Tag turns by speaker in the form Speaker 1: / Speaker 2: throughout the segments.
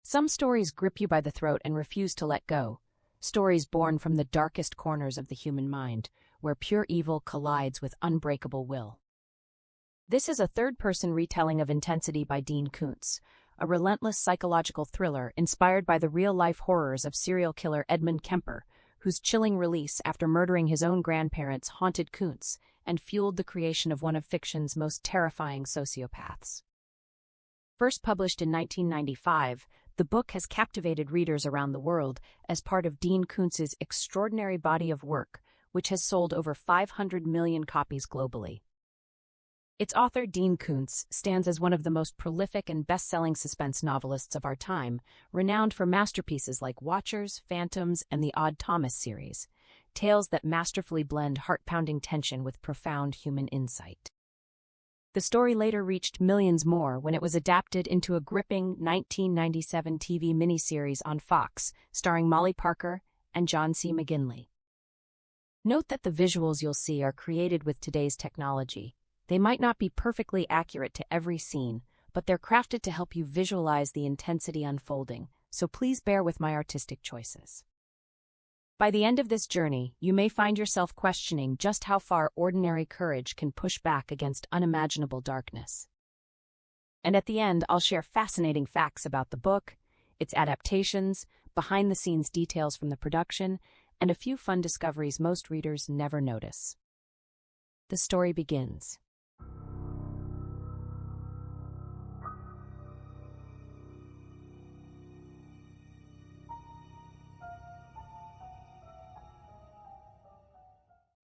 Speaker 1: Some stories grip you by the throat and refuse to let go. Stories born from the darkest corners of the human mind, where pure evil collides with unbreakable will. This is a third-person retelling of Intensity by Dean Koontz, a relentless psychological thriller inspired by the real-life horrors of serial killer Edmund Kemper, whose chilling release after murdering his own grandparents haunted Koontz and fueled the creation of one of fiction's most terrifying sociopaths. First published in 1995, the book has captivated readers around the world as part of Dean Koontz's extraordinary body of work, which has sold over 500 million copies globally. Its author, Dean Koontz, stands as one of the most prolific and best-selling suspense novelists of our time, renowned for masterpieces like Watchers, Phantoms, and the Odd Thomas series, tales that masterfully blend heart-pounding tension with profound human insight. The story later reached millions more when it was adapted into a gripping 1997 TV miniseries on Fox, starring Molly Parker and John C. McGinley. Note that the visuals you'll see are created with today's technology. They might not be perfectly accurate to every scene, but they're crafted to help you visualize the intensity unfolding, so please bear with my artistic choices. By the end of this journey, you may find yourself questioning just how far ordinary courage can push back against unimaginable darkness. And at the end, I'll share fascinating facts about the book, its adaptations, behind-the-scenes details from the production, and a few fun discoveries most readers never notice. The story begins.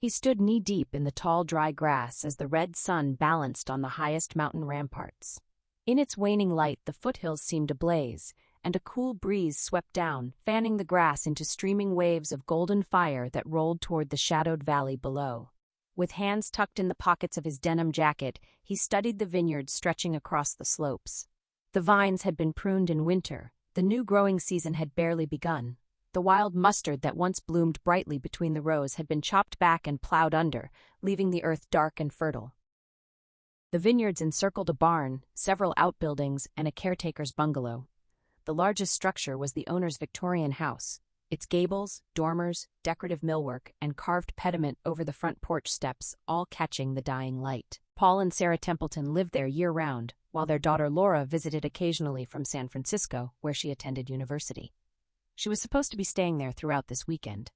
Speaker 1: He stood knee-deep in the tall, dry grass as the red sun balanced on the highest mountain ramparts. In its waning light, the foothills seemed ablaze, and a cool breeze swept down, fanning the grass into streaming waves of golden fire that rolled toward the shadowed valley below. With hands tucked in the pockets of his denim jacket, he studied the vineyards stretching across the slopes. The vines had been pruned in winter. The new growing season had barely begun. The wild mustard that once bloomed brightly between the rows had been chopped back and plowed under, leaving the earth dark and fertile. The vineyards encircled a barn, several outbuildings, and a caretaker's bungalow. The largest structure was the owner's Victorian house, its gables, dormers, decorative millwork, and carved pediment over the front porch steps all catching the dying light. Paul and Sarah Templeton lived there year-round, while their daughter Laura visited occasionally from San Francisco, where she attended university. She was supposed to be staying there throughout this weekend.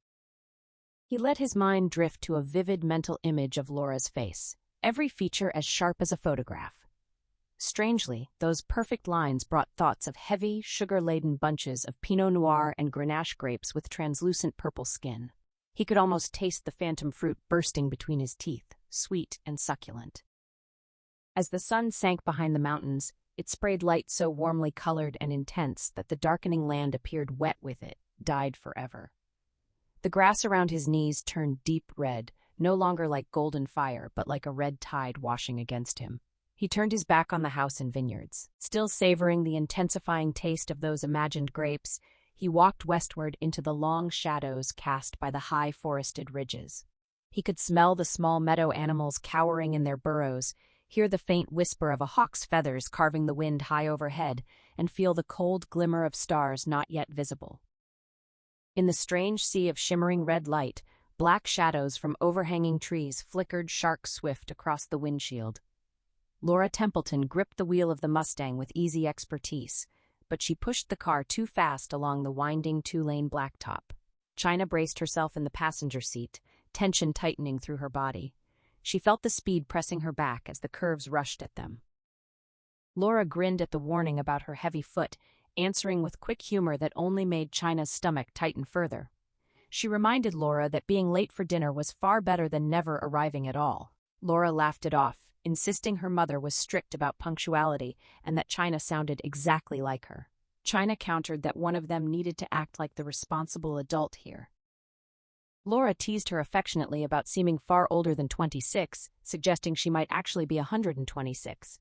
Speaker 1: He let his mind drift to a vivid mental image of Laura's face, every feature as sharp as a photograph. Strangely, those perfect lines brought thoughts of heavy, sugar-laden bunches of Pinot Noir and Grenache grapes with translucent purple skin. He could almost taste the phantom fruit bursting between his teeth, sweet and succulent. As the sun sank behind the mountains, it sprayed light so warmly colored and intense that the darkening land appeared wet with it, dyed forever. The grass around his knees turned deep red, no longer like golden fire, but like a red tide washing against him. He turned his back on the house and vineyards. Still savoring the intensifying taste of those imagined grapes, he walked westward into the long shadows cast by the high forested ridges. He could smell the small meadow animals cowering in their burrows, hear the faint whisper of a hawk's feathers carving the wind high overhead, and feel the cold glimmer of stars not yet visible. In the strange sea of shimmering red light, black shadows from overhanging trees flickered shark-swift across the windshield. Laura Templeton gripped the wheel of the Mustang with easy expertise, but she pushed the car too fast along the winding two-lane blacktop. China braced herself in the passenger seat, tension tightening through her body. She felt the speed pressing her back as the curves rushed at them. Laura grinned at the warning about her heavy foot, answering with quick humor that only made China's stomach tighten further. She reminded Laura that being late for dinner was far better than never arriving at all. Laura laughed it off, insisting her mother was strict about punctuality and that China sounded exactly like her. China countered that one of them needed to act like the responsible adult here. Laura teased her affectionately about seeming far older than 26, suggesting she might actually be 126.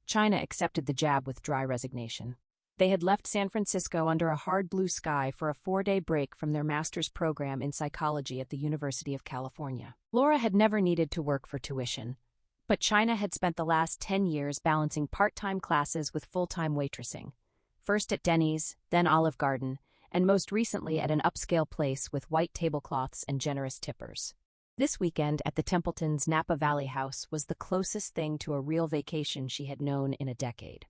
Speaker 1: China accepted the jab with dry resignation. They had left San Francisco under a hard blue sky for a 4-day break from their master's program in psychology at the University of California. Laura had never needed to work for tuition, but China had spent the last 10 years balancing part-time classes with full-time waitressing. first at Denny's, then Olive Garden, and most recently at an upscale place with white tablecloths and generous tippers. This weekend at the Templeton's Napa Valley house was the closest thing to a real vacation she had known in a decade.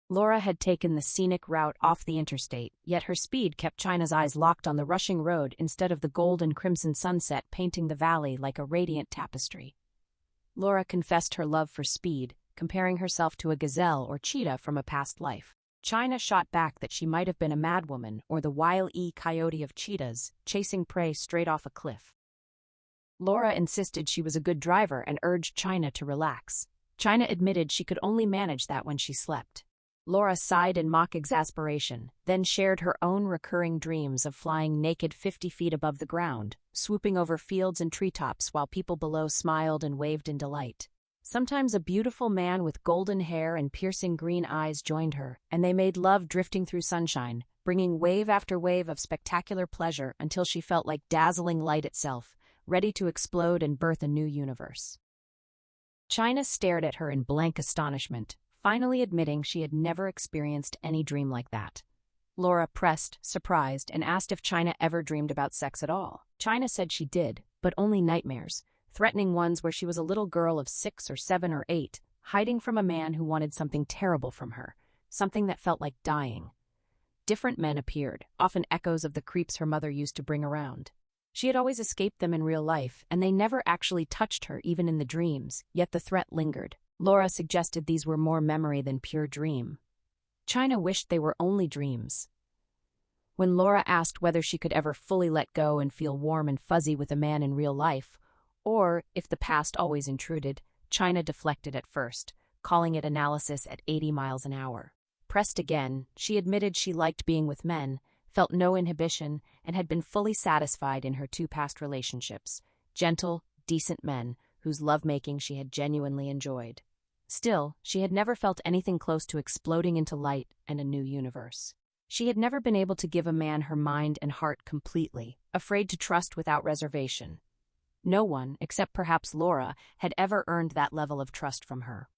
Speaker 1: Laura had taken the scenic route off the interstate, yet her speed kept China's eyes locked on the rushing road instead of the gold and crimson sunset painting the valley like a radiant tapestry. Laura confessed her love for speed, comparing herself to a gazelle or cheetah from a past life. China shot back that she might have been a madwoman or the Wile E. Coyote of cheetahs, chasing prey straight off a cliff. Laura insisted she was a good driver and urged China to relax. China admitted she could only manage that when she slept. Laura sighed in mock exasperation, then shared her own recurring dreams of flying naked 50 feet above the ground, swooping over fields and treetops while people below smiled and waved in delight. Sometimes a beautiful man with golden hair and piercing green eyes joined her, and they made love drifting through sunshine, bringing wave after wave of spectacular pleasure until she felt like dazzling light itself, ready to explode and birth a new universe. China stared at her in blank astonishment, finally admitting she had never experienced any dream like that. Laura pressed, surprised, and asked if China ever dreamed about sex at all. China said she did, but only nightmares, threatening ones where she was a little girl of 6 or 7 or 8, hiding from a man who wanted something terrible from her, something that felt like dying. Different men appeared, often echoes of the creeps her mother used to bring around. She had always escaped them in real life, and they never actually touched her even in the dreams, yet the threat lingered. Laura suggested these were more memory than pure dream. China wished they were only dreams. When Laura asked whether she could ever fully let go and feel warm and fuzzy with a man in real life, or if the past always intruded, China deflected at first, calling it analysis at 80 miles an hour. Pressed again, she admitted she liked being with men, felt no inhibition, and had been fully satisfied in her 2 past relationships, gentle, decent men whose lovemaking she had genuinely enjoyed. Still, she had never felt anything close to exploding into light and a new universe. She had never been able to give a man her mind and heart completely, afraid to trust without reservation. No one, except perhaps Laura, had ever earned that level of trust from her.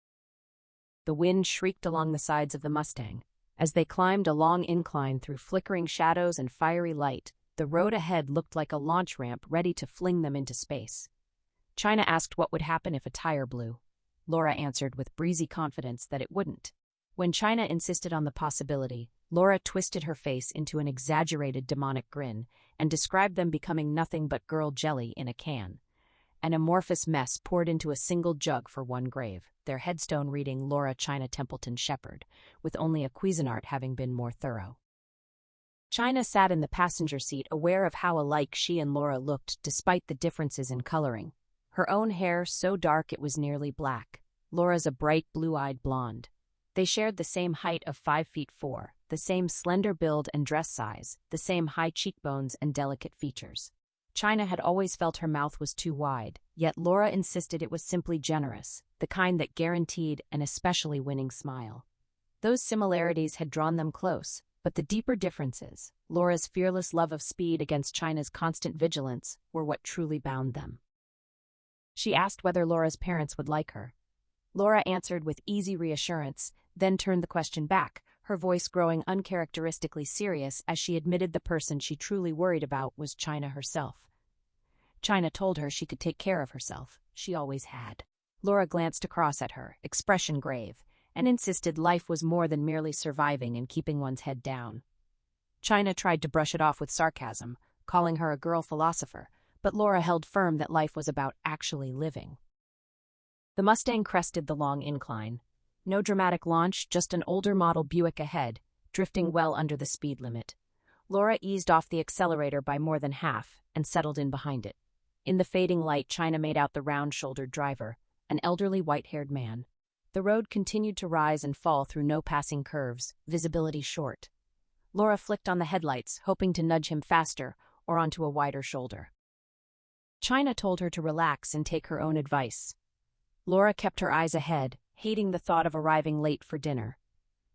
Speaker 1: The wind shrieked along the sides of the Mustang. As they climbed a long incline through flickering shadows and fiery light, the road ahead looked like a launch ramp ready to fling them into space. China asked what would happen if a tire blew. Laura answered with breezy confidence that it wouldn't. When China insisted on the possibility, Laura twisted her face into an exaggerated demonic grin and described them becoming nothing but girl jelly in a can. An amorphous mess poured into a single jug for one grave, their headstone reading Laura China Templeton Shepherd, with only a Cuisinart having been more thorough. China sat in the passenger seat, aware of how alike she and Laura looked despite the differences in coloring. Her own hair so dark it was nearly black, Laura's a bright blue-eyed blonde. They shared the same height of 5'4", the same slender build and dress size, the same high cheekbones and delicate features. China had always felt her mouth was too wide, yet Laura insisted it was simply generous, the kind that guaranteed an especially winning smile. Those similarities had drawn them close, but the deeper differences, Laura's fearless love of speed against China's constant vigilance, were what truly bound them. She asked whether Laura's parents would like her. Laura answered with easy reassurance, then turned the question back, her voice growing uncharacteristically serious as she admitted the person she truly worried about was China herself. China told her she could take care of herself. She always had. Laura glanced across at her, expression grave, and insisted life was more than merely surviving and keeping one's head down. China tried to brush it off with sarcasm, calling her a girl philosopher, but Laura held firm that life was about actually living. The Mustang crested the long incline. No dramatic launch, just an older model Buick ahead, drifting well under the speed limit. Laura eased off the accelerator by more than half and settled in behind it. In the fading light, China made out the round-shouldered driver, an elderly white-haired man. The road continued to rise and fall through no passing curves, visibility short. Laura flicked on the headlights, hoping to nudge him faster or onto a wider shoulder. China told her to relax and take her own advice. Laura kept her eyes ahead, hating the thought of arriving late for dinner.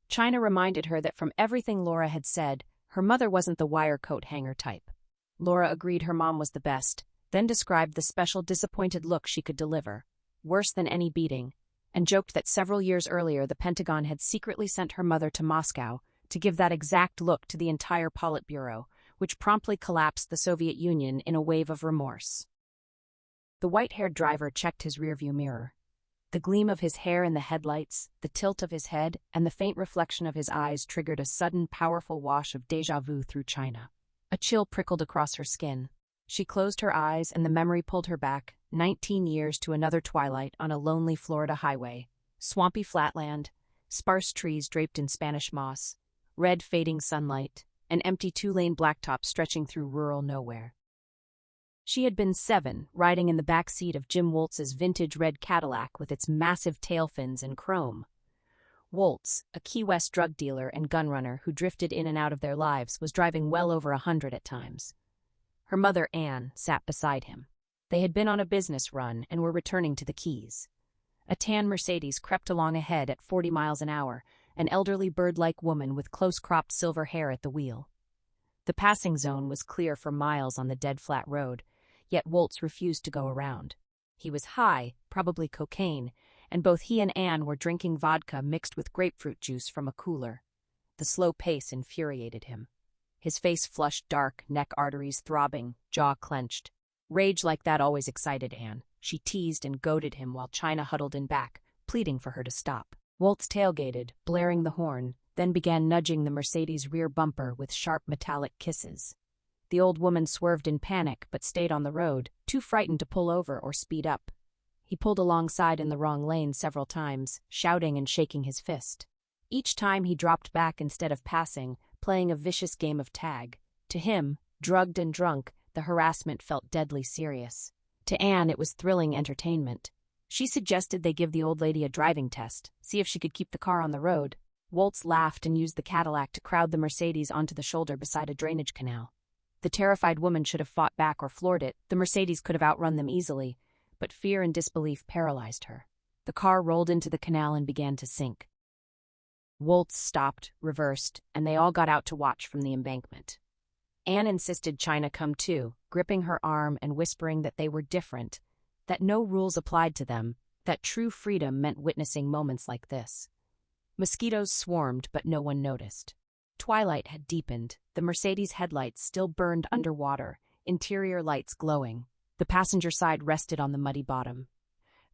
Speaker 1: China reminded her that from everything Laura had said, her mother wasn't the wire coat hanger type. Laura agreed her mom was the best, then described the special disappointed look she could deliver, worse than any beating, and joked that several years earlier the Pentagon had secretly sent her mother to Moscow to give that exact look to the entire Politburo, which promptly collapsed the Soviet Union in a wave of remorse. The white-haired driver checked his rearview mirror. The gleam of his hair in the headlights, the tilt of his head, and the faint reflection of his eyes triggered a sudden, powerful wash of déjà vu through China. A chill prickled across her skin. She closed her eyes, and the memory pulled her back, 19 years to another twilight on a lonely Florida highway. Swampy flatland, sparse trees draped in Spanish moss, red fading sunlight, an empty two-lane blacktop stretching through rural nowhere. She had been 7, riding in the back seat of Jim Woltz's vintage red Cadillac with its massive tail fins and chrome. Woltz, a Key West drug dealer and gunrunner who drifted in and out of their lives, was driving well over 100 at times. Her mother, Anne, sat beside him. They had been on a business run and were returning to the Keys. A tan Mercedes crept along ahead at 40 miles an hour, an elderly bird-like woman with close-cropped silver hair at the wheel. The passing zone was clear for miles on the dead flat road, yet Woltz refused to go around. He was high, probably cocaine, and both he and Anne were drinking vodka mixed with grapefruit juice from a cooler. The slow pace infuriated him. His face flushed dark, neck arteries throbbing, jaw clenched. Rage like that always excited Anne. She teased and goaded him while China huddled in back, pleading for her to stop. Woltz tailgated, blaring the horn, then began nudging the Mercedes' rear bumper with sharp metallic kisses. The old woman swerved in panic but stayed on the road, too frightened to pull over or speed up. He pulled alongside in the wrong lane several times, shouting and shaking his fist. Each time he dropped back instead of passing, playing a vicious game of tag. To him, drugged and drunk, the harassment felt deadly serious. To Anne, it was thrilling entertainment. She suggested they give the old lady a driving test, see if she could keep the car on the road. Woltz laughed and used the Cadillac to crowd the Mercedes onto the shoulder beside a drainage canal. The terrified woman should have fought back or floored it. The Mercedes could have outrun them easily, but fear and disbelief paralyzed her. The car rolled into the canal and began to sink. Woltz stopped, reversed, and they all got out to watch from the embankment. Anne insisted China come too, gripping her arm and whispering that they were different, that no rules applied to them, that true freedom meant witnessing moments like this. Mosquitoes swarmed, but no one noticed. Twilight had deepened. The Mercedes headlights still burned underwater, interior lights glowing. The passenger side rested on the muddy bottom.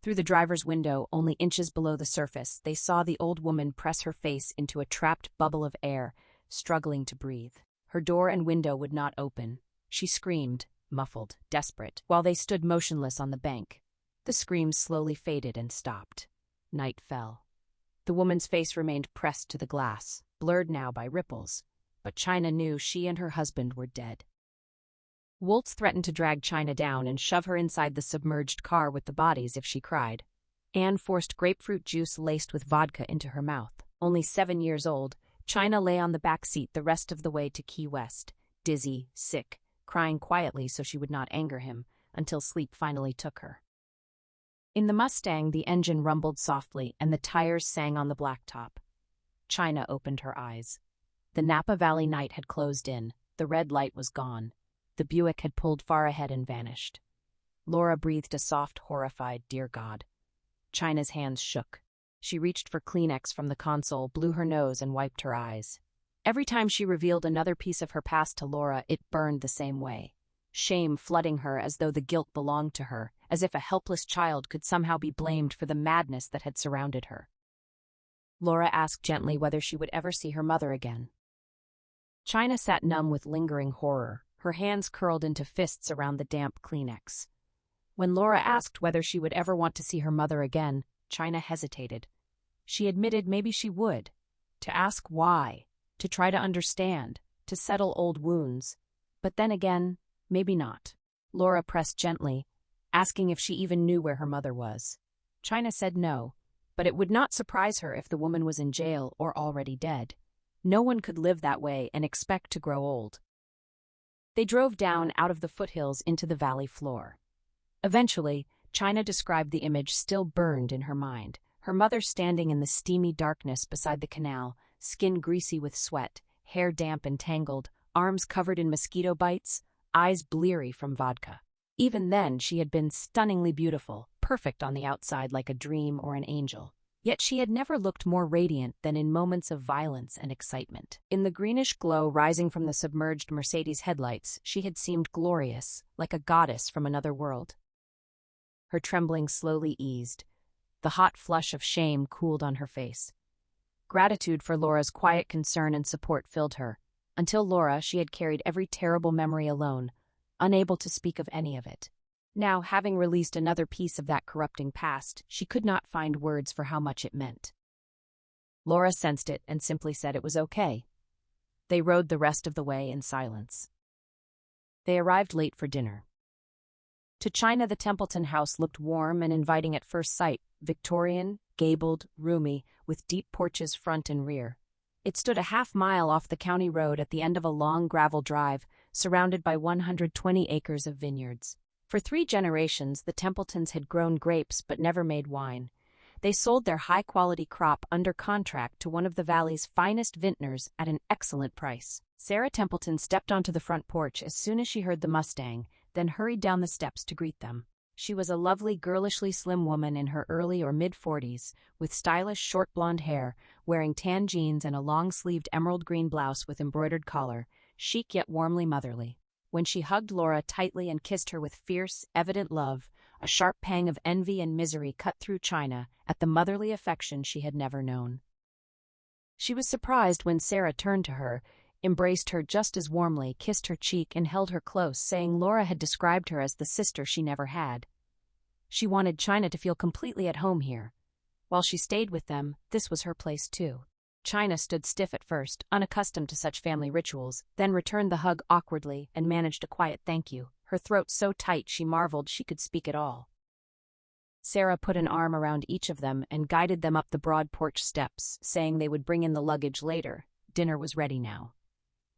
Speaker 1: Through the driver's window, only inches below the surface, they saw the old woman press her face into a trapped bubble of air, struggling to breathe. Her door and window would not open. She screamed, muffled, desperate, while they stood motionless on the bank. The screams slowly faded and stopped. Night fell. The woman's face remained pressed to the glass, blurred now by ripples, but China knew she and her husband were dead. Woltz threatened to drag China down and shove her inside the submerged car with the bodies if she cried. Anne forced grapefruit juice laced with vodka into her mouth. Only 7 years old, China lay on the back seat the rest of the way to Key West, dizzy, sick, crying quietly so she would not anger him, until sleep finally took her. In the Mustang, the engine rumbled softly and the tires sang on the blacktop. China opened her eyes. The Napa Valley night had closed in. The red light was gone. The Buick had pulled far ahead and vanished. Laura breathed a soft, horrified, "Dear God." China's hands shook. She reached for Kleenex from the console, blew her nose, and wiped her eyes. Every time she revealed another piece of her past to Laura, it burned the same way. Shame flooding her as though the guilt belonged to her, as if a helpless child could somehow be blamed for the madness that had surrounded her. Laura asked gently whether she would ever see her mother again. China sat numb with lingering horror, her hands curled into fists around the damp Kleenex. When Laura asked whether she would ever want to see her mother again, China hesitated. She admitted maybe she would. To ask why, to try to understand, to settle old wounds. But then again, maybe not. Laura pressed gently, asking if she even knew where her mother was. China said no, but it would not surprise her if the woman was in jail or already dead. No one could live that way and expect to grow old. They drove down out of the foothills into the valley floor. Eventually, China described the image still burned in her mind. Her mother standing in the steamy darkness beside the canal, skin greasy with sweat, hair damp and tangled, arms covered in mosquito bites, eyes bleary from vodka. Even then, she had been stunningly beautiful, perfect on the outside like a dream or an angel. Yet she had never looked more radiant than in moments of violence and excitement. In the greenish glow rising from the submerged Mercedes headlights, she had seemed glorious, like a goddess from another world. Her trembling slowly eased. The hot flush of shame cooled on her face. Gratitude for Laura's quiet concern and support filled her. Until Laura, she had carried every terrible memory alone, unable to speak of any of it. Now, having released another piece of that corrupting past, she could not find words for how much it meant. Laura sensed it and simply said it was okay. They rode the rest of the way in silence. They arrived late for dinner. To China, the Templeton house looked warm and inviting at first sight, Victorian, gabled, roomy, with deep porches front and rear. It stood a half-mile off the county road at the end of a long gravel drive, surrounded by 120 acres of vineyards. For 3 generations, the Templetons had grown grapes but never made wine. They sold their high-quality crop under contract to one of the valley's finest vintners at an excellent price. Sarah Templeton stepped onto the front porch as soon as she heard the Mustang, then hurried down the steps to greet them. She was a lovely, girlishly slim woman in her early or mid-40s, with stylish short blonde hair, wearing tan jeans and a long-sleeved emerald green blouse with embroidered collar, chic yet warmly motherly. When she hugged Laura tightly and kissed her with fierce, evident love, a sharp pang of envy and misery cut through China at the motherly affection she had never known. She was surprised when Sarah turned to her, embraced her just as warmly, kissed her cheek, and held her close, saying Laura had described her as the sister she never had. She wanted China to feel completely at home here. While she stayed with them, this was her place too. China stood stiff at first, unaccustomed to such family rituals, then returned the hug awkwardly and managed a quiet thank you, her throat so tight she marveled she could speak at all. Sarah put an arm around each of them and guided them up the broad porch steps, saying they would bring in the luggage later. Dinner was ready now.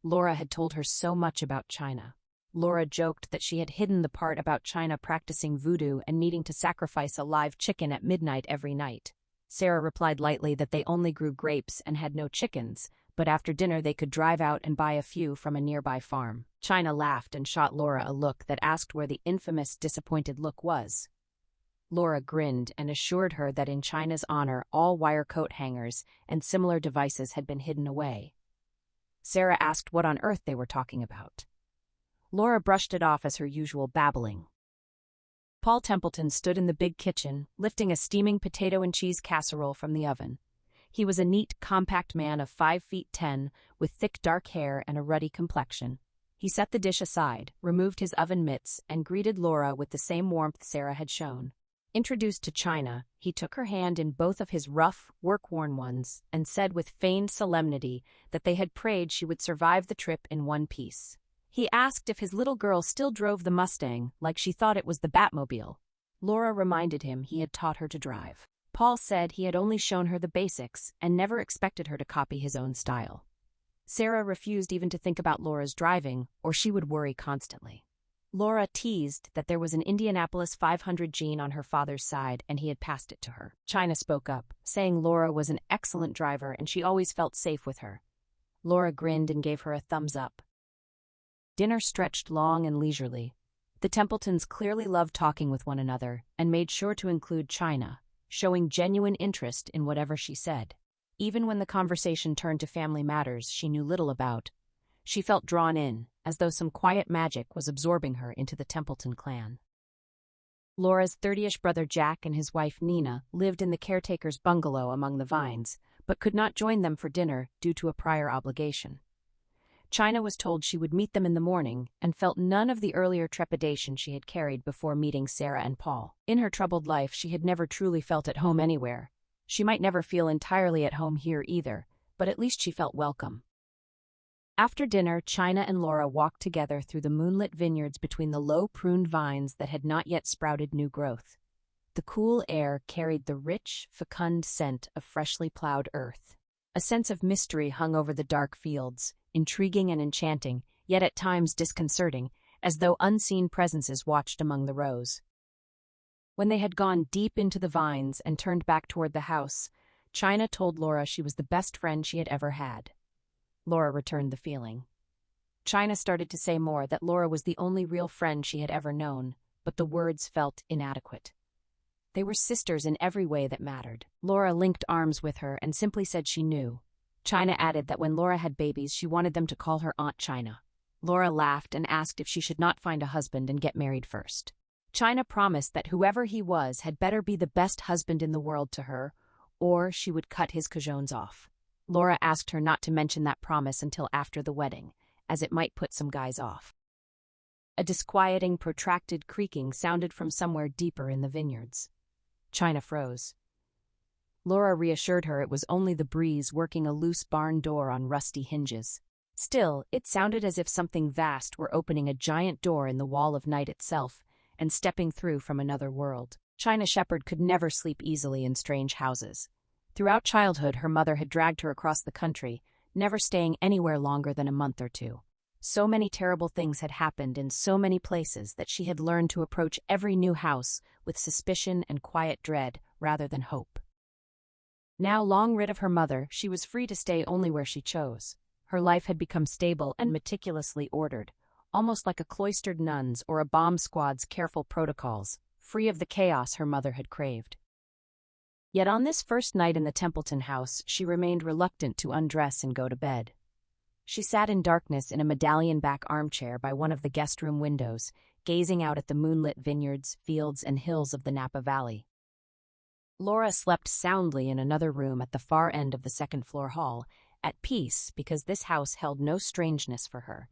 Speaker 1: Laura had told her so much about China. Laura joked that she had hidden the part about China practicing voodoo and needing to sacrifice a live chicken at midnight every night. Sarah replied lightly that they only grew grapes and had no chickens, but after dinner they could drive out and buy a few from a nearby farm. China laughed and shot Laura a look that asked where the infamous disappointed look was. Laura grinned and assured her that in China's honor all wire coat hangers and similar devices had been hidden away. Sarah asked what on earth they were talking about. Laura brushed it off as her usual babbling. Paul Templeton stood in the big kitchen, lifting a steaming potato and cheese casserole from the oven. He was a neat, compact man of 5'10", with thick dark hair and a ruddy complexion. He set the dish aside, removed his oven mitts, and greeted Laura with the same warmth Sarah had shown. Introduced to China, he took her hand in both of his rough, work-worn ones and said with feigned solemnity that they had prayed she would survive the trip in one piece. He asked if his little girl still drove the Mustang, like she thought it was the Batmobile. Laura reminded him he had taught her to drive. Paul said he had only shown her the basics and never expected her to copy his own style. Sarah refused even to think about Laura's driving, or she would worry constantly. Laura teased that there was an Indianapolis 500 gene on her father's side and he had passed it to her. China spoke up, saying Laura was an excellent driver and she always felt safe with her. Laura grinned and gave her a thumbs up. Dinner stretched long and leisurely. The Templetons clearly loved talking with one another and made sure to include China, showing genuine interest in whatever she said. Even when the conversation turned to family matters she knew little about, she felt drawn in, as though some quiet magic was absorbing her into the Templeton clan. Laura's 30-ish brother Jack and his wife Nina lived in the caretaker's bungalow among the vines, but could not join them for dinner due to a prior obligation. China was told she would meet them in the morning and felt none of the earlier trepidation she had carried before meeting Sarah and Paul. In her troubled life, she had never truly felt at home anywhere. She might never feel entirely at home here either, but at least she felt welcome. After dinner, China and Laura walked together through the moonlit vineyards between the low pruned vines that had not yet sprouted new growth. The cool air carried the rich, fecund scent of freshly plowed earth. A sense of mystery hung over the dark fields, intriguing and enchanting, yet at times disconcerting, as though unseen presences watched among the rows. When they had gone deep into the vines and turned back toward the house, China told Laura she was the best friend she had ever had. Laura returned the feeling. China started to say more, that Laura was the only real friend she had ever known, but the words felt inadequate. They were sisters in every way that mattered. Laura linked arms with her and simply said she knew. China added that when Laura had babies, she wanted them to call her Aunt China. Laura laughed and asked if she should not find a husband and get married first. China promised that whoever he was had better be the best husband in the world to her, or she would cut his cajones off. Laura asked her not to mention that promise until after the wedding, as it might put some guys off. A disquieting, protracted creaking sounded from somewhere deeper in the vineyards. China froze. Laura reassured her it was only the breeze working a loose barn door on rusty hinges. Still, it sounded as if something vast were opening a giant door in the wall of night itself and stepping through from another world. China Shepherd could never sleep easily in strange houses. Throughout childhood, her mother had dragged her across the country, never staying anywhere longer than a month or two. So many terrible things had happened in so many places that she had learned to approach every new house with suspicion and quiet dread rather than hope. Now, long rid of her mother, she was free to stay only where she chose. Her life had become stable and meticulously ordered, almost like a cloistered nun's or a bomb squad's careful protocols, free of the chaos her mother had craved. Yet on this first night in the Templeton house, she remained reluctant to undress and go to bed. She sat in darkness in a medallion-back armchair by one of the guest room windows, gazing out at the moonlit vineyards, fields, and hills of the Napa Valley. Laura slept soundly in another room at the far end of the second-floor hall, at peace because this house held no strangeness for her.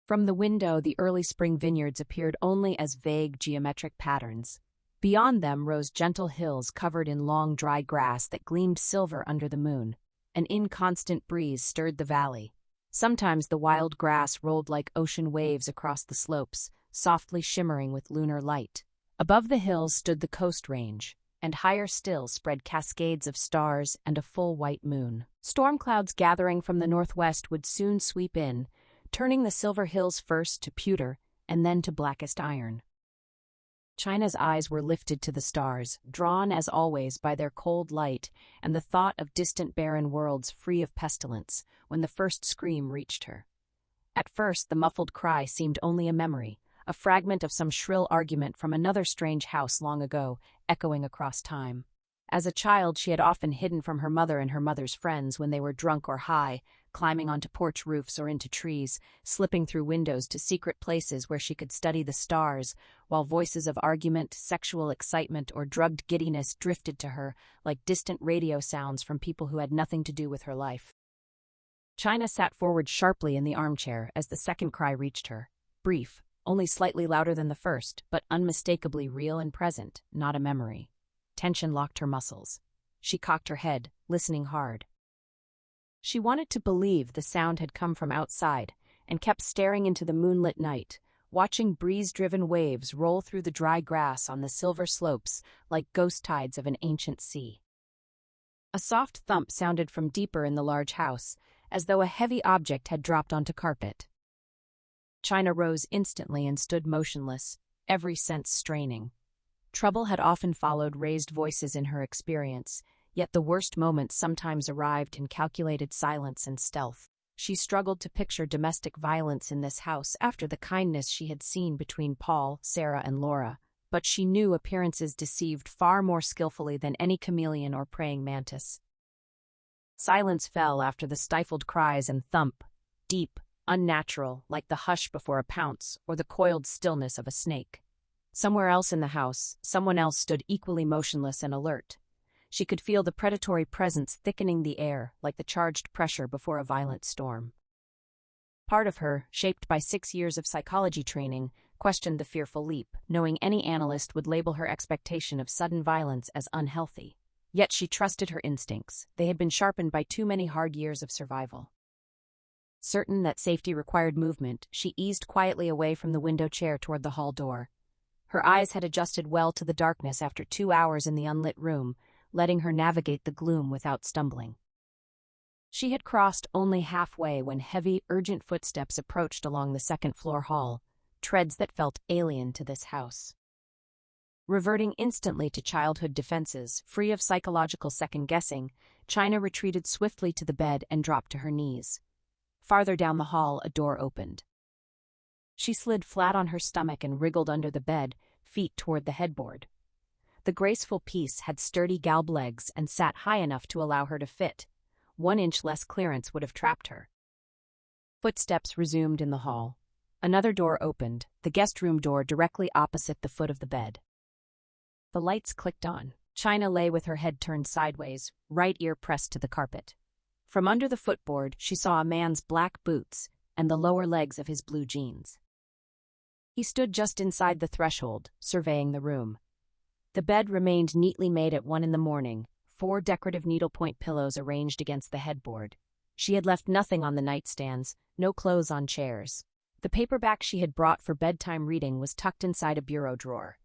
Speaker 1: From the window, the early spring vineyards appeared only as vague geometric patterns. Beyond them rose gentle hills covered in long, dry grass that gleamed silver under the moon. An inconstant breeze stirred the valley. Sometimes the wild grass rolled like ocean waves across the slopes, softly shimmering with lunar light. Above the hills stood the Coast Range, and higher still spread cascades of stars and a full white moon. Storm clouds gathering from the northwest would soon sweep in, turning the silver hills first to pewter and then to blackest iron. China's eyes were lifted to the stars, drawn as always by their cold light and the thought of distant barren worlds free of pestilence, when the first scream reached her. At first, the muffled cry seemed only a memory, a fragment of some shrill argument from another strange house long ago, echoing across time. As a child, she had often hidden from her mother and her mother's friends when they were drunk or high, climbing onto porch roofs or into trees, slipping through windows to secret places where she could study the stars, while voices of argument, sexual excitement, or drugged giddiness drifted to her like distant radio sounds from people who had nothing to do with her life. China sat forward sharply in the armchair as the second cry reached her. Brief, only slightly louder than the first, but unmistakably real and present, not a memory. Tension locked her muscles. She cocked her head, listening hard. She wanted to believe the sound had come from outside, and kept staring into the moonlit night, watching breeze-driven waves roll through the dry grass on the silver slopes like ghost tides of an ancient sea. A soft thump sounded from deeper in the large house, as though a heavy object had dropped onto carpet. China rose instantly and stood motionless, every sense straining. Trouble had often followed raised voices in her experience, yet the worst moments sometimes arrived in calculated silence and stealth. She struggled to picture domestic violence in this house after the kindness she had seen between Paul, Sarah, and Laura, but she knew appearances deceived far more skillfully than any chameleon or praying mantis. Silence fell after the stifled cries and thump, deep, unnatural, like the hush before a pounce or the coiled stillness of a snake. Somewhere else in the house, someone else stood equally motionless and alert. She could feel the predatory presence thickening the air like the charged pressure before a violent storm. Part of her, shaped by 6 years of psychology training, questioned the fearful leap, knowing any analyst would label her expectation of sudden violence as unhealthy. Yet she trusted her instincts. They had been sharpened by too many hard years of survival. Certain that safety required movement, she eased quietly away from the window chair toward the hall door. Her eyes had adjusted well to the darkness after 2 hours in the unlit room, letting her navigate the gloom without stumbling. She had crossed only halfway when heavy, urgent footsteps approached along the second-floor hall, treads that felt alien to this house. Reverting instantly to childhood defenses, free of psychological second-guessing, China retreated swiftly to the bed and dropped to her knees. Farther down the hall, a door opened. She slid flat on her stomach and wriggled under the bed, feet toward the headboard. The graceful piece had sturdy galb legs and sat high enough to allow her to fit. 1 inch less clearance would have trapped her. Footsteps resumed in the hall. Another door opened, the guest room door directly opposite the foot of the bed. The lights clicked on. China lay with her head turned sideways, right ear pressed to the carpet. From under the footboard, she saw a man's black boots and the lower legs of his blue jeans. He stood just inside the threshold, surveying the room. The bed remained neatly made at 1 a.m, 4 decorative needlepoint pillows arranged against the headboard. She had left nothing on the nightstands, no clothes on chairs. The paperback she had brought for bedtime reading was tucked inside a bureau drawer.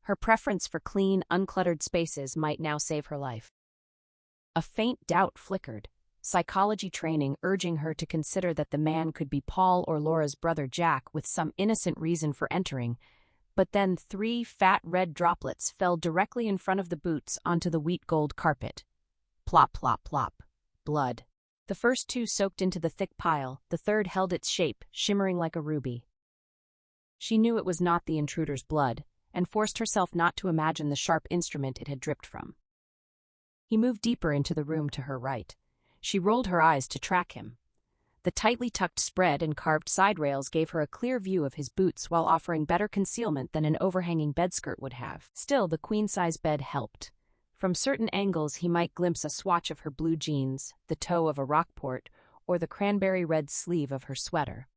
Speaker 1: Her preference for clean, uncluttered spaces might now save her life. A faint doubt flickered, psychology training urging her to consider that the man could be Paul or Laura's brother Jack with some innocent reason for entering, but then 3 fat red droplets fell directly in front of the boots onto the wheat gold carpet. Plop, plop, plop. Blood. The first 2 soaked into the thick pile, the third held its shape, shimmering like a ruby. She knew it was not the intruder's blood, and forced herself not to imagine the sharp instrument it had dripped from. He moved deeper into the room to her right. She rolled her eyes to track him. The tightly tucked spread and carved side rails gave her a clear view of his boots while offering better concealment than an overhanging bedskirt would have. Still, the queen-size bed helped. From certain angles he might glimpse a swatch of her blue jeans, the toe of a Rockport, or the cranberry-red sleeve of her sweater.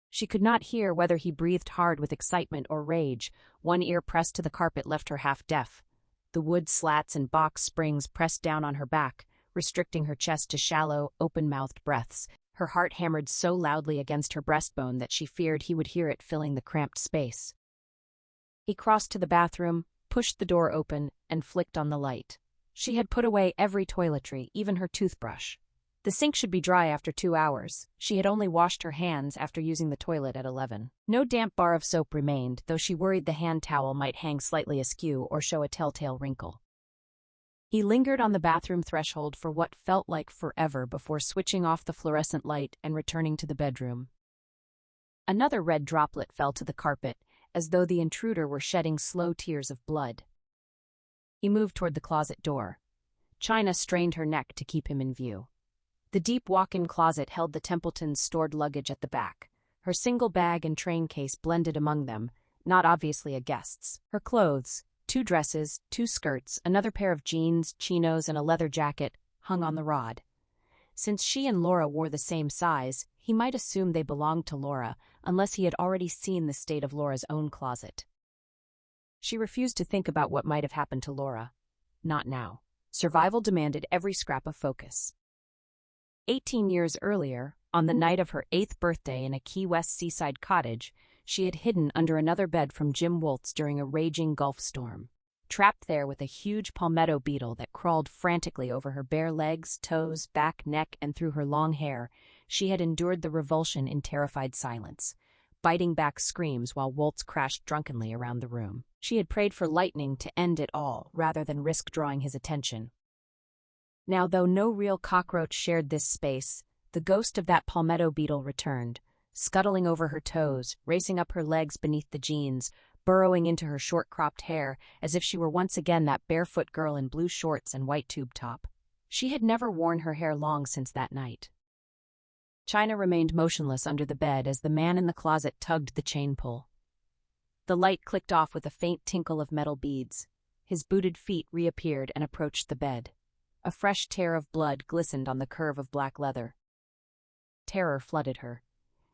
Speaker 1: She could not hear whether he breathed hard with excitement or rage. 1 ear pressed to the carpet left her half-deaf. The wood slats and box springs pressed down on her back, restricting her chest to shallow, open-mouthed breaths. Her heart hammered so loudly against her breastbone that she feared he would hear it filling the cramped space. He crossed to the bathroom, pushed the door open, and flicked on the light. She had put away every toiletry, even her toothbrush. The sink should be dry after 2 hours. She had only washed her hands after using the toilet at 11. No damp bar of soap remained, though she worried the hand towel might hang slightly askew or show a telltale wrinkle. He lingered on the bathroom threshold for what felt like forever before switching off the fluorescent light and returning to the bedroom. Another red droplet fell to the carpet, as though the intruder were shedding slow tears of blood. He moved toward the closet door. China strained her neck to keep him in view. The deep walk-in closet held the Templetons' stored luggage at the back. Her single bag and train case blended among them, not obviously a guest's. Her clothes, 2 dresses, 2 skirts, another pair of jeans, chinos, and a leather jacket, hung on the rod. Since she and Laura wore the same size, he might assume they belonged to Laura, unless he had already seen the state of Laura's own closet. She refused to think about what might have happened to Laura. Not now. Survival demanded every scrap of focus. 18 years earlier, on the night of her 8th birthday in a Key West seaside cottage, she had hidden under another bed from Jim Woltz during a raging Gulf storm. Trapped there with a huge palmetto beetle that crawled frantically over her bare legs, toes, back, neck, and through her long hair, she had endured the revulsion in terrified silence, biting back screams while Woltz crashed drunkenly around the room. She had prayed for lightning to end it all, rather than risk drawing his attention. Now, though no real cockroach shared this space, the ghost of that palmetto beetle returned, scuttling over her toes, racing up her legs beneath the jeans, burrowing into her short-cropped hair, as if she were once again that barefoot girl in blue shorts and white tube top. She had never worn her hair long since that night. China remained motionless under the bed as the man in the closet tugged the chain pull. The light clicked off with a faint tinkle of metal beads. His booted feet reappeared and approached the bed. A fresh tear of blood glistened on the curve of black leather. Terror flooded her.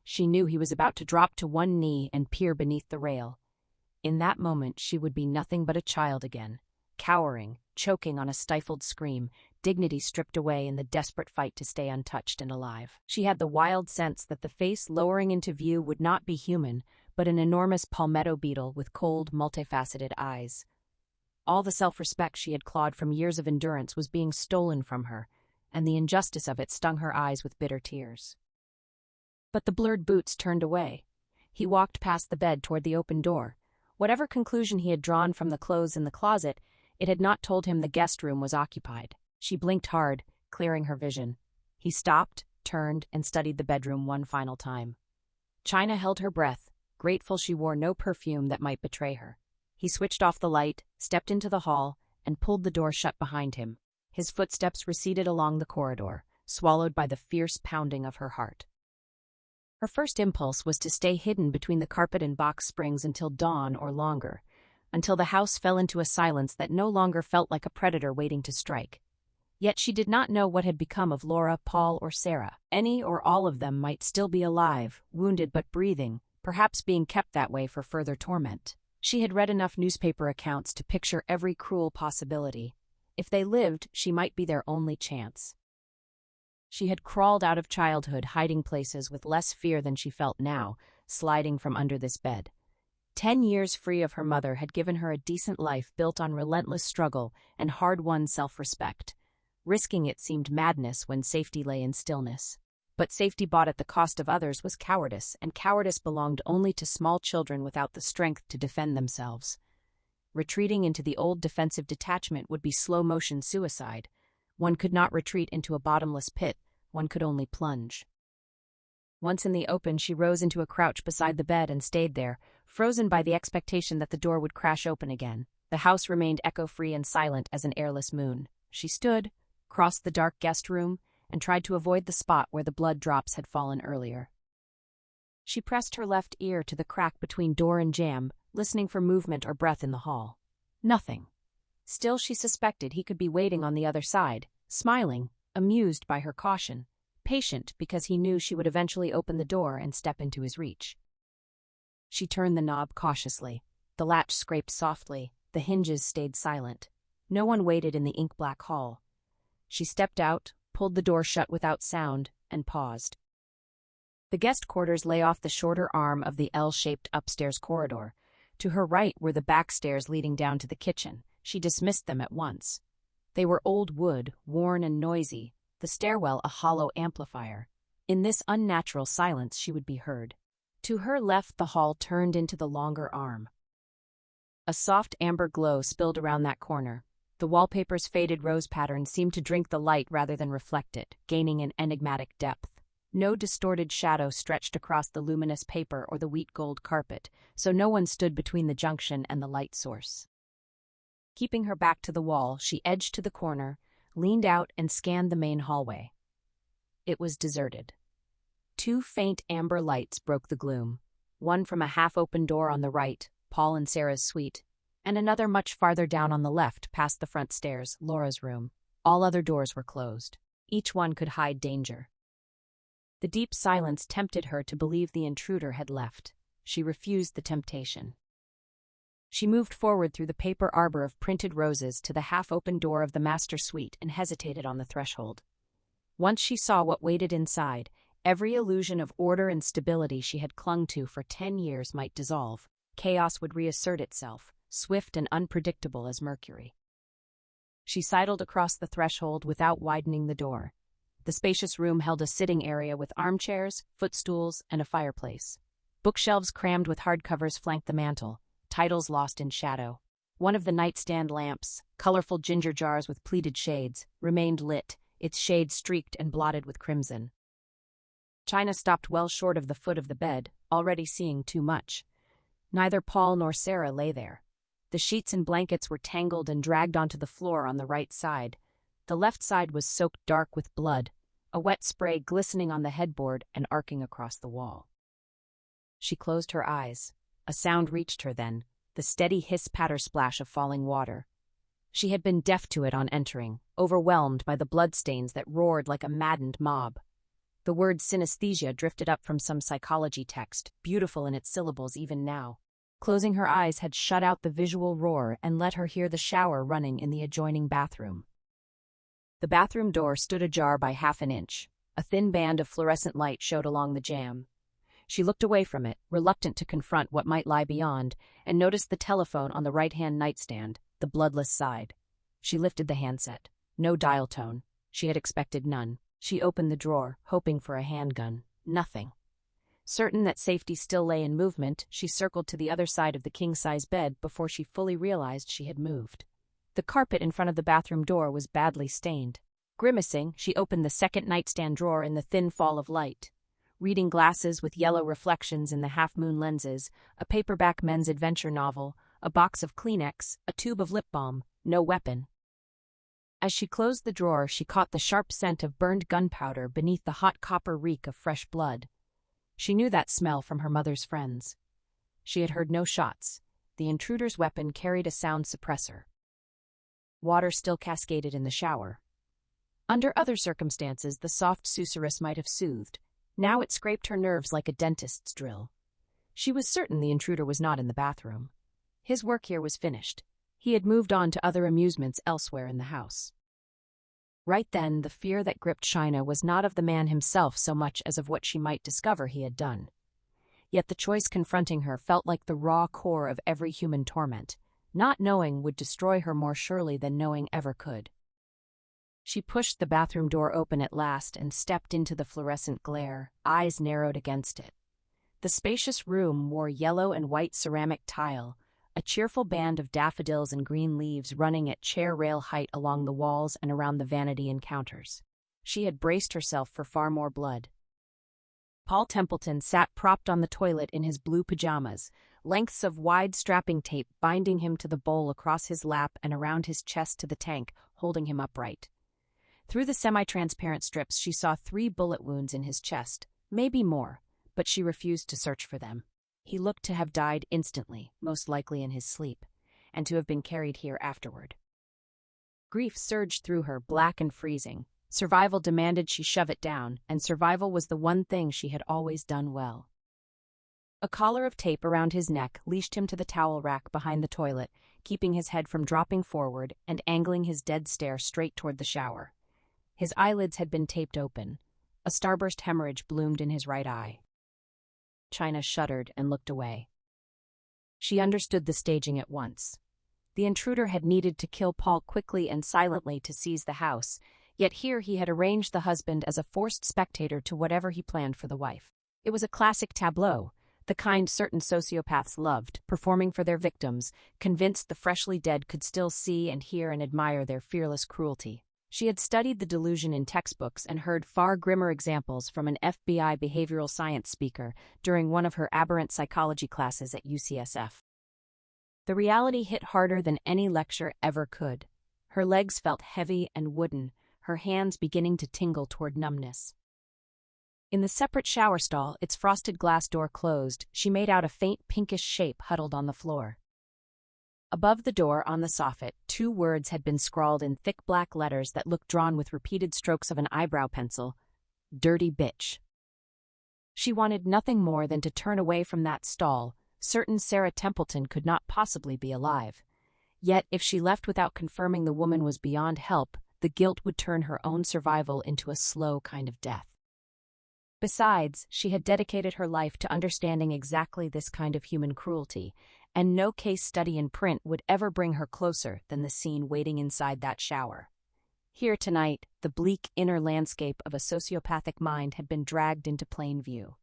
Speaker 1: She knew he was about to drop to one knee and peer beneath the rail. In that moment, she would be nothing but a child again, cowering, choking on a stifled scream, dignity stripped away in the desperate fight to stay untouched and alive. She had the wild sense that the face lowering into view would not be human, but an enormous palmetto beetle with cold, multifaceted eyes. All the self-respect she had clawed from years of endurance was being stolen from her, and the injustice of it stung her eyes with bitter tears. But the blurred boots turned away. He walked past the bed toward the open door. Whatever conclusion he had drawn from the clothes in the closet, it had not told him the guest room was occupied. She blinked hard, clearing her vision. He stopped, turned, and studied the bedroom one final time. China held her breath, grateful she wore no perfume that might betray her. He switched off the light, stepped into the hall, and pulled the door shut behind him. His footsteps receded along the corridor, swallowed by the fierce pounding of her heart. Her first impulse was to stay hidden between the carpet and box springs until dawn or longer, until the house fell into a silence that no longer felt like a predator waiting to strike. Yet she did not know what had become of Laura, Paul, or Sarah. Any or all of them might still be alive, wounded but breathing, perhaps being kept that way for further torment. She had read enough newspaper accounts to picture every cruel possibility. If they lived, she might be their only chance. She had crawled out of childhood hiding places with less fear than she felt now, sliding from under this bed. 10 years free of her mother had given her a decent life built on relentless struggle and hard-won self-respect. Risking it seemed madness when safety lay in stillness. But safety bought at the cost of others was cowardice, and cowardice belonged only to small children without the strength to defend themselves. Retreating into the old defensive detachment would be slow-motion suicide. One could not retreat into a bottomless pit, one could only plunge. Once in the open, she rose into a crouch beside the bed and stayed there, frozen by the expectation that the door would crash open again. The house remained echo-free and silent as an airless moon. She stood, crossed the dark guest room, and tried to avoid the spot where the blood drops had fallen earlier. She pressed her left ear to the crack between door and jamb, listening for movement or breath in the hall. Nothing. Still, she suspected he could be waiting on the other side, smiling, amused by her caution, patient because he knew she would eventually open the door and step into his reach. She turned the knob cautiously. The latch scraped softly, the hinges stayed silent. No one waited in the ink-black hall. She stepped out, pulled the door shut without sound, and paused. The guest quarters lay off the shorter arm of the L-shaped upstairs corridor. To her right were the back stairs leading down to the kitchen. She dismissed them at once. They were old wood, worn and noisy, the stairwell a hollow amplifier. In this unnatural silence she would be heard. To her left the hall turned into the longer arm. A soft amber glow spilled around that corner. The wallpaper's faded rose pattern seemed to drink the light rather than reflect it, gaining an enigmatic depth. No distorted shadow stretched across the luminous paper or the wheat-gold carpet, so no one stood between the junction and the light source. Keeping her back to the wall, she edged to the corner, leaned out and scanned the main hallway. It was deserted. 2 faint amber lights broke the gloom, one from a half-open door on the right, Paul and Sarah's suite, and another much farther down on the left, past the front stairs, Laura's room. All other doors were closed. Each one could hide danger. The deep silence tempted her to believe the intruder had left. She refused the temptation. She moved forward through the paper arbor of printed roses to the half-open door of the master suite and hesitated on the threshold. Once she saw what waited inside, every illusion of order and stability she had clung to for 10 years might dissolve. Chaos would reassert itself, swift and unpredictable as Mercury. She sidled across the threshold without widening the door. The spacious room held a sitting area with armchairs, footstools, and a fireplace. Bookshelves crammed with hardcovers flanked the mantel, titles lost in shadow. One of the nightstand lamps, colorful ginger jars with pleated shades, remained lit, its shade streaked and blotted with crimson. China stopped well short of the foot of the bed, already seeing too much. Neither Paul nor Sarah lay there. The sheets and blankets were tangled and dragged onto the floor on the right side. The left side was soaked dark with blood, a wet spray glistening on the headboard and arcing across the wall. She closed her eyes. A sound reached her then, the steady hiss-patter-splash of falling water. She had been deaf to it on entering, overwhelmed by the bloodstains that roared like a maddened mob. The word synesthesia drifted up from some psychology text, beautiful in its syllables even now. Closing her eyes had shut out the visual roar and let her hear the shower running in the adjoining bathroom. The bathroom door stood ajar by half an inch. A thin band of fluorescent light showed along the jamb. She looked away from it, reluctant to confront what might lie beyond, and noticed the telephone on the right-hand nightstand, the bloodless side. She lifted the handset. No dial tone. She had expected none. She opened the drawer, hoping for a handgun. Nothing. Certain that safety still lay in movement, she circled to the other side of the king-size bed before she fully realized she had moved. The carpet in front of the bathroom door was badly stained. Grimacing, she opened the second nightstand drawer in the thin fall of light. Reading glasses with yellow reflections in the half-moon lenses, a paperback men's adventure novel, a box of Kleenex, a tube of lip balm, no weapon. As she closed the drawer, she caught the sharp scent of burned gunpowder beneath the hot copper reek of fresh blood. She knew that smell from her mother's friends. She had heard no shots. The intruder's weapon carried a sound suppressor. Water still cascaded in the shower. Under other circumstances, the soft susurrus might have soothed. Now it scraped her nerves like a dentist's drill. She was certain the intruder was not in the bathroom. His work here was finished. He had moved on to other amusements elsewhere in the house. Right then, the fear that gripped China was not of the man himself so much as of what she might discover he had done. Yet the choice confronting her felt like the raw core of every human torment. Not knowing would destroy her more surely than knowing ever could. She pushed the bathroom door open at last and stepped into the fluorescent glare, eyes narrowed against it. The spacious room wore yellow and white ceramic tile, a cheerful band of daffodils and green leaves running at chair rail height along the walls and around the vanity and counters. She had braced herself for far more blood. Paul Templeton sat propped on the toilet in his blue pajamas, lengths of wide strapping tape binding him to the bowl across his lap and around his chest to the tank, holding him upright. Through the semi-transparent strips she saw 3 bullet wounds in his chest, maybe more, but she refused to search for them. He looked to have died instantly, most likely in his sleep, and to have been carried here afterward. Grief surged through her, black and freezing. Survival demanded she shove it down, and survival was the one thing she had always done well. A collar of tape around his neck leashed him to the towel rack behind the toilet, keeping his head from dropping forward and angling his dead stare straight toward the shower. His eyelids had been taped open. A starburst hemorrhage bloomed in his right eye. China shuddered and looked away. She understood the staging at once. The intruder had needed to kill Paul quickly and silently to seize the house, yet here he had arranged the husband as a forced spectator to whatever he planned for the wife. It was a classic tableau, the kind certain sociopaths loved, performing for their victims, convinced the freshly dead could still see and hear and admire their fearless cruelty. She had studied the delusion in textbooks and heard far grimmer examples from an FBI behavioral science speaker during one of her aberrant psychology classes at UCSF. The reality hit harder than any lecture ever could. Her legs felt heavy and wooden, her hands beginning to tingle toward numbness. In the separate shower stall, its frosted glass door closed, she made out a faint pinkish shape huddled on the floor. Above the door on the soffit, 2 words had been scrawled in thick black letters that looked drawn with repeated strokes of an eyebrow pencil: "Dirty bitch." She wanted nothing more than to turn away from that stall, certain Sarah Templeton could not possibly be alive. Yet, if she left without confirming the woman was beyond help, the guilt would turn her own survival into a slow kind of death. Besides, she had dedicated her life to understanding exactly this kind of human cruelty, and no case study in print would ever bring her closer than the scene waiting inside that shower. Here tonight, the bleak inner landscape of a sociopathic mind had been dragged into plain view.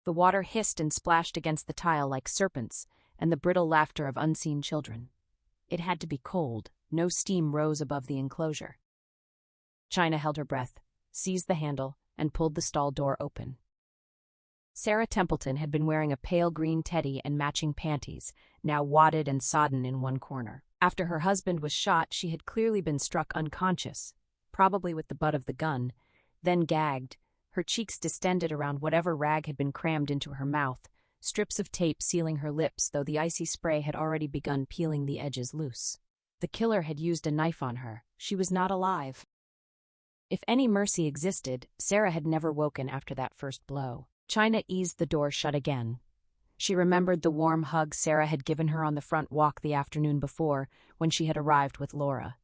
Speaker 1: The water hissed and splashed against the tile like serpents, and the brittle laughter of unseen children. It had to be cold. No steam rose above the enclosure. China held her breath, seized the handle, and pulled the stall door open. Sarah Templeton had been wearing a pale green teddy and matching panties, now wadded and sodden in one corner. After her husband was shot, she had clearly been struck unconscious, probably with the butt of the gun, then gagged, her cheeks distended around whatever rag had been crammed into her mouth, strips of tape sealing her lips, though the icy spray had already begun peeling the edges loose. The killer had used a knife on her. She was not alive. If any mercy existed, Sarah had never woken after that first blow. China eased the door shut again. She remembered the warm hug Sarah had given her on the front walk the afternoon before, when she had arrived with Laura.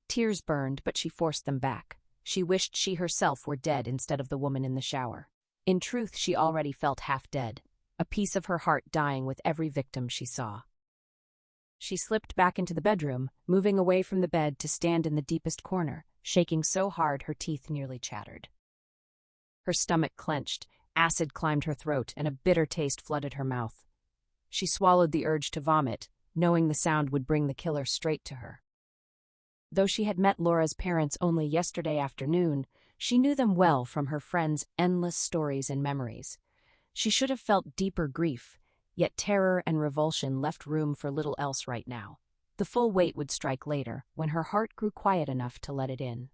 Speaker 1: Tears burned, but she forced them back. She wished she herself were dead instead of the woman in the shower. In truth, she already felt half dead, a piece of her heart dying with every victim she saw. She slipped back into the bedroom, moving away from the bed to stand in the deepest corner, shaking so hard her teeth nearly chattered. Her stomach clenched, acid climbed her throat, and a bitter taste flooded her mouth. She swallowed the urge to vomit, knowing the sound would bring the killer straight to her. Though she had met Laura's parents only yesterday afternoon, she knew them well from her friends' endless stories and memories. She should have felt deeper grief, yet terror and revulsion left room for little else right now. The full weight would strike later, when her heart grew quiet enough to let it in.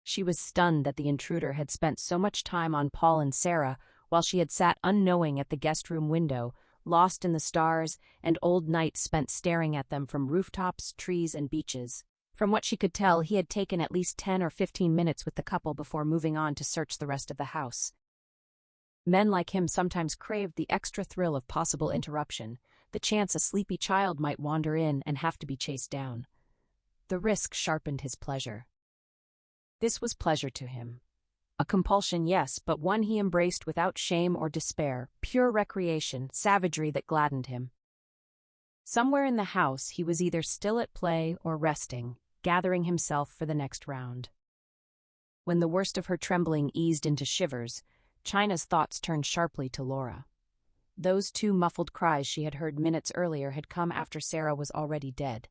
Speaker 1: She was stunned that the intruder had spent so much time on Paul and Sarah while she had sat unknowing at the guest room window, lost in the stars, and old nights spent staring at them from rooftops, trees, and beaches. From what she could tell, he had taken at least 10 or 15 minutes with the couple before moving on to search the rest of the house. Men like him sometimes craved the extra thrill of possible interruption, the chance a sleepy child might wander in and have to be chased down. The risk sharpened his pleasure. This was pleasure to him. A compulsion, yes, but one he embraced without shame or despair, pure recreation, savagery that gladdened him. Somewhere in the house he was either still at play or resting, gathering himself for the next round. When the worst of her trembling eased into shivers, China's thoughts turned sharply to Laura. Those 2 muffled cries she had heard minutes earlier had come after Sarah was already dead.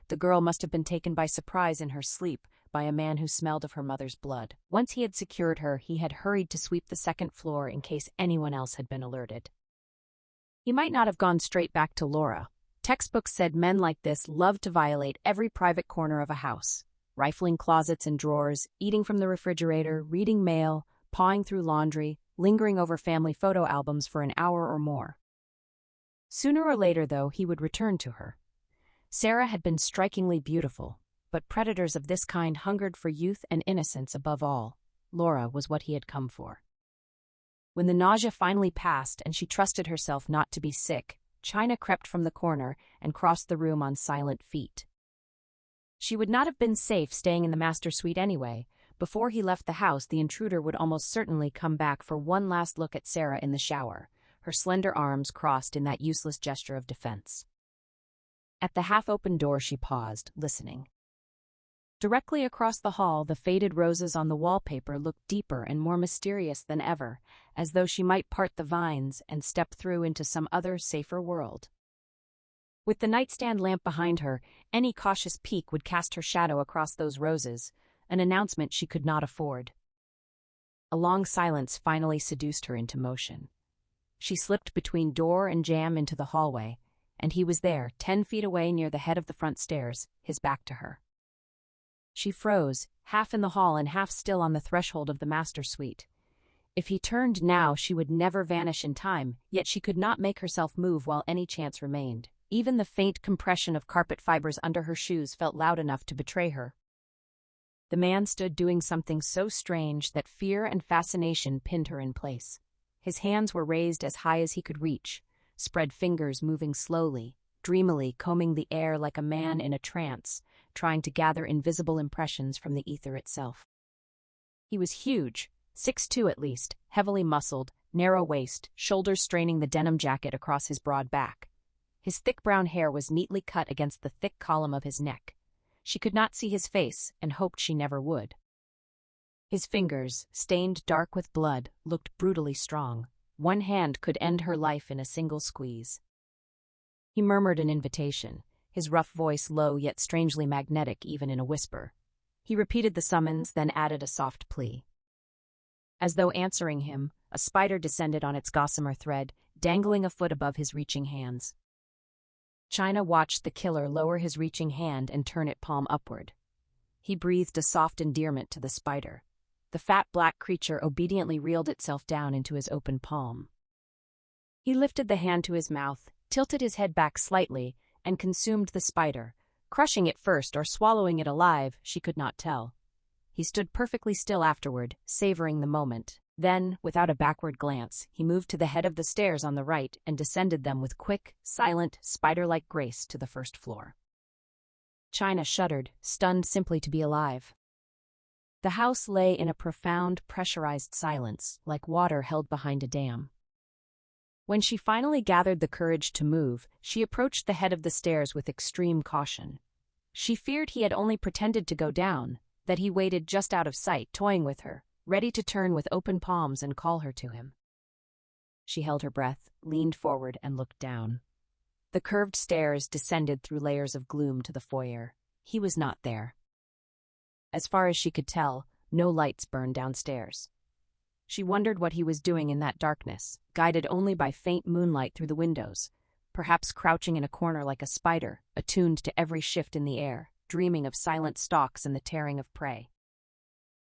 Speaker 1: The girl must have been taken by surprise in her sleep by a man who smelled of her mother's blood. Once he had secured her, he had hurried to sweep the 2nd floor in case anyone else had been alerted. He might not have gone straight back to Laura. Textbooks said men like this loved to violate every private corner of a house, rifling closets and drawers, eating from the refrigerator, reading mail, pawing through laundry, lingering over family photo albums for an hour or more. Sooner or later, though, he would return to her. Sarah had been strikingly beautiful, but predators of this kind hungered for youth and innocence above all. Laura was what he had come for. When the nausea finally passed and she trusted herself not to be sick, China crept from the corner and crossed the room on silent feet. She would not have been safe staying in the master suite anyway. Before he left the house, the intruder would almost certainly come back for one last look at Sarah in the shower, her slender arms crossed in that useless gesture of defense. At the half-open door she paused, listening. Directly across the hall, the faded roses on the wallpaper looked deeper and more mysterious than ever, as though she might part the vines and step through into some other, safer world. With the nightstand lamp behind her, any cautious peek would cast her shadow across those roses, an announcement she could not afford. A long silence finally seduced her into motion. She slipped between door and jamb into the hallway, and he was there, 10 feet away near the head of the front stairs, his back to her. She froze, half in the hall and half still on the threshold of the master suite. If he turned now, she would never vanish in time, yet she could not make herself move while any chance remained. Even the faint compression of carpet fibers under her shoes felt loud enough to betray her. The man stood doing something so strange that fear and fascination pinned her in place. His hands were raised as high as he could reach, spread fingers moving slowly, dreamily combing the air like a man in a trance, trying to gather invisible impressions from the ether itself. He was huge, 6'2" at least, heavily muscled, narrow waist, shoulders straining the denim jacket across his broad back. His thick brown hair was neatly cut against the thick column of his neck. She could not see his face and hoped she never would. His fingers, stained dark with blood, looked brutally strong. One hand could end her life in a single squeeze. He murmured an invitation, his rough voice low yet strangely magnetic even in a whisper. He repeated the summons, then added a soft plea. As though answering him, a spider descended on its gossamer thread, dangling a foot above his reaching hands. China watched the killer lower his reaching hand and turn it palm upward. He breathed a soft endearment to the spider. The fat black creature obediently reeled itself down into his open palm. He lifted the hand to his mouth, tilted his head back slightly, and consumed the spider, crushing it first or swallowing it alive, she could not tell. He stood perfectly still afterward, savoring the moment. Then, without a backward glance, he moved to the head of the stairs on the right and descended them with quick, silent, spider-like grace to the first floor. China shuddered, stunned simply to be alive. The house lay in a profound, pressurized silence, like water held behind a dam. When she finally gathered the courage to move, she approached the head of the stairs with extreme caution. She feared he had only pretended to go down, that he waited just out of sight, toying with her, ready to turn with open palms and call her to him. She held her breath, leaned forward, and looked down. The curved stairs descended through layers of gloom to the foyer. He was not there. As far as she could tell, no lights burned downstairs. She wondered what he was doing in that darkness, guided only by faint moonlight through the windows, perhaps crouching in a corner like a spider, attuned to every shift in the air, dreaming of silent stalks and the tearing of prey.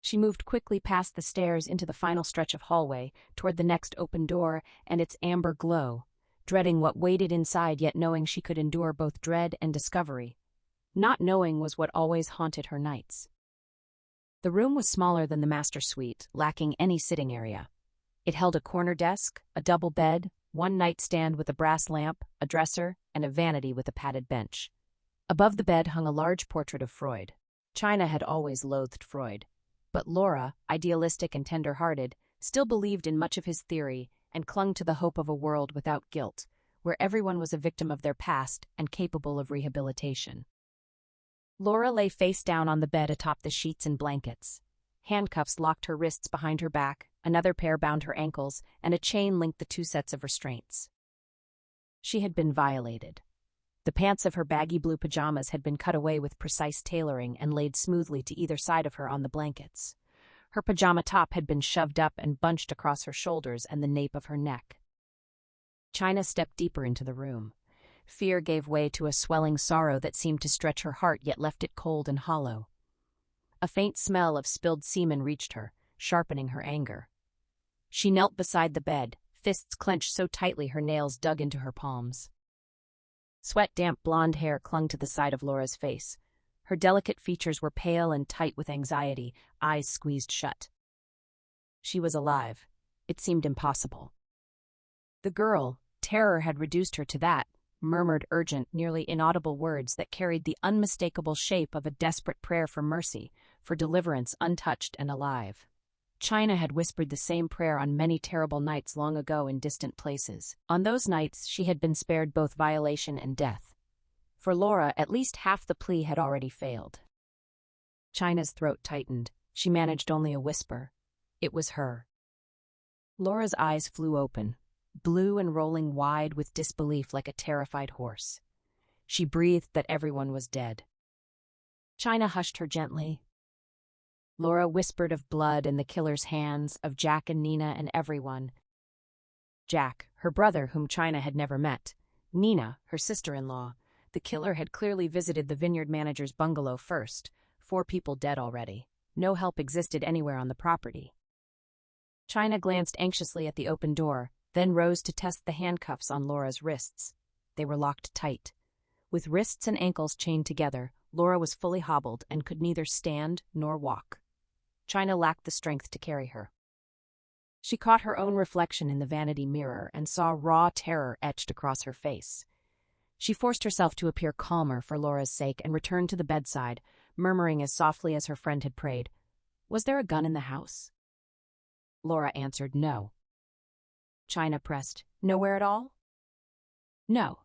Speaker 1: She moved quickly past the stairs into the final stretch of hallway, toward the next open door and its amber glow, dreading what waited inside yet knowing she could endure both dread and discovery. Not knowing was what always haunted her nights. The room was smaller than the master suite, lacking any sitting area. It held a corner desk, a double bed, one nightstand with a brass lamp, a dresser, and a vanity with a padded bench. Above the bed hung a large portrait of Freud. China had always loathed Freud, but Laura, idealistic and tender-hearted, still believed in much of his theory and clung to the hope of a world without guilt, where everyone was a victim of their past and capable of rehabilitation. Laura lay face down on the bed atop the sheets and blankets. Handcuffs locked her wrists behind her back, another pair bound her ankles, and a chain linked the two sets of restraints. She had been violated. The pants of her baggy blue pajamas had been cut away with precise tailoring and laid smoothly to either side of her on the blankets. Her pajama top had been shoved up and bunched across her shoulders and the nape of her neck. China stepped deeper into the room. Fear gave way to a swelling sorrow that seemed to stretch her heart yet left it cold and hollow. A faint smell of spilled semen reached her, sharpening her anger. She knelt beside the bed, fists clenched so tightly her nails dug into her palms. Sweat-damp blonde hair clung to the side of Laura's face. Her delicate features were pale and tight with anxiety, eyes squeezed shut. She was alive. It seemed impossible. The girl, terror had reduced her to that, murmured urgent, nearly inaudible words that carried the unmistakable shape of a desperate prayer for mercy, for deliverance untouched and alive. China had whispered the same prayer on many terrible nights long ago in distant places. On those nights, she had been spared both violation and death. For Laura, at least half the plea had already failed. China's throat tightened. She managed only a whisper. It was her. Laura's eyes flew open, blue and rolling wide with disbelief like a terrified horse. She breathed that everyone was dead. China hushed her gently. Laura whispered of blood in the killer's hands, of Jack and Nina and everyone. Jack, her brother whom China had never met. Nina, her sister-in-law. The killer had clearly visited the vineyard manager's bungalow first. 4 people dead already. No help existed anywhere on the property. China glanced anxiously at the open door, then rose to test the handcuffs on Laura's wrists. They were locked tight. With wrists and ankles chained together, Laura was fully hobbled and could neither stand nor walk. China lacked the strength to carry her. She caught her own reflection in the vanity mirror and saw raw terror etched across her face. She forced herself to appear calmer for Laura's sake and returned to the bedside, murmuring as softly as her friend had prayed, "Was there a gun in the house?" Laura answered no. China pressed, "Nowhere at all?" "No."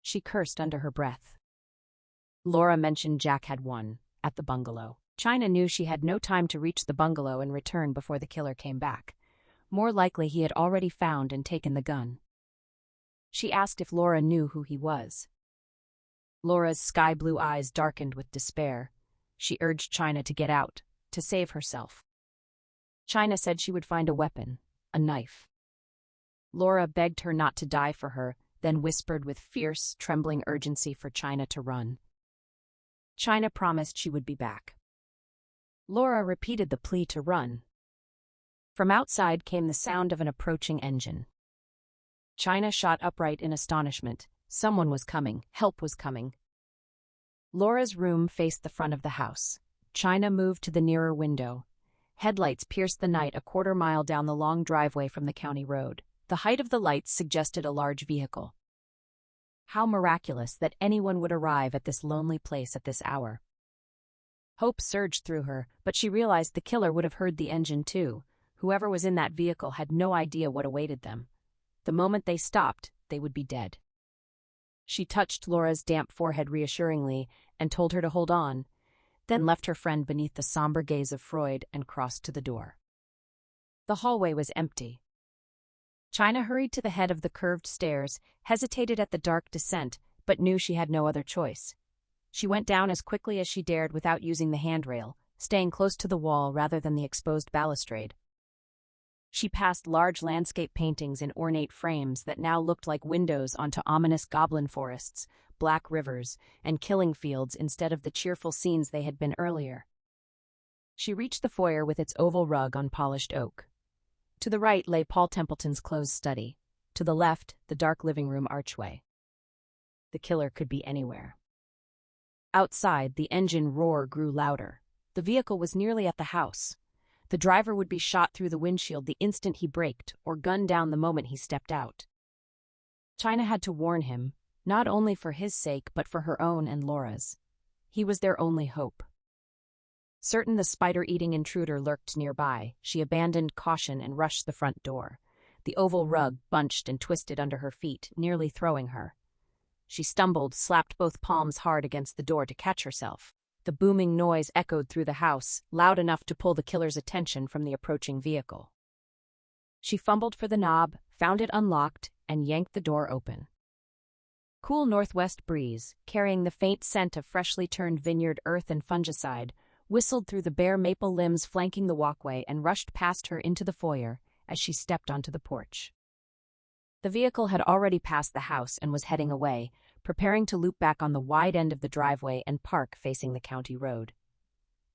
Speaker 1: She cursed under her breath. Laura mentioned Jack had one, at the bungalow. China knew she had no time to reach the bungalow and return before the killer came back. More likely he had already found and taken the gun. She asked if Laura knew who he was. Laura's sky-blue eyes darkened with despair. She urged China to get out, to save herself. China said she would find a weapon, a knife. Laura begged her not to die for her, then whispered with fierce, trembling urgency for China to run. China promised she would be back. Laura repeated the plea to run. From outside came the sound of an approaching engine. China shot upright in astonishment. Someone was coming. Help was coming. Laura's room faced the front of the house. China moved to the nearer window. Headlights pierced the night a quarter-mile down the long driveway from the county road. The height of the lights suggested a large vehicle. How miraculous that anyone would arrive at this lonely place at this hour. Hope surged through her, but she realized the killer would have heard the engine too. Whoever was in that vehicle had no idea what awaited them. The moment they stopped, they would be dead. She touched Laura's damp forehead reassuringly and told her to hold on, then left her friend beneath the somber gaze of Freud and crossed to the door. The hallway was empty. China hurried to the head of the curved stairs, hesitated at the dark descent, but knew she had no other choice. She went down as quickly as she dared without using the handrail, staying close to the wall rather than the exposed balustrade. She passed large landscape paintings in ornate frames that now looked like windows onto ominous goblin forests, black rivers, and killing fields instead of the cheerful scenes they had been earlier. She reached the foyer with its oval rug on polished oak. To the right lay Paul Templeton's closed study. To the left, the dark living room archway. The killer could be anywhere. Outside, the engine roar grew louder. The vehicle was nearly at the house. The driver would be shot through the windshield the instant he braked, or gunned down the moment he stepped out. China had to warn him, not only for his sake but for her own and Laura's. He was their only hope. Certain the spider-eating intruder lurked nearby, she abandoned caution and rushed the front door. The oval rug bunched and twisted under her feet, nearly throwing her. She stumbled, slapped both palms hard against the door to catch herself. The booming noise echoed through the house, loud enough to pull the killer's attention from the approaching vehicle. She fumbled for the knob, found it unlocked, and yanked the door open. Cool northwest breeze, carrying the faint scent of freshly turned vineyard earth and fungicide, whistled through the bare maple limbs flanking the walkway and rushed past her into the foyer as she stepped onto the porch. The vehicle had already passed the house and was heading away, preparing to loop back on the wide end of the driveway and park facing the county road.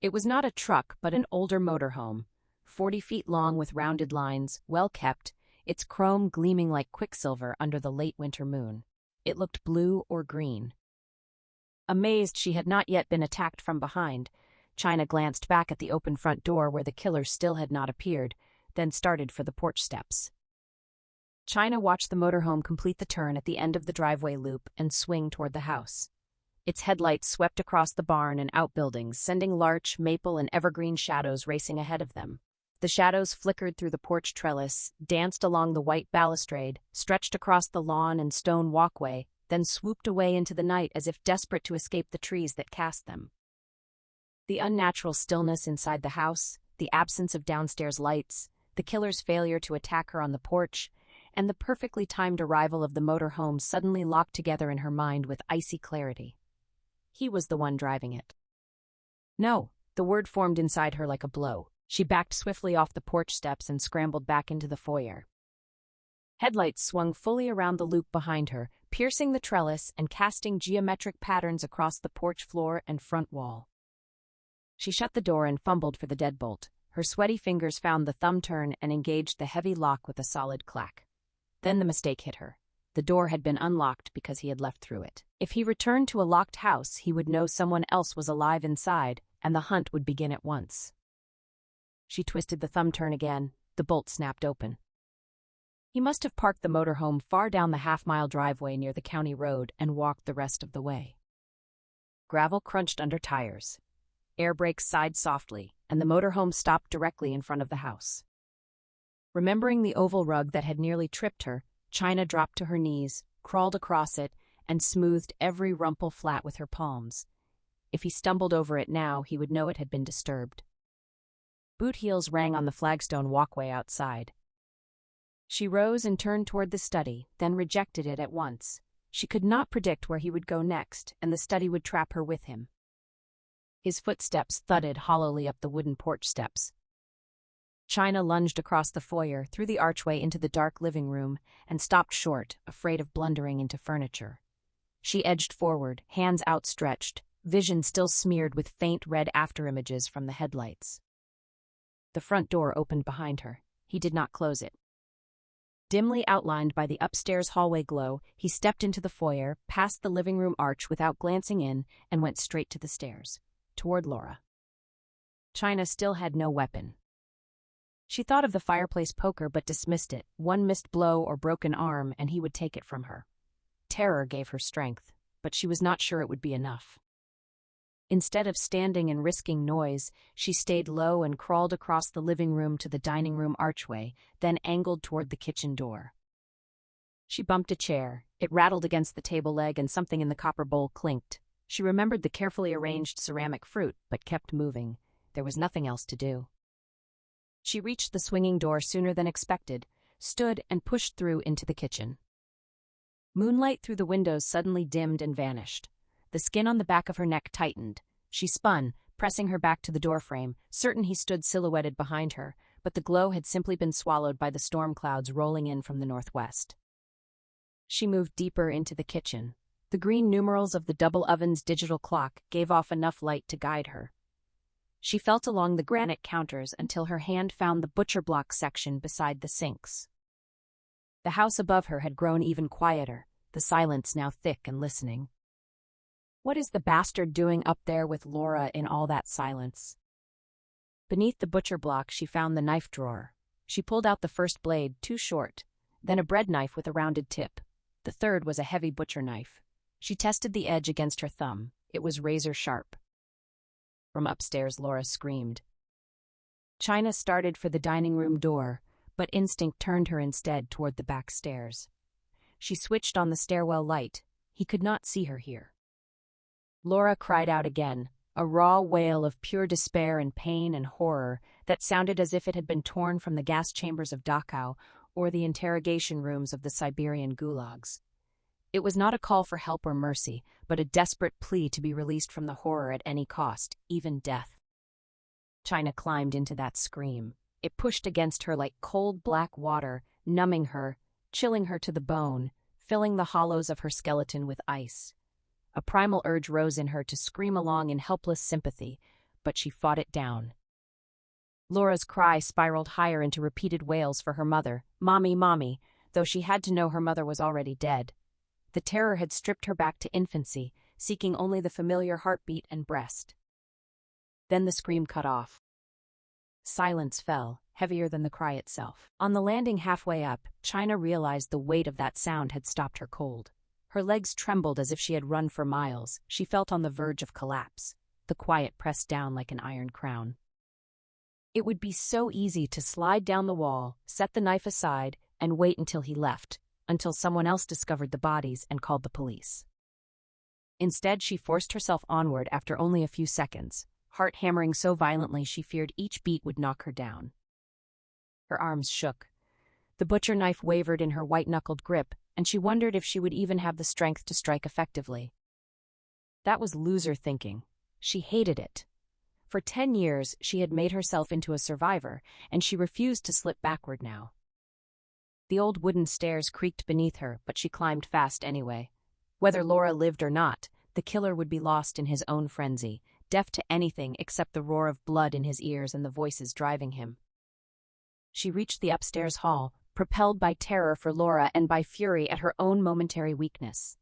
Speaker 1: It was not a truck but an older motorhome, 40 feet long with rounded lines, well kept, its chrome gleaming like quicksilver under the late winter moon. It looked blue or green. Amazed she had not yet been attacked from behind, China glanced back at the open front door where the killer still had not appeared, then started for the porch steps. China watched the motorhome complete the turn at the end of the driveway loop and swing toward the house. Its headlights swept across the barn and outbuildings, sending larch, maple, and evergreen shadows racing ahead of them. The shadows flickered through the porch trellis, danced along the white balustrade, stretched across the lawn and stone walkway, then swooped away into the night as if desperate to escape the trees that cast them. The unnatural stillness inside the house, the absence of downstairs lights, the killer's failure to attack her on the porch, and the perfectly timed arrival of the motorhome suddenly locked together in her mind with icy clarity. He was the one driving it. No, the word formed inside her like a blow. She backed swiftly off the porch steps and scrambled back into the foyer. Headlights swung fully around the loop behind her, piercing the trellis and casting geometric patterns across the porch floor and front wall. She shut the door and fumbled for the deadbolt. Her sweaty fingers found the thumb turn and engaged the heavy lock with a solid clack. Then the mistake hit her. The door had been unlocked because he had left through it. If he returned to a locked house, he would know someone else was alive inside, and the hunt would begin at once. She twisted the thumb turn again. The bolt snapped open. He must have parked the motorhome far down the half-mile driveway near the county road and walked the rest of the way. Gravel crunched under tires. Air brakes sighed softly, and the motorhome stopped directly in front of the house. Remembering the oval rug that had nearly tripped her, China dropped to her knees, crawled across it, and smoothed every rumple flat with her palms. If he stumbled over it now, he would know it had been disturbed. Boot heels rang on the flagstone walkway outside. She rose and turned toward the study, then rejected it at once. She could not predict where he would go next, and the study would trap her with him. His footsteps thudded hollowly up the wooden porch steps. China lunged across the foyer, through the archway into the dark living room, and stopped short, afraid of blundering into furniture. She edged forward, hands outstretched, vision still smeared with faint red afterimages from the headlights. The front door opened behind her. He did not close it. Dimly outlined by the upstairs hallway glow, he stepped into the foyer, past the living room arch without glancing in, and went straight to the stairs, toward Laura. China still had no weapon. She thought of the fireplace poker but dismissed it. One missed blow or broken arm, and he would take it from her. Terror gave her strength, but she was not sure it would be enough. Instead of standing and risking noise, she stayed low and crawled across the living room to the dining room archway, then angled toward the kitchen door. She bumped a chair. It rattled against the table leg and something in the copper bowl clinked. She remembered the carefully arranged ceramic fruit, but kept moving. There was nothing else to do. She reached the swinging door sooner than expected, stood and pushed through into the kitchen. Moonlight through the windows suddenly dimmed and vanished. The skin on the back of her neck tightened. She spun, pressing her back to the doorframe, certain he stood silhouetted behind her, but the glow had simply been swallowed by the storm clouds rolling in from the northwest. She moved deeper into the kitchen. The green numerals of the double oven's digital clock gave off enough light to guide her. She felt along the granite counters until her hand found the butcher block section beside the sinks. The house above her had grown even quieter, the silence now thick and listening. What is the bastard doing up there with Laura in all that silence? Beneath the butcher block she found the knife drawer. She pulled out the first blade, too short, then a bread knife with a rounded tip. The third was a heavy butcher knife. She tested the edge against her thumb. It was razor sharp. From upstairs, Laura screamed. China started for the dining room door, but instinct turned her instead toward the back stairs. She switched on the stairwell light. He could not see her here. Laura cried out again, a raw wail of pure despair and pain and horror that sounded as if it had been torn from the gas chambers of Dachau or the interrogation rooms of the Siberian gulags. It was not a call for help or mercy, but a desperate plea to be released from the horror at any cost, even death. China climbed into that scream. It pushed against her like cold black water, numbing her, chilling her to the bone, filling the hollows of her skeleton with ice. A primal urge rose in her to scream along in helpless sympathy, but she fought it down. Laura's cry spiraled higher into repeated wails for her mother, "Mommy, Mommy," though she had to know her mother was already dead. The terror had stripped her back to infancy, seeking only the familiar heartbeat and breast. Then the scream cut off. Silence fell, heavier than the cry itself. On the landing halfway up, China realized the weight of that sound had stopped her cold. Her legs trembled as if she had run for miles. She felt on the verge of collapse. The quiet pressed down like an iron crown. It would be so easy to slide down the wall, set the knife aside, and wait until he left, until someone else discovered the bodies and called the police. Instead, she forced herself onward after only a few seconds, heart hammering so violently she feared each beat would knock her down. Her arms shook. The butcher knife wavered in her white-knuckled grip, and she wondered if she would even have the strength to strike effectively. That was loser thinking. She hated it. For 10 years, she had made herself into a survivor, and she refused to slip backward now. The old wooden stairs creaked beneath her, but she climbed fast anyway. Whether Laura lived or not, the killer would be lost in his own frenzy, deaf to anything except the roar of blood in his ears and the voices driving him. She reached the upstairs hall, propelled by terror for Laura and by fury at her own momentary weakness.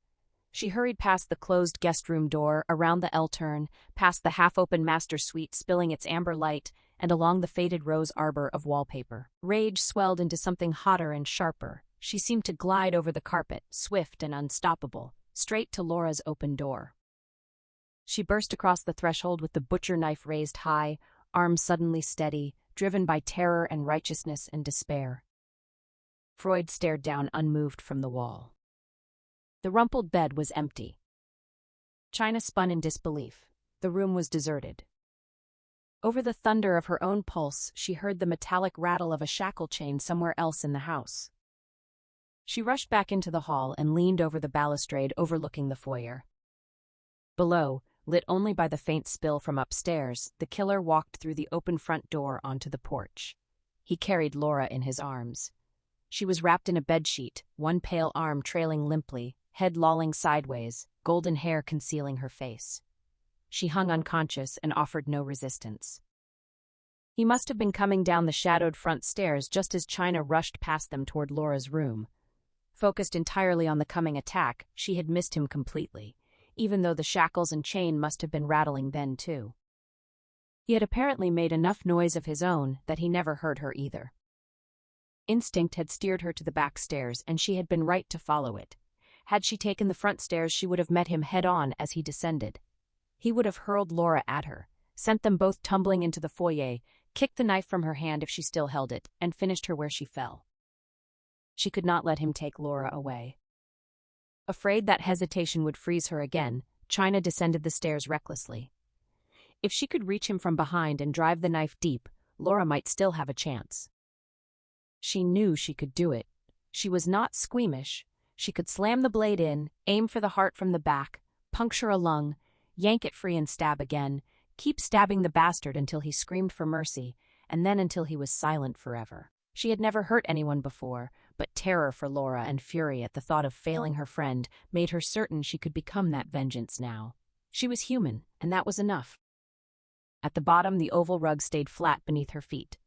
Speaker 1: She hurried past the closed guest room door, around the L-turn, past the half-open master suite spilling its amber light, and along the faded rose arbor of wallpaper. Rage swelled into something hotter and sharper. She seemed to glide over the carpet, swift and unstoppable, straight to Laura's open door. She burst across the threshold with the butcher knife raised high, arms suddenly steady, driven by terror and righteousness and despair. Freud stared down unmoved from the wall. The rumpled bed was empty. China spun in disbelief. The room was deserted. Over the thunder of her own pulse, she heard the metallic rattle of a shackle chain somewhere else in the house. She rushed back into the hall and leaned over the balustrade overlooking the foyer. Below, lit only by the faint spill from upstairs, the killer walked through the open front door onto the porch. He carried Laura in his arms. She was wrapped in a bedsheet, one pale arm trailing limply, head lolling sideways, golden hair concealing her face. She hung unconscious and offered no resistance. He must have been coming down the shadowed front stairs just as China rushed past them toward Laura's room. Focused entirely on the coming attack, she had missed him completely, even though the shackles and chain must have been rattling then too. He had apparently made enough noise of his own that he never heard her either. Instinct had steered her to the back stairs, and she had been right to follow it. Had she taken the front stairs, she would have met him head-on as he descended. He would have hurled Laura at her, sent them both tumbling into the foyer, kicked the knife from her hand if she still held it, and finished her where she fell. She could not let him take Laura away. Afraid that hesitation would freeze her again, China descended the stairs recklessly. If she could reach him from behind and drive the knife deep, Laura might still have a chance. She knew she could do it. She was not squeamish. She could slam the blade in, aim for the heart from the back, puncture a lung, yank it free and stab again, keep stabbing the bastard until he screamed for mercy, and then until he was silent forever. She had never hurt anyone before, but terror for Laura and fury at the thought of failing her friend made her certain she could become that vengeance now. She was human, and that was enough. At the bottom, the oval rug stayed flat beneath her feet.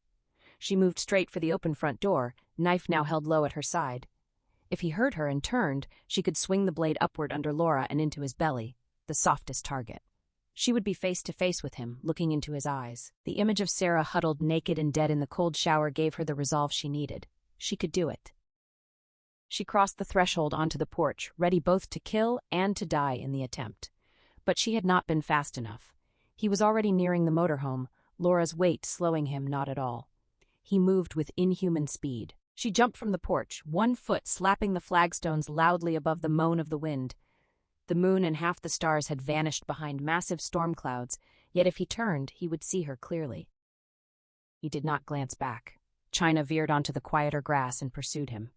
Speaker 1: She moved straight for the open front door, knife now held low at her side. If he heard her and turned, she could swing the blade upward under Laura and into his belly, the softest target. She would be face to face with him, looking into his eyes. The image of Sarah huddled naked and dead in the cold shower gave her the resolve she needed. She could do it. She crossed the threshold onto the porch, ready both to kill and to die in the attempt. But she had not been fast enough. He was already nearing the motorhome, Laura's weight slowing him not at all. He moved with inhuman speed. She jumped from the porch, one foot slapping the flagstones loudly above the moan of the wind. The moon and half the stars had vanished behind massive storm clouds, yet if he turned, he would see her clearly. He did not glance back. China veered onto the quieter grass and pursued him.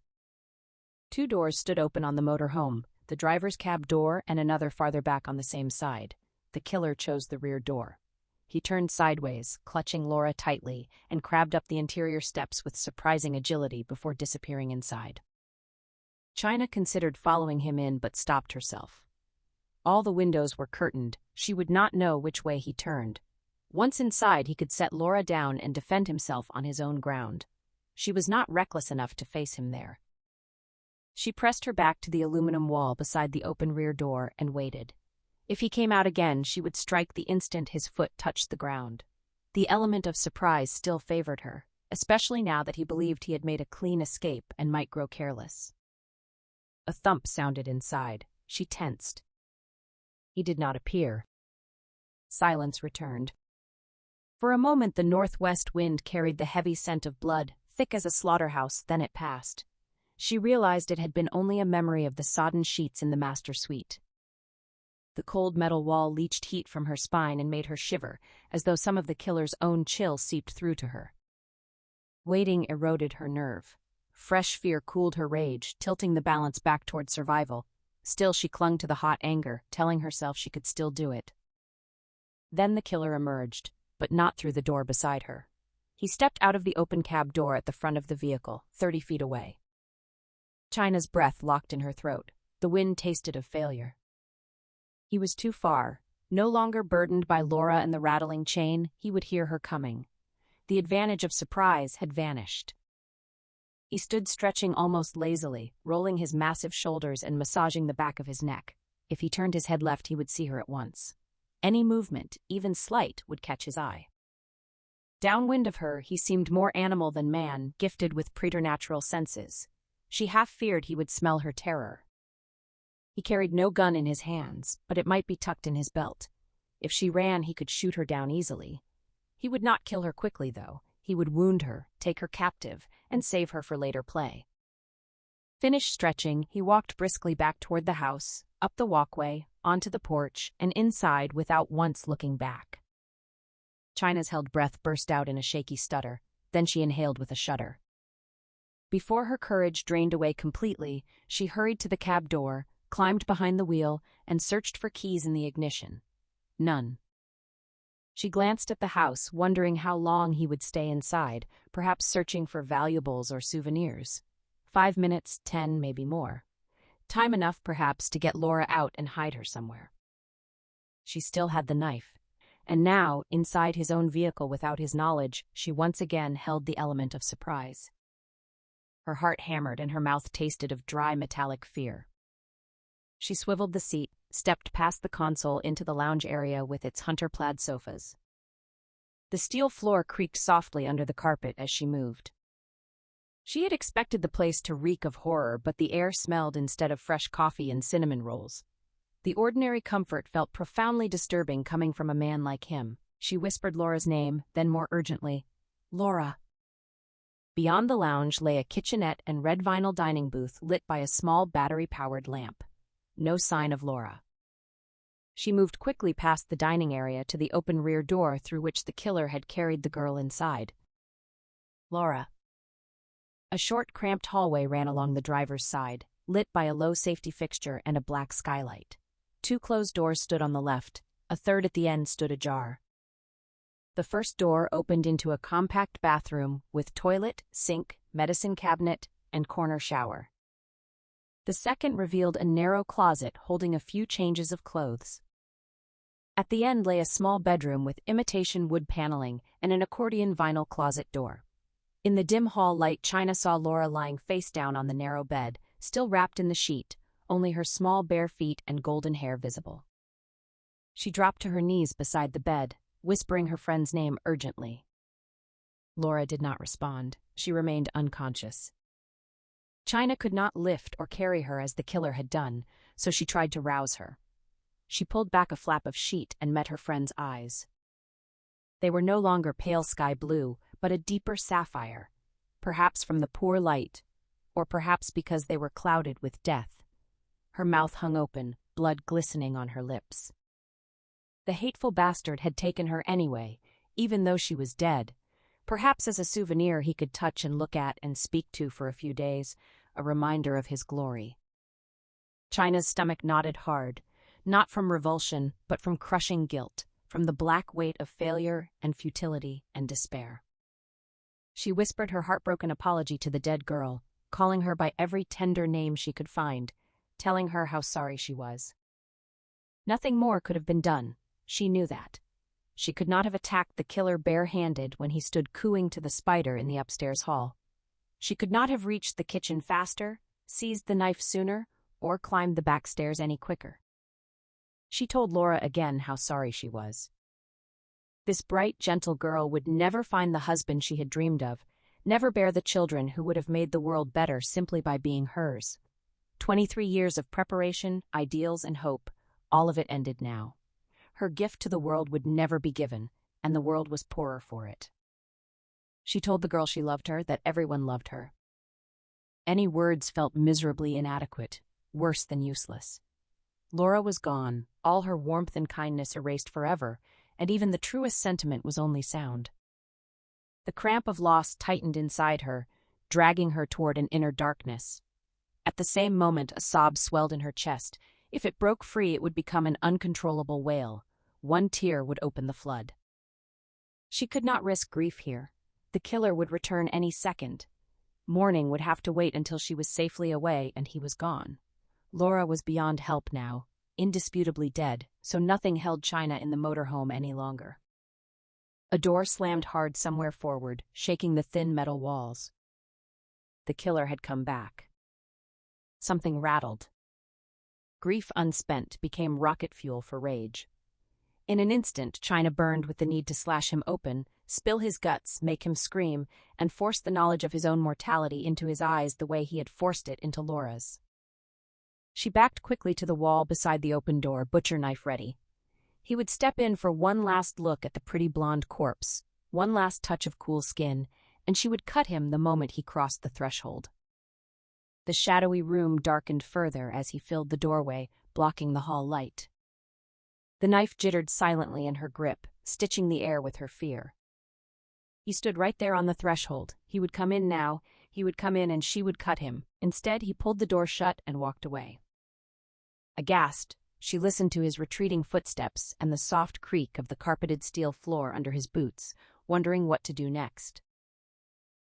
Speaker 1: 2 doors stood open on the motor home, the driver's cab door and another farther back on the same side. The killer chose the rear door. He turned sideways, clutching Laura tightly, and crabbed up the interior steps with surprising agility before disappearing inside. China considered following him in but stopped herself. All the windows were curtained. She would not know which way he turned. Once inside, he could set Laura down and defend himself on his own ground. She was not reckless enough to face him there. She pressed her back to the aluminum wall beside the open rear door and waited. If he came out again, she would strike the instant his foot touched the ground. The element of surprise still favored her, especially now that he believed he had made a clean escape and might grow careless. A thump sounded inside. She tensed. He did not appear. Silence returned. For a moment the northwest wind carried the heavy scent of blood, thick as a slaughterhouse, then it passed. She realized it had been only a memory of the sodden sheets in the master suite. The cold metal wall leached heat from her spine and made her shiver, as though some of the killer's own chill seeped through to her. Waiting eroded her nerve. Fresh fear cooled her rage, tilting the balance back toward survival. Still she clung to the hot anger, telling herself she could still do it. Then the killer emerged, but not through the door beside her. He stepped out of the open cab door at the front of the vehicle, 30 feet away. China's breath locked in her throat. The wind tasted of failure. He was too far. No longer burdened by Laura and the rattling chain, he would hear her coming. The advantage of surprise had vanished. He stood stretching almost lazily, rolling his massive shoulders and massaging the back of his neck. If he turned his head left, he would see her at once. Any movement, even slight, would catch his eye. Downwind of her, he seemed more animal than man, gifted with preternatural senses. She half feared he would smell her terror. He carried no gun in his hands, but it might be tucked in his belt. If she ran, he could shoot her down easily. He would not kill her quickly, though. He would wound her, take her captive, and save her for later play. Finished stretching, he walked briskly back toward the house, up the walkway, onto the porch, and inside without once looking back. China's held breath burst out in a shaky stutter, then she inhaled with a shudder. Before her courage drained away completely, she hurried to the cab door, climbed behind the wheel, and searched for keys in the ignition. None. She glanced at the house, wondering how long he would stay inside, perhaps searching for valuables or souvenirs. 5 minutes, 10, maybe more. Time enough, perhaps, to get Laura out and hide her somewhere. She still had the knife. And now, inside his own vehicle without his knowledge, she once again held the element of surprise. Her heart hammered and her mouth tasted of dry metallic fear. She swiveled the seat, stepped past the console into the lounge area with its hunter-plaid sofas. The steel floor creaked softly under the carpet as she moved. She had expected the place to reek of horror, but the air smelled instead of fresh coffee and cinnamon rolls. The ordinary comfort felt profoundly disturbing coming from a man like him. She whispered Laura's name, then more urgently, "Laura." Beyond the lounge lay a kitchenette and red vinyl dining booth lit by a small battery-powered lamp. No sign of Laura. She moved quickly past the dining area to the open rear door through which the killer had carried the girl inside. Laura. A short, cramped hallway ran along the driver's side, lit by a low safety fixture and a black skylight. 2 closed doors stood on the left, a third at the end stood ajar. The first door opened into a compact bathroom with toilet, sink, medicine cabinet, and corner shower. The second revealed a narrow closet holding a few changes of clothes. At the end lay a small bedroom with imitation wood paneling and an accordion vinyl closet door. In the dim hall light, China saw Laura lying face down on the narrow bed, still wrapped in the sheet, only her small bare feet and golden hair visible. She dropped to her knees beside the bed, whispering her friend's name urgently. Laura did not respond. She remained unconscious. China could not lift or carry her as the killer had done, so she tried to rouse her. She pulled back a flap of sheet and met her friend's eyes. They were no longer pale sky blue, but a deeper sapphire, perhaps from the poor light, or perhaps because they were clouded with death. Her mouth hung open, blood glistening on her lips. The hateful bastard had taken her anyway, even though she was dead, perhaps as a souvenir he could touch and look at and speak to for a few days, a reminder of his glory. China's stomach knotted hard, not from revulsion, but from crushing guilt, from the black weight of failure and futility and despair. She whispered her heartbroken apology to the dead girl, calling her by every tender name she could find, telling her how sorry she was. Nothing more could have been done. She knew that. She could not have attacked the killer bare-handed when he stood cooing to the spider in the upstairs hall. She could not have reached the kitchen faster, seized the knife sooner, or climbed the back stairs any quicker. She told Laura again how sorry she was. This bright, gentle girl would never find the husband she had dreamed of, never bear the children who would have made the world better simply by being hers. 23 years of preparation, ideals, and hope, all of it ended now. Her gift to the world would never be given, and the world was poorer for it. She told the girl she loved her, that everyone loved her. Any words felt miserably inadequate, worse than useless. Laura was gone, all her warmth and kindness erased forever, and even the truest sentiment was only sound. The cramp of loss tightened inside her, dragging her toward an inner darkness. At the same moment, a sob swelled in her chest. If it broke free, it would become an uncontrollable wail. One tear would open the flood. She could not risk grief here. The killer would return any second. Mourning would have to wait until she was safely away and he was gone. Laura was beyond help now, indisputably dead, so nothing held China in the motorhome any longer. A door slammed hard somewhere forward, shaking the thin metal walls. The killer had come back. Something rattled. Grief unspent became rocket fuel for rage. In an instant, China burned with the need to slash him open, spill his guts, make him scream, and force the knowledge of his own mortality into his eyes the way he had forced it into Laura's. She backed quickly to the wall beside the open door, butcher knife ready. He would step in for one last look at the pretty blonde corpse, one last touch of cool skin, and she would cut him the moment he crossed the threshold. The shadowy room darkened further as he filled the doorway, blocking the hall light. The knife jittered silently in her grip, stitching the air with her fear. He stood right there on the threshold. He would come in now, he would come in and she would cut him. Instead, he pulled the door shut and walked away. Aghast, she listened to his retreating footsteps and the soft creak of the carpeted steel floor under his boots, wondering what to do next.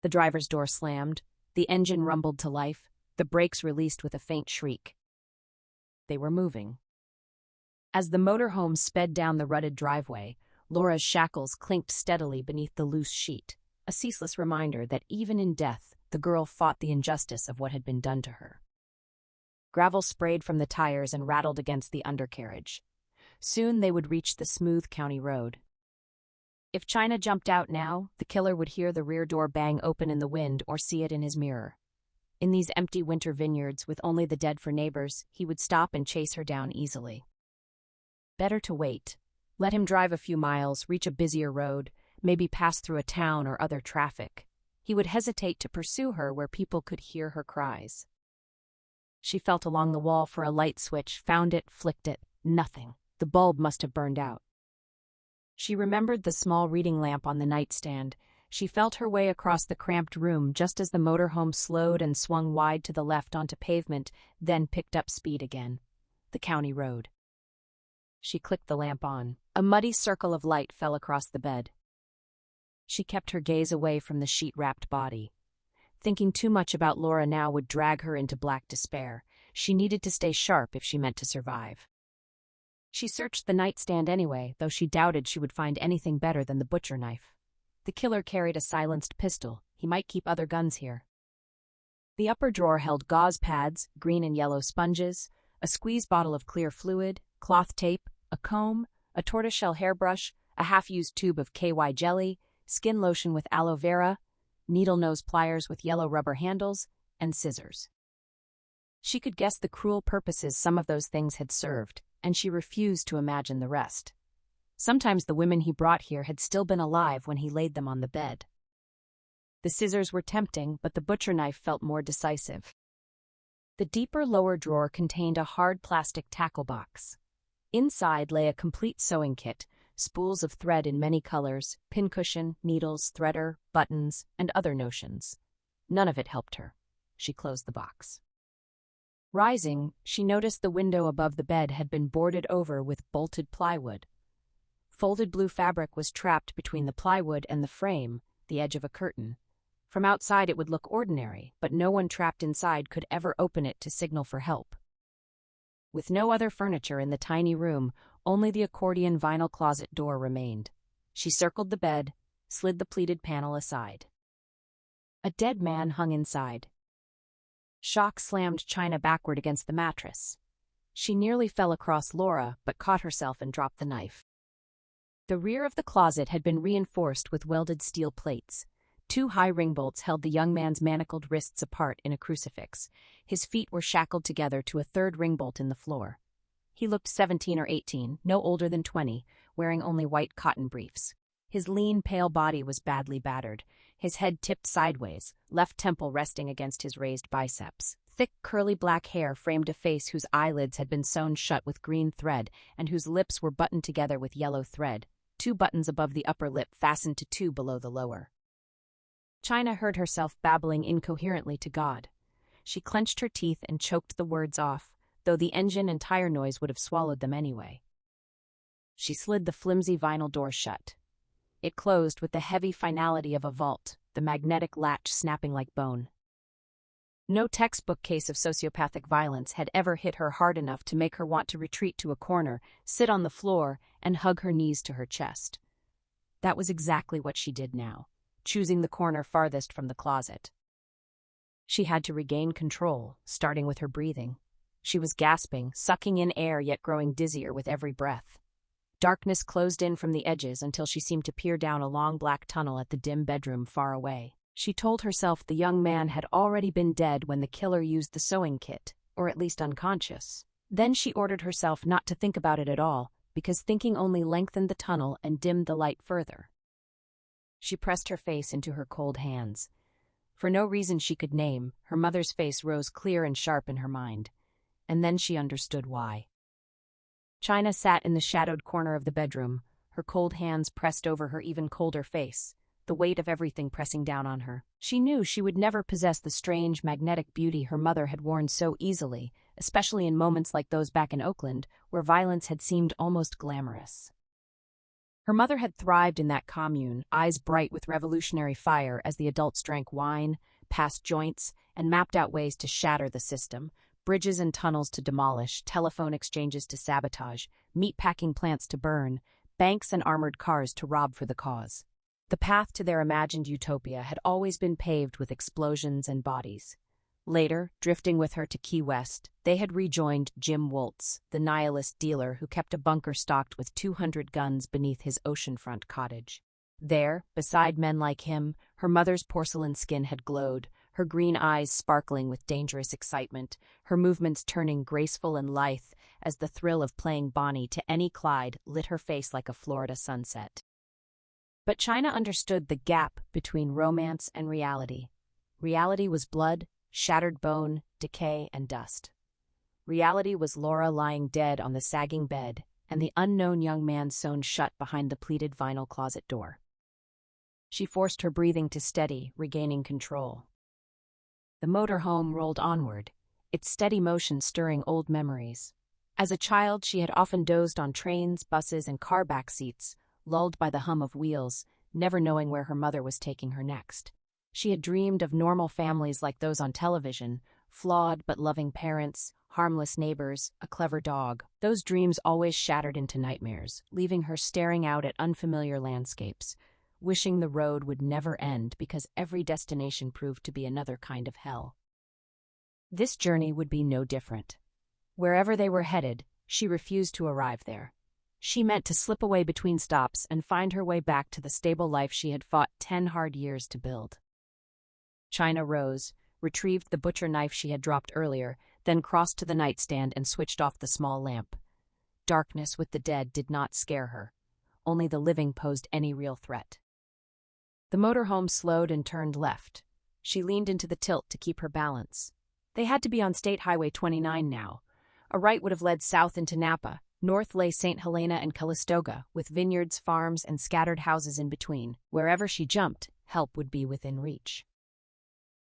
Speaker 1: The driver's door slammed, the engine rumbled to life, the brakes released with a faint shriek. They were moving. As the motorhome sped down the rutted driveway, Laura's shackles clinked steadily beneath the loose sheet, a ceaseless reminder that even in death, the girl fought the injustice of what had been done to her. Gravel sprayed from the tires and rattled against the undercarriage. Soon they would reach the smooth county road. If China jumped out now, the killer would hear the rear door bang open in the wind or see it in his mirror. In these empty winter vineyards, with only the dead for neighbors, he would stop and chase her down easily. Better to wait. Let him drive a few miles, reach a busier road, maybe pass through a town or other traffic. He would hesitate to pursue her where people could hear her cries. She felt along the wall for a light switch, found it, flicked it. Nothing. The bulb must have burned out. She remembered the small reading lamp on the nightstand. She felt her way across the cramped room just as the motorhome slowed and swung wide to the left onto pavement, then picked up speed again. The county road. She clicked the lamp on. A muddy circle of light fell across the bed. She kept her gaze away from the sheet-wrapped body. Thinking too much about Laura now would drag her into black despair. She needed to stay sharp if she meant to survive. She searched the nightstand anyway, though she doubted she would find anything better than the butcher knife. The killer carried a silenced pistol. He might keep other guns here. The upper drawer held gauze pads, green and yellow sponges, a squeeze bottle of clear fluid, cloth tape, a comb, a tortoiseshell hairbrush, a half-used tube of KY jelly, skin lotion with aloe vera, needle-nose pliers with yellow rubber handles, and scissors. She could guess the cruel purposes some of those things had served, and she refused to imagine the rest. Sometimes the women he brought here had still been alive when he laid them on the bed. The scissors were tempting, but the butcher knife felt more decisive. The deeper lower drawer contained a hard plastic tackle box. Inside lay a complete sewing kit, spools of thread in many colors, pincushion, needles, threader, buttons, and other notions. None of it helped her. She closed the box. Rising, she noticed the window above the bed had been boarded over with bolted plywood. Folded blue fabric was trapped between the plywood and the frame, the edge of a curtain. From outside it would look ordinary, but no one trapped inside could ever open it to signal for help. With no other furniture in the tiny room, only the accordion vinyl closet door remained. She circled the bed, slid the pleated panel aside. A dead man hung inside. Shock slammed China backward against the mattress. She nearly fell across Laura, but caught herself and dropped the knife. The rear of the closet had been reinforced with welded steel plates. 2 high ring bolts held the young man's manacled wrists apart in a crucifix. His feet were shackled together to a 3rd ring bolt in the floor. He looked 17 or 18, no older than 20, wearing only white cotton briefs. His lean, pale body was badly battered, his head tipped sideways, left temple resting against his raised biceps. Thick, curly black hair framed a face whose eyelids had been sewn shut with green thread and whose lips were buttoned together with yellow thread, 2 buttons above the upper lip fastened to 2 below the lower. China heard herself babbling incoherently to God. She clenched her teeth and choked the words off, though the engine and tire noise would have swallowed them anyway. She slid the flimsy vinyl door shut. It closed with the heavy finality of a vault, the magnetic latch snapping like bone. No textbook case of sociopathic violence had ever hit her hard enough to make her want to retreat to a corner, sit on the floor, and hug her knees to her chest. That was exactly what she did now, choosing the corner farthest from the closet. She had to regain control, starting with her breathing. She was gasping, sucking in air yet growing dizzier with every breath. Darkness closed in from the edges until she seemed to peer down a long black tunnel at the dim bedroom far away. She told herself the young man had already been dead when the killer used the sewing kit, or at least unconscious. Then she ordered herself not to think about it at all, because thinking only lengthened the tunnel and dimmed the light further. She pressed her face into her cold hands. For no reason she could name, her mother's face rose clear and sharp in her mind. And then she understood why. China sat in the shadowed corner of the bedroom, her cold hands pressed over her even colder face, the weight of everything pressing down on her. She knew she would never possess the strange, magnetic beauty her mother had worn so easily, especially in moments like those back in Oakland, where violence had seemed almost glamorous. Her mother had thrived in that commune, eyes bright with revolutionary fire as the adults drank wine, passed joints, and mapped out ways to shatter the system, bridges and tunnels to demolish, telephone exchanges to sabotage, meatpacking plants to burn, banks and armored cars to rob for the cause. The path to their imagined utopia had always been paved with explosions and bodies. Later, drifting with her to Key West, they had rejoined Jim Woltz, the nihilist dealer who kept a bunker stocked with 200 guns beneath his oceanfront cottage. There, beside men like him, her mother's porcelain skin had glowed, her green eyes sparkling with dangerous excitement, her movements turning graceful and lithe as the thrill of playing Bonnie to any Clyde lit her face like a Florida sunset. But China understood the gap between romance and reality. Reality was blood, shattered bone, decay, and dust. Reality was Laura lying dead on the sagging bed, and the unknown young man sewn shut behind the pleated vinyl closet door. She forced her breathing to steady, regaining control. The motorhome rolled onward, its steady motion stirring old memories. As a child, she had often dozed on trains, buses, and car back seats, lulled by the hum of wheels, never knowing where her mother was taking her next. She had dreamed of normal families like those on television, flawed but loving parents, harmless neighbors, a clever dog. Those dreams always shattered into nightmares, leaving her staring out at unfamiliar landscapes, wishing the road would never end because every destination proved to be another kind of hell. This journey would be no different. Wherever they were headed, she refused to arrive there. She meant to slip away between stops and find her way back to the stable life she had fought 10 hard years to build. China rose, retrieved the butcher knife she had dropped earlier, then crossed to the nightstand and switched off the small lamp. Darkness with the dead did not scare her. Only the living posed any real threat. The motorhome slowed and turned left. She leaned into the tilt to keep her balance. They had to be on State Highway 29 now. A right would have led south into Napa. North lay St. Helena and Calistoga, with vineyards, farms, and scattered houses in between. Wherever she jumped, help would be within reach.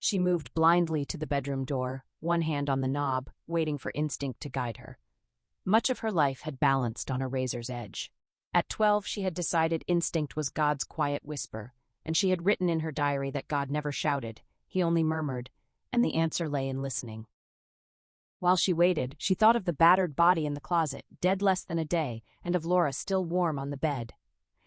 Speaker 1: She moved blindly to the bedroom door, one hand on the knob, waiting for instinct to guide her. Much of her life had balanced on a razor's edge. At 12, she had decided instinct was God's quiet whisper, and she had written in her diary that God never shouted, he only murmured, and the answer lay in listening. While she waited, she thought of the battered body in the closet, dead less than a day, and of Laura still warm on the bed.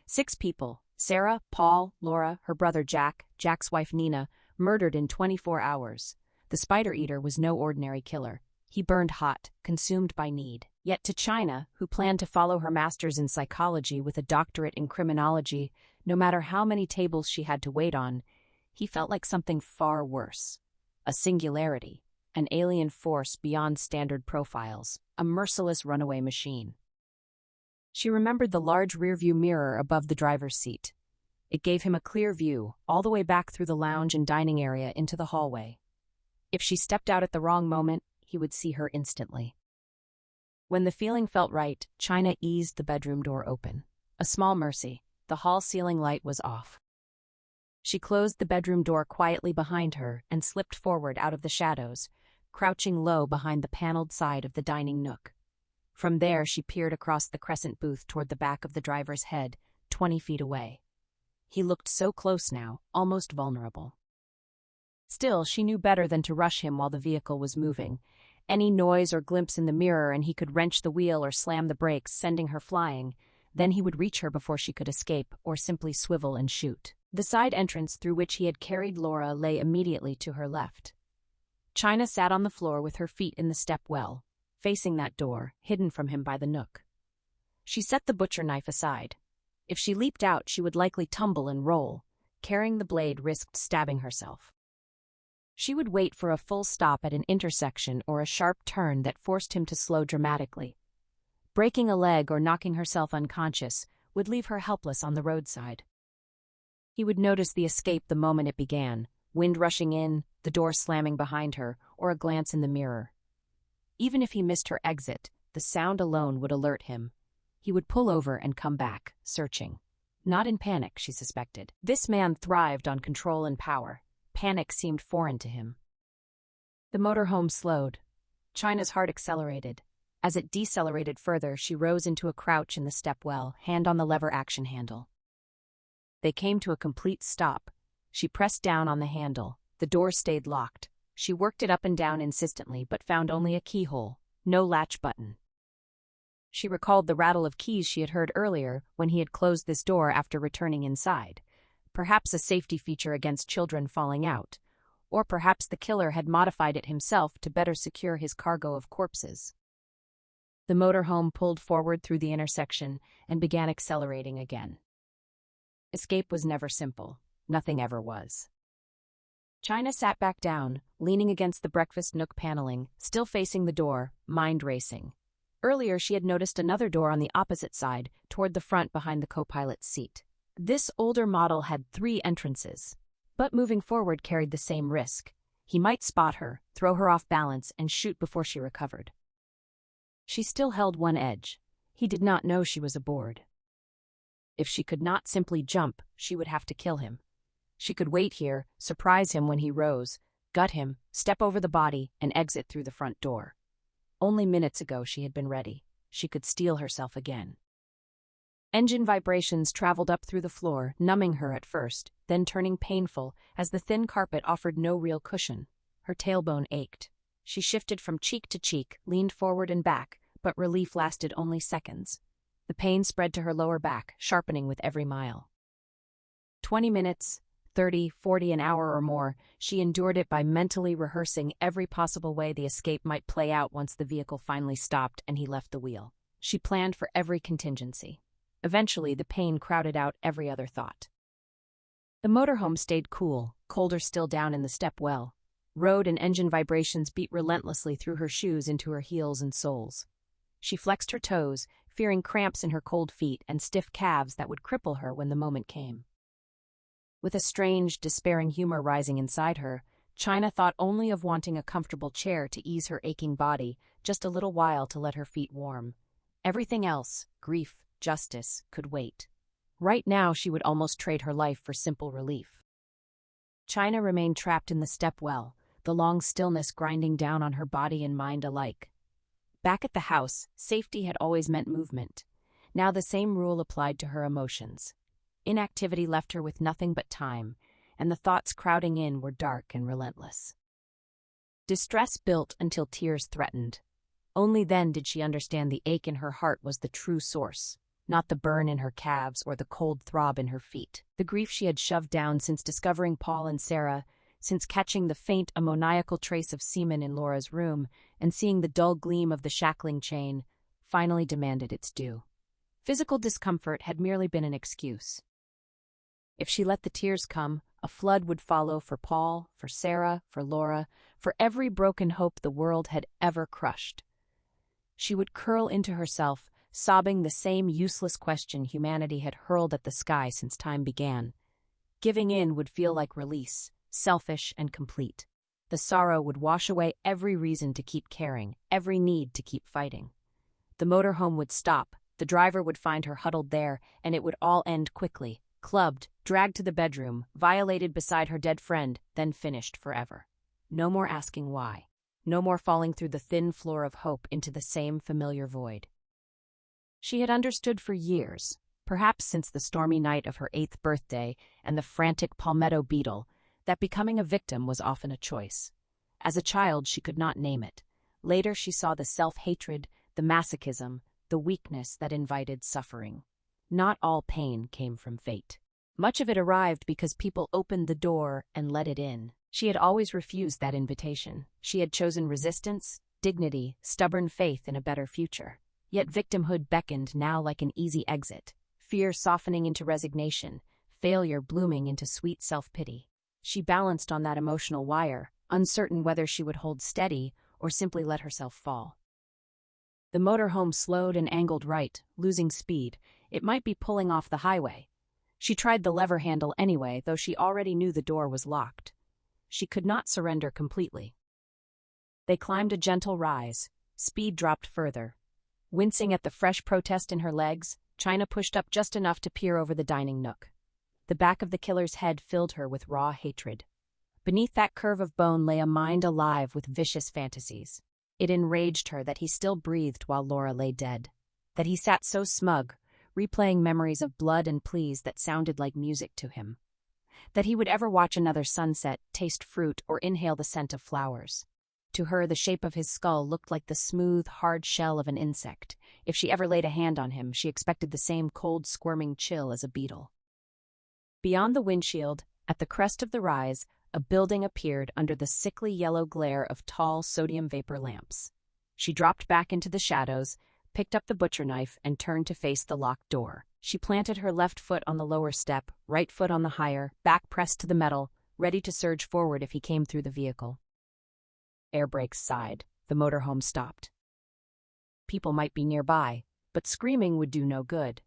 Speaker 1: 6 people, Sarah, Paul, Laura, her brother Jack, Jack's wife Nina, murdered in 24 hours. The spider-eater was no ordinary killer. He burned hot, consumed by need. Yet to China, who planned to follow her master's in psychology with a doctorate in criminology, no matter how many tables she had to wait on, he felt like something far worse. A singularity. An alien force beyond standard profiles, a merciless runaway machine. She remembered the large rearview mirror above the driver's seat. It gave him a clear view, all the way back through the lounge and dining area into the hallway. If she stepped out at the wrong moment, he would see her instantly. When the feeling felt right, China eased the bedroom door open. A small mercy. The hall ceiling light was off. She closed the bedroom door quietly behind her and slipped forward out of the shadows, crouching low behind the paneled side of the dining nook. From there, she peered across the crescent booth toward the back of the driver's head, 20 feet away. He looked so close now, almost vulnerable. Still, she knew better than to rush him while the vehicle was moving. Any noise or glimpse in the mirror and he could wrench the wheel or slam the brakes, sending her flying. Then he would reach her before she could escape, or simply swivel and shoot. The side entrance through which he had carried Laura lay immediately to her left. China sat on the floor with her feet in the step well, facing that door, hidden from him by the nook. She set the butcher knife aside. If she leaped out, she would likely tumble and roll. Carrying the blade risked stabbing herself. She would wait for a full stop at an intersection or a sharp turn that forced him to slow dramatically. Breaking a leg or knocking herself unconscious would leave her helpless on the roadside. He would notice the escape the moment it began, wind rushing in, the door slamming behind her, or a glance in the mirror. Even if he missed her exit, the sound alone would alert him. He would pull over and come back, searching. Not in panic, she suspected. This man thrived on control and power. Panic seemed foreign to him. The motorhome slowed. China's heart accelerated. As it decelerated further, she rose into a crouch in the stepwell, hand on the lever action handle. They came to a complete stop. She pressed down on the handle. The door stayed locked. She worked it up and down insistently, but found only a keyhole, no latch button. She recalled the rattle of keys she had heard earlier when he had closed this door after returning inside. Perhaps a safety feature against children falling out. Or perhaps the killer had modified it himself to better secure his cargo of corpses. The motorhome pulled forward through the intersection and began accelerating again. Escape was never simple. Nothing ever was. China sat back down, leaning against the breakfast nook paneling, still facing the door, mind racing. Earlier, she had noticed another door on the opposite side, toward the front behind the co-pilot's seat. This older model had 3 entrances, but moving forward carried the same risk. He might spot her, throw her off balance, and shoot before she recovered. She still held one edge. He did not know she was aboard. If she could not simply jump, she would have to kill him. She could wait here, surprise him when he rose, gut him, step over the body, and exit through the front door. Only minutes ago she had been ready. She could steel herself again. Engine vibrations traveled up through the floor, numbing her at first, then turning painful as the thin carpet offered no real cushion. Her tailbone ached. She shifted from cheek to cheek, leaned forward and back, but relief lasted only seconds. The pain spread to her lower back, sharpening with every mile. 20 minutes, 30, 40 an hour or more, she endured it by mentally rehearsing every possible way the escape might play out once the vehicle finally stopped and he left the wheel. She planned for every contingency. Eventually, the pain crowded out every other thought. The motorhome stayed cool, colder still down in the step well. Road and engine vibrations beat relentlessly through her shoes into her heels and soles. She flexed her toes, fearing cramps in her cold feet and stiff calves that would cripple her when the moment came. With a strange, despairing humor rising inside her, China thought only of wanting a comfortable chair to ease her aching body, just a little while to let her feet warm. Everything else, grief, justice, could wait. Right now she would almost trade her life for simple relief. China remained trapped in the stepwell, the long stillness grinding down on her body and mind alike. Back at the house, safety had always meant movement. Now the same rule applied to her emotions. Inactivity left her with nothing but time, and the thoughts crowding in were dark and relentless. Distress built until tears threatened. Only then did she understand the ache in her heart was the true source, not the burn in her calves or the cold throb in her feet. The grief she had shoved down since discovering Paul and Sarah, since catching the faint ammoniacal trace of semen in Laura's room and seeing the dull gleam of the shackling chain, finally demanded its due. Physical discomfort had merely been an excuse. If she let the tears come, a flood would follow for Paul, for Sarah, for Laura, for every broken hope the world had ever crushed. She would curl into herself, sobbing the same useless question humanity had hurled at the sky since time began. Giving in would feel like release, selfish and complete. The sorrow would wash away every reason to keep caring, every need to keep fighting. The motorhome would stop, the driver would find her huddled there, and it would all end quickly, clubbed, dragged to the bedroom, violated beside her dead friend, then finished forever. No more asking why. No more falling through the thin floor of hope into the same familiar void. She had understood for years, perhaps since the stormy night of her 8th birthday and the frantic palmetto beetle, that becoming a victim was often a choice. As a child, she could not name it. Later, she saw the self-hatred, the masochism, the weakness that invited suffering. Not all pain came from fate. Much of it arrived because people opened the door and let it in. She had always refused that invitation. She had chosen resistance, dignity, stubborn faith in a better future. Yet victimhood beckoned now like an easy exit, fear softening into resignation, failure blooming into sweet self-pity. She balanced on that emotional wire, uncertain whether she would hold steady or simply let herself fall. The motorhome slowed and angled right, losing speed. It might be pulling off the highway. She tried the lever handle anyway, though she already knew the door was locked. She could not surrender completely. They climbed a gentle rise. Speed dropped further. Wincing at the fresh protest in her legs, China pushed up just enough to peer over the dining nook. The back of the killer's head filled her with raw hatred. Beneath that curve of bone lay a mind alive with vicious fantasies. It enraged her that he still breathed while Laura lay dead. That he sat so smug, replaying memories of blood and pleas that sounded like music to him. That he would ever watch another sunset, taste fruit, or inhale the scent of flowers. To her, the shape of his skull looked like the smooth, hard shell of an insect. If she ever laid a hand on him, she expected the same cold, squirming chill as a beetle. Beyond the windshield, at the crest of the rise, a building appeared under the sickly yellow glare of tall sodium vapor lamps. She dropped back into the shadows, picked up the butcher knife, and turned to face the locked door. She planted her left foot on the lower step, right foot on the higher, back pressed to the metal, ready to surge forward if he came through the vehicle. Air brakes sighed. The motorhome stopped. People might be nearby, but screaming would do no good.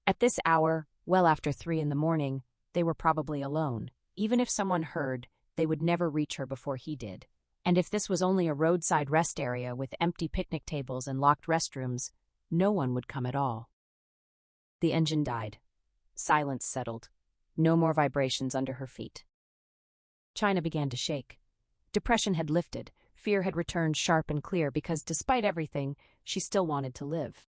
Speaker 1: At this hour, well after 3 in the morning, they were probably alone. Even if someone heard, they would never reach her before he did. And if this was only a roadside rest area with empty picnic tables and locked restrooms, no one would come at all. The engine died. Silence settled. No more vibrations under her feet. China began to shake. Depression had lifted. Fear had returned sharp and clear because, despite everything, she still wanted to live.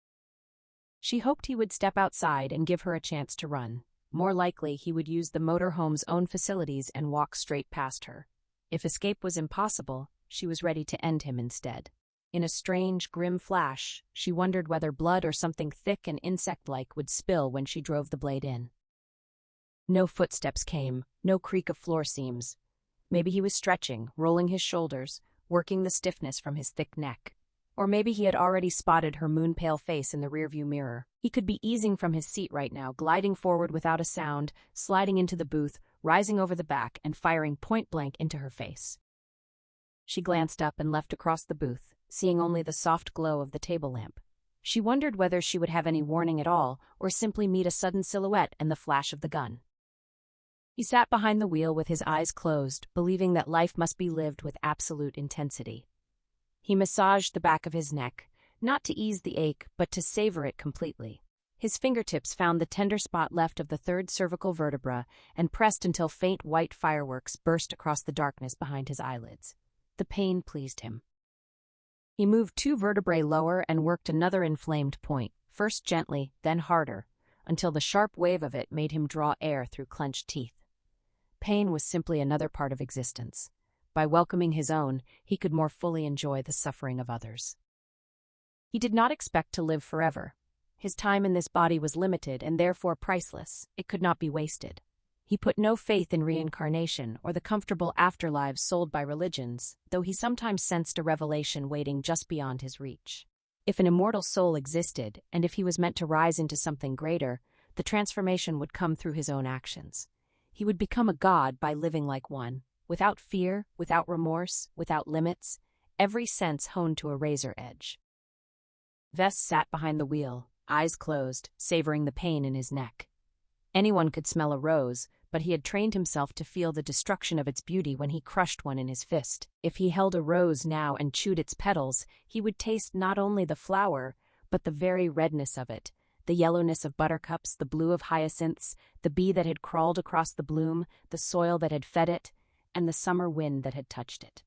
Speaker 1: She hoped he would step outside and give her a chance to run. More likely, he would use the motorhome's own facilities and walk straight past her. If escape was impossible, she was ready to end him instead. In a strange, grim flash, she wondered whether blood or something thick and insect-like would spill when she drove the blade in. No footsteps came, no creak of floor seams. Maybe he was stretching, rolling his shoulders, working the stiffness from his thick neck. Or maybe he had already spotted her moon-pale face in the rearview mirror. He could be easing from his seat right now, gliding forward without a sound, sliding into the booth, rising over the back, and firing point-blank into her face. She glanced up and left across the booth, seeing only the soft glow of the table lamp. She wondered whether she would have any warning at all, or simply meet a sudden silhouette and the flash of the gun. He sat behind the wheel with his eyes closed, believing that life must be lived with absolute intensity. He massaged the back of his neck, not to ease the ache, but to savor it completely. His fingertips found the tender spot left of the third cervical vertebra and pressed until faint white fireworks burst across the darkness behind his eyelids. The pain pleased him. He moved 2 vertebrae lower and worked another inflamed point, first gently, then harder, until the sharp wave of it made him draw air through clenched teeth. Pain was simply another part of existence. By welcoming his own, he could more fully enjoy the suffering of others. He did not expect to live forever. His time in this body was limited and therefore priceless. It could not be wasted. He put no faith in reincarnation or the comfortable afterlives sold by religions, though he sometimes sensed a revelation waiting just beyond his reach. If an immortal soul existed, and if he was meant to rise into something greater, the transformation would come through his own actions. He would become a god by living like one, without fear, without remorse, without limits, every sense honed to a razor edge. Vess sat behind the wheel, eyes closed, savoring the pain in his neck. Anyone could smell a rose, but he had trained himself to feel the destruction of its beauty when he crushed one in his fist. If he held a rose now and chewed its petals, he would taste not only the flower, but the very redness of it, the yellowness of buttercups, the blue of hyacinths, the bee that had crawled across the bloom, the soil that had fed it, and the summer wind that had touched it.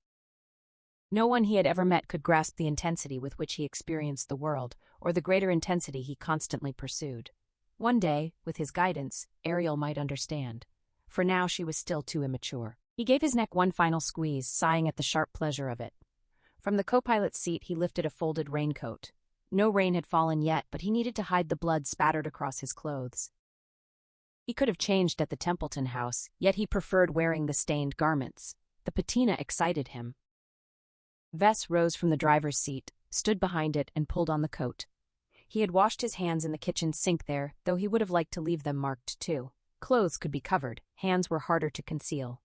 Speaker 1: No one he had ever met could grasp the intensity with which he experienced the world, or the greater intensity he constantly pursued. One day, with his guidance, Ariel might understand. For now she was still too immature. He gave his neck one final squeeze, sighing at the sharp pleasure of it. From the co-pilot's seat he lifted a folded raincoat. No rain had fallen yet, but he needed to hide the blood spattered across his clothes. He could have changed at the Templeton house, yet he preferred wearing the stained garments. The patina excited him. Vess rose from the driver's seat, stood behind it, and pulled on the coat. He had washed his hands in the kitchen sink there, though he would have liked to leave them marked too. Clothes could be covered, hands were harder to conceal.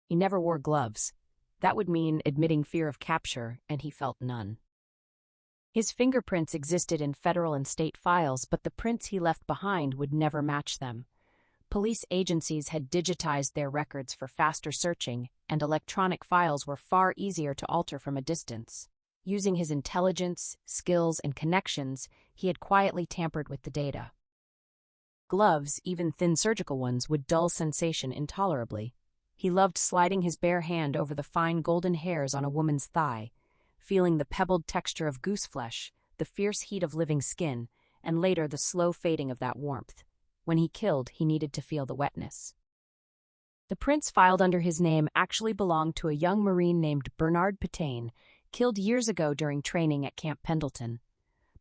Speaker 1: He never wore gloves. That would mean admitting fear of capture, and he felt none. His fingerprints existed in federal and state files, but the prints he left behind would never match them. Police agencies had digitized their records for faster searching, and electronic files were far easier to alter from a distance. Using his intelligence, skills, and connections, he had quietly tampered with the data. Gloves, even thin surgical ones, would dull sensation intolerably. He loved sliding his bare hand over the fine golden hairs on a woman's thigh, feeling the pebbled texture of goose flesh, the fierce heat of living skin, and later the slow fading of that warmth. When he killed, he needed to feel the wetness. The prints filed under his name actually belonged to a young Marine named Bernard Pétain, killed years ago during training at Camp Pendleton.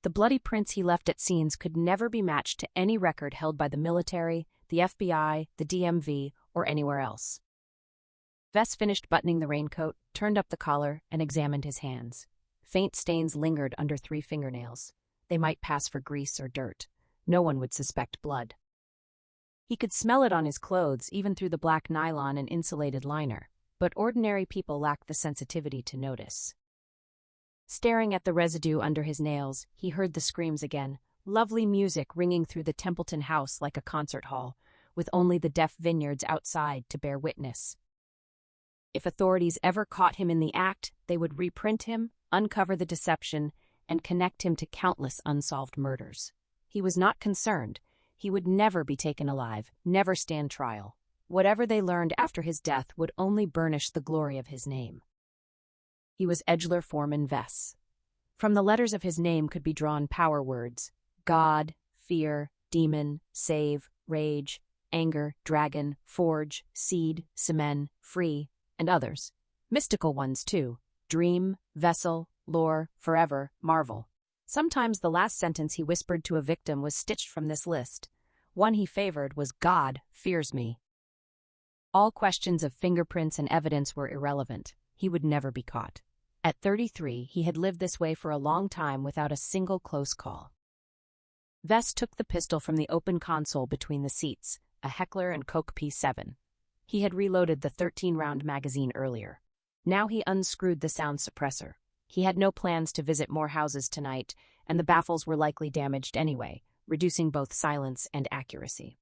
Speaker 1: The bloody prints he left at scenes could never be matched to any record held by the military, the FBI, the DMV, or anywhere else. Vess finished buttoning the raincoat, turned up the collar, and examined his hands. Faint stains lingered under 3 fingernails. They might pass for grease or dirt. No one would suspect blood. He could smell it on his clothes, even through the black nylon and insulated liner, but ordinary people lacked the sensitivity to notice. Staring at the residue under his nails, he heard the screams again, lovely music ringing through the Templeton house like a concert hall, with only the deaf vineyards outside to bear witness. If authorities ever caught him in the act, they would reprint him, uncover the deception, and connect him to countless unsolved murders. He was not concerned. He would never be taken alive, never stand trial. Whatever they learned after his death would only burnish the glory of his name. He was Edgeler Foreman Vess. From the letters of his name could be drawn power words: God, fear, demon, save, rage, anger, dragon, forge, seed, semen, free, and others. Mystical ones, too. Dream, vessel, lore, forever, marvel. Sometimes the last sentence he whispered to a victim was stitched from this list. One he favored was God fears me. All questions of fingerprints and evidence were irrelevant. He would never be caught. At 33, he had lived this way for a long time without a single close call. Vess took the pistol from the open console between the seats, a Heckler & Koch P7. He had reloaded the 13-round magazine earlier. Now he unscrewed the sound suppressor. He had no plans to visit more houses tonight, and the baffles were likely damaged anyway, reducing both silence and accuracy.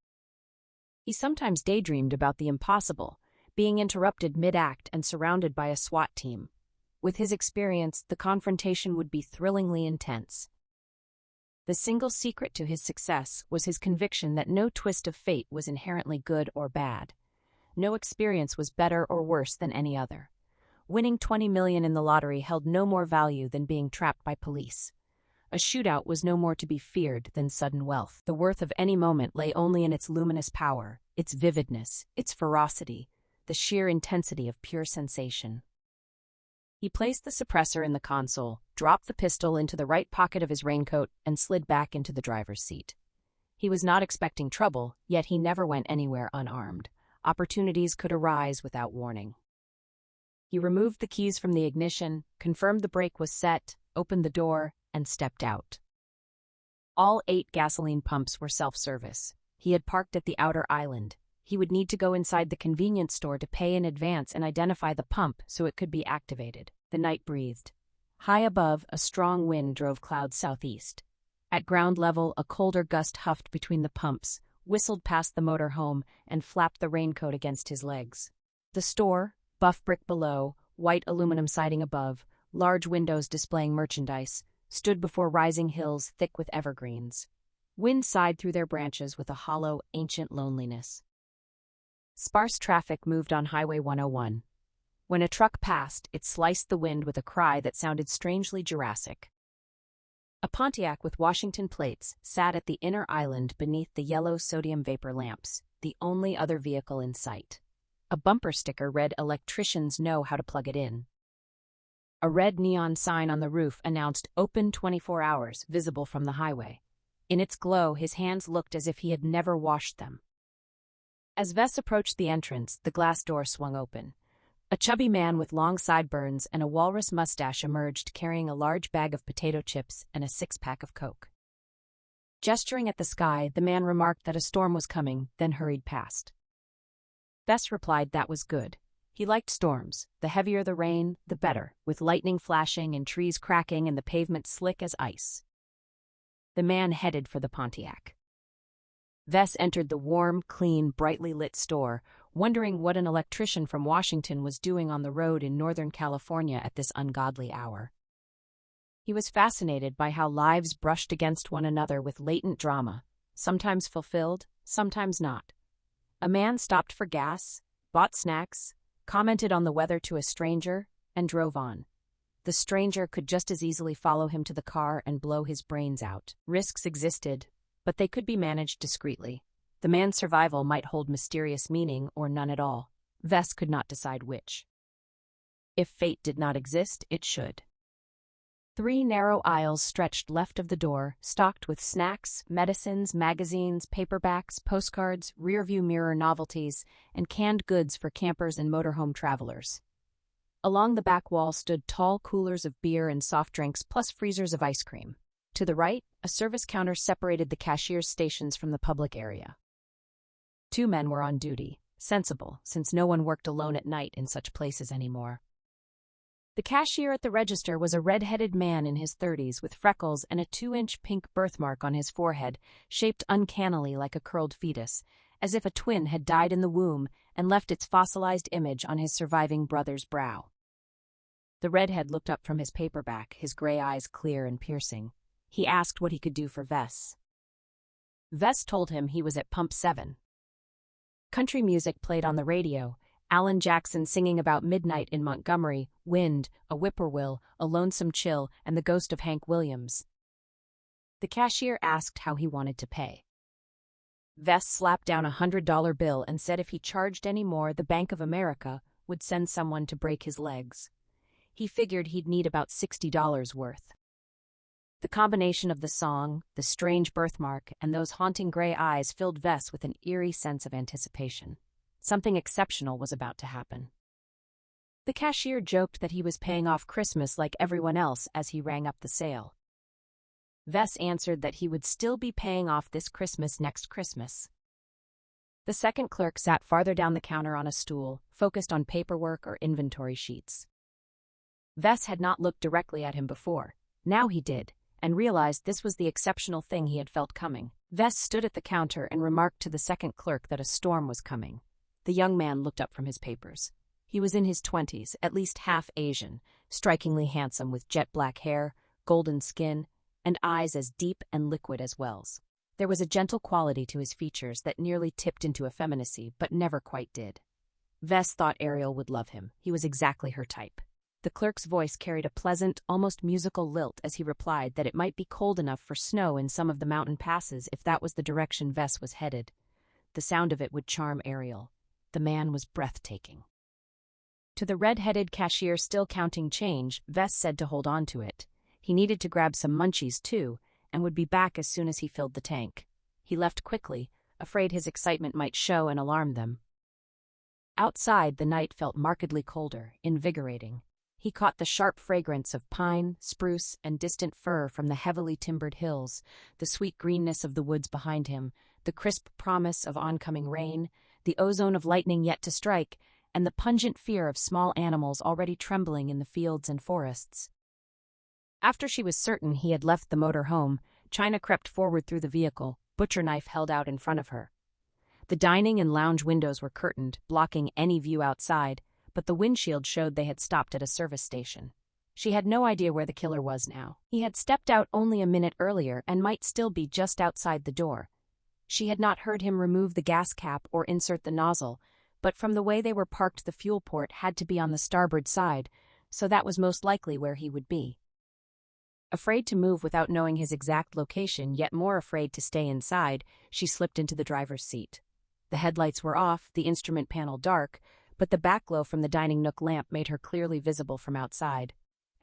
Speaker 1: He sometimes daydreamed about the impossible, being interrupted mid-act and surrounded by a SWAT team. With his experience, the confrontation would be thrillingly intense. The single secret to his success was his conviction that no twist of fate was inherently good or bad. No experience was better or worse than any other. Winning $20 million in the lottery held no more value than being trapped by police. A shootout was no more to be feared than sudden wealth. The worth of any moment lay only in its luminous power, its vividness, its ferocity, the sheer intensity of pure sensation. He placed the suppressor in the console, dropped the pistol into the right pocket of his raincoat, and slid back into the driver's seat. He was not expecting trouble, yet he never went anywhere unarmed. Opportunities could arise without warning. He removed the keys from the ignition, confirmed the brake was set, opened the door, and stepped out. All 8 gasoline pumps were self-service. He had parked at the outer island. He would need to go inside the convenience store to pay in advance and identify the pump so it could be activated. The night breathed. High above, a strong wind drove clouds southeast. At ground level, a colder gust huffed between the pumps, whistled past the motor home, and flapped the raincoat against his legs. The store, buff brick below, white aluminum siding above, large windows displaying merchandise, stood before rising hills thick with evergreens. Wind sighed through their branches with a hollow, ancient loneliness. Sparse traffic moved on Highway 101. When a truck passed, it sliced the wind with a cry that sounded strangely Jurassic. A Pontiac with Washington plates sat at the inner island beneath the yellow sodium vapor lamps, the only other vehicle in sight. A bumper sticker read "Electricians know how to plug it in." A red neon sign on the roof announced "Open 24 hours," visible from the highway. In its glow, his hands looked as if he had never washed them. As Vess approached the entrance, the glass door swung open. A chubby man with long sideburns and a walrus mustache emerged, carrying a large bag of potato chips and a 6-pack of Coke. Gesturing at the sky, the man remarked that a storm was coming, then hurried past. Vess replied that was good. He liked storms. The heavier the rain, the better, with lightning flashing and trees cracking and the pavement slick as ice. The man headed for the Pontiac. Vess entered the warm, clean, brightly lit store, wondering what an electrician from Washington was doing on the road in Northern California at this ungodly hour. He was fascinated by how lives brushed against one another with latent drama, sometimes fulfilled, sometimes not. A man stopped for gas, bought snacks, commented on the weather to a stranger, and drove on. The stranger could just as easily follow him to the car and blow his brains out. Risks existed, but they could be managed discreetly. The man's survival might hold mysterious meaning or none at all. Vess could not decide which. If fate did not exist, it should. 3 narrow aisles stretched left of the door, stocked with snacks, medicines, magazines, paperbacks, postcards, rearview mirror novelties, and canned goods for campers and motorhome travelers. Along the back wall stood tall coolers of beer and soft drinks plus freezers of ice cream. To the right, a service counter separated the cashier's stations from the public area. 2 men were on duty, sensible, since no one worked alone at night in such places anymore. The cashier at the register was a red-headed man in his 30s with freckles and a 2-inch pink birthmark on his forehead, shaped uncannily like a curled fetus, as if a twin had died in the womb and left its fossilized image on his surviving brother's brow. The redhead looked up from his paperback, his gray eyes clear and piercing. He asked what he could do for Vess. Vess told him he was at Pump 7. Country music played on the radio, Alan Jackson singing about midnight in Montgomery, wind, a whippoorwill, a lonesome chill, and the ghost of Hank Williams. The cashier asked how he wanted to pay. Vess slapped down $100 bill and said if he charged any more, the Bank of America would send someone to break his legs. He figured he'd need about $60 worth. The combination of the song, the strange birthmark, and those haunting gray eyes filled Vess with an eerie sense of anticipation. Something exceptional was about to happen. The cashier joked that he was paying off Christmas like everyone else as he rang up the sale. Vess answered that he would still be paying off this Christmas next Christmas. The second clerk sat farther down the counter on a stool, focused on paperwork or inventory sheets. Vess had not looked directly at him before. Now he did, and realized this was the exceptional thing he had felt coming. Vess stood at the counter and remarked to the second clerk that a storm was coming. The young man looked up from his papers. He was in his 20s, at least half Asian, strikingly handsome with jet black hair, golden skin, and eyes as deep and liquid as wells. There was a gentle quality to his features that nearly tipped into effeminacy, but never quite did. Vess thought Ariel would love him. He was exactly her type. The clerk's voice carried a pleasant, almost musical lilt as he replied that it might be cold enough for snow in some of the mountain passes if that was the direction Vess was headed. The sound of it would charm Ariel. The man was breathtaking. To the red-headed cashier still counting change, Vess said to hold on to it. He needed to grab some munchies, too, and would be back as soon as he filled the tank. He left quickly, afraid his excitement might show and alarm them. Outside, the night felt markedly colder, invigorating. He caught the sharp fragrance of pine, spruce, and distant fir from the heavily timbered hills, the sweet greenness of the woods behind him, the crisp promise of oncoming rain, the ozone of lightning yet to strike, and the pungent fear of small animals already trembling in the fields and forests. After she was certain he had left the motor home, China crept forward through the vehicle, butcher knife held out in front of her. The dining and lounge windows were curtained, blocking any view outside, but the windshield showed they had stopped at a service station. She had no idea where the killer was now. He had stepped out only a minute earlier and might still be just outside the door. She had not heard him remove the gas cap or insert the nozzle, but from the way they were parked the fuel port had to be on the starboard side, so that was most likely where he would be. Afraid to move without knowing his exact location, yet more afraid to stay inside, she slipped into the driver's seat. The headlights were off, the instrument panel dark, but the backglow from the dining nook lamp made her clearly visible from outside.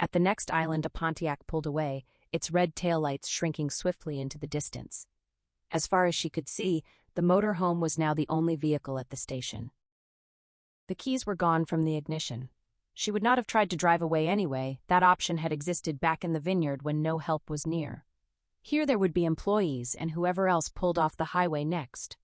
Speaker 1: At the next island, a Pontiac pulled away, its red taillights shrinking swiftly into the distance. As far as she could see, the motorhome was now the only vehicle at the station. The keys were gone from the ignition. She would not have tried to drive away anyway. That option had existed back in the vineyard when no help was near. Here there would be employees and whoever else pulled off the highway next.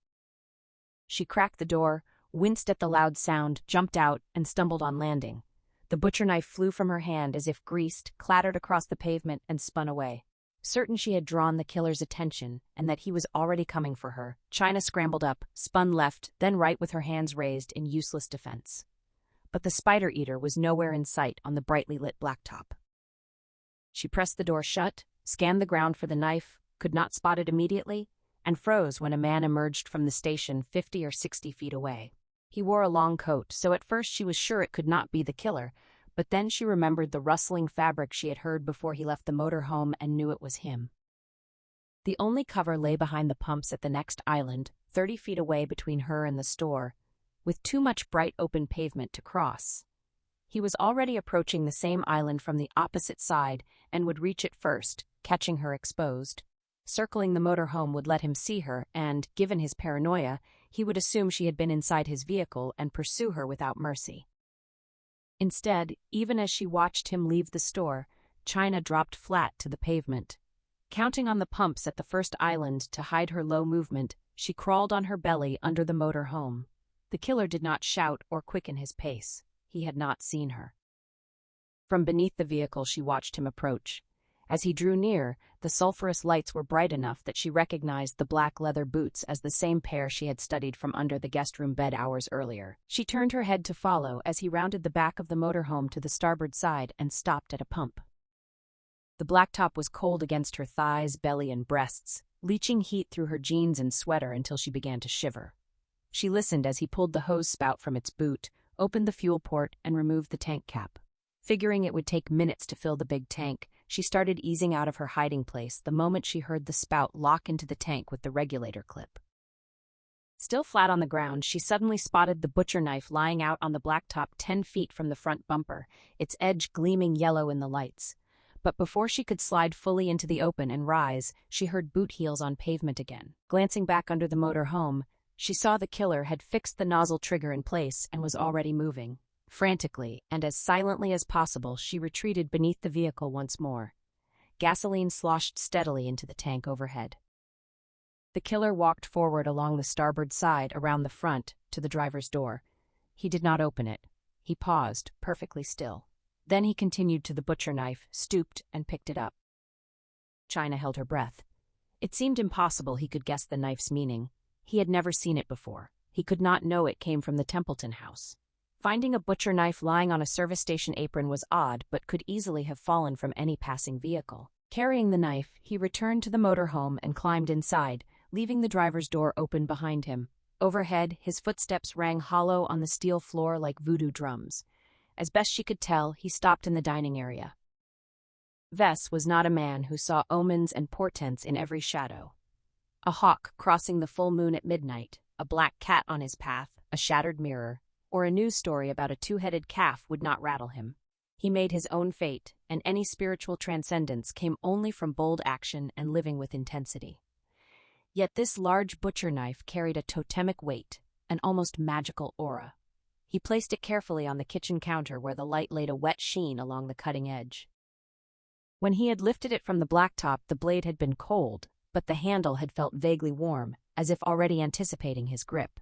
Speaker 1: She cracked the door, winced at the loud sound, jumped out, and stumbled on landing. The butcher knife flew from her hand as if greased, clattered across the pavement, and spun away. Certain she had drawn the killer's attention and that he was already coming for her, China scrambled up, spun left, then right with her hands raised in useless defense. But the spider-eater was nowhere in sight on the brightly lit blacktop. She pressed the door shut, scanned the ground for the knife, could not spot it immediately, and froze when a man emerged from the station 50 or 60 feet away. He wore a long coat, so at first she was sure it could not be the killer, but then she remembered the rustling fabric she had heard before he left the motor home and knew it was him. The only cover lay behind the pumps at the next island, 30 feet away between her and the store, with too much bright open pavement to cross. He was already approaching the same island from the opposite side and would reach it first, catching her exposed. Circling the motor home would let him see her and, given his paranoia, he would assume she had been inside his vehicle and pursue her without mercy. Instead, even as she watched him leave the store, China dropped flat to the pavement. Counting on the pumps at the first island to hide her low movement, she crawled on her belly under the motor home. The killer did not shout or quicken his pace. He had not seen her. From beneath the vehicle she watched him approach. As he drew near, the sulphurous lights were bright enough that she recognized the black leather boots as the same pair she had studied from under the guest room bed hours earlier. She turned her head to follow as he rounded the back of the motorhome to the starboard side and stopped at a pump. The blacktop was cold against her thighs, belly, and breasts, leaching heat through her jeans and sweater until she began to shiver. She listened as he pulled the hose spout from its boot, opened the fuel port, and removed the tank cap. Figuring it would take minutes to fill the big tank, she started easing out of her hiding place the moment she heard the spout lock into the tank with the regulator clip. Still flat on the ground, she suddenly spotted the butcher knife lying out on the blacktop 10 feet from the front bumper, its edge gleaming yellow in the lights. But before she could slide fully into the open and rise, she heard boot heels on pavement again. Glancing back under the motor home, she saw the killer had fixed the nozzle trigger in place and was already moving. Frantically, and as silently as possible, she retreated beneath the vehicle once more. Gasoline sloshed steadily into the tank overhead. The killer walked forward along the starboard side, around the front, to the driver's door. He did not open it. He paused, perfectly still. Then he continued to the butcher knife, stooped, and picked it up. China held her breath. It seemed impossible he could guess the knife's meaning. He had never seen it before. He could not know it came from the Templeton house. Finding a butcher knife lying on a service station apron was odd, but could easily have fallen from any passing vehicle. Carrying the knife, he returned to the motorhome and climbed inside, leaving the driver's door open behind him. Overhead, his footsteps rang hollow on the steel floor like voodoo drums. As best she could tell, he stopped in the dining area. Vess was not a man who saw omens and portents in every shadow. A hawk crossing the full moon at midnight, a black cat on his path, a shattered mirror, or a news story about a two-headed calf would not rattle him. He made his own fate, and any spiritual transcendence came only from bold action and living with intensity. Yet this large butcher knife carried a totemic weight, an almost magical aura. He placed it carefully on the kitchen counter where the light laid a wet sheen along the cutting edge. When he had lifted it from the blacktop, the blade had been cold, but the handle had felt vaguely warm, as if already anticipating his grip.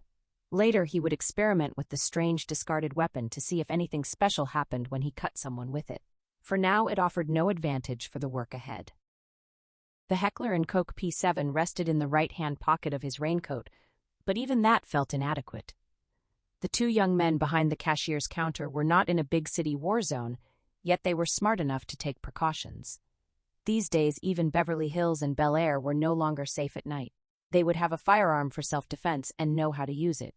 Speaker 1: Later, he would experiment with the strange discarded weapon to see if anything special happened when he cut someone with it. For now, it offered no advantage for the work ahead. The Heckler & Koch P7 rested in the right-hand pocket of his raincoat, but even that felt inadequate. The two young men behind the cashier's counter were not in a big city war zone, yet they were smart enough to take precautions. These days, even Beverly Hills and Bel Air were no longer safe at night. They would have a firearm for self-defense and know how to use it.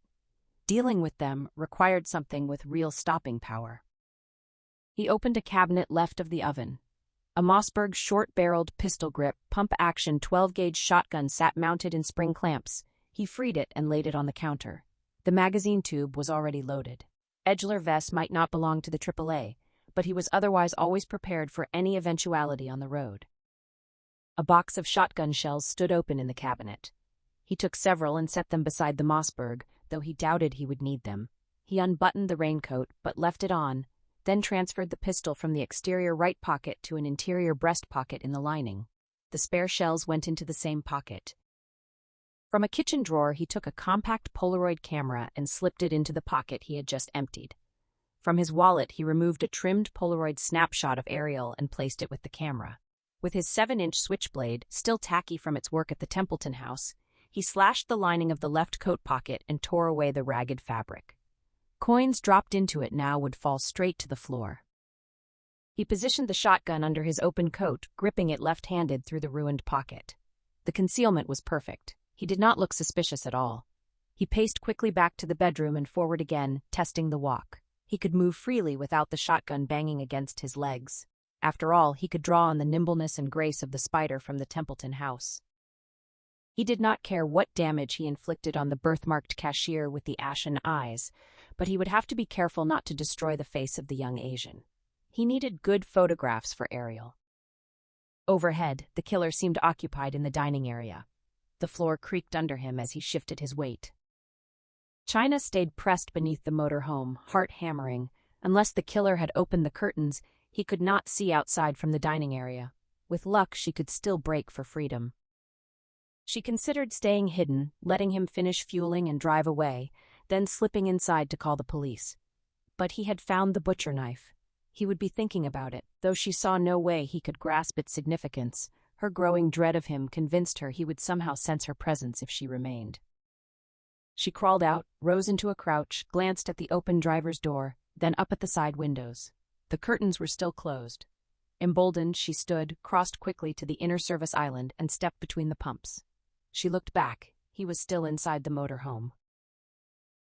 Speaker 1: Dealing with them required something with real stopping power. He opened a cabinet left of the oven. A Mossberg short-barreled pistol grip, pump-action 12-gauge shotgun sat mounted in spring clamps. He freed it and laid it on the counter. The magazine tube was already loaded. Edgeler Vess might not belong to the AAA, but he was otherwise always prepared for any eventuality on the road. A box of shotgun shells stood open in the cabinet. He took several and set them beside the Mossberg, though he doubted he would need them. He unbuttoned the raincoat, but left it on, then transferred the pistol from the exterior right pocket to an interior breast pocket in the lining. The spare shells went into the same pocket. From a kitchen drawer, he took a compact Polaroid camera and slipped it into the pocket he had just emptied. From his wallet, he removed a trimmed Polaroid snapshot of Ariel and placed it with the camera. With his 7-inch switchblade, still tacky from its work at the Templeton house, he slashed the lining of the left coat pocket and tore away the ragged fabric. Coins dropped into it now would fall straight to the floor. He positioned the shotgun under his open coat, gripping it left-handed through the ruined pocket. The concealment was perfect. He did not look suspicious at all. He paced quickly back to the bedroom and forward again, testing the walk. He could move freely without the shotgun banging against his legs. After all, he could draw on the nimbleness and grace of the spider from the Templeton house. He did not care what damage he inflicted on the birthmarked cashier with the ashen eyes, but he would have to be careful not to destroy the face of the young Asian. He needed good photographs for Ariel. Overhead, the killer seemed occupied in the dining area. The floor creaked under him as he shifted his weight. China stayed pressed beneath the motorhome, heart hammering. Unless the killer had opened the curtains, he could not see outside from the dining area. With luck, she could still break for freedom. She considered staying hidden, letting him finish fueling and drive away, then slipping inside to call the police. But he had found the butcher knife. He would be thinking about it, though she saw no way he could grasp its significance. Her growing dread of him convinced her he would somehow sense her presence if she remained. She crawled out, rose into a crouch, glanced at the open driver's door, then up at the side windows. The curtains were still closed. Emboldened, she stood, crossed quickly to the inner service island, and stepped between the pumps. She looked back. He was still inside the motorhome.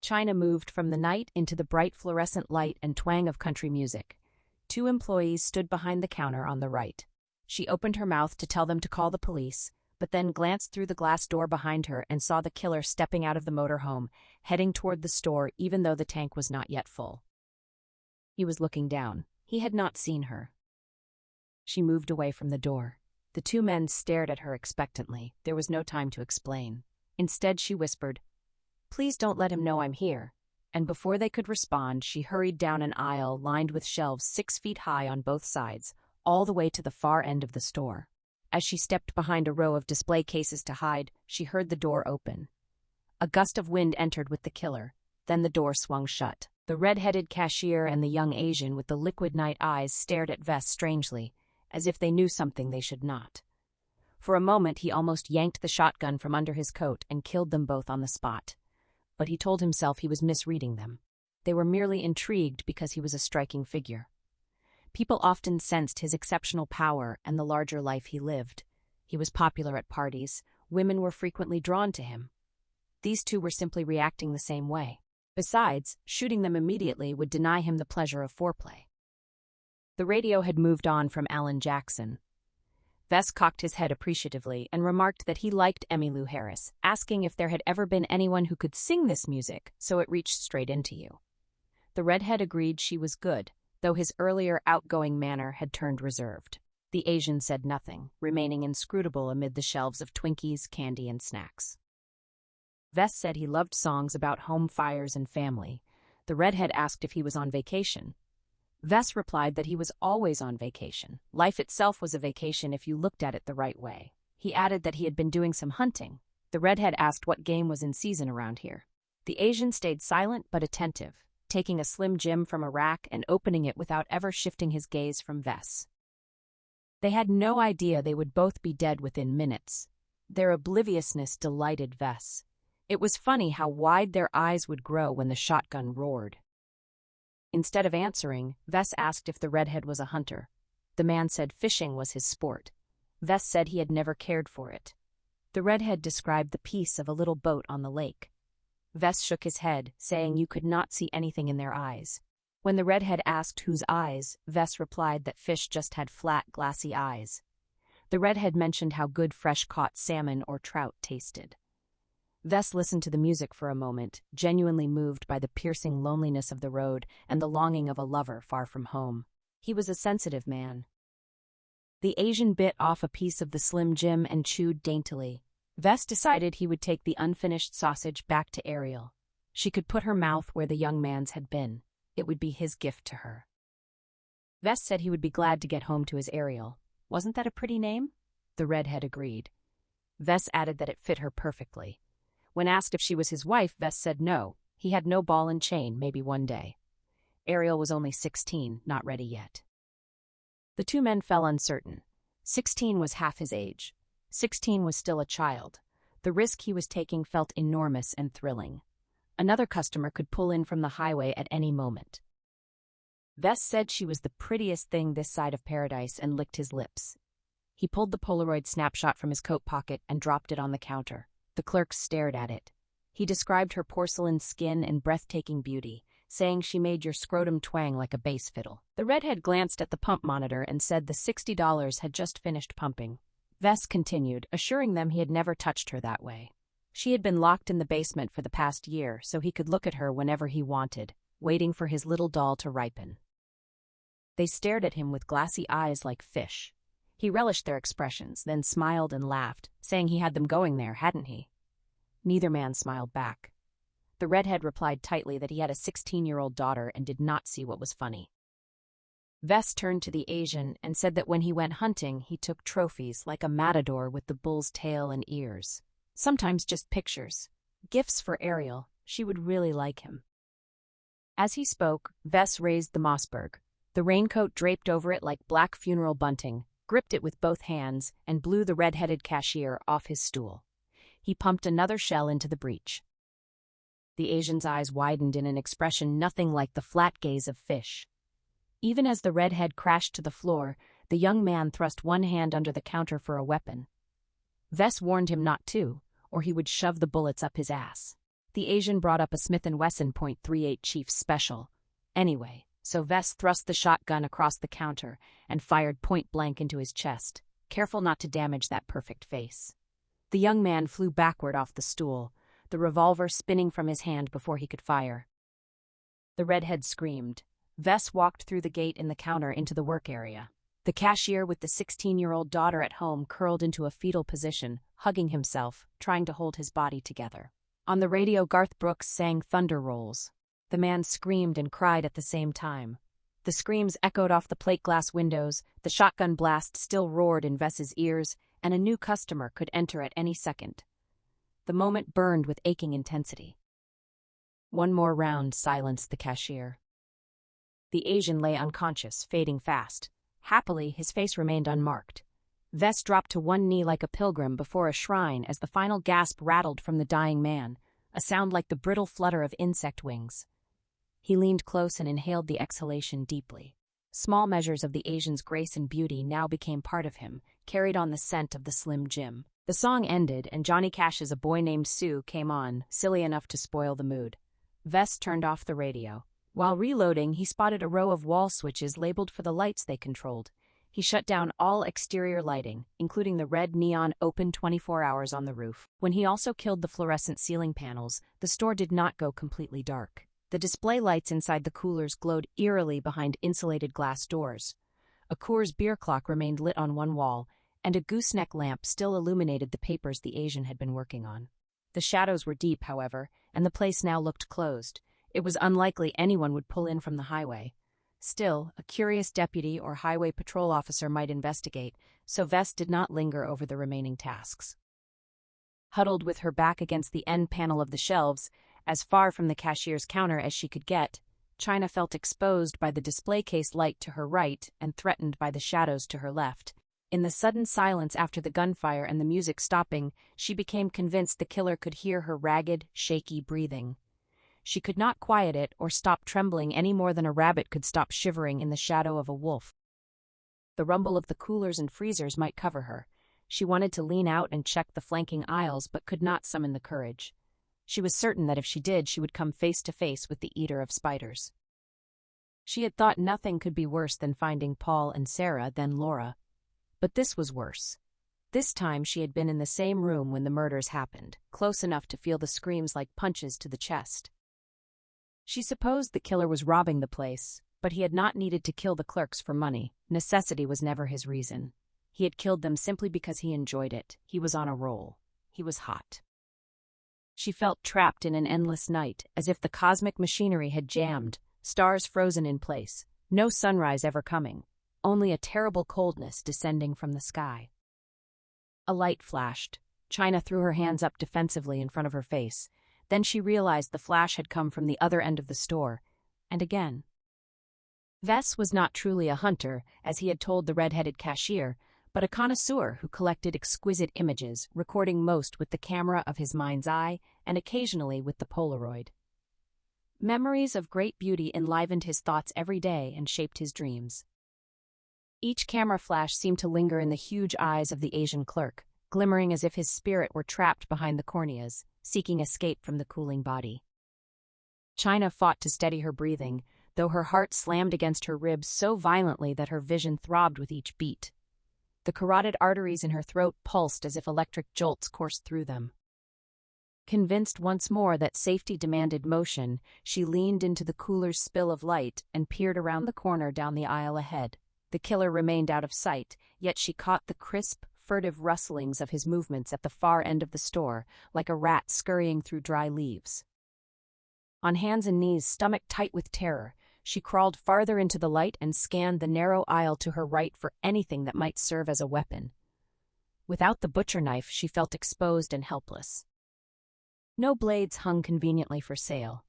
Speaker 1: China moved from the night into the bright fluorescent light and twang of country music. Two employees stood behind the counter on the right. She opened her mouth to tell them to call the police, but then glanced through the glass door behind her and saw the killer stepping out of the motorhome, heading toward the store even though the tank was not yet full. He was looking down. He had not seen her. She moved away from the door. The two men stared at her expectantly. There was no time to explain. Instead, she whispered, "Please don't let him know I'm here." And before they could respond, she hurried down an aisle lined with shelves 6 feet high on both sides, all the way to the far end of the store. As she stepped behind a row of display cases to hide, she heard the door open. A gust of wind entered with the killer. Then the door swung shut. The red-headed cashier and the young Asian with the liquid night eyes stared at Vess strangely, as if they knew something they should not. For a moment, he almost yanked the shotgun from under his coat and killed them both on the spot. But he told himself he was misreading them. They were merely intrigued because he was a striking figure. People often sensed his exceptional power and the larger life he lived. He was popular at parties. Women were frequently drawn to him. These two were simply reacting the same way. Besides, shooting them immediately would deny him the pleasure of foreplay. The radio had moved on from Alan Jackson. Vess cocked his head appreciatively and remarked that he liked Emmylou Harris, asking if there had ever been anyone who could sing this music, so it reached straight into you. The redhead agreed she was good, though his earlier outgoing manner had turned reserved. The Asian said nothing, remaining inscrutable amid the shelves of Twinkies, candy, and snacks. Vess said he loved songs about home fires and family. The redhead asked if he was on vacation. Vess replied that he was always on vacation. Life itself was a vacation if you looked at it the right way. He added that he had been doing some hunting. The redhead asked what game was in season around here. The Asian stayed silent but attentive, taking a Slim Jim from a rack and opening it without ever shifting his gaze from Vess. They had no idea they would both be dead within minutes. Their obliviousness delighted Vess. It was funny how wide their eyes would grow when the shotgun roared. Instead of answering, Vess asked if the redhead was a hunter. The man said fishing was his sport. Vess said he had never cared for it. The redhead described the peace of a little boat on the lake. Vess shook his head, saying you could not see anything in their eyes. When the redhead asked whose eyes, Vess replied that fish just had flat, glassy eyes. The redhead mentioned how good fresh-caught salmon or trout tasted. Vess listened to the music for a moment, genuinely moved by the piercing loneliness of the road and the longing of a lover far from home. He was a sensitive man. The Asian bit off a piece of the Slim Jim and chewed daintily. Vess decided he would take the unfinished sausage back to Ariel. She could put her mouth where the young man's had been. It would be his gift to her. Vess said he would be glad to get home to his Ariel. Wasn't that a pretty name? The redhead agreed. Vess added that it fit her perfectly. When asked if she was his wife, Vess said no. He had no ball and chain, maybe one day. Ariel was only 16, not ready yet. The two men fell uncertain. 16 was half his age. 16 was still a child. The risk he was taking felt enormous and thrilling. Another customer could pull in from the highway at any moment. Vess said she was the prettiest thing this side of paradise and licked his lips. He pulled the Polaroid snapshot from his coat pocket and dropped it on the counter. The clerk stared at it. He described her porcelain skin and breathtaking beauty, saying she made your scrotum twang like a bass fiddle. The redhead glanced at the pump monitor and said the $60 had just finished pumping. Vess continued, assuring them he had never touched her that way. She had been locked in the basement for the past year, so he could look at her whenever he wanted, waiting for his little doll to ripen. They stared at him with glassy eyes like fish. He relished their expressions, then smiled and laughed, saying he had them going there, hadn't he? Neither man smiled back. The redhead replied tightly that he had a 16-year-old daughter and did not see what was funny. Vess turned to the Asian and said that when he went hunting, he took trophies like a matador with the bull's tail and ears. Sometimes just pictures. Gifts for Ariel. She would really like him. As he spoke, Vess raised the Mossberg. The raincoat draped over it like black funeral bunting, gripped it with both hands, and blew the red-headed cashier off his stool. He pumped another shell into the breech. The Asian's eyes widened in an expression nothing like the flat gaze of fish. Even as the redhead crashed to the floor, the young man thrust one hand under the counter for a weapon. Vess warned him not to, or he would shove the bullets up his ass. The Asian brought up a Smith & Wesson .38 Chief Special. Anyway, so Vess thrust the shotgun across the counter and fired point-blank into his chest, careful not to damage that perfect face. The young man flew backward off the stool, the revolver spinning from his hand before he could fire. The redhead screamed. Vess walked through the gate in the counter into the work area. The cashier with the 16-year-old daughter at home curled into a fetal position, hugging himself, trying to hold his body together. On the radio, Garth Brooks sang Thunder Rolls. The man screamed and cried at the same time. The screams echoed off the plate glass windows, the shotgun blast still roared in Vess's ears, and a new customer could enter at any second. The moment burned with aching intensity. One more round silenced the cashier. The Asian lay unconscious, fading fast. Happily, his face remained unmarked. Vess dropped to one knee like a pilgrim before a shrine as the final gasp rattled from the dying man, a sound like the brittle flutter of insect wings. He leaned close and inhaled the exhalation deeply. Small measures of the Asian's grace and beauty now became part of him, carried on the scent of the Slim Jim. The song ended, and Johnny Cash's A Boy Named Sue came on, silly enough to spoil the mood. Vess turned off the radio. While reloading, he spotted a row of wall switches labeled for the lights they controlled. He shut down all exterior lighting, including the red neon open 24 hours on the roof. When he also killed the fluorescent ceiling panels, the store did not go completely dark. The display lights inside the coolers glowed eerily behind insulated glass doors. A Coors beer clock remained lit on one wall, and a gooseneck lamp still illuminated the papers the Asian had been working on. The shadows were deep, however, and the place now looked closed. It was unlikely anyone would pull in from the highway. Still, a curious deputy or highway patrol officer might investigate, so Vess did not linger over the remaining tasks. Huddled with her back against the end panel of the shelves, as far from the cashier's counter as she could get, China felt exposed by the display case light to her right and threatened by the shadows to her left. In the sudden silence after the gunfire and the music stopping, she became convinced the killer could hear her ragged, shaky breathing. She could not quiet it or stop trembling any more than a rabbit could stop shivering in the shadow of a wolf. The rumble of the coolers and freezers might cover her. She wanted to lean out and check the flanking aisles but could not summon the courage. She was certain that if she did, she would come face to face with the eater of spiders. She had thought nothing could be worse than finding Paul and Sarah, then Laura. But this was worse. This time she had been in the same room when the murders happened, close enough to feel the screams like punches to the chest. She supposed the killer was robbing the place, but he had not needed to kill the clerks for money. Necessity was never his reason. He had killed them simply because he enjoyed it. He was on a roll. He was hot. She felt trapped in an endless night, as if the cosmic machinery had jammed, stars frozen in place, no sunrise ever coming, only a terrible coldness descending from the sky. A light flashed. China threw her hands up defensively in front of her face. Then she realized the flash had come from the other end of the store, and again. Vess was not truly a hunter, as he had told the red-headed cashier, but a connoisseur who collected exquisite images, recording most with the camera of his mind's eye and occasionally with the Polaroid. Memories of great beauty enlivened his thoughts every day and shaped his dreams. Each camera flash seemed to linger in the huge eyes of the Asian clerk, glimmering as if his spirit were trapped behind the corneas, seeking escape from the cooling body. China fought to steady her breathing, though her heart slammed against her ribs so violently that her vision throbbed with each beat. The carotid arteries in her throat pulsed as if electric jolts coursed through them. Convinced once more that safety demanded motion, she leaned into the cooler's spill of light and peered around the corner down the aisle ahead. The killer remained out of sight, yet she caught the crisp, furtive rustlings of his movements at the far end of the store, like a rat scurrying through dry leaves. On hands and knees, stomach tight with terror, she crawled farther into the light and scanned the narrow aisle to her right for anything that might serve as a weapon. Without the butcher knife, she felt exposed and helpless. No blades hung conveniently for sale.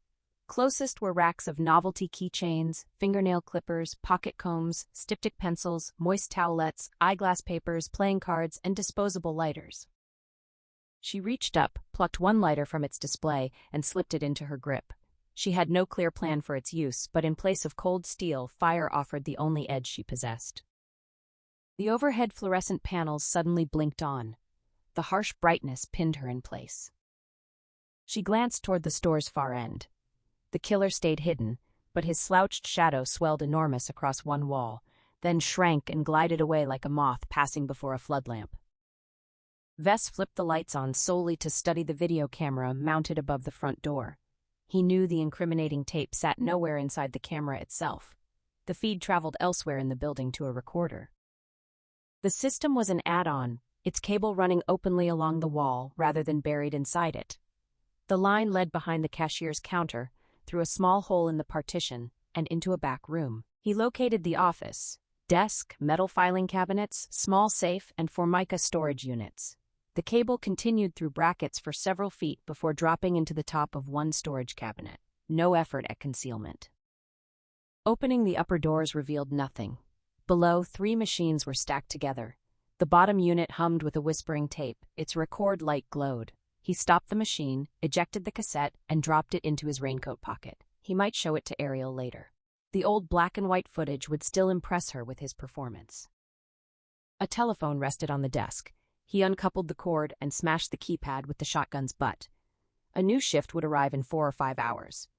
Speaker 1: Closest were racks of novelty keychains, fingernail clippers, pocket combs, styptic pencils, moist towelettes, eyeglass papers, playing cards, and disposable lighters. She reached up, plucked one lighter from its display, and slipped it into her grip. She had no clear plan for its use, but in place of cold steel, fire offered the only edge she possessed. The overhead fluorescent panels suddenly blinked on. The harsh brightness pinned her in place. She glanced toward the store's far end. The killer stayed hidden, but his slouched shadow swelled enormous across one wall, then shrank and glided away like a moth passing before a flood lamp. Vess flipped the lights on solely to study the video camera mounted above the front door. He knew the incriminating tape sat nowhere inside the camera itself. The feed traveled elsewhere in the building to a recorder. The system was an add-on, its cable running openly along the wall rather than buried inside it. The line led behind the cashier's counter, through a small hole in the partition, and into a back room. He located the office: desk, metal filing cabinets, small safe, and Formica storage units. The cable continued through brackets for several feet before dropping into the top of one storage cabinet. No effort at concealment. Opening the upper doors revealed nothing. Below, 3 machines were stacked together. The bottom unit hummed with a whispering tape. Its record light glowed. He stopped the machine, ejected the cassette, and dropped it into his raincoat pocket. He might show it to Ariel later. The old black and white footage would still impress her with his performance. A telephone rested on the desk. He uncoupled the cord and smashed the keypad with the shotgun's butt. A new shift would arrive in 4 or 5 hours.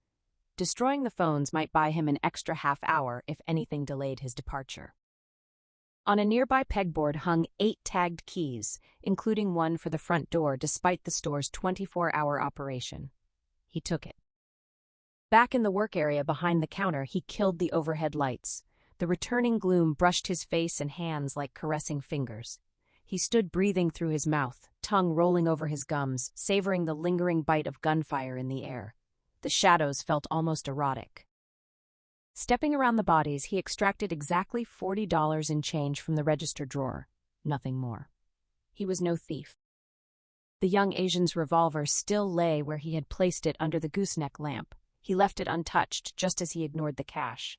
Speaker 1: Destroying the phones might buy him an extra half hour if anything delayed his departure. On a nearby pegboard hung 8 tagged keys, including one for the front door despite the store's 24-hour operation. He took it. Back in the work area behind the counter, he killed the overhead lights. The returning gloom brushed his face and hands like caressing fingers. He stood breathing through his mouth, tongue rolling over his gums, savoring the lingering bite of gunfire in the air. The shadows felt almost erotic. Stepping around the bodies, he extracted exactly $40 in change from the register drawer. Nothing more. He was no thief. The young Asian's revolver still lay where he had placed it under the gooseneck lamp. He left it untouched, just as he ignored the cash.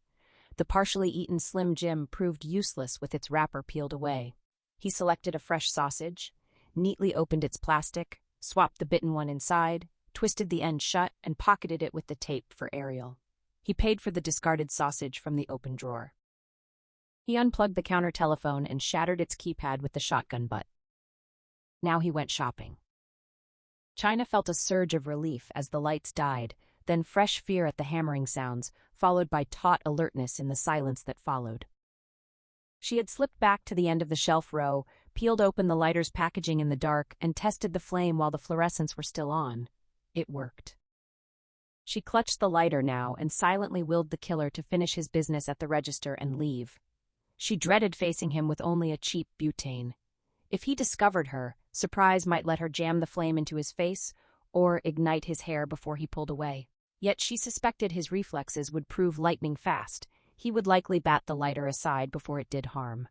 Speaker 1: The partially eaten Slim Jim proved useless with its wrapper peeled away. He selected a fresh sausage, neatly opened its plastic, swapped the bitten one inside, twisted the end shut, and pocketed it with the tape for Ariel. He paid for the discarded sausage from the open drawer. He unplugged the counter telephone and shattered its keypad with the shotgun butt. Now he went shopping. China felt a surge of relief as the lights died, then fresh fear at the hammering sounds, followed by taut alertness in the silence that followed. She had slipped back to the end of the shelf row, peeled open the lighter's packaging in the dark, and tested the flame while the fluorescents were still on. It worked. She clutched the lighter now and silently willed the killer to finish his business at the register and leave. She dreaded facing him with only a cheap butane. If he discovered her, surprise might let her jam the flame into his face or ignite his hair before he pulled away. Yet she suspected his reflexes would prove lightning fast. He would likely bat the lighter aside before it did harm.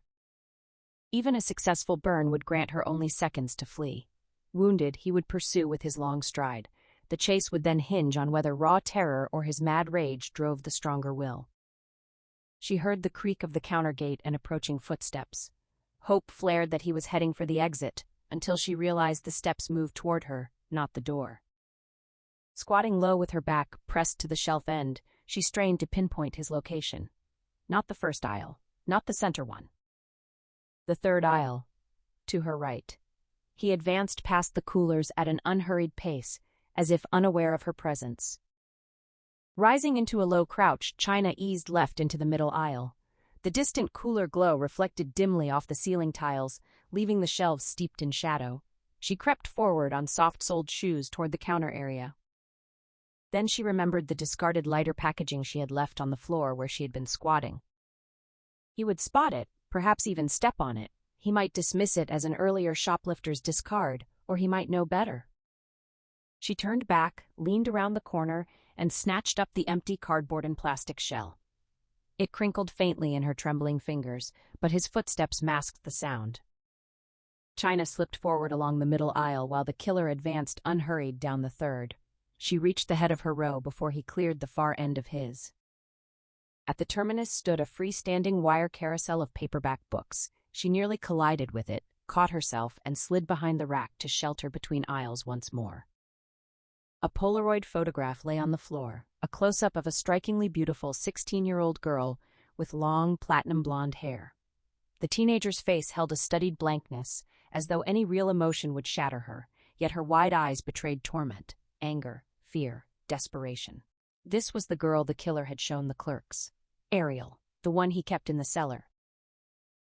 Speaker 1: Even a successful burn would grant her only seconds to flee. Wounded, he would pursue with his long stride. The chase would then hinge on whether raw terror or his mad rage drove the stronger will. She heard the creak of the counter gate and approaching footsteps. Hope flared that he was heading for the exit, until she realized the steps moved toward her, not the door. Squatting low with her back pressed to the shelf end, she strained to pinpoint his location. Not the first aisle, not the center one. The third aisle, to her right. He advanced past the coolers at an unhurried pace, as if unaware of her presence. Rising into a low crouch, China eased left into the middle aisle. The distant cooler glow reflected dimly off the ceiling tiles, leaving the shelves steeped in shadow. She crept forward on soft-soled shoes toward the counter area. Then she remembered the discarded lighter packaging she had left on the floor where she had been squatting. He would spot it, perhaps even step on it. He might dismiss it as an earlier shoplifter's discard, or he might know better. She turned back, leaned around the corner, and snatched up the empty cardboard and plastic shell. It crinkled faintly in her trembling fingers, but his footsteps masked the sound. China slipped forward along the middle aisle while the killer advanced unhurried down the third. She reached the head of her row before he cleared the far end of his. At the terminus stood a freestanding wire carousel of paperback books. She nearly collided with it, caught herself, and slid behind the rack to shelter between aisles once more. A Polaroid photograph lay on the floor, a close-up of a strikingly beautiful 16-year-old girl with long, platinum blonde hair. The teenager's face held a studied blankness, as though any real emotion would shatter her, yet her wide eyes betrayed torment, anger, fear, desperation. This was the girl the killer had shown the clerks. Ariel, the one he kept in the cellar.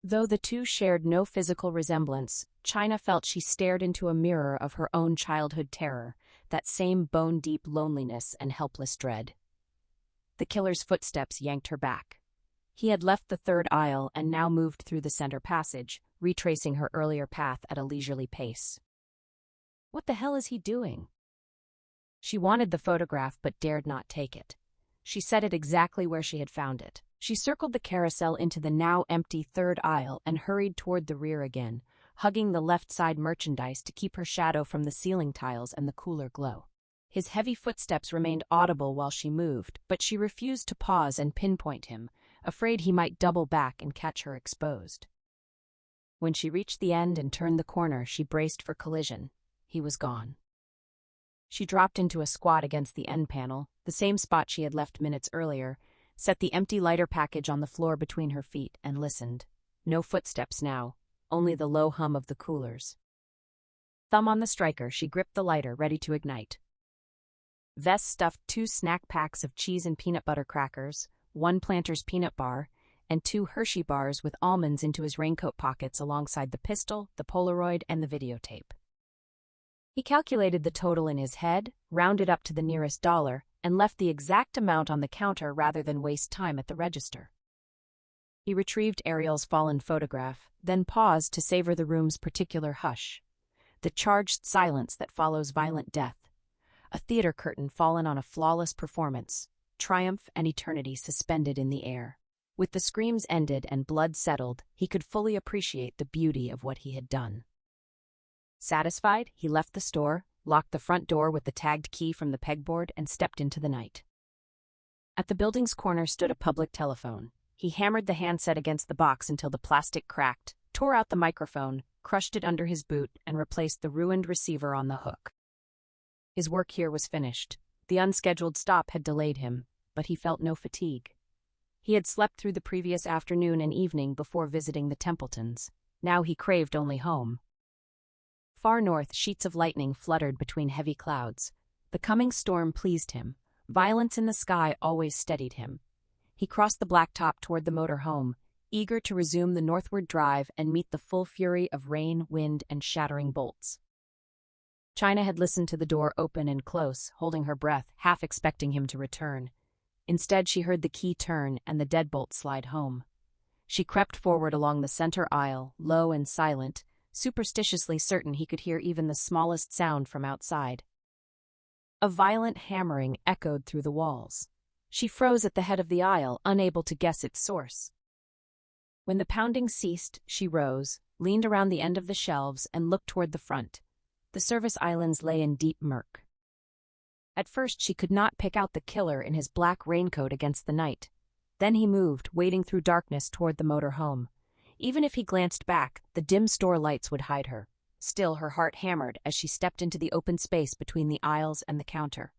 Speaker 1: Though the two shared no physical resemblance, China felt she stared into a mirror of her own childhood terror, that same bone-deep loneliness and helpless dread. The killer's footsteps yanked her back. He had left the third aisle and now moved through the center passage, retracing her earlier path at a leisurely pace. What the hell is he doing? She wanted the photograph but dared not take it. She set it exactly where she had found it. She circled the carousel into the now empty third aisle and hurried toward the rear again, hugging the left side merchandise to keep her shadow from the ceiling tiles and the cooler glow. His heavy footsteps remained audible while she moved, but she refused to pause and pinpoint him, afraid he might double back and catch her exposed. When she reached the end and turned the corner, she braced for collision. He was gone. She dropped into a squat against the end panel, the same spot she had left minutes earlier, set the empty lighter package on the floor between her feet, and listened. No footsteps now, only the low hum of the coolers. Thumb on the striker, she gripped the lighter, ready to ignite. Vess stuffed 2 snack packs of cheese and peanut butter crackers, 1 Planters peanut bar, and 2 Hershey bars with almonds into his raincoat pockets alongside the pistol, the Polaroid, and the videotape. He calculated the total in his head, rounded up to the nearest dollar, and left the exact amount on the counter rather than waste time at the register. He retrieved Ariel's fallen photograph, then paused to savor the room's particular hush, the charged silence that follows violent death, a theater curtain fallen on a flawless performance, triumph and eternity suspended in the air. With the screams ended and blood settled, he could fully appreciate the beauty of what he had done. Satisfied, he left the store, locked the front door with the tagged key from the pegboard, and stepped into the night. At the building's corner stood a public telephone. He hammered the handset against the box until the plastic cracked, tore out the microphone, crushed it under his boot, and replaced the ruined receiver on the hook. His work here was finished. The unscheduled stop had delayed him, but he felt no fatigue. He had slept through the previous afternoon and evening before visiting the Templetons. Now he craved only home. Far north, sheets of lightning fluttered between heavy clouds. The coming storm pleased him. Violence in the sky always steadied him. He crossed the blacktop toward the motor home, eager to resume the northward drive and meet the full fury of rain, wind, and shattering bolts. China had listened to the door open and close, holding her breath, half expecting him to return. Instead, she heard the key turn and the deadbolt slide home. She crept forward along the center aisle, low and silent, superstitiously certain he could hear even the smallest sound from outside. A violent hammering echoed through the walls. She froze at the head of the aisle, unable to guess its source. When the pounding ceased, she rose, leaned around the end of the shelves, and looked toward the front. The service islands lay in deep murk. At first, she could not pick out the killer in his black raincoat against the night. Then he moved, wading through darkness toward the motor home. Even if he glanced back, the dim store lights would hide her. Still, her heart hammered as she stepped into the open space between the aisles and the counter.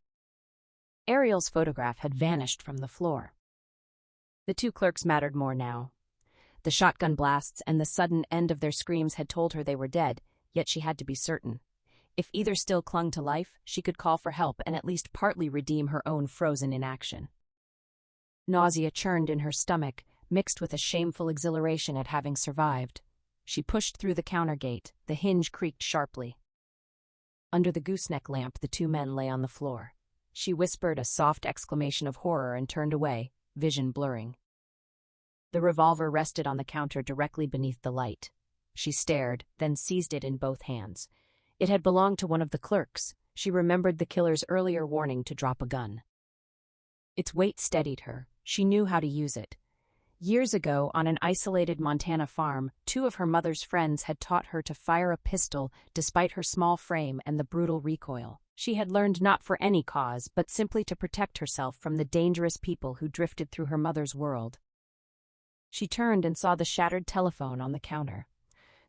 Speaker 1: Ariel's photograph had vanished from the floor. The two clerks mattered more now. The shotgun blasts and the sudden end of their screams had told her they were dead, yet she had to be certain. If either still clung to life, she could call for help and at least partly redeem her own frozen inaction. Nausea churned in her stomach, mixed with a shameful exhilaration at having survived. She pushed through the counter gate. The hinge creaked sharply. Under the gooseneck lamp, the two men lay on the floor. She whispered a soft exclamation of horror and turned away, vision blurring. The revolver rested on the counter directly beneath the light. She stared, then seized it in both hands. It had belonged to one of the clerks. She remembered the killer's earlier warning to drop a gun. Its weight steadied her. She knew how to use it. Years ago, on an isolated Montana farm, two of her mother's friends had taught her to fire a pistol despite her small frame and the brutal recoil. She had learned not for any cause, but simply to protect herself from the dangerous people who drifted through her mother's world. She turned and saw the shattered telephone on the counter.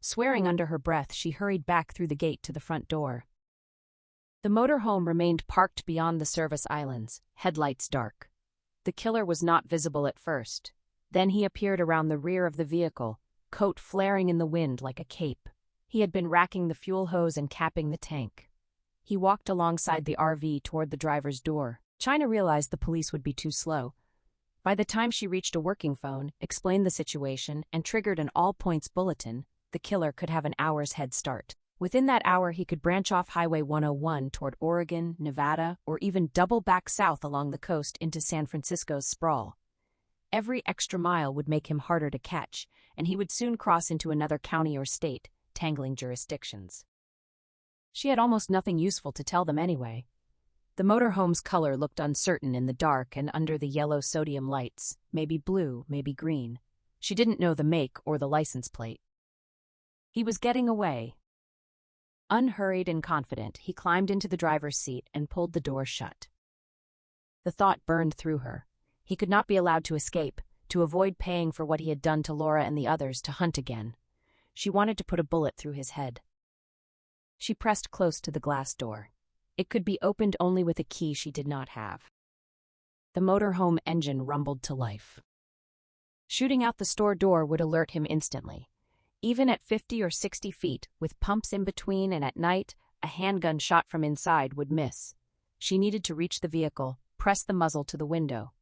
Speaker 1: Swearing under her breath, she hurried back through the gate to the front door. The motorhome remained parked beyond the service islands, headlights dark. The killer was not visible at first. Then he appeared around the rear of the vehicle, coat flaring in the wind like a cape. He had been racking the fuel hose and capping the tank. He walked alongside the RV toward the driver's door. China realized the police would be too slow. By the time she reached a working phone, explained the situation, and triggered an all-points bulletin, the killer could have an hour's head start. Within that hour, he could branch off Highway 101 toward Oregon, Nevada, or even double back south along the coast into San Francisco's sprawl. Every extra mile would make him harder to catch, and he would soon cross into another county or state, tangling jurisdictions. She had almost nothing useful to tell them anyway. The motorhome's color looked uncertain in the dark and under the yellow sodium lights, maybe blue, maybe green. She didn't know the make or the license plate. He was getting away. Unhurried and confident, he climbed into the driver's seat and pulled the door shut. The thought burned through her. He could not be allowed to escape, to avoid paying for what he had done to Laura and the others, to hunt again. She wanted to put a bullet through his head. She pressed close to the glass door. It could be opened only with a key she did not have. The motorhome engine rumbled to life. Shooting out the store door would alert him instantly. Even at 50 or 60 feet, with pumps in between and at night, a handgun shot from inside would miss. She needed to reach the vehicle, press the muzzle to the window.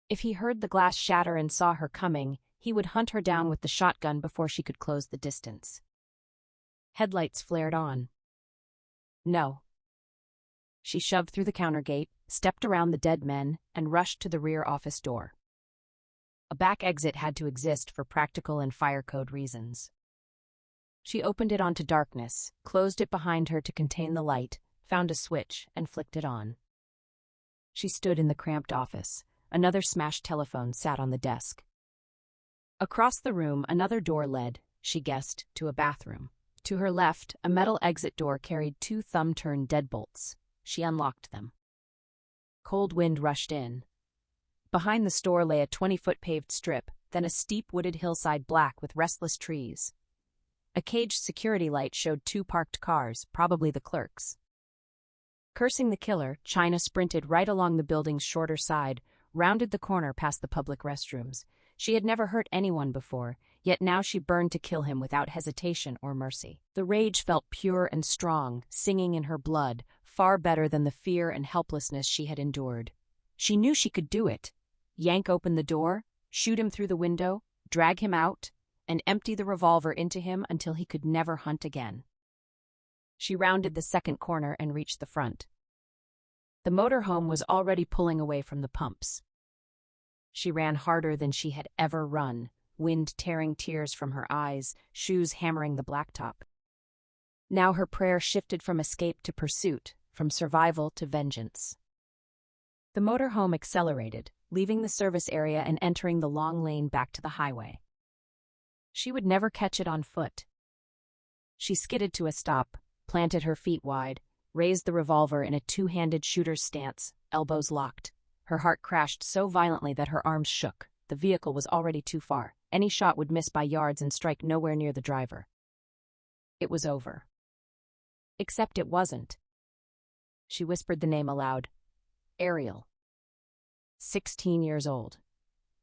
Speaker 1: If he heard the glass shatter and saw her coming, he would hunt her down with the shotgun before she could close the distance. Headlights flared on. No. She shoved through the counter gate, stepped around the dead men, and rushed to the rear office door. A back exit had to exist for practical and fire code reasons. She opened it onto darkness, closed it behind her to contain the light, found a switch, and flicked it on. She stood in the cramped office. Another smashed telephone sat on the desk. Across the room, another door led, she guessed, to a bathroom. To her left, a metal exit door carried 2 thumb-turned deadbolts. She unlocked them. Cold wind rushed in. Behind the store lay a 20-foot paved strip, then a steep wooded hillside black with restless trees. A caged security light showed 2 parked cars, probably the clerks. Cursing the killer, China sprinted right along the building's shorter side, rounded the corner past the public restrooms. She had never hurt anyone before, yet now she burned to kill him without hesitation or mercy. The rage felt pure and strong, singing in her blood, far better than the fear and helplessness she had endured. She knew she could do it. Yank open the door, shoot him through the window, drag him out, and empty the revolver into him until he could never hunt again. She rounded the second corner and reached the front. The motorhome was already pulling away from the pumps. She ran harder than she had ever run, wind tearing tears from her eyes, shoes hammering the blacktop. Now her prayer shifted from escape to pursuit, from survival to vengeance. The motorhome accelerated, leaving the service area and entering the long lane back to the highway. She would never catch it on foot. She skidded to a stop, planted her feet wide, raised the revolver in a 2-handed shooter's stance, elbows locked. Her heart crashed so violently that her arms shook. The vehicle was already too far. Any shot would miss by yards and strike nowhere near the driver. It was over. Except it wasn't. She whispered the name aloud. Ariel. 16 years old.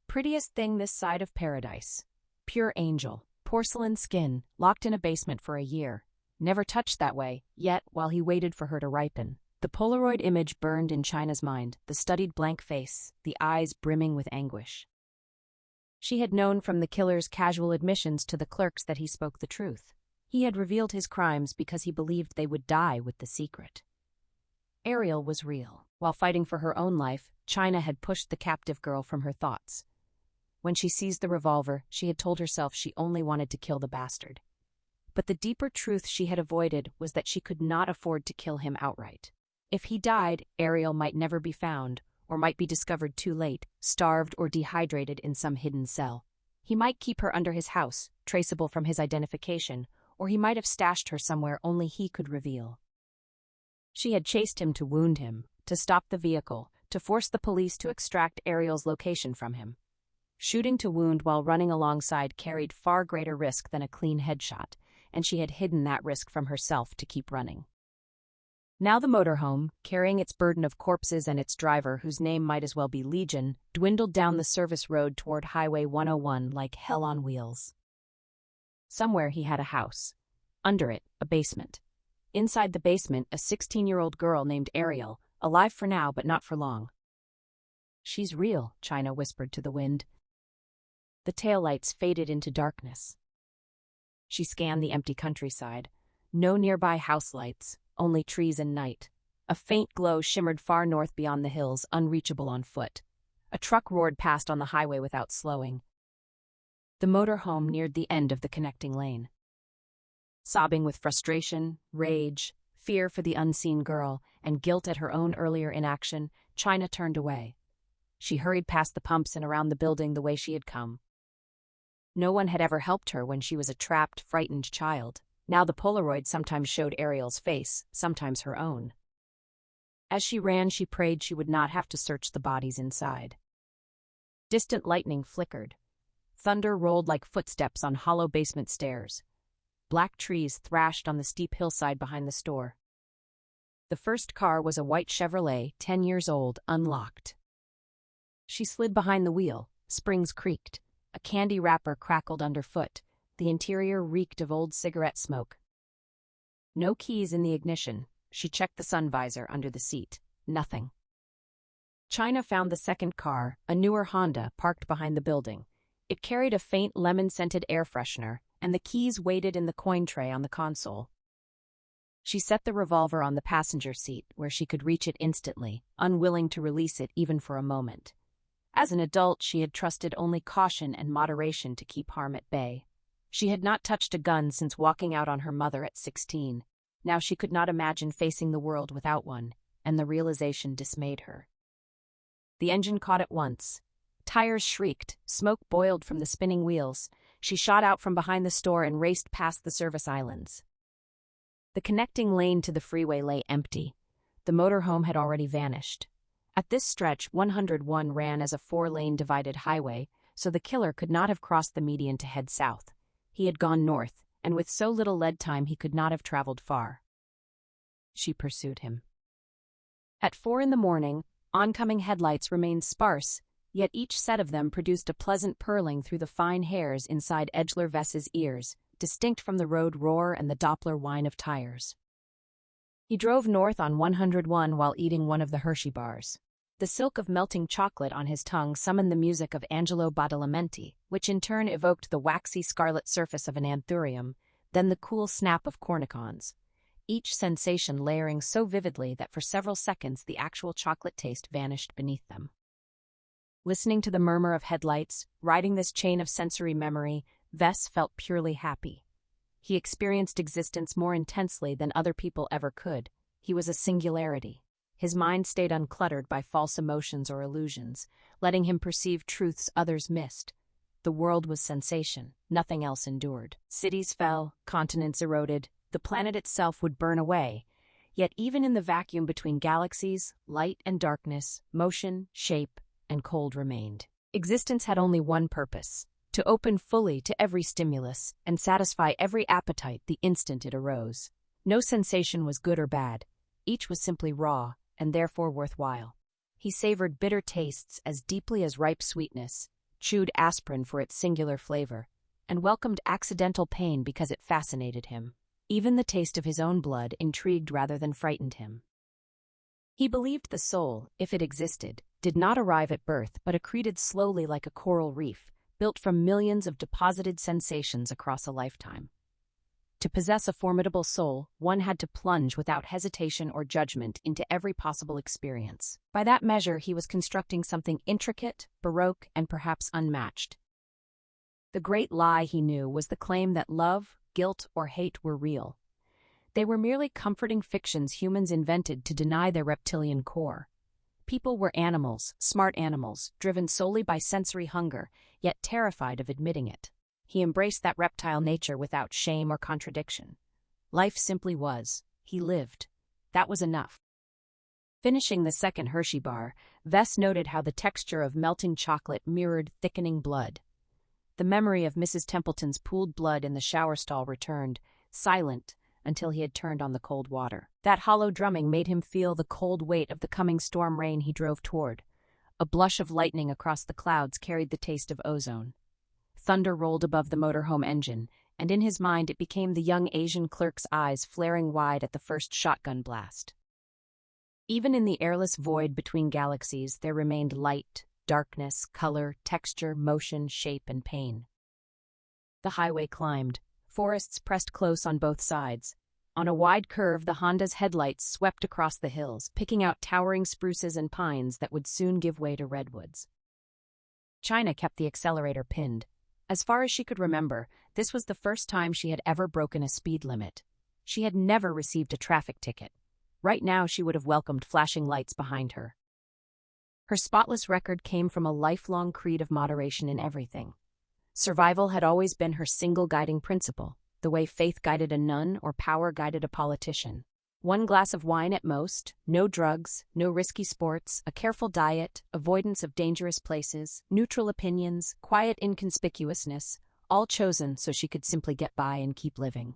Speaker 1: Prettiest thing this side of paradise. Pure angel, porcelain skin, locked in a basement for a year. Never touched that way, yet, while he waited for her to ripen. The Polaroid image burned in China's mind, the studied blank face, the eyes brimming with anguish. She had known from the killer's casual admissions to the clerks that he spoke the truth. He had revealed his crimes because he believed they would die with the secret. Ariel was real. While fighting for her own life, China had pushed the captive girl from her thoughts. When she seized the revolver, she had told herself she only wanted to kill the bastard. But the deeper truth she had avoided was that she could not afford to kill him outright. If he died, Ariel might never be found, or might be discovered too late, starved or dehydrated in some hidden cell. He might keep her under his house, traceable from his identification, or he might have stashed her somewhere only he could reveal. She had chased him to wound him, to stop the vehicle, to force the police to extract Ariel's location from him. Shooting to wound while running alongside carried far greater risk than a clean headshot, and she had hidden that risk from herself to keep running. Now the motorhome, carrying its burden of corpses and its driver, whose name might as well be Legion, dwindled down the service road toward Highway 101 like hell on wheels. Somewhere he had a house. Under it, a basement. Inside the basement, a 16-year-old girl named Ariel, alive for now but not for long. "She's real," China whispered to the wind. The taillights faded into darkness. She scanned the empty countryside. No nearby house lights, only trees and night. A faint glow shimmered far north beyond the hills, unreachable on foot. A truck roared past on the highway without slowing. The motorhome neared the end of the connecting lane. Sobbing with frustration, rage, fear for the unseen girl, and guilt at her own earlier inaction, China turned away. She hurried past the pumps and around the building the way she had come. No one had ever helped her when she was a trapped, frightened child. Now the Polaroid sometimes showed Ariel's face, sometimes her own. As she ran, she prayed she would not have to search the bodies inside. Distant lightning flickered. Thunder rolled like footsteps on hollow basement stairs. Black trees thrashed on the steep hillside behind the store. The first car was a white Chevrolet, 10 years old, unlocked. She slid behind the wheel. Springs creaked. A candy wrapper crackled underfoot. The interior reeked of old cigarette smoke. No keys in the ignition. She checked the sun visor under the seat. Nothing. China found the second car, a newer Honda, parked behind the building. It carried a faint lemon-scented air freshener, and the keys waited in the coin tray on the console. She set the revolver on the passenger seat, where she could reach it instantly, unwilling to release it even for a moment. As an adult, she had trusted only caution and moderation to keep harm at bay. She had not touched a gun since walking out on her mother at 16. Now she could not imagine facing the world without one, and the realization dismayed her. The engine caught at once. Tires shrieked, smoke boiled from the spinning wheels. She shot out from behind the store and raced past the service islands. The connecting lane to the freeway lay empty. The motorhome had already vanished. At this stretch, 101 ran as a 4-lane divided highway, so the killer could not have crossed the median to head south. He had gone north, and with so little lead time he could not have traveled far. She pursued him. At 4 a.m, oncoming headlights remained sparse, yet each set of them produced a pleasant purling through the fine hairs inside Edgeler Vess's ears, distinct from the road roar and the Doppler whine of tires. He drove north on 101 while eating one of the Hershey bars. The silk of melting chocolate on his tongue summoned the music of Angelo Badalamenti, which in turn evoked the waxy scarlet surface of an anthurium, then the cool snap of cornicons, each sensation layering so vividly that for several seconds the actual chocolate taste vanished beneath them. Listening to the murmur of headlights, riding this chain of sensory memory, Vess felt purely happy. He experienced existence more intensely than other people ever could. He was a singularity. His mind stayed uncluttered by false emotions or illusions, letting him perceive truths others missed. The world was sensation, nothing else endured. Cities fell, continents eroded, the planet itself would burn away. Yet even in the vacuum between galaxies, light and darkness, motion, shape, and cold remained. Existence had only one purpose: to open fully to every stimulus and satisfy every appetite the instant it arose. No sensation was good or bad. Each was simply raw, and therefore worthwhile. He savored bitter tastes as deeply as ripe sweetness, chewed aspirin for its singular flavor, and welcomed accidental pain because it fascinated him. Even the taste of his own blood intrigued rather than frightened him. He believed the soul, if it existed, did not arrive at birth but accreted slowly like a coral reef, built from millions of deposited sensations across a lifetime. To possess a formidable soul, one had to plunge without hesitation or judgment into every possible experience. By that measure, he was constructing something intricate, baroque, and perhaps unmatched. The great lie, he knew, was the claim that love, guilt, or hate were real. They were merely comforting fictions humans invented to deny their reptilian core. People were animals, smart animals, driven solely by sensory hunger, yet terrified of admitting it. He embraced that reptile nature without shame or contradiction. Life simply was. He lived. That was enough. Finishing the second Hershey bar, Vess noted how the texture of melting chocolate mirrored thickening blood. The memory of Mrs. Templeton's pooled blood in the shower stall returned, silent, until he had turned on the cold water. That hollow drumming made him feel the cold weight of the coming storm rain he drove toward. A blush of lightning across the clouds carried the taste of ozone. Thunder rolled above the motorhome engine, and in his mind it became the young Asian clerk's eyes flaring wide at the first shotgun blast. Even in the airless void between galaxies, there remained light, darkness, color, texture, motion, shape, and pain. The highway climbed. Forests pressed close on both sides. On a wide curve, the Honda's headlights swept across the hills, picking out towering spruces and pines that would soon give way to redwoods. China kept the accelerator pinned. As far as she could remember, this was the first time she had ever broken a speed limit. She had never received a traffic ticket. Right now, she would have welcomed flashing lights behind her. Her spotless record came from a lifelong creed of moderation in everything. Survival had always been her single guiding principle, the way faith guided a nun or power guided a politician. 1 glass of wine at most, no drugs, no risky sports, a careful diet, avoidance of dangerous places, neutral opinions, quiet inconspicuousness, all chosen so she could simply get by and keep living.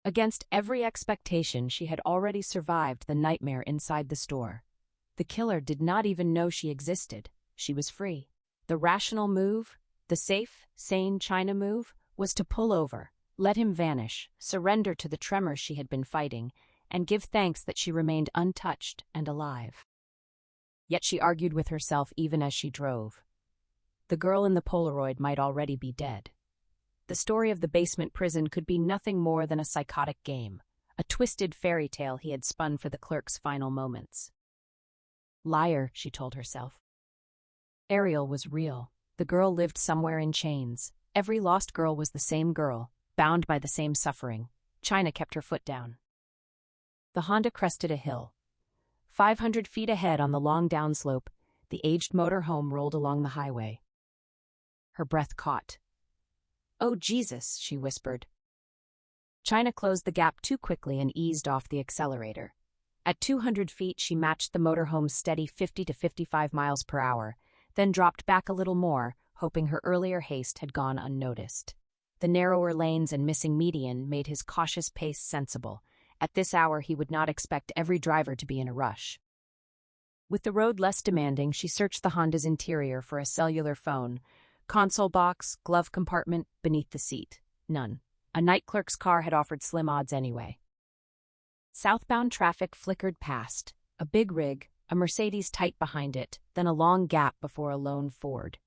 Speaker 1: Against every expectation, she had already survived the nightmare inside the store. The killer did not even know she existed. She was free. The rational move, the safe, sane China move, was to pull over, let him vanish, surrender to the tremors she had been fighting, and give thanks that she remained untouched and alive. Yet she argued with herself even as she drove. The girl in the Polaroid might already be dead. The story of the basement prison could be nothing more than a psychotic game, a twisted fairy tale he had spun for the clerk's final moments. Liar, she told herself. Ariel was real. The girl lived somewhere in chains. Every lost girl was the same girl, bound by the same suffering. China kept her foot down. The Honda crested a hill. 500 feet ahead on the long downslope, the aged motor home rolled along the highway. Her breath caught. "Oh, Jesus," she whispered. China closed the gap too quickly and eased off the accelerator. At 200 feet, she matched the motorhome's steady 50 to 55 miles per hour, then dropped back a little more, hoping her earlier haste had gone unnoticed. The narrower lanes and missing median made his cautious pace sensible. At this hour, he would not expect every driver to be in a rush. With the road less demanding, she searched the Honda's interior for a cellular phone. Console box, glove compartment, beneath the seat. None. A night clerk's car had offered slim odds anyway. Southbound traffic flickered past. A big rig, a Mercedes tight behind it, then a long gap before a lone Ford.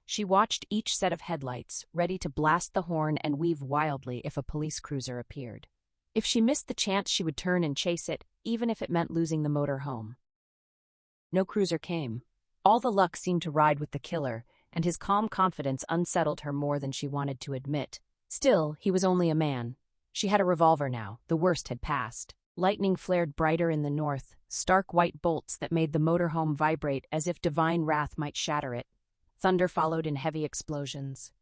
Speaker 1: She watched each set of headlights, ready to blast the horn and weave wildly if a police cruiser appeared. If she missed the chance, she would turn and chase it, even if it meant losing the motor home. No cruiser came. All the luck seemed to ride with the killer, and his calm confidence unsettled her more than she wanted to admit. Still, he was only a man. She had a revolver now. The worst had passed. Lightning flared brighter in the north, stark white bolts that made the motorhome vibrate as if divine wrath might shatter it. Thunder followed in heavy explosions.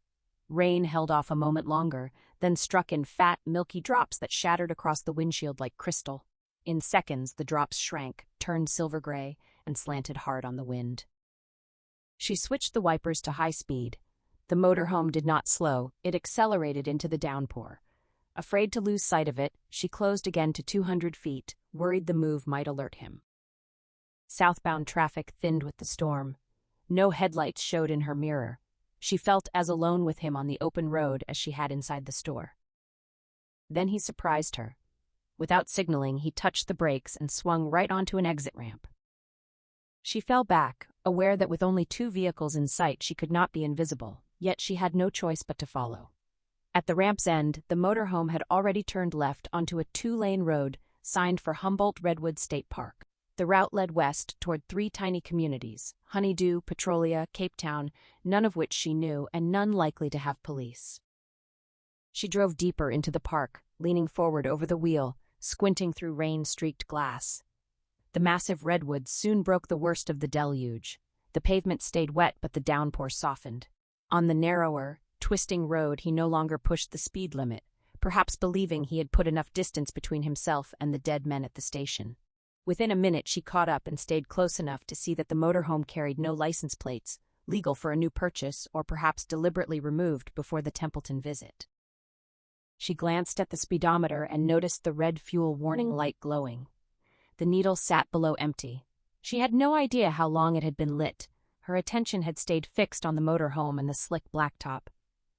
Speaker 1: Rain held off a moment longer, then struck in fat, milky drops that shattered across the windshield like crystal. In seconds, the drops shrank, turned silver gray, and slanted hard on the wind. She switched the wipers to high speed. The motorhome did not slow, it accelerated into the downpour. Afraid to lose sight of it, she closed again to 200 feet, worried the move might alert him. Southbound traffic thinned with the storm. No headlights showed in her mirror. She felt as alone with him on the open road as she had inside the store. Then he surprised her. Without signaling, he touched the brakes and swung right onto an exit ramp. She fell back, aware that with only 2 vehicles in sight she could not be invisible, yet she had no choice but to follow. At the ramp's end, the motorhome had already turned left onto a 2-lane road signed for Humboldt Redwood State Park. The route led west toward 3 tiny communities, Honeydew, Petrolia, Cape Town, none of which she knew and none likely to have police. She drove deeper into the park, leaning forward over the wheel, squinting through rain-streaked glass. The massive redwoods soon broke the worst of the deluge. The pavement stayed wet, but the downpour softened. On the narrower, twisting road, he no longer pushed the speed limit, perhaps believing he had put enough distance between himself and the dead men at the station. Within a minute, she caught up and stayed close enough to see that the motorhome carried no license plates, legal for a new purchase or perhaps deliberately removed before the Templeton visit. She glanced at the speedometer and noticed the red fuel warning light glowing. The needle sat below empty. She had no idea how long it had been lit. Her attention had stayed fixed on the motorhome and the slick blacktop.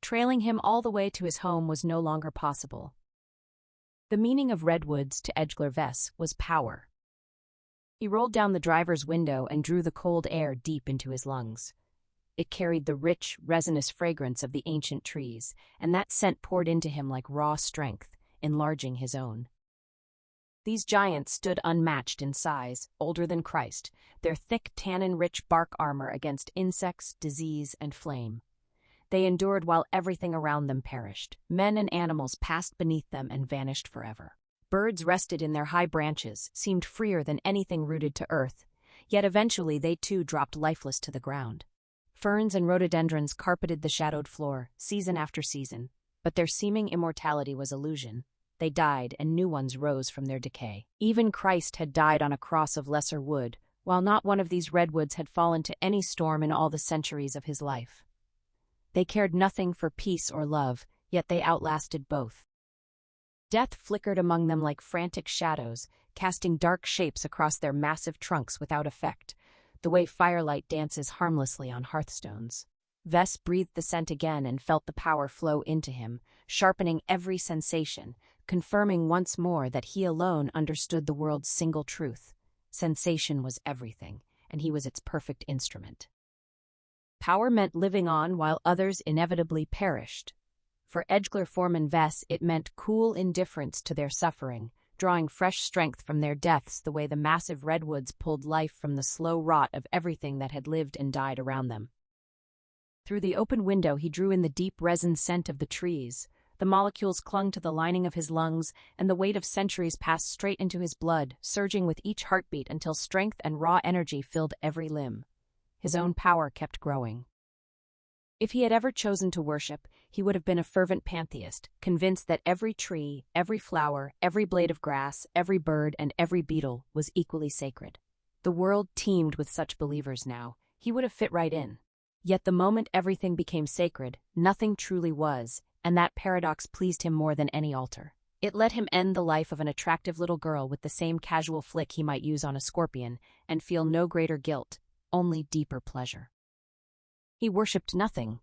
Speaker 1: Trailing him all the way to his home was no longer possible. The meaning of redwoods to Edgler Vess was power. He rolled down the driver's window and drew the cold air deep into his lungs. It carried the rich, resinous fragrance of the ancient trees, and that scent poured into him like raw strength, enlarging his own. These giants stood unmatched in size, older than Christ, their thick, tannin-rich bark armor against insects, disease, and flame. They endured while everything around them perished. Men and animals passed beneath them and vanished forever. Birds rested in their high branches, seemed freer than anything rooted to earth, yet eventually they too dropped lifeless to the ground. Ferns and rhododendrons carpeted the shadowed floor, season after season, but their seeming immortality was illusion. They died, and new ones rose from their decay. Even Christ had died on a cross of lesser wood, while not one of these redwoods had fallen to any storm in all the centuries of his life. They cared nothing for peace or love, yet they outlasted both. Death flickered among them like frantic shadows, casting dark shapes across their massive trunks without effect, the way firelight dances harmlessly on hearthstones. Vess breathed the scent again and felt the power flow into him, sharpening every sensation, confirming once more that he alone understood the world's single truth. Sensation was everything, and he was its perfect instrument. Power meant living on while others inevitably perished. For Edgler, Form, and Vess, it meant cool indifference to their suffering, drawing fresh strength from their deaths the way the massive redwoods pulled life from the slow rot of everything that had lived and died around them. Through the open window he drew in the deep resin scent of the trees. The molecules clung to the lining of his lungs, and the weight of centuries passed straight into his blood, surging with each heartbeat until strength and raw energy filled every limb. His own power kept growing. If he had ever chosen to worship, he would have been a fervent pantheist, convinced that every tree, every flower, every blade of grass, every bird, and every beetle was equally sacred. The world teemed with such believers now. He would have fit right in. Yet the moment everything became sacred, nothing truly was, and that paradox pleased him more than any altar. It let him end the life of an attractive little girl with the same casual flick he might use on a scorpion, and feel no greater guilt, only deeper pleasure. He worshipped nothing.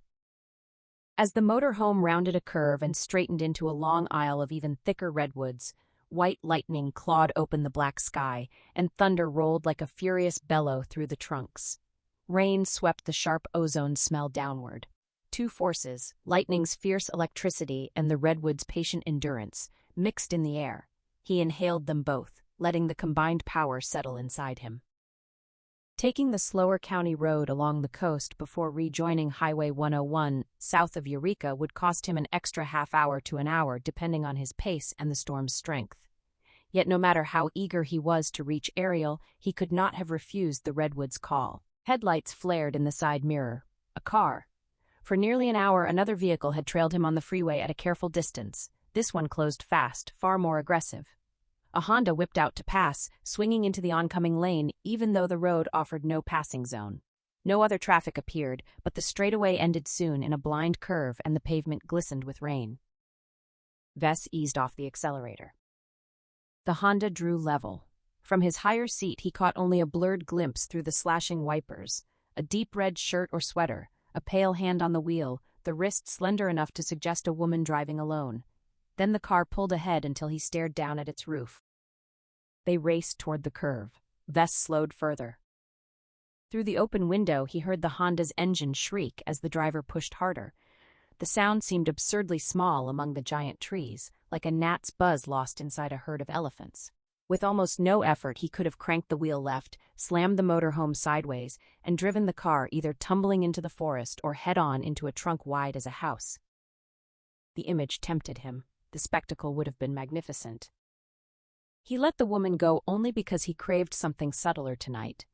Speaker 1: As the motorhome rounded a curve and straightened into a long aisle of even thicker redwoods, white lightning clawed open the black sky, and thunder rolled like a furious bellow through the trunks. Rain swept the sharp ozone smell downward. Two forces, lightning's fierce electricity and the redwood's patient endurance, mixed in the air. He inhaled them both, letting the combined power settle inside him. Taking the slower county road along the coast before rejoining Highway 101 south of Eureka would cost him an extra half-hour to an hour depending on his pace and the storm's strength. Yet no matter how eager he was to reach Ariel, he could not have refused the redwood's call. Headlights flared in the side mirror. A car. For nearly an hour another vehicle had trailed him on the freeway at a careful distance. This one closed fast, far more aggressive. A Honda whipped out to pass, swinging into the oncoming lane even though the road offered no passing zone. No other traffic appeared, but the straightaway ended soon in a blind curve and the pavement glistened with rain. Vess eased off the accelerator. The Honda drew level. From his higher seat he caught only a blurred glimpse through the slashing wipers. A deep red shirt or sweater, a pale hand on the wheel, the wrist slender enough to suggest a woman driving alone. Then the car pulled ahead until he stared down at its roof. They raced toward the curve. Vess slowed further. Through the open window he heard the Honda's engine shriek as the driver pushed harder. The sound seemed absurdly small among the giant trees, like a gnat's buzz lost inside a herd of elephants. With almost no effort he could have cranked the wheel left, slammed the motorhome sideways, and driven the car either tumbling into the forest or head-on into a trunk wide as a house. The image tempted him. The spectacle would have been magnificent. He let the woman go only because he craved something subtler tonight.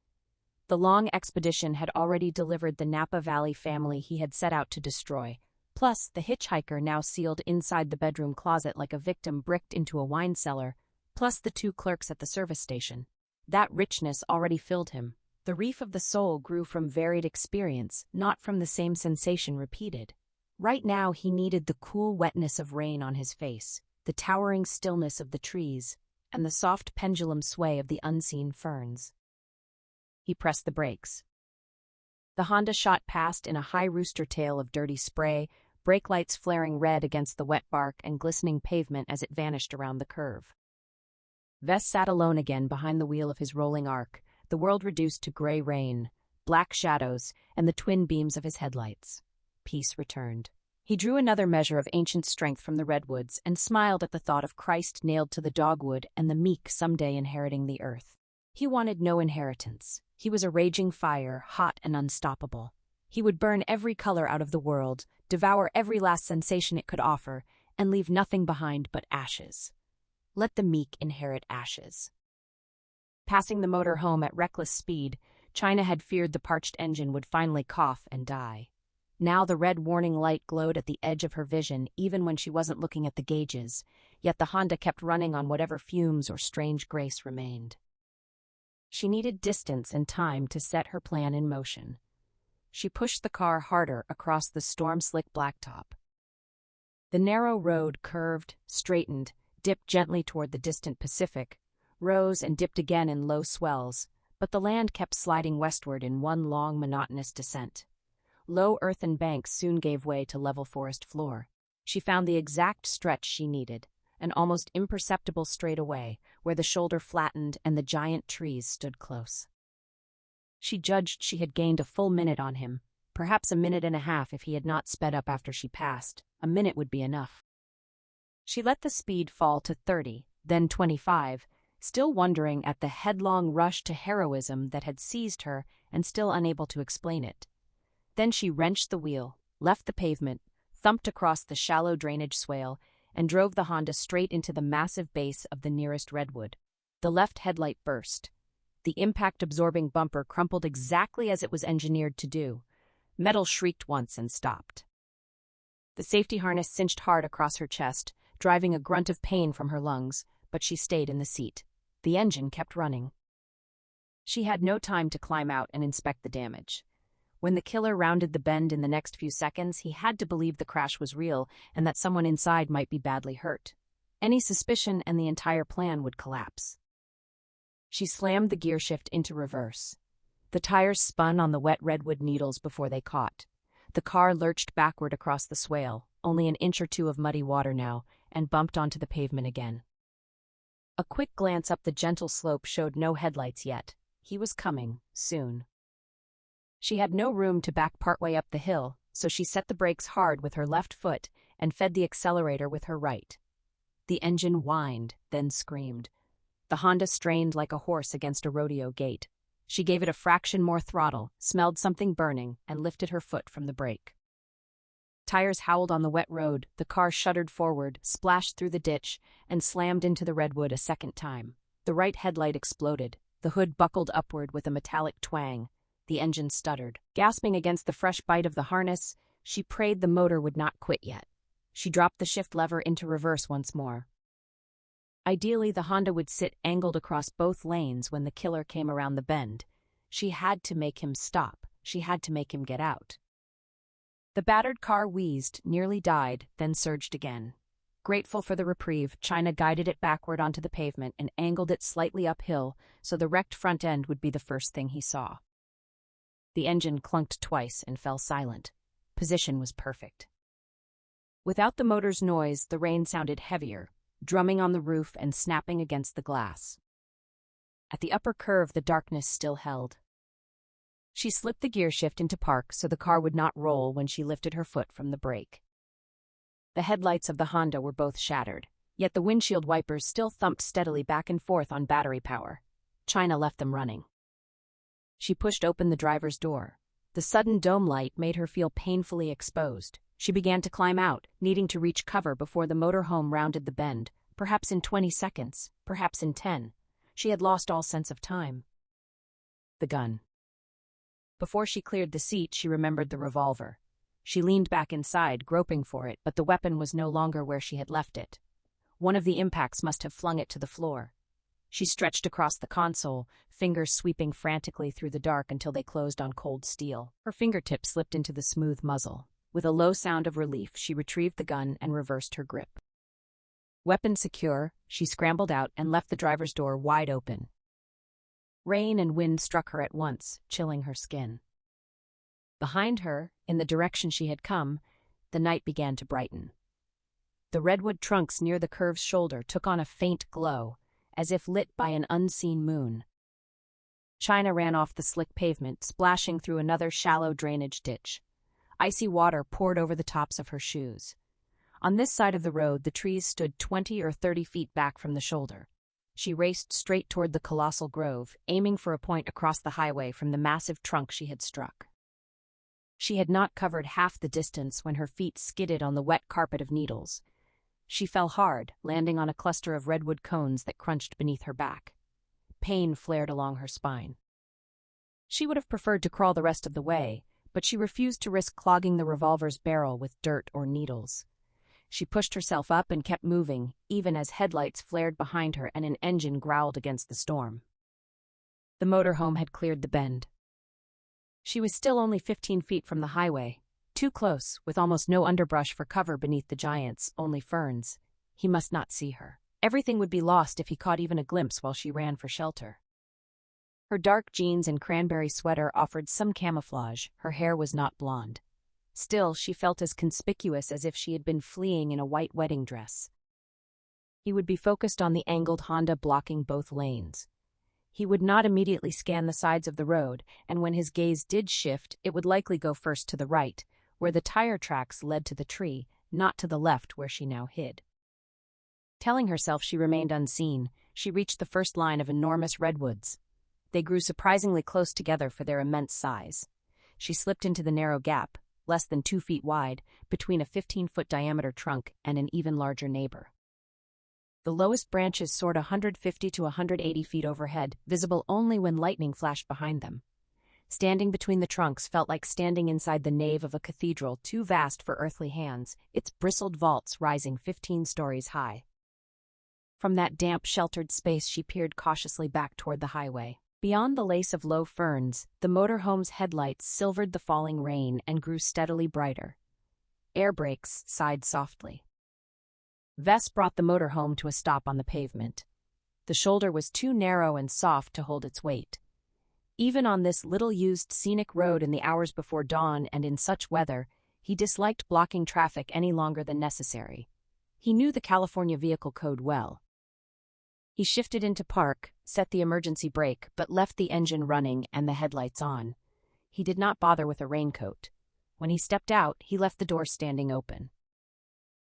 Speaker 1: The long expedition had already delivered the Napa Valley family he had set out to destroy, plus the hitchhiker now sealed inside the bedroom closet like a victim bricked into a wine cellar, plus the two clerks at the service station. That richness already filled him. The reef of the soul grew from varied experience, not from the same sensation repeated. Right now he needed the cool wetness of rain on his face, the towering stillness of the trees, and the soft pendulum sway of the unseen ferns. He pressed the brakes. The Honda shot past in a high rooster tail of dirty spray, brake lights flaring red against the wet bark and glistening pavement as it vanished around the curve. Vess sat alone again behind the wheel of his rolling arc, the world reduced to gray rain, black shadows, and the twin beams of his headlights. Peace returned. He drew another measure of ancient strength from the redwoods and smiled at the thought of Christ nailed to the dogwood and the meek someday inheriting the earth. He wanted no inheritance. He was a raging fire, hot and unstoppable. He would burn every color out of the world, devour every last sensation it could offer, and leave nothing behind but ashes. Let the meek inherit ashes. Passing the motor home at reckless speed, China had feared the parched engine would finally cough and die. Now the red warning light glowed at the edge of her vision even when she wasn't looking at the gauges, yet the Honda kept running on whatever fumes or strange grace remained. She needed distance and time to set her plan in motion. She pushed the car harder across the storm-slick blacktop. The narrow road curved, straightened, dipped gently toward the distant Pacific, rose and dipped again in low swells, but the land kept sliding westward in one long, monotonous descent. Low earthen banks soon gave way to level forest floor. She found the exact stretch she needed, an almost imperceptible straightaway, where the shoulder flattened and the giant trees stood close. She judged she had gained a full minute on him, perhaps a minute and a half if he had not sped up after she passed. A minute would be enough. She let the speed fall to 30, then 25, still wondering at the headlong rush to heroism that had seized her and still unable to explain it. Then she wrenched the wheel, left the pavement, thumped across the shallow drainage swale, and drove the Honda straight into the massive base of the nearest redwood. The left headlight burst. The impact-absorbing bumper crumpled exactly as it was engineered to do. Metal shrieked once and stopped. The safety harness cinched hard across her chest, driving a grunt of pain from her lungs, but she stayed in the seat. The engine kept running. She had no time to climb out and inspect the damage. When the killer rounded the bend in the next few seconds, he had to believe the crash was real and that someone inside might be badly hurt. Any suspicion and the entire plan would collapse. She slammed the gearshift into reverse. The tires spun on the wet redwood needles before they caught. The car lurched backward across the swale, only an inch or two of muddy water now, and bumped onto the pavement again. A quick glance up the gentle slope showed no headlights yet. He was coming, soon. She had no room to back partway up the hill, so she set the brakes hard with her left foot and fed the accelerator with her right. The engine whined, then screamed. The Honda strained like a horse against a rodeo gate. She gave it a fraction more throttle, smelled something burning, and lifted her foot from the brake. Tires howled on the wet road, the car shuddered forward, splashed through the ditch, and slammed into the redwood a second time. The right headlight exploded. The hood buckled upward with a metallic twang. The engine stuttered. Gasping against the fresh bite of the harness, she prayed the motor would not quit yet. She dropped the shift lever into reverse once more. Ideally, the Honda would sit angled across both lanes when the killer came around the bend. She had to make him stop. She had to make him get out. The battered car wheezed, nearly died, then surged again. Grateful for the reprieve, China guided it backward onto the pavement and angled it slightly uphill so the wrecked front end would be the first thing he saw. The engine clunked twice and fell silent. Position was perfect. Without the motor's noise, the rain sounded heavier, drumming on the roof and snapping against the glass. At the upper curve, the darkness still held. She slipped the gearshift into park so the car would not roll when she lifted her foot from the brake. The headlights of the Honda were both shattered, yet the windshield wipers still thumped steadily back and forth on battery power. China left them running. She pushed open the driver's door. The sudden dome light made her feel painfully exposed. She began to climb out, needing to reach cover before the motorhome rounded the bend, perhaps in 20 seconds, perhaps in 10. She had lost all sense of time. The gun. Before she cleared the seat, she remembered the revolver. She leaned back inside, groping for it, but the weapon was no longer where she had left it. One of the impacts must have flung it to the floor. She stretched across the console, fingers sweeping frantically through the dark until they closed on cold steel. Her fingertips slipped into the smooth muzzle. With a low sound of relief, she retrieved the gun and reversed her grip. Weapon secure, she scrambled out and left the driver's door wide open. Rain and wind struck her at once, chilling her skin. Behind her, in the direction she had come, the night began to brighten. The redwood trunks near the curve's shoulder took on a faint glow, as if lit by an unseen moon. China ran off the slick pavement, splashing through another shallow drainage ditch. Icy water poured over the tops of her shoes. On this side of the road, the trees stood 20 or 30 feet back from the shoulder. She raced straight toward the colossal grove, aiming for a point across the highway from the massive trunk she had struck. She had not covered half the distance when her feet skidded on the wet carpet of needles. She fell hard, landing on a cluster of redwood cones that crunched beneath her back. Pain flared along her spine. She would have preferred to crawl the rest of the way, but she refused to risk clogging the revolver's barrel with dirt or needles. She pushed herself up and kept moving, even as headlights flared behind her and an engine growled against the storm. The motorhome had cleared the bend. She was still only 15 feet from the highway, too close, with almost no underbrush for cover beneath the giants, only ferns. He must not see her. Everything would be lost if he caught even a glimpse while she ran for shelter. Her dark jeans and cranberry sweater offered some camouflage. Her hair was not blonde. Still, she felt as conspicuous as if she had been fleeing in a white wedding dress. He would be focused on the angled Honda blocking both lanes. He would not immediately scan the sides of the road, and when his gaze did shift, it would likely go first to the right, where the tire tracks led to the tree, not to the left where she now hid. Telling herself she remained unseen, she reached the first line of enormous redwoods. They grew surprisingly close together for their immense size. She slipped into the narrow gap, less than 2 feet wide, between a 15-foot diameter trunk and an even larger neighbor. The lowest branches soared 150 to 180 feet overhead, visible only when lightning flashed behind them. Standing between the trunks felt like standing inside the nave of a cathedral too vast for earthly hands, its bristled vaults rising 15 stories high. From that damp, sheltered space she peered cautiously back toward the highway. Beyond the lace of low ferns, the motorhome's headlights silvered the falling rain and grew steadily brighter. Air brakes sighed softly. Vess brought the motorhome to a stop on the pavement. The shoulder was too narrow and soft to hold its weight. Even on this little-used scenic road in the hours before dawn and in such weather, he disliked blocking traffic any longer than necessary. He knew the California vehicle code well. He shifted into park, set the emergency brake, but left the engine running and the headlights on. He did not bother with a raincoat. When he stepped out, he left the door standing open.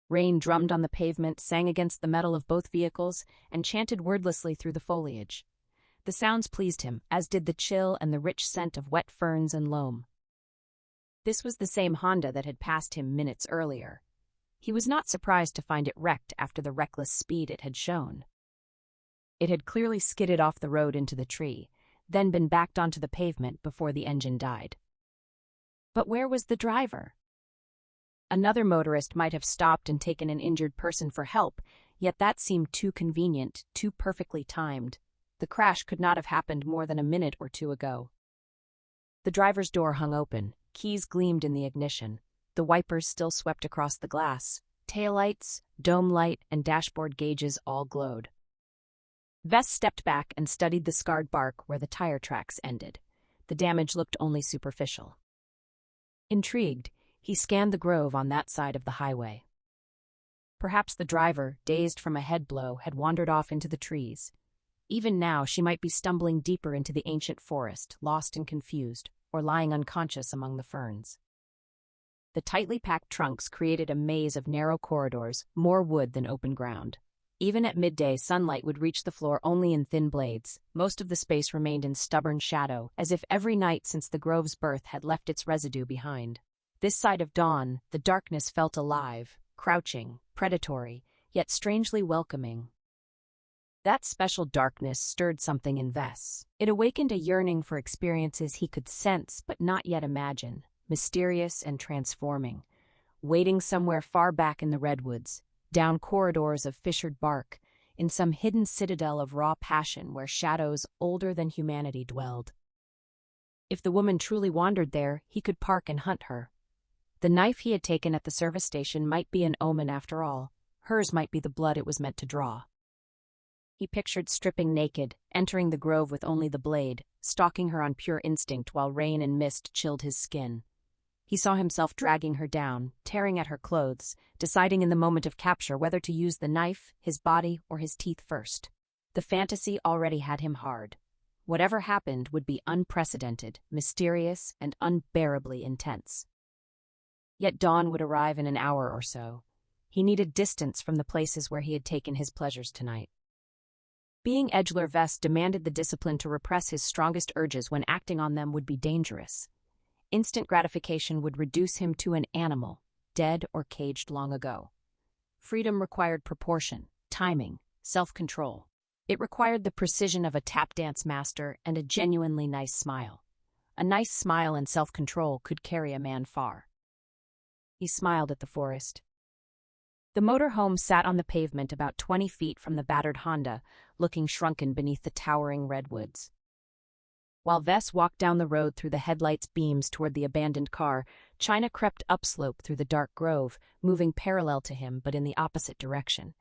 Speaker 1: Rain drummed on the pavement, sang against the metal of both vehicles, and chanted wordlessly through the foliage. The sounds pleased him, as did the chill and the rich scent of wet ferns and loam. This was the same Honda that had passed him minutes earlier. He was not surprised to find it wrecked after the reckless speed it had shown. It had clearly skidded off the road into the tree, then been backed onto the pavement before the engine died. But where was the driver? Another motorist might have stopped and taken an injured person for help, yet that seemed too convenient, too perfectly timed. The crash could not have happened more than a minute or two ago. The driver's door hung open, keys gleamed in the ignition. The wipers still swept across the glass. Taillights, dome light, and dashboard gauges all glowed. Vess stepped back and studied the scarred bark where the tire tracks ended. The damage looked only superficial. Intrigued, he scanned the grove on that side of the highway. Perhaps the driver, dazed from a head blow, had wandered off into the trees. Even now, she might be stumbling deeper into the ancient forest, lost and confused, or lying unconscious among the ferns. The tightly packed trunks created a maze of narrow corridors, more wood than open ground. Even at midday, sunlight would reach the floor only in thin blades. Most of the space remained in stubborn shadow, as if every night since the grove's birth had left its residue behind. This side of dawn, the darkness felt alive, crouching, predatory, yet strangely welcoming. That special darkness stirred something in Vess. It awakened a yearning for experiences he could sense but not yet imagine, mysterious and transforming. Waiting somewhere far back in the redwoods, down corridors of fissured bark, in some hidden citadel of raw passion where shadows older than humanity dwelled. If the woman truly wandered there, he could park and hunt her. The knife he had taken at the service station might be an omen after all. Hers might be the blood it was meant to draw. He pictured stripping naked, entering the grove with only the blade, stalking her on pure instinct while rain and mist chilled his skin. He saw himself dragging her down, tearing at her clothes, deciding in the moment of capture whether to use the knife, his body, or his teeth first. The fantasy already had him hard. Whatever happened would be unprecedented, mysterious, and unbearably intense. Yet dawn would arrive in an hour or so. He needed distance from the places where he had taken his pleasures tonight. Being Edgeler Vest demanded the discipline to repress his strongest urges when acting on them would be dangerous. Instant gratification would reduce him to an animal, dead or caged long ago. Freedom required proportion, timing, self-control. It required the precision of a tap dance master and a genuinely nice smile. A nice smile and self-control could carry a man far. He smiled at the forest. The motorhome sat on the pavement about 20 feet from the battered Honda, looking shrunken beneath the towering redwoods. While Vess walked down the road through the headlights' beams toward the abandoned car, China crept upslope through the dark grove, moving parallel to him but in the opposite direction.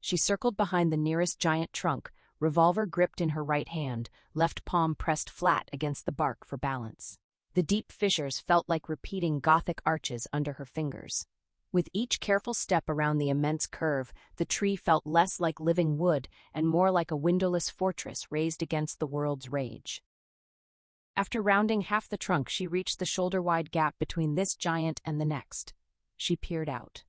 Speaker 1: She circled behind the nearest giant trunk, revolver gripped in her right hand, left palm pressed flat against the bark for balance. The deep fissures felt like repeating Gothic arches under her fingers. With each careful step around the immense curve, the tree felt less like living wood and more like a windowless fortress raised against the world's rage. After rounding half the trunk, she reached the shoulder-wide gap between this giant and the next. She peered out.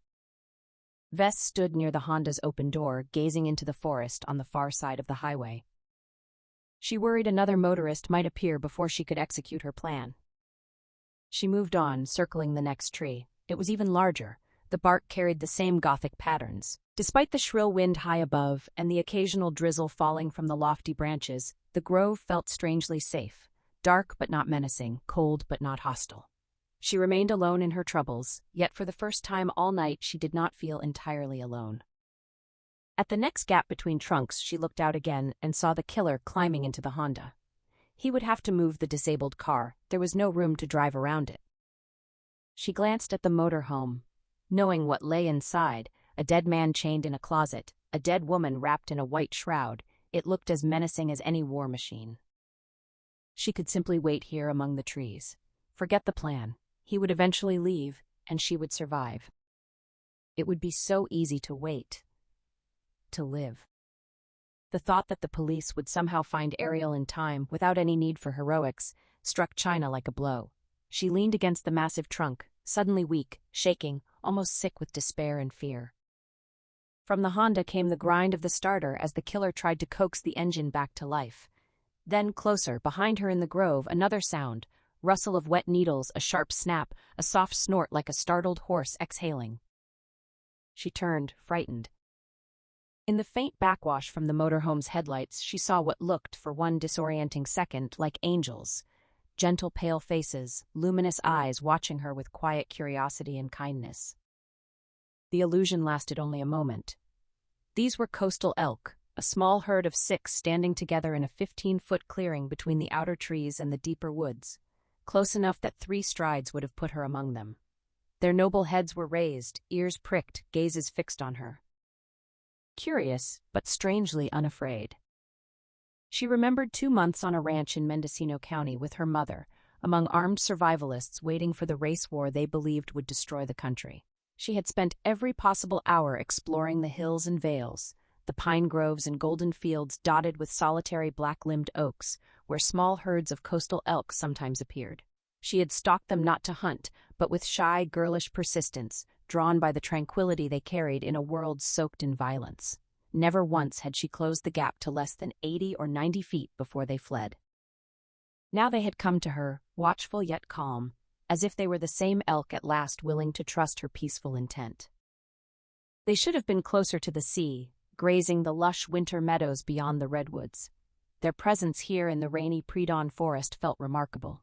Speaker 1: Vess stood near the Honda's open door, gazing into the forest on the far side of the highway. She worried another motorist might appear before she could execute her plan. She moved on, circling the next tree. It was even larger. The bark carried the same Gothic patterns. Despite the shrill wind high above and the occasional drizzle falling from the lofty branches, the grove felt strangely safe. Dark but not menacing, cold but not hostile. She remained alone in her troubles, yet for the first time all night she did not feel entirely alone. At the next gap between trunks, she looked out again and saw the killer climbing into the Honda. He would have to move the disabled car. There was no room to drive around it. She glanced at the motorhome, knowing what lay inside: a dead man chained in a closet, a dead woman wrapped in a white shroud. It looked as menacing as any war machine. She could simply wait here among the trees. Forget the plan. He would eventually leave, and she would survive. It would be so easy to wait. To live. The thought that the police would somehow find Ariel in time, without any need for heroics, struck China like a blow. She leaned against the massive trunk, suddenly weak, shaking, almost sick with despair and fear. From the Honda came the grind of the starter as the killer tried to coax the engine back to life. Then, closer, behind her in the grove, another sound: rustle of wet needles, a sharp snap, a soft snort like a startled horse exhaling. She turned, frightened. In the faint backwash from the motorhome's headlights, she saw what looked, for one disorienting second, like angels. Gentle, pale faces, luminous eyes watching her with quiet curiosity and kindness. The illusion lasted only a moment. These were coastal elk, a small herd of 6 standing together in a 15-foot clearing between the outer trees and the deeper woods, close enough that 3 strides would have put her among them. Their noble heads were raised, ears pricked, gazes fixed on her. Curious, but strangely unafraid. She remembered 2 months on a ranch in Mendocino County with her mother, among armed survivalists waiting for the race war they believed would destroy the country. She had spent every possible hour exploring the hills and vales, the pine groves and golden fields dotted with solitary black-limbed oaks, where small herds of coastal elk sometimes appeared. She had stalked them not to hunt, but with shy, girlish persistence, drawn by the tranquility they carried in a world soaked in violence. Never once had she closed the gap to less than 80 or 90 feet before they fled. Now they had come to her, watchful yet calm, as if they were the same elk at last willing to trust her peaceful intent. They should have been closer to the sea, grazing the lush winter meadows beyond the redwoods. Their presence here in the rainy pre-dawn forest felt remarkable.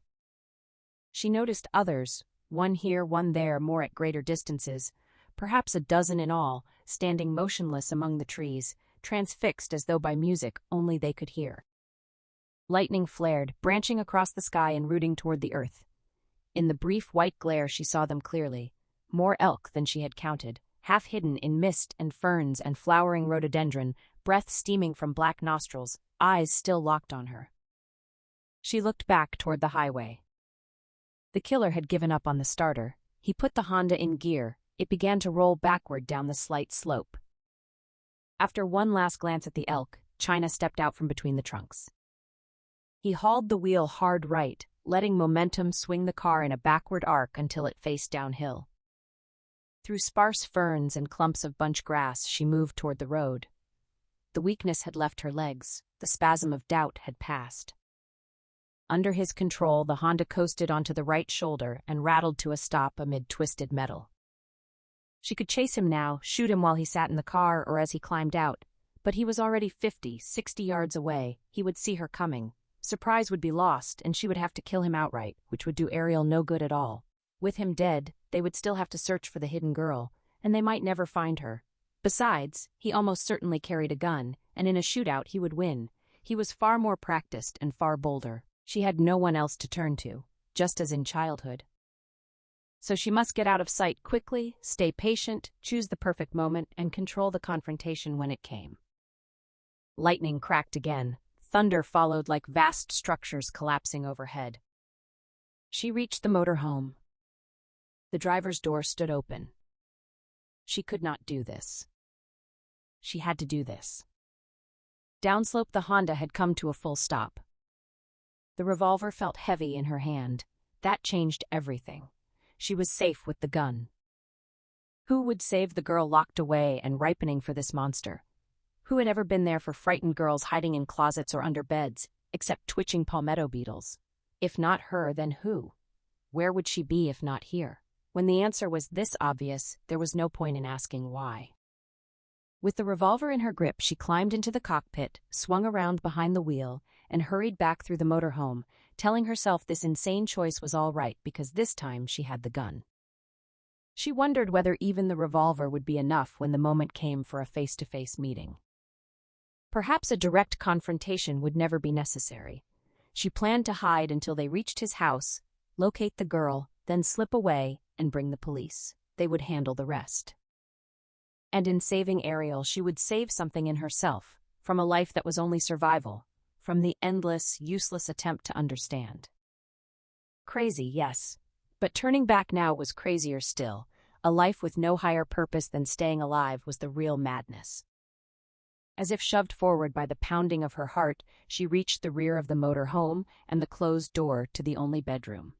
Speaker 1: She noticed others, one here, one there, more at greater distances, perhaps a dozen in all, standing motionless among the trees, transfixed as though by music only they could hear. Lightning flared, branching across the sky and rooting toward the earth. In the brief white glare she saw them clearly, more elk than she had counted, half hidden in mist and ferns and flowering rhododendron, breath steaming from black nostrils, eyes still locked on her. She looked back toward the highway. The killer had given up on the starter. He put the Honda in gear. It began to roll backward down the slight slope. After one last glance at the elk, China stepped out from between the trunks. He hauled the wheel hard right, letting momentum swing the car in a backward arc until it faced downhill. Through sparse ferns and clumps of bunch grass, she moved toward the road. The weakness had left her legs. The spasm of doubt had passed. Under his control, the Honda coasted onto the right shoulder and rattled to a stop amid twisted metal. She could chase him now, shoot him while he sat in the car or as he climbed out, but he was already 50, 60 yards away. He would see her coming. Surprise would be lost, and she would have to kill him outright, which would do Ariel no good at all. With him dead, they would still have to search for the hidden girl, and they might never find her. Besides, he almost certainly carried a gun, and in a shootout he would win. He was far more practiced and far bolder. She had no one else to turn to, just as in childhood. So she must get out of sight quickly, stay patient, choose the perfect moment, and control the confrontation when it came. Lightning cracked again. Thunder followed like vast structures collapsing overhead. She reached the motorhome. The driver's door stood open. She could not do this. She had to do this. Downslope, the Honda had come to a full stop. The revolver felt heavy in her hand. That changed everything. She was safe with the gun. Who would save the girl locked away and ripening for this monster? Who had ever been there for frightened girls hiding in closets or under beds, except twitching palmetto beetles? If not her, then who? Where would she be if not here? When the answer was this obvious, there was no point in asking why. With the revolver in her grip, she climbed into the cockpit, swung around behind the wheel, and hurried back through the motorhome, telling herself this insane choice was all right because this time she had the gun. She wondered whether even the revolver would be enough when the moment came for a face-to-face meeting. Perhaps a direct confrontation would never be necessary. She planned to hide until they reached his house, locate the girl, then slip away and bring the police. They would handle the rest. And in saving Ariel, she would save something in herself, from a life that was only survival, from the endless, useless attempt to understand. Crazy, yes, but turning back now was crazier still. A life with no higher purpose than staying alive was the real madness. As if shoved forward by the pounding of her heart, she reached the rear of the motor home and the closed door to the only bedroom.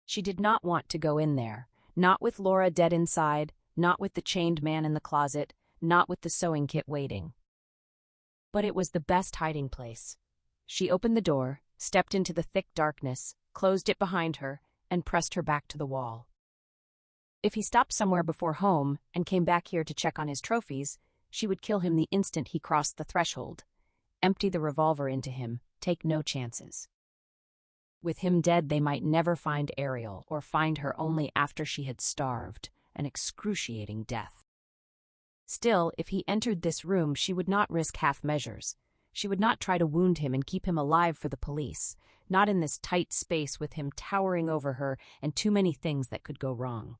Speaker 1: She did not want to go in there, not with Laura dead inside, not with the chained man in the closet, not with the sewing kit waiting. But it was the best hiding place. She opened the door, stepped into the thick darkness, closed it behind her, and pressed her back to the wall. If he stopped somewhere before home and came back here to check on his trophies, she would kill him the instant he crossed the threshold, empty the revolver into him, take no chances. With him dead, they might never find Ariel, or find her only after she had starved, an excruciating death. Still, if he entered this room, she would not risk half measures. She would not try to wound him and keep him alive for the police, not in this tight space with him towering over her and too many things that could go wrong.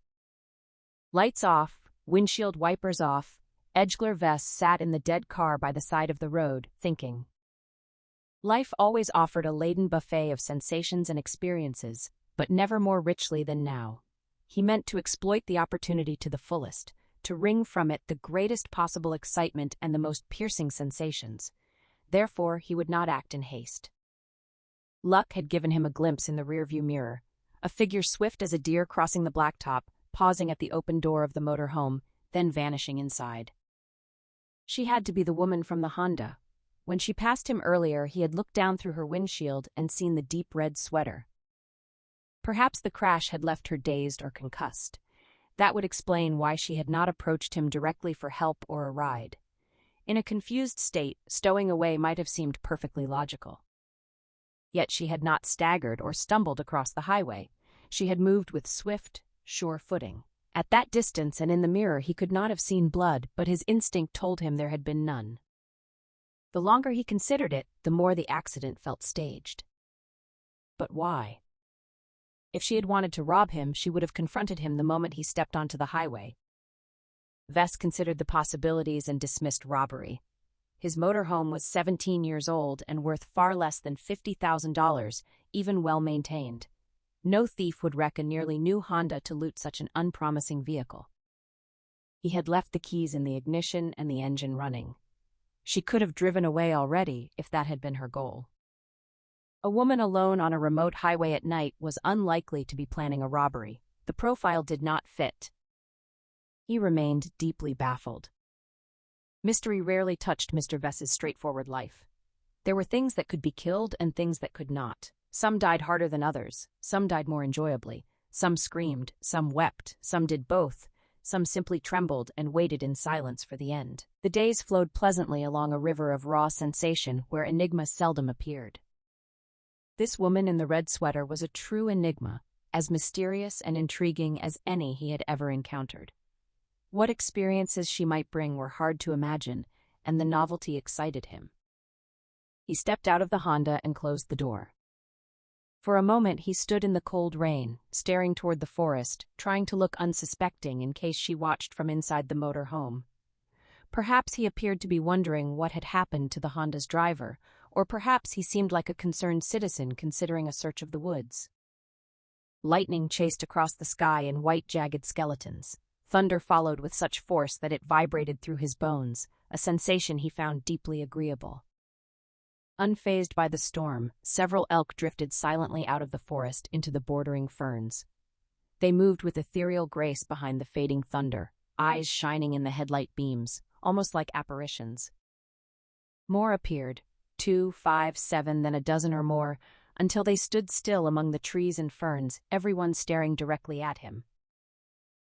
Speaker 1: Lights off, windshield wipers off, Edgler Vest sat in the dead car by the side of the road, thinking. Life always offered a laden buffet of sensations and experiences, but never more richly than now. He meant to exploit the opportunity to the fullest, to wring from it the greatest possible excitement and the most piercing sensations. Therefore, he would not act in haste. Luck had given him a glimpse in the rearview mirror, a figure swift as a deer crossing the blacktop, pausing at the open door of the motorhome, then vanishing inside. She had to be the woman from the Honda. When she passed him earlier, he had looked down through her windshield and seen the deep red sweater. Perhaps the crash had left her dazed or concussed. That would explain why she had not approached him directly for help or a ride. In a confused state, stowing away might have seemed perfectly logical. Yet she had not staggered or stumbled across the highway. She had moved with swift, sure footing. At that distance and in the mirror he could not have seen blood, but his instinct told him there had been none. The longer he considered it, the more the accident felt staged. But why? If she had wanted to rob him, she would have confronted him the moment he stepped onto the highway. Vest considered the possibilities and dismissed robbery. His motorhome was 17 years old and worth far less than $50,000, even well-maintained. No thief would wreck a nearly new Honda to loot such an unpromising vehicle. He had left the keys in the ignition and the engine running. She could have driven away already if that had been her goal. A woman alone on a remote highway at night was unlikely to be planning a robbery. The profile did not fit. He remained deeply baffled. Mystery rarely touched Mr. Vess's straightforward life. There were things that could be killed and things that could not. Some died harder than others, some died more enjoyably. Some screamed, some wept, some did both, some simply trembled and waited in silence for the end. The days flowed pleasantly along a river of raw sensation where enigma seldom appeared. This woman in the red sweater was a true enigma, as mysterious and intriguing as any he had ever encountered. What experiences she might bring were hard to imagine, and the novelty excited him. He stepped out of the Honda and closed the door. For a moment he stood in the cold rain, staring toward the forest, trying to look unsuspecting in case she watched from inside the motor home. Perhaps he appeared to be wondering what had happened to the Honda's driver, or perhaps he seemed like a concerned citizen considering a search of the woods. Lightning chased across the sky in white jagged skeletons. Thunder followed with such force that it vibrated through his bones, a sensation he found deeply agreeable. Unfazed by the storm, several elk drifted silently out of the forest into the bordering ferns. They moved with ethereal grace behind the fading thunder, eyes shining in the headlight beams, almost like apparitions. More appeared, 2, 5, 7, then a dozen or more, until they stood still among the trees and ferns, everyone staring directly at him.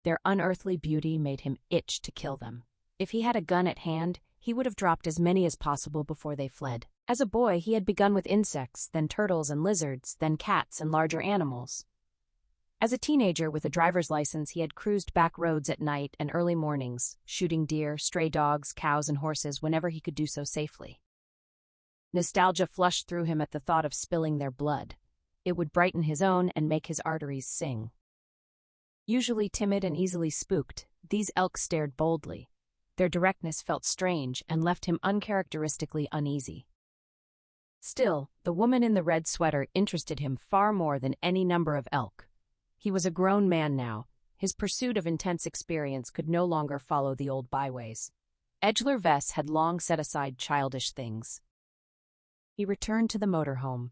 Speaker 1: Their unearthly beauty made him itch to kill them. If he had a gun at hand, he would have dropped as many as possible before they fled. As a boy, he had begun with insects, then turtles and lizards, then cats and larger animals. As a teenager with a driver's license, he had cruised back roads at night and early mornings, shooting deer, stray dogs, cows, and horses whenever he could do so safely. Nostalgia flushed through him at the thought of spilling their blood. It would brighten his own and make his arteries sing. Usually timid and easily spooked, these elk stared boldly. Their directness felt strange and left him uncharacteristically uneasy. Still, the woman in the red sweater interested him far more than any number of elk. He was a grown man now. His pursuit of intense experience could no longer follow the old byways. Edgeler Vess had long set aside childish things. He returned to the motorhome.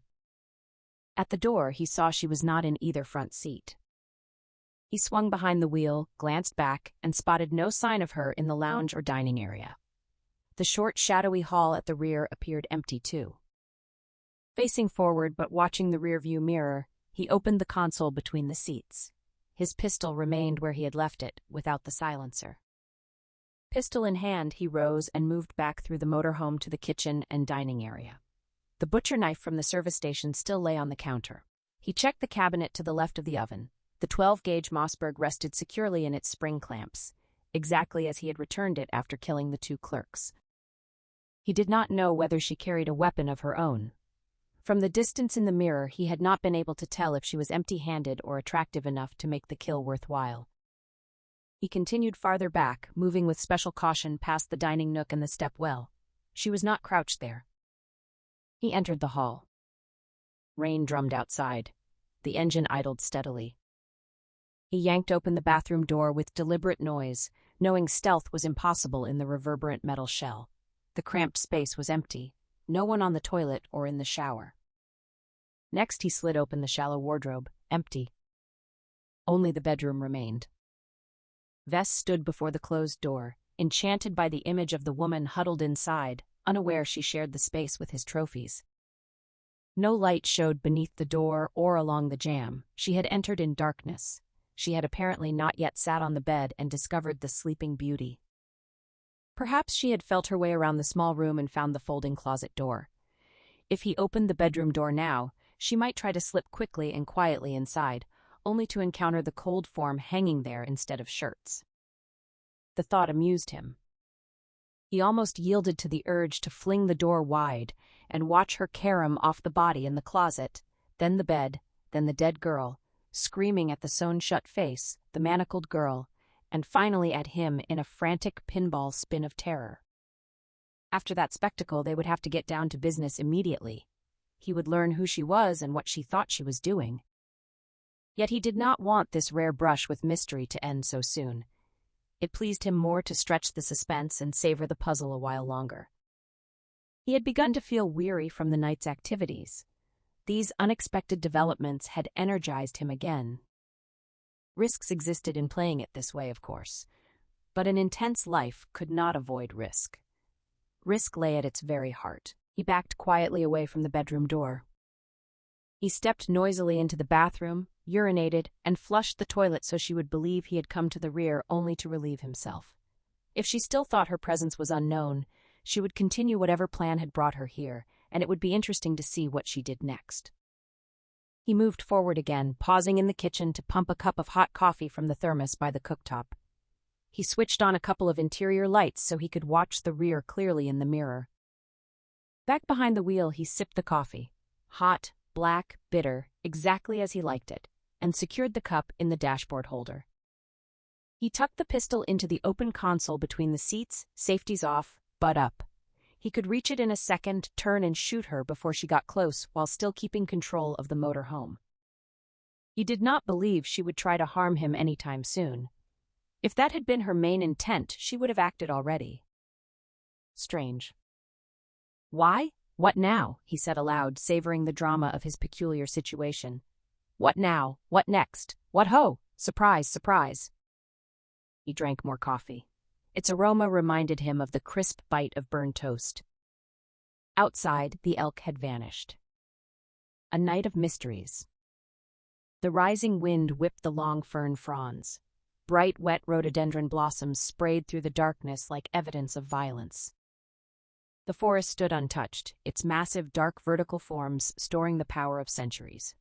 Speaker 1: At the door, he saw she was not in either front seat. He swung behind the wheel, glanced back, and spotted no sign of her in the lounge or dining area. The short, shadowy hall at the rear appeared empty too. Facing forward but watching the rearview mirror, he opened the console between the seats. His pistol remained where he had left it, without the silencer. Pistol in hand, he rose and moved back through the motorhome to the kitchen and dining area. The butcher knife from the service station still lay on the counter. He checked the cabinet to the left of the oven. The 12-gauge Mossberg rested securely in its spring clamps, exactly as he had returned it after killing the 2 clerks. He did not know whether she carried a weapon of her own. From the distance in the mirror, he had not been able to tell if she was empty-handed or attractive enough to make the kill worthwhile. He continued farther back, moving with special caution past the dining nook and the step well. She was not crouched there. He entered the hall. Rain drummed outside. The engine idled steadily. He yanked open the bathroom door with deliberate noise, knowing stealth was impossible in the reverberant metal shell. The cramped space was empty. No one on the toilet or in the shower. Next, he slid open the shallow wardrobe, empty. Only the bedroom remained. Vess stood before the closed door, enchanted by the image of the woman huddled inside, unaware she shared the space with his trophies. No light showed beneath the door or along the jamb. She had entered in darkness. She had apparently not yet sat on the bed and discovered the sleeping beauty. Perhaps she had felt her way around the small room and found the folding closet door. If he opened the bedroom door now, she might try to slip quickly and quietly inside, only to encounter the cold form hanging there instead of shirts. The thought amused him. He almost yielded to the urge to fling the door wide and watch her carom off the body in the closet, then the bed, then the dead girl, screaming at the sewn-shut face, the manacled girl, and finally at him in a frantic pinball spin of terror. After that spectacle, they would have to get down to business immediately. He would learn who she was and what she thought she was doing. Yet he did not want this rare brush with mystery to end so soon. It pleased him more to stretch the suspense and savor the puzzle a while longer. He had begun to feel weary from the night's activities. These unexpected developments had energized him again. Risks existed in playing it this way, of course, but an intense life could not avoid risk. Risk lay at its very heart. He backed quietly away from the bedroom door. He stepped noisily into the bathroom, urinated, and flushed the toilet so she would believe he had come to the rear only to relieve himself. If she still thought her presence was unknown, she would continue whatever plan had brought her here, and it would be interesting to see what she did next. He moved forward again, pausing in the kitchen to pump a cup of hot coffee from the thermos by the cooktop. He switched on a couple of interior lights so he could watch the rear clearly in the mirror. Back behind the wheel, he sipped the coffee. Hot, black, bitter, exactly as he liked it, and secured the cup in the dashboard holder. He tucked the pistol into the open console between the seats, safeties off, butt up. He could reach it in a second, turn and shoot her before she got close while still keeping control of the motor home. He did not believe she would try to harm him anytime soon. If that had been her main intent, she would have acted already. Strange. Why? What now? He said aloud, savoring the drama of his peculiar situation. What now? What next? What ho? Surprise, surprise. He drank more coffee. Its aroma reminded him of the crisp bite of burned toast. Outside, the elk had vanished. A night of mysteries. The rising wind whipped the long fern fronds. Bright, wet rhododendron blossoms sprayed through the darkness like evidence of violence. The forest stood untouched, its massive, dark vertical forms storing the power of centuries.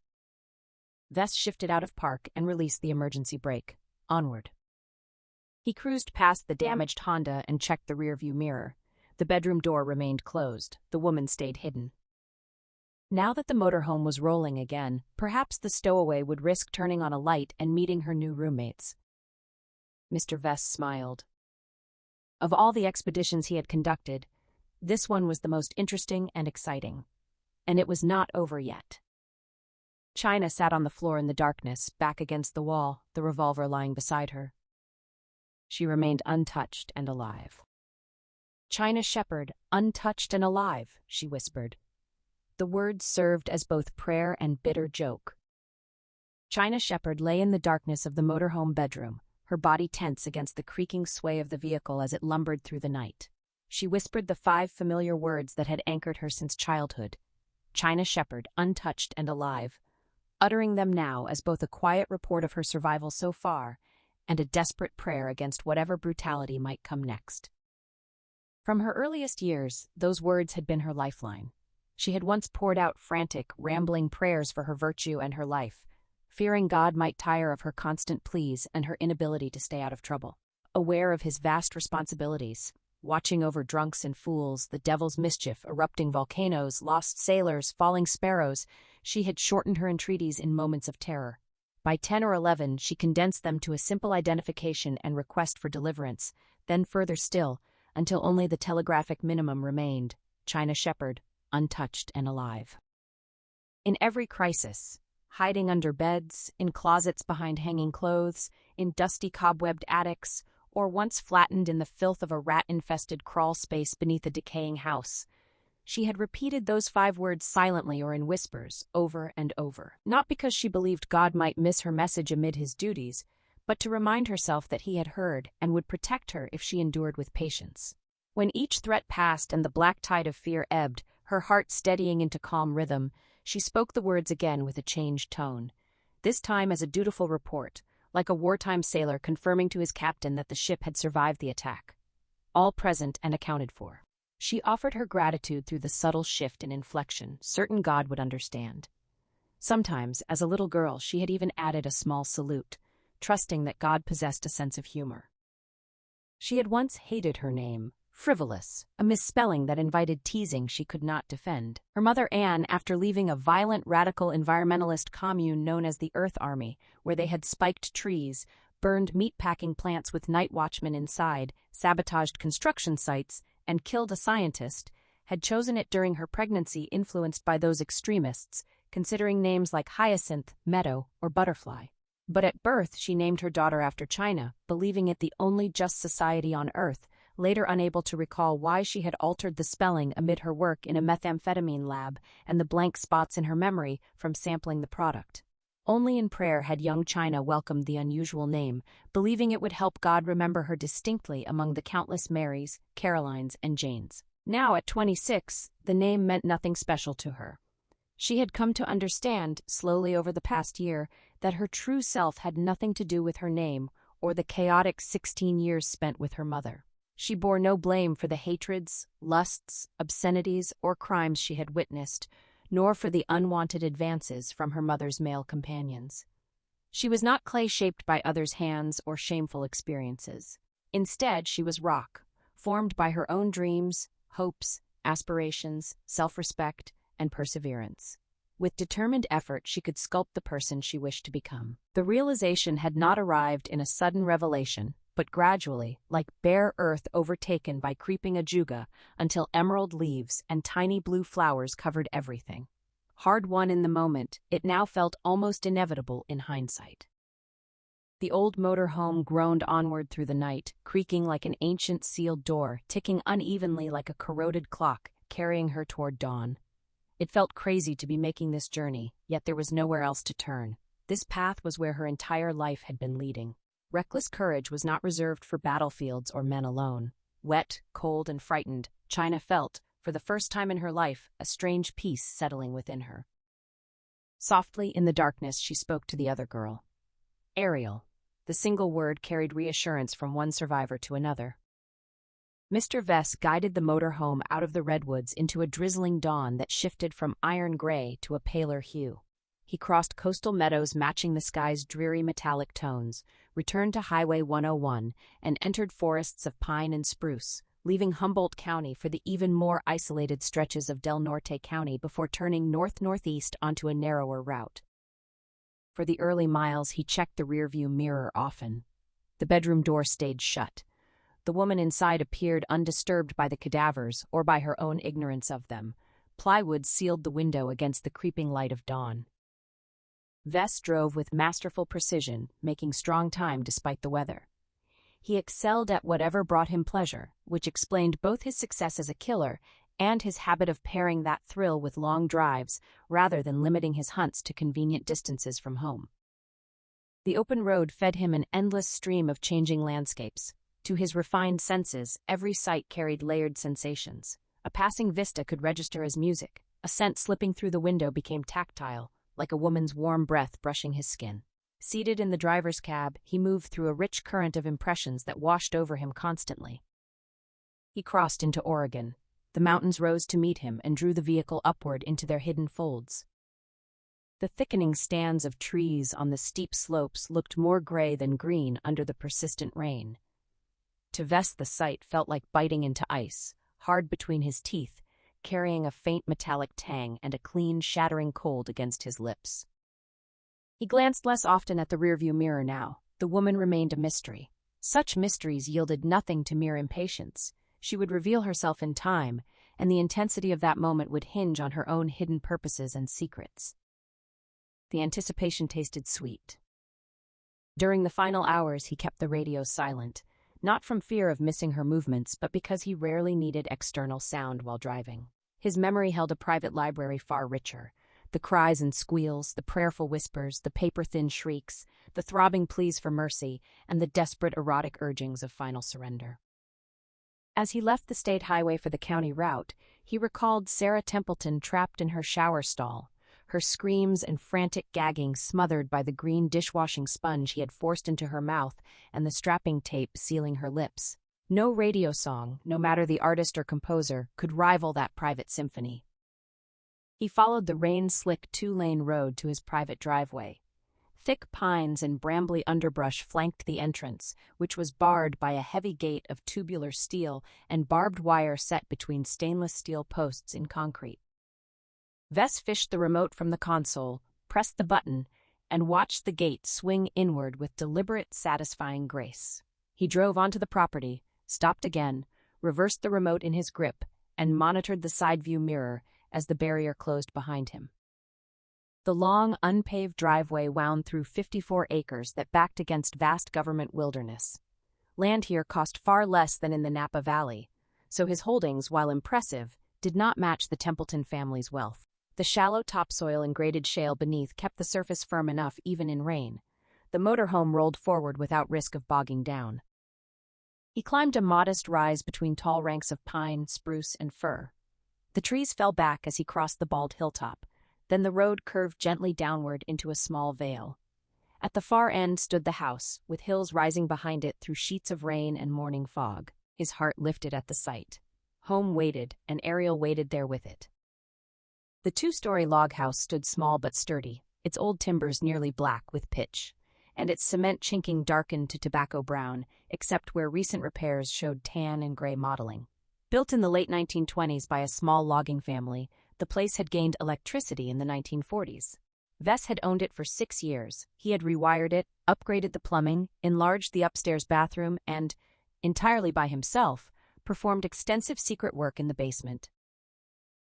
Speaker 1: Vess shifted out of park and released the emergency brake. Onward. He cruised past the damaged Honda and checked the rearview mirror. The bedroom door remained closed. The woman stayed hidden. Now that the motorhome was rolling again, perhaps the stowaway would risk turning on a light and meeting her new roommates. Mr. Vess smiled. Of all the expeditions he had conducted, this one was the most interesting and exciting. And it was not over yet. China sat on the floor in the darkness, back against the wall, the revolver lying beside her. She remained untouched and alive. China Shepherd, untouched and alive, she whispered. The words served as both prayer and bitter joke. China Shepherd lay in the darkness of the motorhome bedroom, her body tense against the creaking sway of the vehicle as it lumbered through the night. She whispered the 5 familiar words that had anchored her since childhood. China Shepherd, untouched and alive, uttering them now as both a quiet report of her survival so far and a desperate prayer against whatever brutality might come next. From her earliest years, those words had been her lifeline. She had once poured out frantic, rambling prayers for her virtue and her life, fearing God might tire of her constant pleas and her inability to stay out of trouble. Aware of his vast responsibilities, watching over drunks and fools, the devil's mischief, erupting volcanoes, lost sailors, falling sparrows, she had shortened her entreaties in moments of terror. By 10 or 11, she condensed them to a simple identification and request for deliverance, then further still, until only the telegraphic minimum remained: China Shepherd, untouched and alive. In every crisis, hiding under beds, in closets behind hanging clothes, in dusty cobwebbed attics, or once flattened in the filth of a rat-infested crawl space beneath a decaying house, she had repeated those 5 words silently or in whispers, over and over. Not because she believed God might miss her message amid his duties, but to remind herself that he had heard and would protect her if she endured with patience. When each threat passed and the black tide of fear ebbed, her heart steadying into calm rhythm, she spoke the words again with a changed tone, this time as a dutiful report, like a wartime sailor confirming to his captain that the ship had survived the attack. All present and accounted for. She offered her gratitude through the subtle shift in inflection, certain God would understand. Sometimes, as a little girl, she had even added a small salute, trusting that God possessed a sense of humor. She had once hated her name, frivolous, a misspelling that invited teasing she could not defend. Her mother Anne, after leaving a violent radical environmentalist commune known as the Earth Army, where they had spiked trees, burned meatpacking plants with night watchmen inside, sabotaged construction sites, and killed a scientist, had chosen it during her pregnancy influenced by those extremists, considering names like Hyacinth, Meadow, or Butterfly. But at birth she named her daughter after China, believing it the only just society on Earth, later unable to recall why she had altered the spelling amid her work in a methamphetamine lab and the blank spots in her memory from sampling the product. Only in prayer had young China welcomed the unusual name, believing it would help God remember her distinctly among the countless Marys, Carolines, and Janes. Now, at 26, the name meant nothing special to her. She had come to understand, slowly over the past year, that her true self had nothing to do with her name or the chaotic 16 years spent with her mother. She bore no blame for the hatreds, lusts, obscenities, or crimes she had witnessed, nor for the unwanted advances from her mother's male companions. She was not clay shaped by others' hands or shameful experiences. Instead, she was rock, formed by her own dreams, hopes, aspirations, self-respect, and perseverance. With determined effort, she could sculpt the person she wished to become. The realization had not arrived in a sudden revelation, but gradually, like bare earth overtaken by creeping ajuga, until emerald leaves and tiny blue flowers covered everything. Hard-won in the moment, it now felt almost inevitable in hindsight. The old motor-home groaned onward through the night, creaking like an ancient sealed door, ticking unevenly like a corroded clock, carrying her toward dawn. It felt crazy to be making this journey, yet there was nowhere else to turn. This path was where her entire life had been leading. Reckless courage was not reserved for battlefields or men alone. Wet, cold, and frightened, China felt, for the first time in her life, a strange peace settling within her. Softly, in the darkness, she spoke to the other girl. Ariel. The single word carried reassurance from one survivor to another. Mr. Vess guided the motor home out of the redwoods into a drizzling dawn that shifted from iron gray to a paler hue. He crossed coastal meadows matching the sky's dreary metallic tones, returned to Highway 101, and entered forests of pine and spruce, leaving Humboldt County for the even more isolated stretches of Del Norte County before turning north-northeast onto a narrower route. For the early miles, he checked the rearview mirror often. The bedroom door stayed shut. The woman inside appeared undisturbed by the cadavers or by her own ignorance of them. Plywood sealed the window against the creeping light of dawn. Vess drove with masterful precision, making strong time despite the weather. He excelled at whatever brought him pleasure, which explained both his success as a killer and his habit of pairing that thrill with long drives rather than limiting his hunts to convenient distances from home. The open road fed him an endless stream of changing landscapes. To his refined senses, every sight carried layered sensations. A passing vista could register as music. A scent slipping through the window became tactile, like a woman's warm breath brushing his skin. Seated in the driver's cab, he moved through a rich current of impressions that washed over him constantly. He crossed into Oregon. The mountains rose to meet him and drew the vehicle upward into their hidden folds. The thickening stands of trees on the steep slopes looked more gray than green under the persistent rain. To Vess, the sight felt like biting into ice, hard between his teeth, carrying a faint metallic tang and a clean, shattering cold against his lips. He glanced less often at the rearview mirror now. The woman remained a mystery. Such mysteries yielded nothing to mere impatience. She would reveal herself in time, and the intensity of that moment would hinge on her own hidden purposes and secrets. The anticipation tasted sweet. During the final hours, he kept the radio silent, not from fear of missing her movements, but because he rarely needed external sound while driving. His memory held a private library far richer. The cries and squeals, the prayerful whispers, the paper-thin shrieks, the throbbing pleas for mercy, and the desperate erotic urgings of final surrender. As he left the state highway for the county route, he recalled Sarah Templeton trapped in her shower stall, her screams and frantic gagging smothered by the green dishwashing sponge he had forced into her mouth and the strapping tape sealing her lips. No radio song, no matter the artist or composer, could rival that private symphony. He followed the rain-slick two-lane road to his private driveway. Thick pines and brambly underbrush flanked the entrance, which was barred by a heavy gate of tubular steel and barbed wire set between stainless steel posts in concrete. Vess fished the remote from the console, pressed the button, and watched the gate swing inward with deliberate, satisfying grace. He drove onto the property, stopped again, reversed the remote in his grip, and monitored the side view mirror as the barrier closed behind him. The long, unpaved driveway wound through 54 acres that backed against vast government wilderness. Land here cost far less than in the Napa Valley, so his holdings, while impressive, did not match the Templeton family's wealth. The shallow topsoil and graded shale beneath kept the surface firm enough even in rain. The motorhome rolled forward without risk of bogging down. He climbed a modest rise between tall ranks of pine, spruce, and fir. The trees fell back as he crossed the bald hilltop. Then the road curved gently downward into a small vale. At the far end stood the house, with hills rising behind it through sheets of rain and morning fog. His heart lifted at the sight. Home waited, and Ariel waited there with it. The two-story log house stood small but sturdy, its old timbers nearly black with pitch, and its cement chinking darkened to tobacco brown, except where recent repairs showed tan and gray mottling. Built in the late 1920s by a small logging family, the place had gained electricity in the 1940s. Vess had owned it for 6 years. He had rewired it, upgraded the plumbing, enlarged the upstairs bathroom, and, entirely by himself, performed extensive secret work in the basement.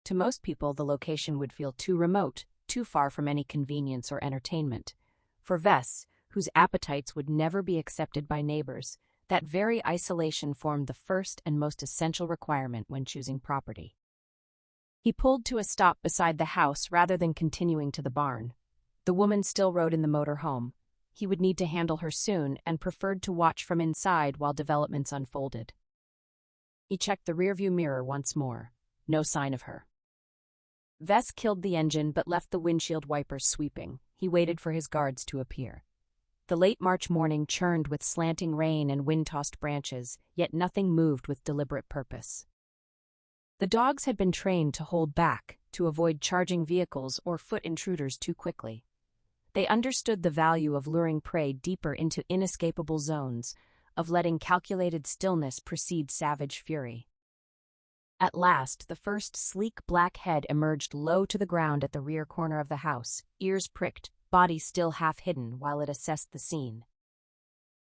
Speaker 1: To most people, the location would feel too remote, too far from any convenience or entertainment. For Vess, whose appetites would never be accepted by neighbors, that very isolation formed the first and most essential requirement when choosing property. He pulled to a stop beside the house rather than continuing to the barn. The woman still rode in the motor home. He would need to handle her soon and preferred to watch from inside while developments unfolded. He checked the rearview mirror once more. No sign of her. Vess killed the engine but left the windshield wipers sweeping. He waited for his guards to appear. The late March morning churned with slanting rain and wind-tossed branches, yet nothing moved with deliberate purpose. The dogs had been trained to hold back, to avoid charging vehicles or foot intruders too quickly. They understood the value of luring prey deeper into inescapable zones, of letting calculated stillness precede savage fury. At last, the first sleek black head emerged low to the ground at the rear corner of the house, ears pricked, body still half hidden while it assessed the scene.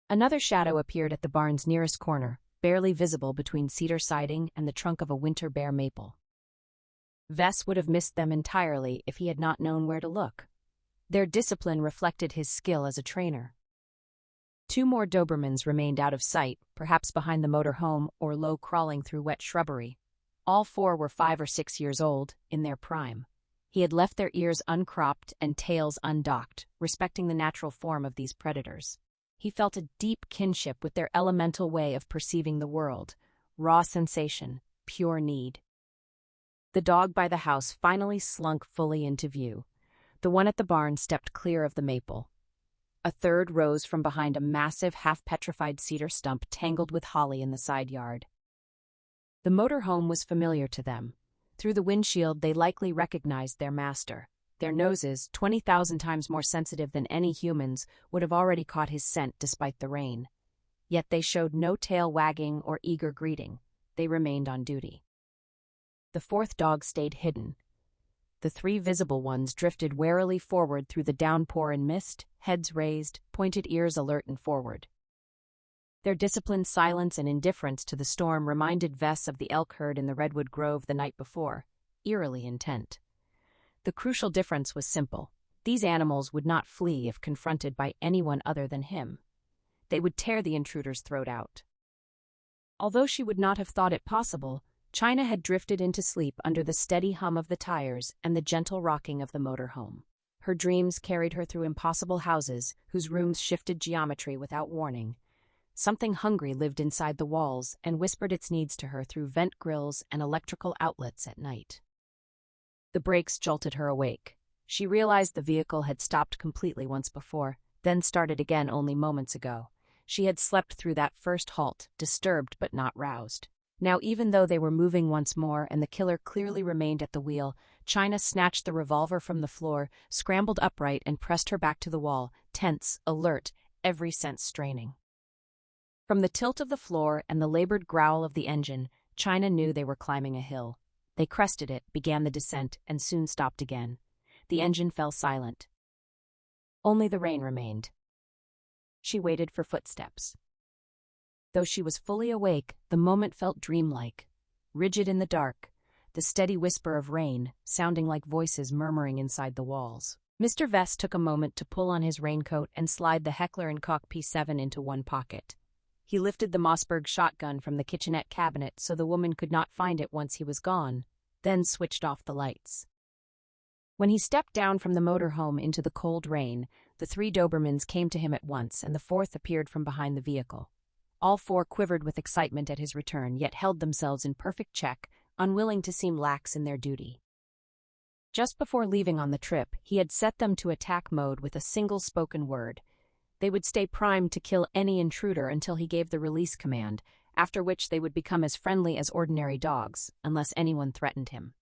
Speaker 1: Another shadow appeared at the barn's nearest corner, barely visible between cedar siding and the trunk of a winter bare maple. Vess would have missed them entirely if he had not known where to look. Their discipline reflected his skill as a trainer. 2 more Dobermans remained out of sight, perhaps behind the motor home or low crawling through wet shrubbery. All 4 were 5 or 6 years old, in their prime. He had left their ears uncropped and tails undocked, respecting the natural form of these predators. He felt a deep kinship with their elemental way of perceiving the world, raw sensation, pure need. The dog by the house finally slunk fully into view. The one at the barn stepped clear of the maple. A third rose from behind a massive, half-petrified cedar stump tangled with holly in the side yard. The motorhome was familiar to them. Through the windshield, they likely recognized their master. Their noses, 20,000 times more sensitive than any human's, would have already caught his scent despite the rain. Yet they showed no tail wagging or eager greeting. They remained on duty. The 4th dog stayed hidden. The 3 visible ones drifted warily forward through the downpour and mist, heads raised, pointed ears alert and forward. Their disciplined silence and indifference to the storm reminded Vess of the elk herd in the redwood grove the night before, eerily intent. The crucial difference was simple. These animals would not flee if confronted by anyone other than him. They would tear the intruder's throat out. Although she would not have thought it possible, China had drifted into sleep under the steady hum of the tires and the gentle rocking of the motorhome. Her dreams carried her through impossible houses, whose rooms shifted geometry without warning. Something hungry lived inside the walls and whispered its needs to her through vent grills and electrical outlets at night. The brakes jolted her awake. She realized the vehicle had stopped completely once before, then started again only moments ago. She had slept through that first halt, disturbed but not roused. Now, even though they were moving once more and the killer clearly remained at the wheel, China snatched the revolver from the floor, scrambled upright and pressed her back to the wall, tense, alert, every sense straining. From the tilt of the floor and the labored growl of the engine, China knew they were climbing a hill. They crested it, began the descent, and soon stopped again. The engine fell silent. Only the rain remained. She waited for footsteps. Though she was fully awake, the moment felt dreamlike. Rigid in the dark, the steady whisper of rain, sounding like voices murmuring inside the walls. Mr. Vess took a moment to pull on his raincoat and slide the Heckler & Koch P7 into one pocket. He lifted the Mossberg shotgun from the kitchenette cabinet so the woman could not find it once he was gone, then switched off the lights. When he stepped down from the motorhome into the cold rain, the 3 Dobermans came to him at once, and the 4th appeared from behind the vehicle. All 4 quivered with excitement at his return, yet held themselves in perfect check, unwilling to seem lax in their duty. Just before leaving on the trip, he had set them to attack mode with a single spoken word. They would stay primed to kill any intruder until he gave the release command, after which they would become as friendly as ordinary dogs, unless anyone threatened him.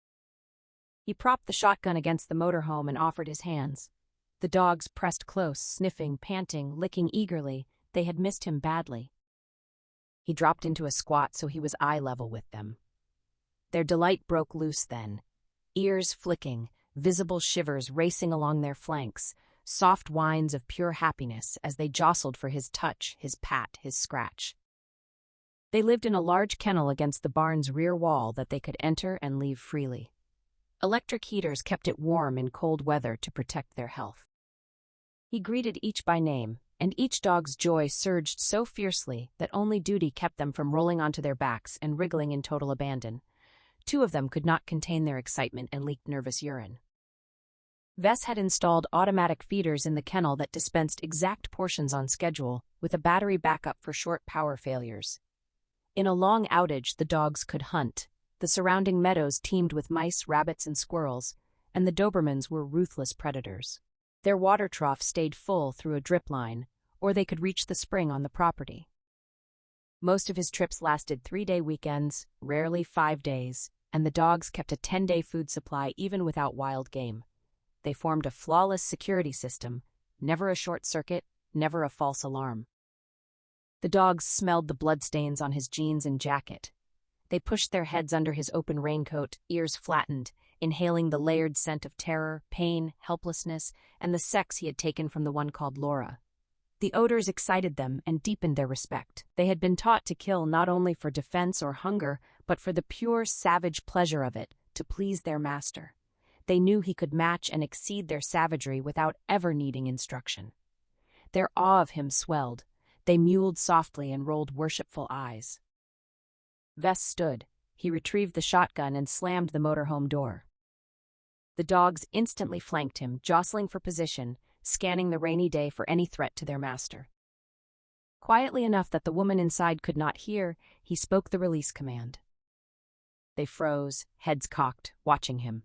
Speaker 1: He propped the shotgun against the motorhome and offered his hands. The dogs pressed close, sniffing, panting, licking eagerly. They had missed him badly. He dropped into a squat so he was eye level with them. Their delight broke loose then, ears flicking, visible shivers racing along their flanks, soft whines of pure happiness as they jostled for his touch, his pat, his scratch. They lived in a large kennel against the barn's rear wall that they could enter and leave freely. Electric heaters kept it warm in cold weather to protect their health. He greeted each by name, and each dog's joy surged so fiercely that only duty kept them from rolling onto their backs and wriggling in total abandon. 2 of them could not contain their excitement and leaked nervous urine. Vess had installed automatic feeders in the kennel that dispensed exact portions on schedule, with a battery backup for short power failures. In a long outage, the dogs could hunt. The surrounding meadows teemed with mice, rabbits, and squirrels, and the Dobermans were ruthless predators. Their water trough stayed full through a drip line, or they could reach the spring on the property. Most of his trips lasted 3-day weekends, rarely 5 days, and the dogs kept a 10-day food supply even without wild game. They formed a flawless security system, never a short circuit, never a false alarm. The dogs smelled the bloodstains on his jeans and jacket. They pushed their heads under his open raincoat, ears flattened, inhaling the layered scent of terror, pain, helplessness, and the sex he had taken from the one called Laura. The odors excited them and deepened their respect. They had been taught to kill not only for defense or hunger, but for the pure, savage pleasure of it, to please their master. They knew he could match and exceed their savagery without ever needing instruction. Their awe of him swelled. They mewed softly and rolled worshipful eyes. Vess stood. He retrieved the shotgun and slammed the motorhome door. The dogs instantly flanked him, jostling for position, scanning the rainy day for any threat to their master. Quietly enough that the woman inside could not hear, he spoke the release command. They froze, heads cocked, watching him.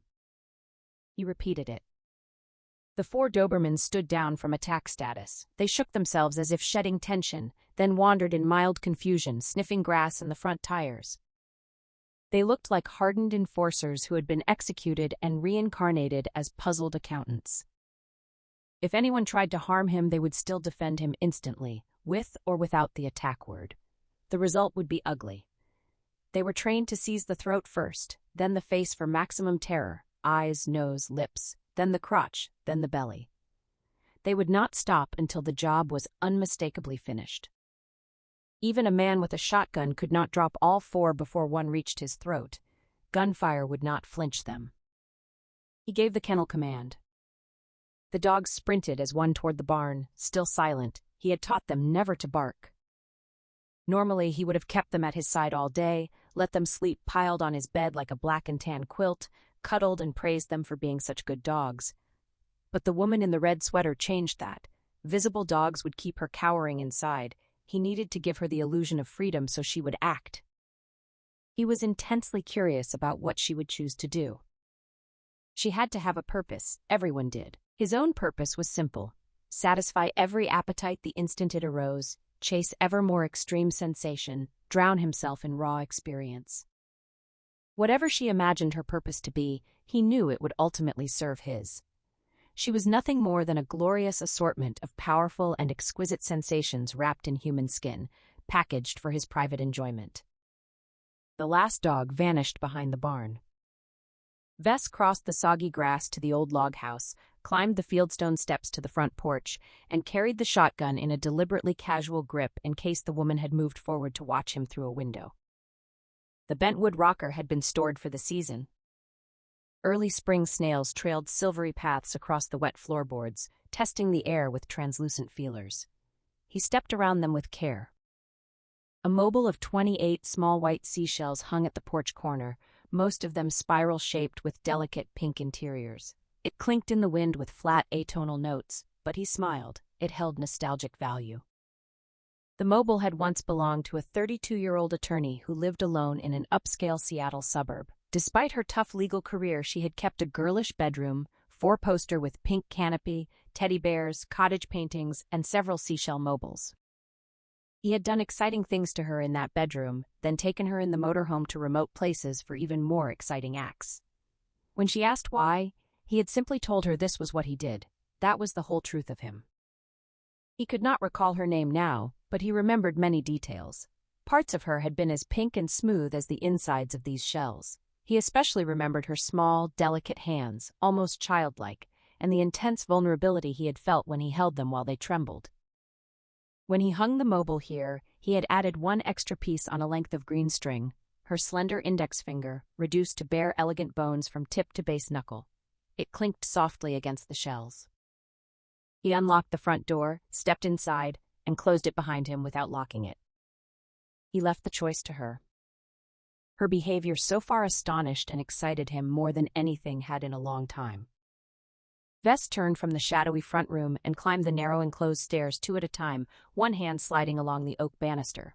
Speaker 1: He repeated it. The 4 Dobermans stood down from attack status. They shook themselves as if shedding tension, then wandered in mild confusion, sniffing grass and the front tires. They looked like hardened enforcers who had been executed and reincarnated as puzzled accountants. If anyone tried to harm him, they would still defend him instantly, with or without the attack word. The result would be ugly. They were trained to seize the throat first, then the face for maximum terror, eyes, nose, lips, then the crotch, then the belly. They would not stop until the job was unmistakably finished. Even a man with a shotgun could not drop all 4 before one reached his throat. Gunfire would not flinch them. He gave the kennel command. The dogs sprinted as one toward the barn, still silent. He had taught them never to bark. Normally, he would have kept them at his side all day, let them sleep piled on his bed like a black and tan quilt, cuddled and praised them for being such good dogs. But the woman in the red sweater changed that. Visible dogs would keep her cowering inside. He needed to give her the illusion of freedom so she would act. He was intensely curious about what she would choose to do. She had to have a purpose. Everyone did. His own purpose was simple: satisfy every appetite the instant it arose, chase ever more extreme sensation, drown himself in raw experience. Whatever she imagined her purpose to be, he knew it would ultimately serve his. She was nothing more than a glorious assortment of powerful and exquisite sensations wrapped in human skin, packaged for his private enjoyment. The last dog vanished behind the barn. Vess crossed the soggy grass to the old log house, climbed the fieldstone steps to the front porch, and carried the shotgun in a deliberately casual grip in case the woman had moved forward to watch him through a window. The bentwood rocker had been stored for the season. Early spring snails trailed silvery paths across the wet floorboards, testing the air with translucent feelers. He stepped around them with care. A mobile of 28 small white seashells hung at the porch corner, most of them spiral-shaped with delicate pink interiors. It clinked in the wind with flat atonal notes, but he smiled. It held nostalgic value. The mobile had once belonged to a 32-year-old attorney who lived alone in an upscale Seattle suburb. Despite her tough legal career, she had kept a girlish bedroom, four-poster with pink canopy, teddy bears, cottage paintings, and several seashell mobiles. He had done exciting things to her in that bedroom, then taken her in the motorhome to remote places for even more exciting acts. When she asked why, he had simply told her this was what he did. That was the whole truth of him. He could not recall her name now, but he remembered many details. Parts of her had been as pink and smooth as the insides of these shells. He especially remembered her small, delicate hands, almost childlike, and the intense vulnerability he had felt when he held them while they trembled. When he hung the mobile here, he had added one extra piece on a length of green string, her slender index finger, reduced to bare elegant bones from tip to base knuckle. It clinked softly against the shells. He unlocked the front door, stepped inside, and closed it behind him without locking it. He left the choice to her. Her behavior so far astonished and excited him more than anything had in a long time. Vess turned from the shadowy front room and climbed the narrow enclosed stairs two at a time, one hand sliding along the oak banister.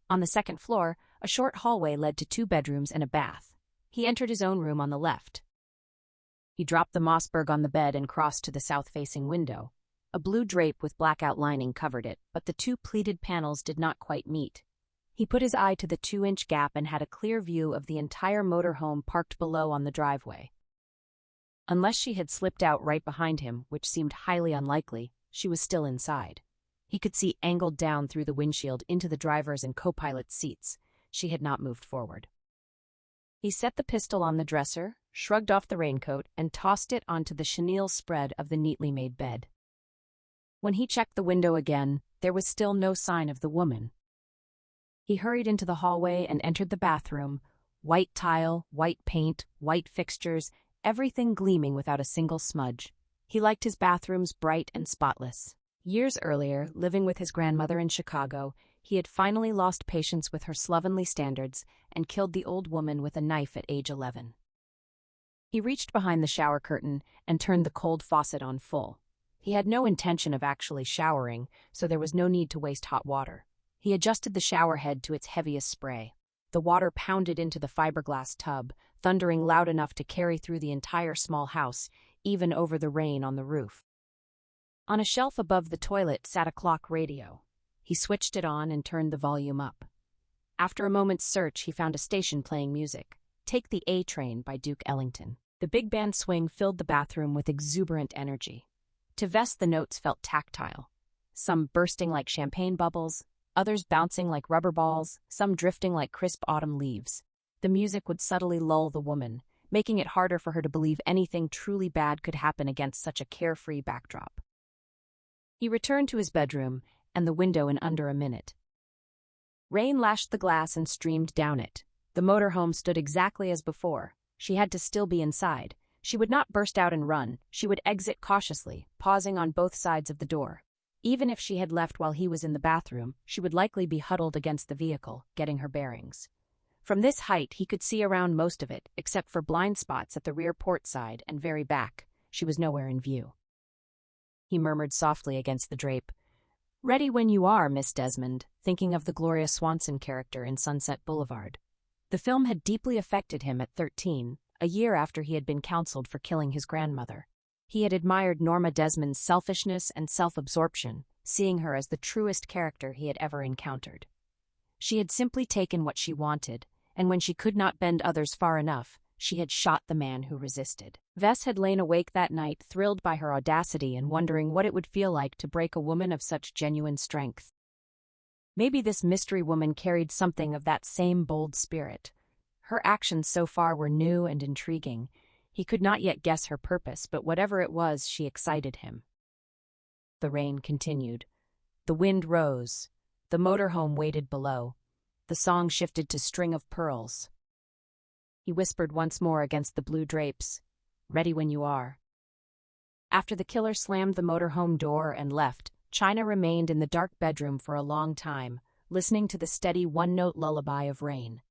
Speaker 1: On the second floor, a short hallway led to 2 bedrooms and a bath. He entered his own room on the left. He dropped the Mossberg on the bed and crossed to the south-facing window. A blue drape with blackout lining covered it, but the 2 pleated panels did not quite meet. He put his eye to the 2-inch gap and had a clear view of the entire motorhome parked below on the driveway. Unless she had slipped out right behind him, which seemed highly unlikely, she was still inside. He could see angled down through the windshield into the driver's and co-pilot's seats. She had not moved forward. He set the pistol on the dresser, shrugged off the raincoat, and tossed it onto the chenille spread of the neatly made bed. When he checked the window again, there was still no sign of the woman. He hurried into the hallway and entered the bathroom. White tile, white paint, white fixtures, everything gleaming without a single smudge. He liked his bathrooms bright and spotless. Years earlier, living with his grandmother in Chicago, he had finally lost patience with her slovenly standards and killed the old woman with a knife at age 11. He reached behind the shower curtain and turned the cold faucet on full. He had no intention of actually showering, so there was no need to waste hot water. He adjusted the shower head to its heaviest spray. The water pounded into the fiberglass tub, thundering loud enough to carry through the entire small house, even over the rain on the roof. On a shelf above the toilet sat a clock radio. He switched it on and turned the volume up. After a moment's search, he found a station playing music. Take the A Train by Duke Ellington. The big band swing filled the bathroom with exuberant energy. To Vess, the notes felt tactile, some bursting like champagne bubbles, others bouncing like rubber balls, some drifting like crisp autumn leaves. The music would subtly lull the woman, making it harder for her to believe anything truly bad could happen against such a carefree backdrop. He returned to his bedroom and the window in under a minute. Rain lashed the glass and streamed down it. The motorhome stood exactly as before. She had to still be inside. She would not burst out and run. She would exit cautiously, pausing on both sides of the door. Even if she had left while he was in the bathroom, she would likely be huddled against the vehicle, getting her bearings. From this height, he could see around most of it, except for blind spots at the rear port side and very back. She was nowhere in view. He murmured softly against the drape, "Ready when you are, Miss Desmond," thinking of the Gloria Swanson character in Sunset Boulevard. The film had deeply affected him at 13, a year after he had been counseled for killing his grandmother. He had admired Norma Desmond's selfishness and self-absorption, seeing her as the truest character he had ever encountered. She had simply taken what she wanted, and when she could not bend others far enough, she had shot the man who resisted. Vess had lain awake that night, thrilled by her audacity and wondering what it would feel like to break a woman of such genuine strength. Maybe this mystery woman carried something of that same bold spirit. Her actions so far were new and intriguing. He could not yet guess her purpose, but whatever it was, she excited him. The rain continued. The wind rose. The motorhome waited below. The song shifted to String of Pearls. He whispered once more against the blue drapes, "Ready when you are." After the killer slammed the motorhome door and left, China remained in the dark bedroom for a long time, listening to the steady one-note lullaby of rain.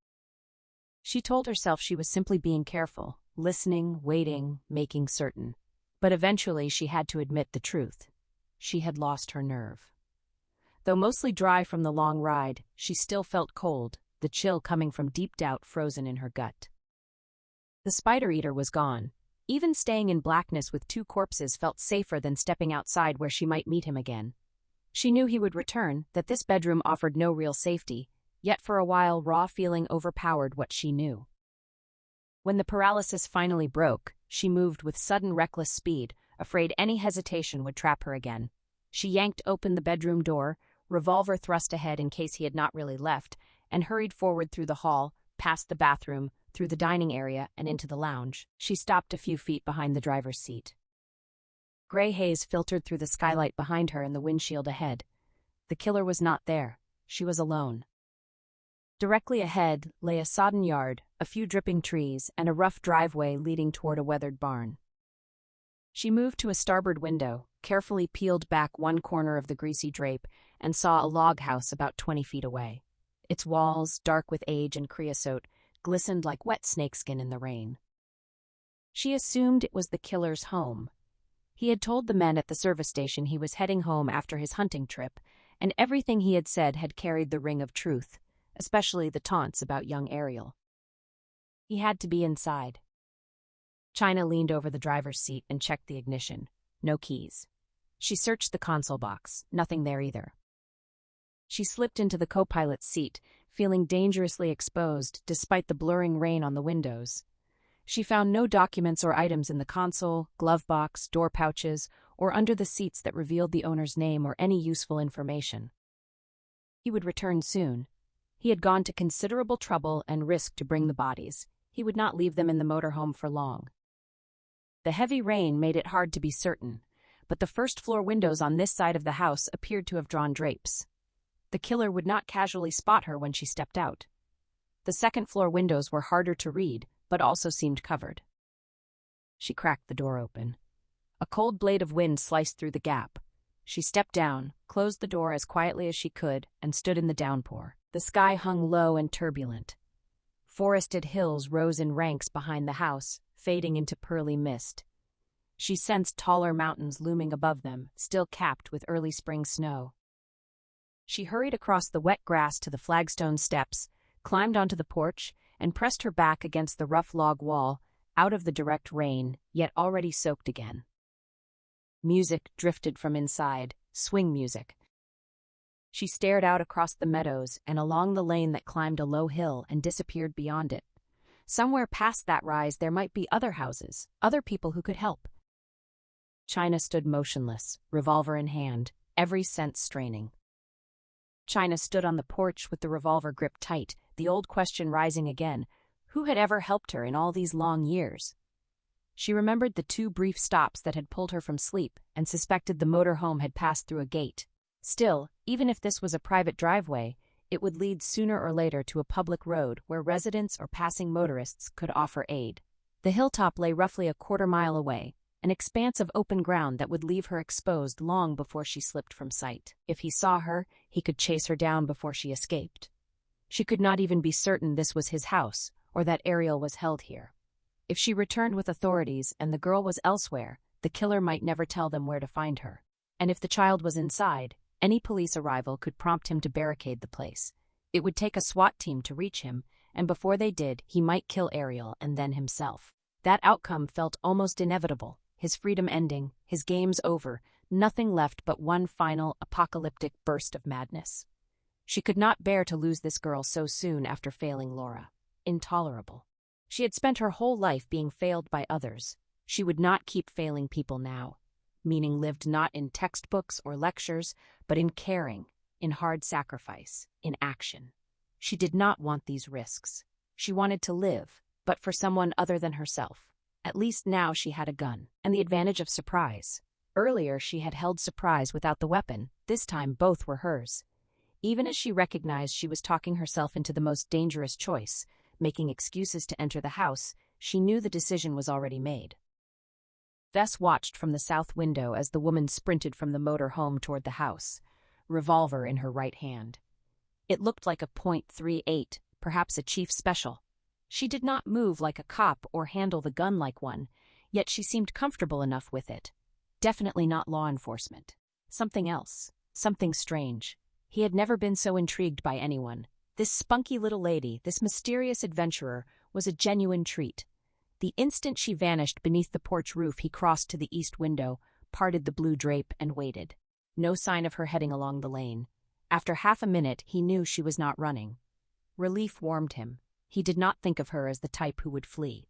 Speaker 1: She told herself she was simply being careful, listening, waiting, making certain. But eventually she had to admit the truth. She had lost her nerve. Though mostly dry from the long ride, she still felt cold, the chill coming from deep doubt frozen in her gut. The spider-eater was gone. Even staying in blackness with 2 corpses felt safer than stepping outside where she might meet him again. She knew he would return, that this bedroom offered no real safety, yet for a while raw feeling overpowered what she knew. When the paralysis finally broke, she moved with sudden reckless speed, afraid any hesitation would trap her again. She yanked open the bedroom door, revolver thrust ahead in case he had not really left, and hurried forward through the hall, past the bathroom, through the dining area, and into the lounge. She stopped a few feet behind the driver's seat. Gray haze filtered through the skylight behind her and the windshield ahead. The killer was not there. She was alone. Directly ahead lay a sodden yard, a few dripping trees, and a rough driveway leading toward a weathered barn. She moved to a starboard window, carefully peeled back one corner of the greasy drape, and saw a log house about 20 feet away. Its walls, dark with age and creosote, glistened like wet snakeskin in the rain. She assumed it was the killer's home. He had told the men at the service station he was heading home after his hunting trip, and everything he had said had carried the ring of truth, especially the taunts about young Ariel. He had to be inside. China leaned over the driver's seat and checked the ignition. No keys. She searched the console box. Nothing there either. She slipped into the co-pilot's seat, feeling dangerously exposed despite the blurring rain on the windows. She found no documents or items in the console, glove box, door pouches, or under the seats that revealed the owner's name or any useful information. He would return soon. He had gone to considerable trouble and risk to bring the bodies. He would not leave them in the motorhome for long. The heavy rain made it hard to be certain, but the first-floor windows on this side of the house appeared to have drawn drapes. The killer would not casually spot her when she stepped out. The second-floor windows were harder to read, but also seemed covered. She cracked the door open. A cold blade of wind sliced through the gap. She stepped down, closed the door as quietly as she could, and stood in the downpour. The sky hung low and turbulent. Forested hills rose in ranks behind the house, fading into pearly mist. She sensed taller mountains looming above them, still capped with early spring snow. She hurried across the wet grass to the flagstone steps, climbed onto the porch, and pressed her back against the rough log wall, out of the direct rain, yet already soaked again. Music drifted from inside, swing music. She stared out across the meadows and along the lane that climbed a low hill and disappeared beyond it. Somewhere past that rise there might be other houses, other people who could help. China stood motionless, revolver in hand, every sense straining. China stood on the porch with the revolver gripped tight, the old question rising again: who had ever helped her in all these long years? She remembered the 2 brief stops that had pulled her from sleep and suspected the motor home had passed through a gate. Still, even if this was a private driveway, it would lead sooner or later to a public road where residents or passing motorists could offer aid. The hilltop lay roughly a quarter-mile away, an expanse of open ground that would leave her exposed long before she slipped from sight. If he saw her, he could chase her down before she escaped. She could not even be certain this was his house, or that Ariel was held here. If she returned with authorities and the girl was elsewhere, the killer might never tell them where to find her. And if the child was inside, any police arrival could prompt him to barricade the place. It would take a SWAT team to reach him, and before they did, he might kill Ariel and then himself. That outcome felt almost inevitable. His freedom ending, his games over, nothing left but one final, apocalyptic burst of madness. She could not bear to lose this girl so soon after failing Laura. Intolerable. She had spent her whole life being failed by others. She would not keep failing people now. Meaning lived not in textbooks or lectures, but in caring, in hard sacrifice, in action. She did not want these risks. She wanted to live, but for someone other than herself. At least now she had a gun, and the advantage of surprise. Earlier she had held surprise without the weapon. This time both were hers. Even as she recognized she was talking herself into the most dangerous choice, making excuses to enter the house, she knew the decision was already made. Vess watched from the south window as the woman sprinted from the motor home toward the house, revolver in her right hand. It looked like a .38, perhaps a chief special. She did not move like a cop or handle the gun like one, yet she seemed comfortable enough with it. Definitely not law enforcement. Something else. Something strange. He had never been so intrigued by anyone. This spunky little lady, this mysterious adventurer, was a genuine treat. The instant she vanished beneath the porch roof, he crossed to the east window, parted the blue drape, and waited. No sign of her heading along the lane. After half a minute, he knew she was not running. Relief warmed him. He did not think of her as the type who would flee.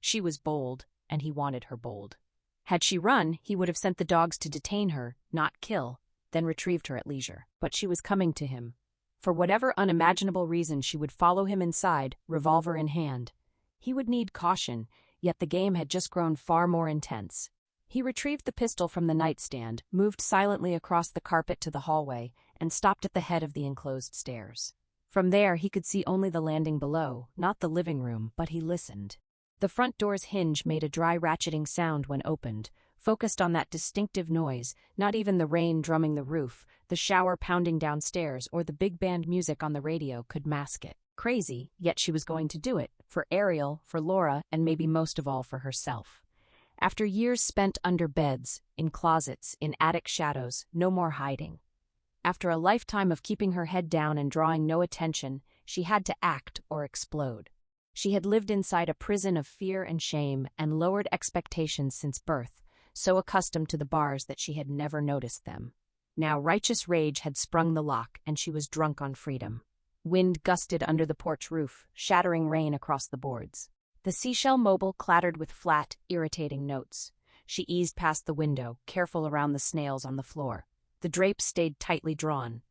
Speaker 1: She was bold, and he wanted her bold. Had she run, he would have sent the dogs to detain her, not kill, then retrieved her at leisure. But she was coming to him. For whatever unimaginable reason, she would follow him inside, revolver in hand. He would need caution, yet the game had just grown far more intense. He retrieved the pistol from the nightstand, moved silently across the carpet to the hallway, and stopped at the head of the enclosed stairs. From there, he could see only the landing below, not the living room, but he listened. The front door's hinge made a dry ratcheting sound when opened, focused on that distinctive noise. Not even the rain drumming the roof, the shower pounding downstairs, or the big band music on the radio could mask it. Crazy, yet she was going to do it, for Ariel, for Laura, and maybe most of all for herself. After years spent under beds, in closets, in attic shadows, no more hiding. After a lifetime of keeping her head down and drawing no attention, she had to act or explode. She had lived inside a prison of fear and shame and lowered expectations since birth, so accustomed to the bars that she had never noticed them. Now righteous rage had sprung the lock, and she was drunk on freedom. Wind gusted under the porch roof, shattering rain across the boards. The seashell mobile clattered with flat, irritating notes. She eased past the window, careful around the snails on the floor. The drapes stayed tightly drawn.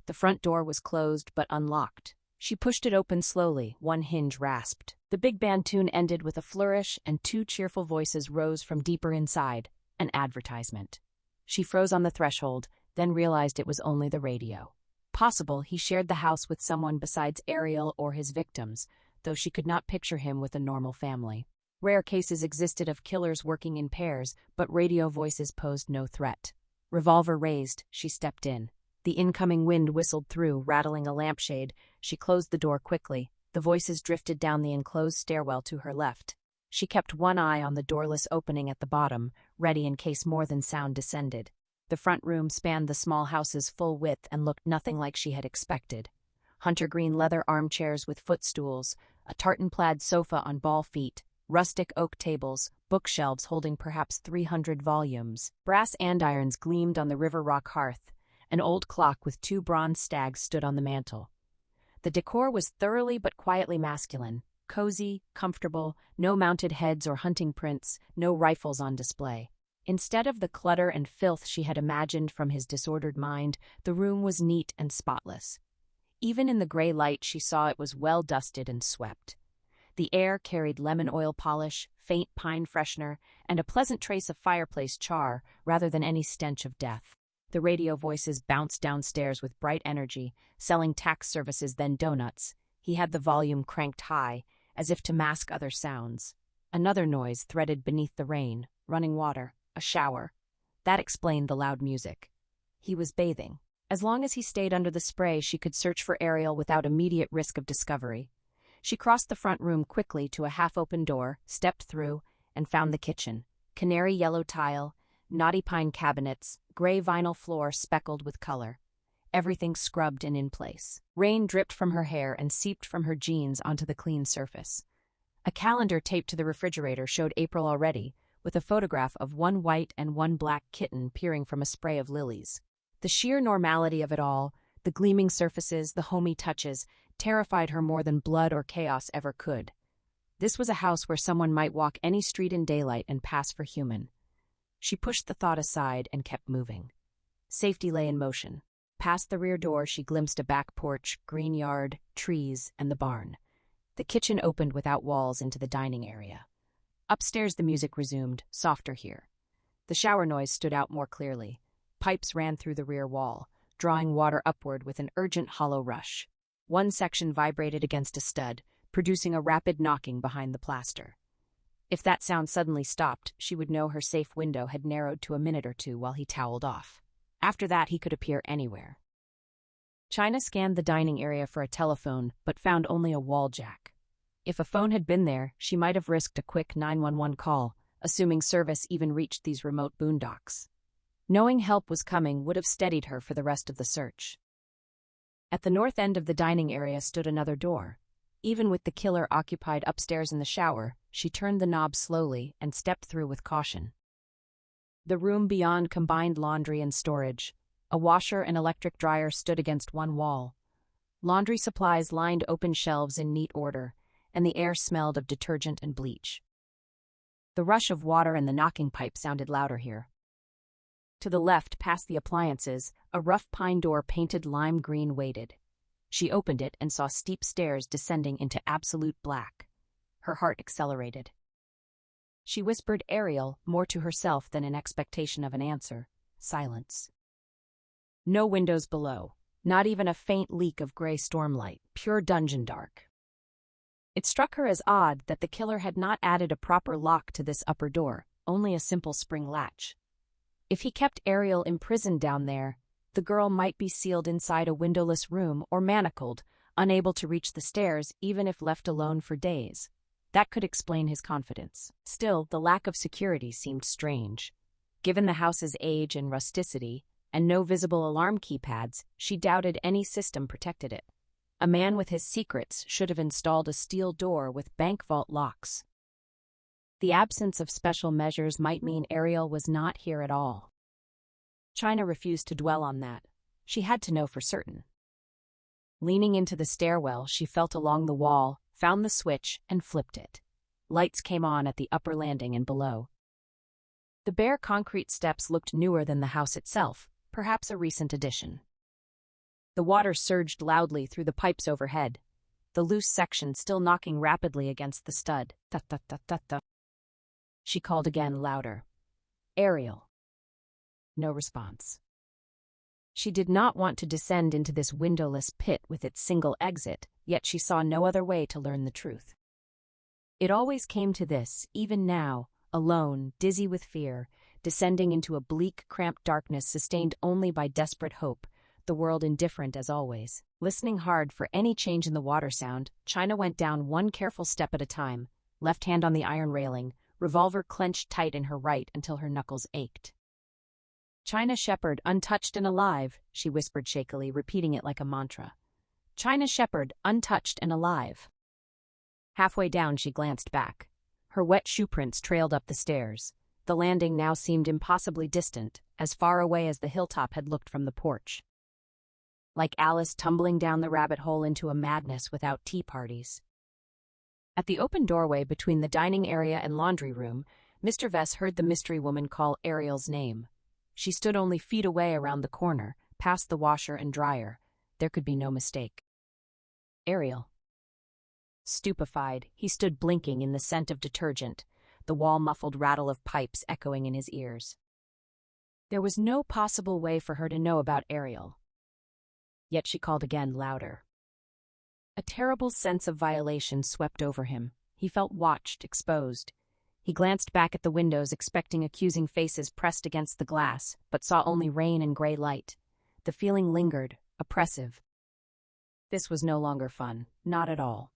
Speaker 1: The front door was closed but unlocked. She pushed it open slowly, one hinge rasped. The big band tune ended with a flourish, and two cheerful voices rose from deeper inside, an advertisement. She froze on the threshold, then realized it was only the radio. Possible he shared the house with someone besides Ariel or his victims, though she could not picture him with a normal family. Rare cases existed of killers working in pairs, but radio voices posed no threat. Revolver raised, she stepped in. The incoming wind whistled through, rattling a lampshade. She closed the door quickly. The voices drifted down the enclosed stairwell to her left. She kept one eye on the doorless opening at the bottom, ready in case more than sound descended. The front room spanned the small house's full width and looked nothing like she had expected. Hunter green leather armchairs with footstools, a tartan-plaid sofa on ball feet, rustic oak tables, bookshelves holding perhaps 300 volumes. Brass andirons gleamed on the river rock hearth. An old clock with two bronze stags stood on the mantel. The decor was thoroughly but quietly masculine, cozy, comfortable, no mounted heads or hunting prints, no rifles on display. Instead of the clutter and filth she had imagined from his disordered mind, the room was neat and spotless. Even in the gray light, she saw it was well dusted and swept. The air carried lemon oil polish, faint pine freshener, and a pleasant trace of fireplace char rather than any stench of death. The radio voices bounced downstairs with bright energy, selling tax services then donuts. He had the volume cranked high, as if to mask other sounds. Another noise threaded beneath the rain, running water, a shower. That explained the loud music. He was bathing. As long as he stayed under the spray, she could search for Ariel without immediate risk of discovery. She crossed the front room quickly to a half-open door, stepped through, and found the kitchen. Canary yellow tile, knotty pine cabinets, gray vinyl floor speckled with color. Everything scrubbed and in place. Rain dripped from her hair and seeped from her jeans onto the clean surface. A calendar taped to the refrigerator showed April already, with a photograph of one white and one black kitten peering from a spray of lilies. The sheer normality of it all, the gleaming surfaces, the homey touches, terrified her more than blood or chaos ever could. This was a house where someone might walk any street in daylight and pass for human. She pushed the thought aside and kept moving. Safety lay in motion. Past the rear door, she glimpsed a back porch, green yard, trees, and the barn. The kitchen opened without walls into the dining area. Upstairs, the music resumed, softer here. The shower noise stood out more clearly. Pipes ran through the rear wall, drawing water upward with an urgent hollow rush. One section vibrated against a stud, producing a rapid knocking behind the plaster. If that sound suddenly stopped, she would know her safe window had narrowed to a minute or two while he toweled off. After that, he could appear anywhere. China scanned the dining area for a telephone, but found only a wall jack. If a phone had been there, she might have risked a quick 911 call, assuming service even reached these remote boondocks. Knowing help was coming would have steadied her for the rest of the search. At the north end of the dining area stood another door. Even with the killer occupied upstairs in the shower, she turned the knob slowly and stepped through with caution. The room beyond combined laundry and storage. A washer and electric dryer stood against one wall. Laundry supplies lined open shelves in neat order, and the air smelled of detergent and bleach. The rush of water and the knocking pipe sounded louder here. To the left, past the appliances, a rough pine door painted lime green waited. She opened it and saw steep stairs descending into absolute black. Her heart accelerated. She whispered Ariel, more to herself than in expectation of an answer. Silence. No windows below, not even a faint leak of gray stormlight, pure dungeon dark. It struck her as odd that the killer had not added a proper lock to this upper door, only a simple spring latch. If he kept Ariel imprisoned down there, the girl might be sealed inside a windowless room or manacled, unable to reach the stairs even if left alone for days. That could explain his confidence. Still, the lack of security seemed strange. Given the house's age and rusticity, and no visible alarm keypads, she doubted any system protected it. A man with his secrets should have installed a steel door with bank vault locks. The absence of special measures might mean Ariel was not here at all. China refused to dwell on that. She had to know for certain. Leaning into the stairwell, she felt along the wall, found the switch, and flipped it. Lights came on at the upper landing and below. The bare concrete steps looked newer than the house itself, perhaps a recent addition. The water surged loudly through the pipes overhead, the loose section still knocking rapidly against the stud. Ta-ta-ta-ta-ta. She called again, louder. Ariel. No response. She did not want to descend into this windowless pit with its single exit, yet she saw no other way to learn the truth. It always came to this, even now, alone, dizzy with fear, descending into a bleak, cramped darkness sustained only by desperate hope, the world indifferent as always. Listening hard for any change in the water sound, China went down one careful step at a time, left hand on the iron railing, revolver clenched tight in her right until her knuckles ached. China Shepherd, untouched and alive, she whispered shakily, repeating it like a mantra. China Shepherd, untouched and alive. Halfway down, she glanced back. Her wet shoe prints trailed up the stairs. The landing now seemed impossibly distant, as far away as the hilltop had looked from the porch. Like Alice tumbling down the rabbit hole into a madness without tea parties. At the open doorway between the dining area and laundry room, Mr. Vess heard the mystery woman call Ariel's name. She stood only feet away around the corner, past the washer and dryer. There could be no mistake. Ariel. Stupefied, he stood blinking in the scent of detergent, the wall-muffled rattle of pipes echoing in his ears. There was no possible way for her to know about Ariel. Yet she called again, louder. A terrible sense of violation swept over him. He felt watched, exposed. He glanced back at the windows, expecting accusing faces pressed against the glass, but saw only rain and gray light. The feeling lingered, oppressive. This was no longer fun, not at all.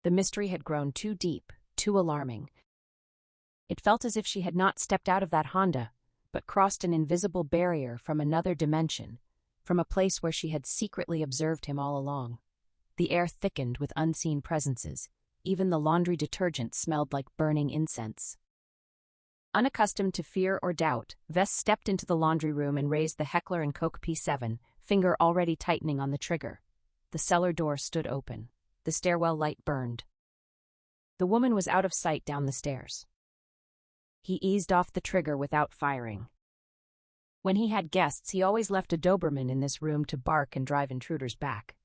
Speaker 1: The mystery had grown too deep, too alarming. It felt as if she had not stepped out of that Honda, but crossed an invisible barrier from another dimension, from a place where she had secretly observed him all along. The air thickened with unseen presences. Even the laundry detergent smelled like burning incense. Unaccustomed to fear or doubt, Vess stepped into the laundry room and raised the Heckler & Koch P7, finger already tightening on the trigger. The cellar door stood open. The stairwell light burned. The woman was out of sight down the stairs. He eased off the trigger without firing. When he had guests, he always left a Doberman in this room to bark and drive intruders back.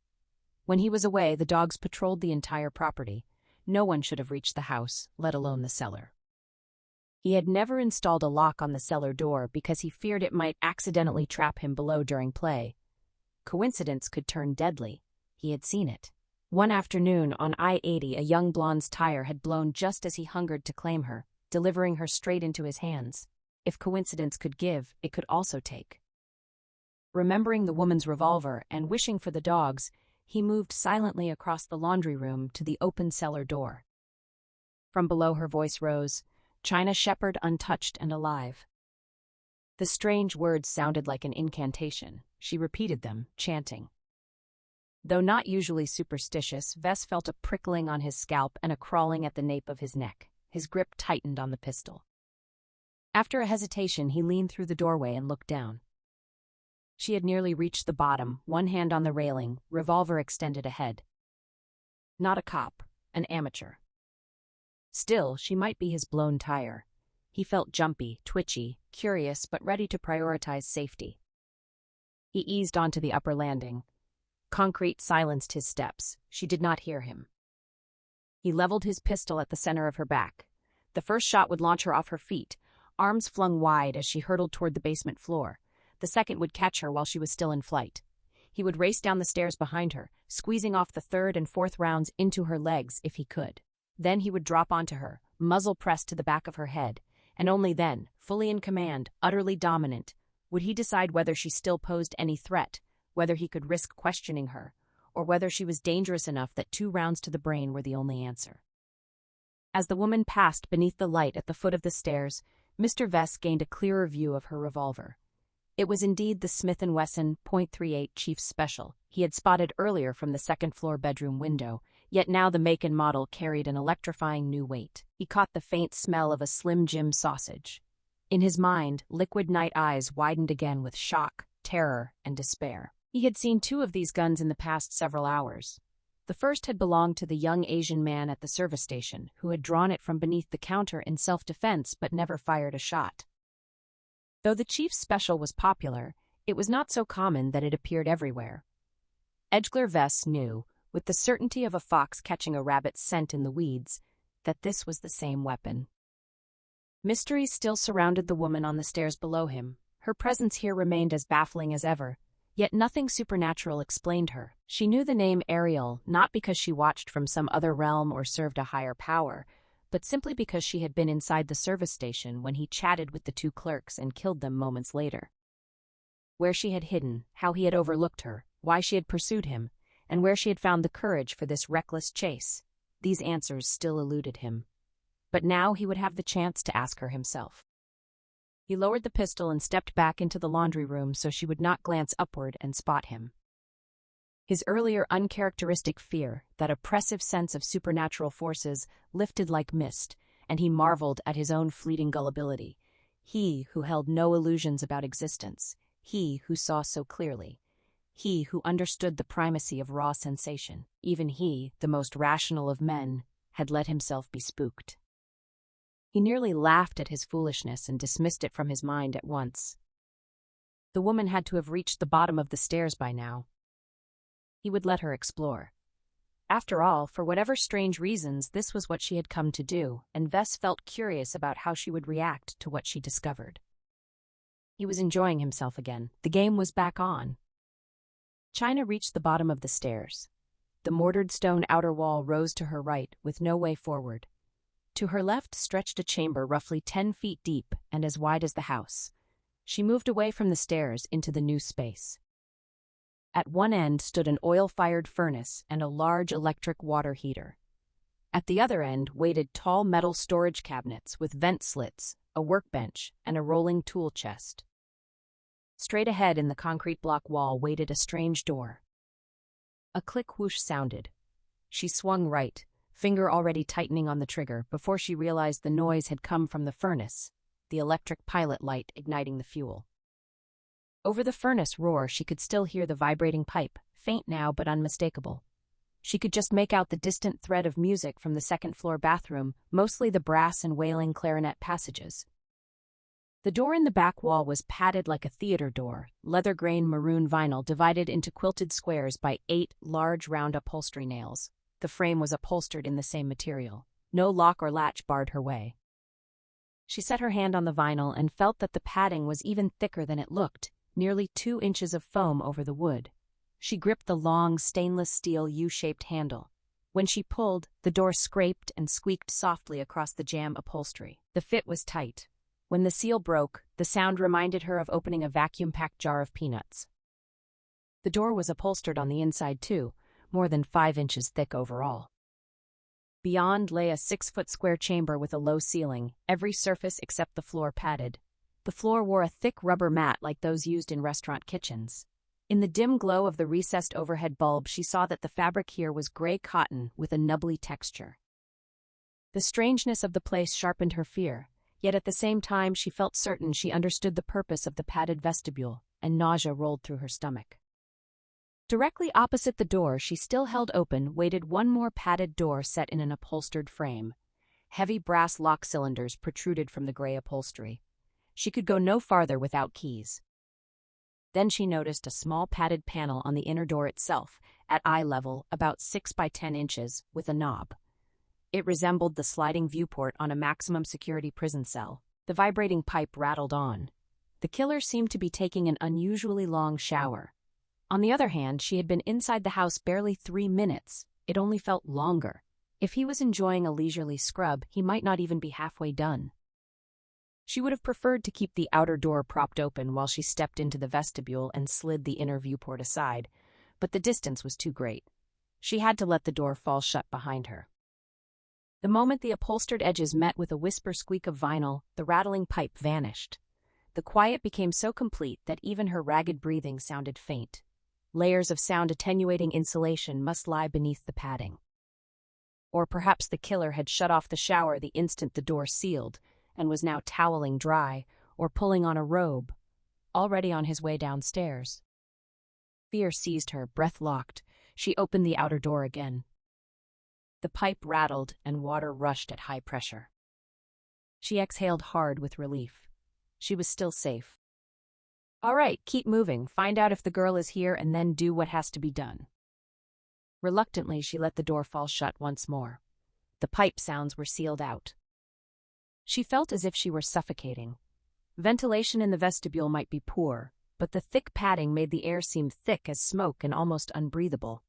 Speaker 1: When he was away, the dogs patrolled the entire property. No one should have reached the house, let alone the cellar. He had never installed a lock on the cellar door because he feared it might accidentally trap him below during play. Coincidence could turn deadly. He had seen it. One afternoon on I-80, a young blonde's tire had blown just as he hungered to claim her, delivering her straight into his hands. If coincidence could give, it could also take. Remembering the woman's revolver and wishing for the dogs, he moved silently across the laundry room to the open cellar door. From below her voice rose, "China Shepherd untouched and alive." The strange words sounded like an incantation. She repeated them, chanting. Though not usually superstitious, Vess felt a prickling on his scalp and a crawling at the nape of his neck. His grip tightened on the pistol. After a hesitation, he leaned through the doorway and looked down. She had nearly reached the bottom, one hand on the railing, revolver extended ahead. Not a cop, an amateur. Still, she might be his blown tire. He felt jumpy, twitchy, curious, but ready to prioritize safety. He eased onto the upper landing. Concrete silenced his steps. She did not hear him. He leveled his pistol at the center of her back. The first shot would launch her off her feet, arms flung wide as she hurtled toward the basement floor. The second would catch her while she was still in flight. He would race down the stairs behind her, squeezing off the third and fourth rounds into her legs if he could. Then he would drop onto her, muzzle pressed to the back of her head, and only then, fully in command, utterly dominant, would he decide whether she still posed any threat, whether he could risk questioning her, or whether she was dangerous enough that 2 rounds to the brain were the only answer. As the woman passed beneath the light at the foot of the stairs, Mr. Vess gained a clearer view of her revolver. It was indeed the Smith & Wesson .38 Chief's Special he had spotted earlier from the second-floor bedroom window, yet now the make and model carried an electrifying new weight. He caught the faint smell of a Slim Jim sausage. In his mind, liquid night eyes widened again with shock, terror, and despair. He had seen 2 of these guns in the past several hours. The first had belonged to the young Asian man at the service station, who had drawn it from beneath the counter in self-defense but never fired a shot. Though the Chief's Special was popular, it was not so common that it appeared everywhere. Edgler Vess knew, with the certainty of a fox catching a rabbit's scent in the weeds, that this was the same weapon. Mystery still surrounded the woman on the stairs below him. Her presence here remained as baffling as ever, yet nothing supernatural explained her. She knew the name Ariel not because she watched from some other realm or served a higher power, but simply because she had been inside the service station when he chatted with the 2 clerks and killed them moments later. Where she had hidden, how he had overlooked her, why she had pursued him, and where she had found the courage for this reckless chase, these answers still eluded him. But now he would have the chance to ask her himself. He lowered the pistol and stepped back into the laundry room so she would not glance upward and spot him. His earlier uncharacteristic fear, that oppressive sense of supernatural forces, lifted like mist, and he marveled at his own fleeting gullibility. He who held no illusions about existence, he who saw so clearly, he who understood the primacy of raw sensation, even he, the most rational of men, had let himself be spooked. He nearly laughed at his foolishness and dismissed it from his mind at once. The woman had to have reached the bottom of the stairs by now. He would let her explore. After all, for whatever strange reasons, this was what she had come to do, and Vess felt curious about how she would react to what she discovered. He was enjoying himself again. The game was back on. China reached the bottom of the stairs. The mortared stone outer wall rose to her right, with no way forward. To her left stretched a chamber roughly 10 feet deep and as wide as the house. She moved away from the stairs into the new space. At one end stood an oil-fired furnace and a large electric water heater. At the other end waited tall metal storage cabinets with vent slits, a workbench, and a rolling tool chest. Straight ahead in the concrete block wall waited a strange door. A click whoosh sounded. She swung right, finger already tightening on the trigger, before she realized the noise had come from the furnace, the electric pilot light igniting the fuel. Over the furnace roar she could still hear the vibrating pipe, faint now but unmistakable. She could just make out the distant thread of music from the second-floor bathroom, mostly the brass and wailing clarinet passages. The door in the back wall was padded like a theater door, leather-grain maroon vinyl divided into quilted squares by 8 large round upholstery nails. The frame was upholstered in the same material. No lock or latch barred her way. She set her hand on the vinyl and felt that the padding was even thicker than it looked, nearly 2 inches of foam over the wood. She gripped the long, stainless steel U-shaped handle. When she pulled, the door scraped and squeaked softly across the jam upholstery. The fit was tight. When the seal broke, the sound reminded her of opening a vacuum-packed jar of peanuts. The door was upholstered on the inside too, more than 5 inches thick overall. Beyond lay a 6-foot square chamber with a low ceiling, every surface except the floor padded. The floor wore a thick rubber mat like those used in restaurant kitchens. In the dim glow of the recessed overhead bulb, she saw that the fabric here was gray cotton with a nubbly texture. The strangeness of the place sharpened her fear, yet at the same time she felt certain she understood the purpose of the padded vestibule, and nausea rolled through her stomach. Directly opposite the door she still held open waited one more padded door set in an upholstered frame. Heavy brass lock cylinders protruded from the gray upholstery. She could go no farther without keys. Then she noticed a small padded panel on the inner door itself, at eye level, about 6 by 10 inches, with a knob. It resembled the sliding viewport on a maximum security prison cell. The vibrating pipe rattled on. The killer seemed to be taking an unusually long shower. On the other hand, she had been inside the house barely 3 minutes. It only felt longer. If he was enjoying a leisurely scrub, he might not even be halfway done. She would have preferred to keep the outer door propped open while she stepped into the vestibule and slid the inner viewport aside, but the distance was too great. She had to let the door fall shut behind her. The moment the upholstered edges met with a whisper squeak of vinyl, the rattling pipe vanished. The quiet became so complete that even her ragged breathing sounded faint. Layers of sound-attenuating insulation must lie beneath the padding. Or perhaps the killer had shut off the shower the instant the door sealed, and was now toweling dry, or pulling on a robe, already on his way downstairs. Fear seized her, breath locked. She opened the outer door again. The pipe rattled and water rushed at high pressure. She exhaled hard with relief. She was still safe. All right, keep moving, find out if the girl is here, and then do what has to be done. Reluctantly, she let the door fall shut once more. The pipe sounds were sealed out. She felt as if she were suffocating. Ventilation in the vestibule might be poor, but the thick padding made the air seem thick as smoke and almost unbreathable.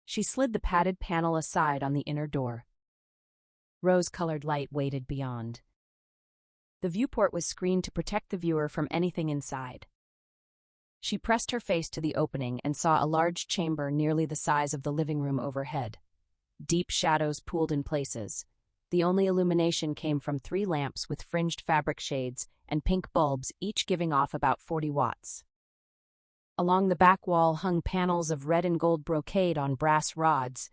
Speaker 1: She slid the padded panel aside on the inner door. Rose-colored light waited beyond. The viewport was screened to protect the viewer from anything inside. She pressed her face to the opening and saw a large chamber nearly the size of the living room overhead. Deep shadows pooled in places. The only illumination came from 3 lamps with fringed fabric shades and pink bulbs, each giving off about 40 watts. Along the back wall hung panels of red and gold brocade on brass rods,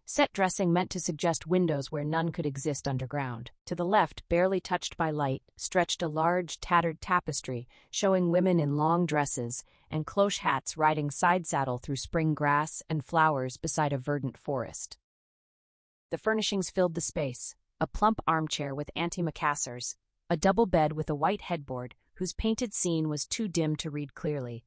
Speaker 1: set dressing meant to suggest windows where none could exist underground. To the left, barely touched by light, stretched a large, tattered tapestry showing women in long dresses and cloche hats riding side-saddle through spring grass and flowers beside a verdant forest. The furnishings filled the space: a plump armchair with antimacassars, a double bed with a white headboard whose painted scene was too dim to read clearly,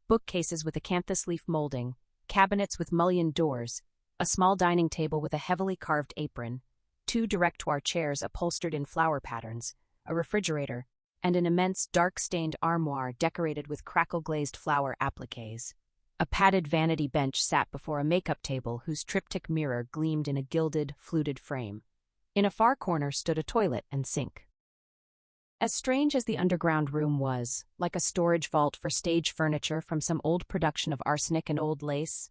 Speaker 1: bookcases with acanthus leaf molding, cabinets with mullioned doors, a small dining table with a heavily carved apron, 2 directoire chairs upholstered in flower patterns, a refrigerator, and an immense dark-stained armoire decorated with crackle-glazed flower appliques. A padded vanity bench sat before a makeup table whose triptych mirror gleamed in a gilded, fluted frame. In a far corner stood a toilet and sink. As strange as the underground room was, like a storage vault for stage furniture from some old production of Arsenic and Old Lace,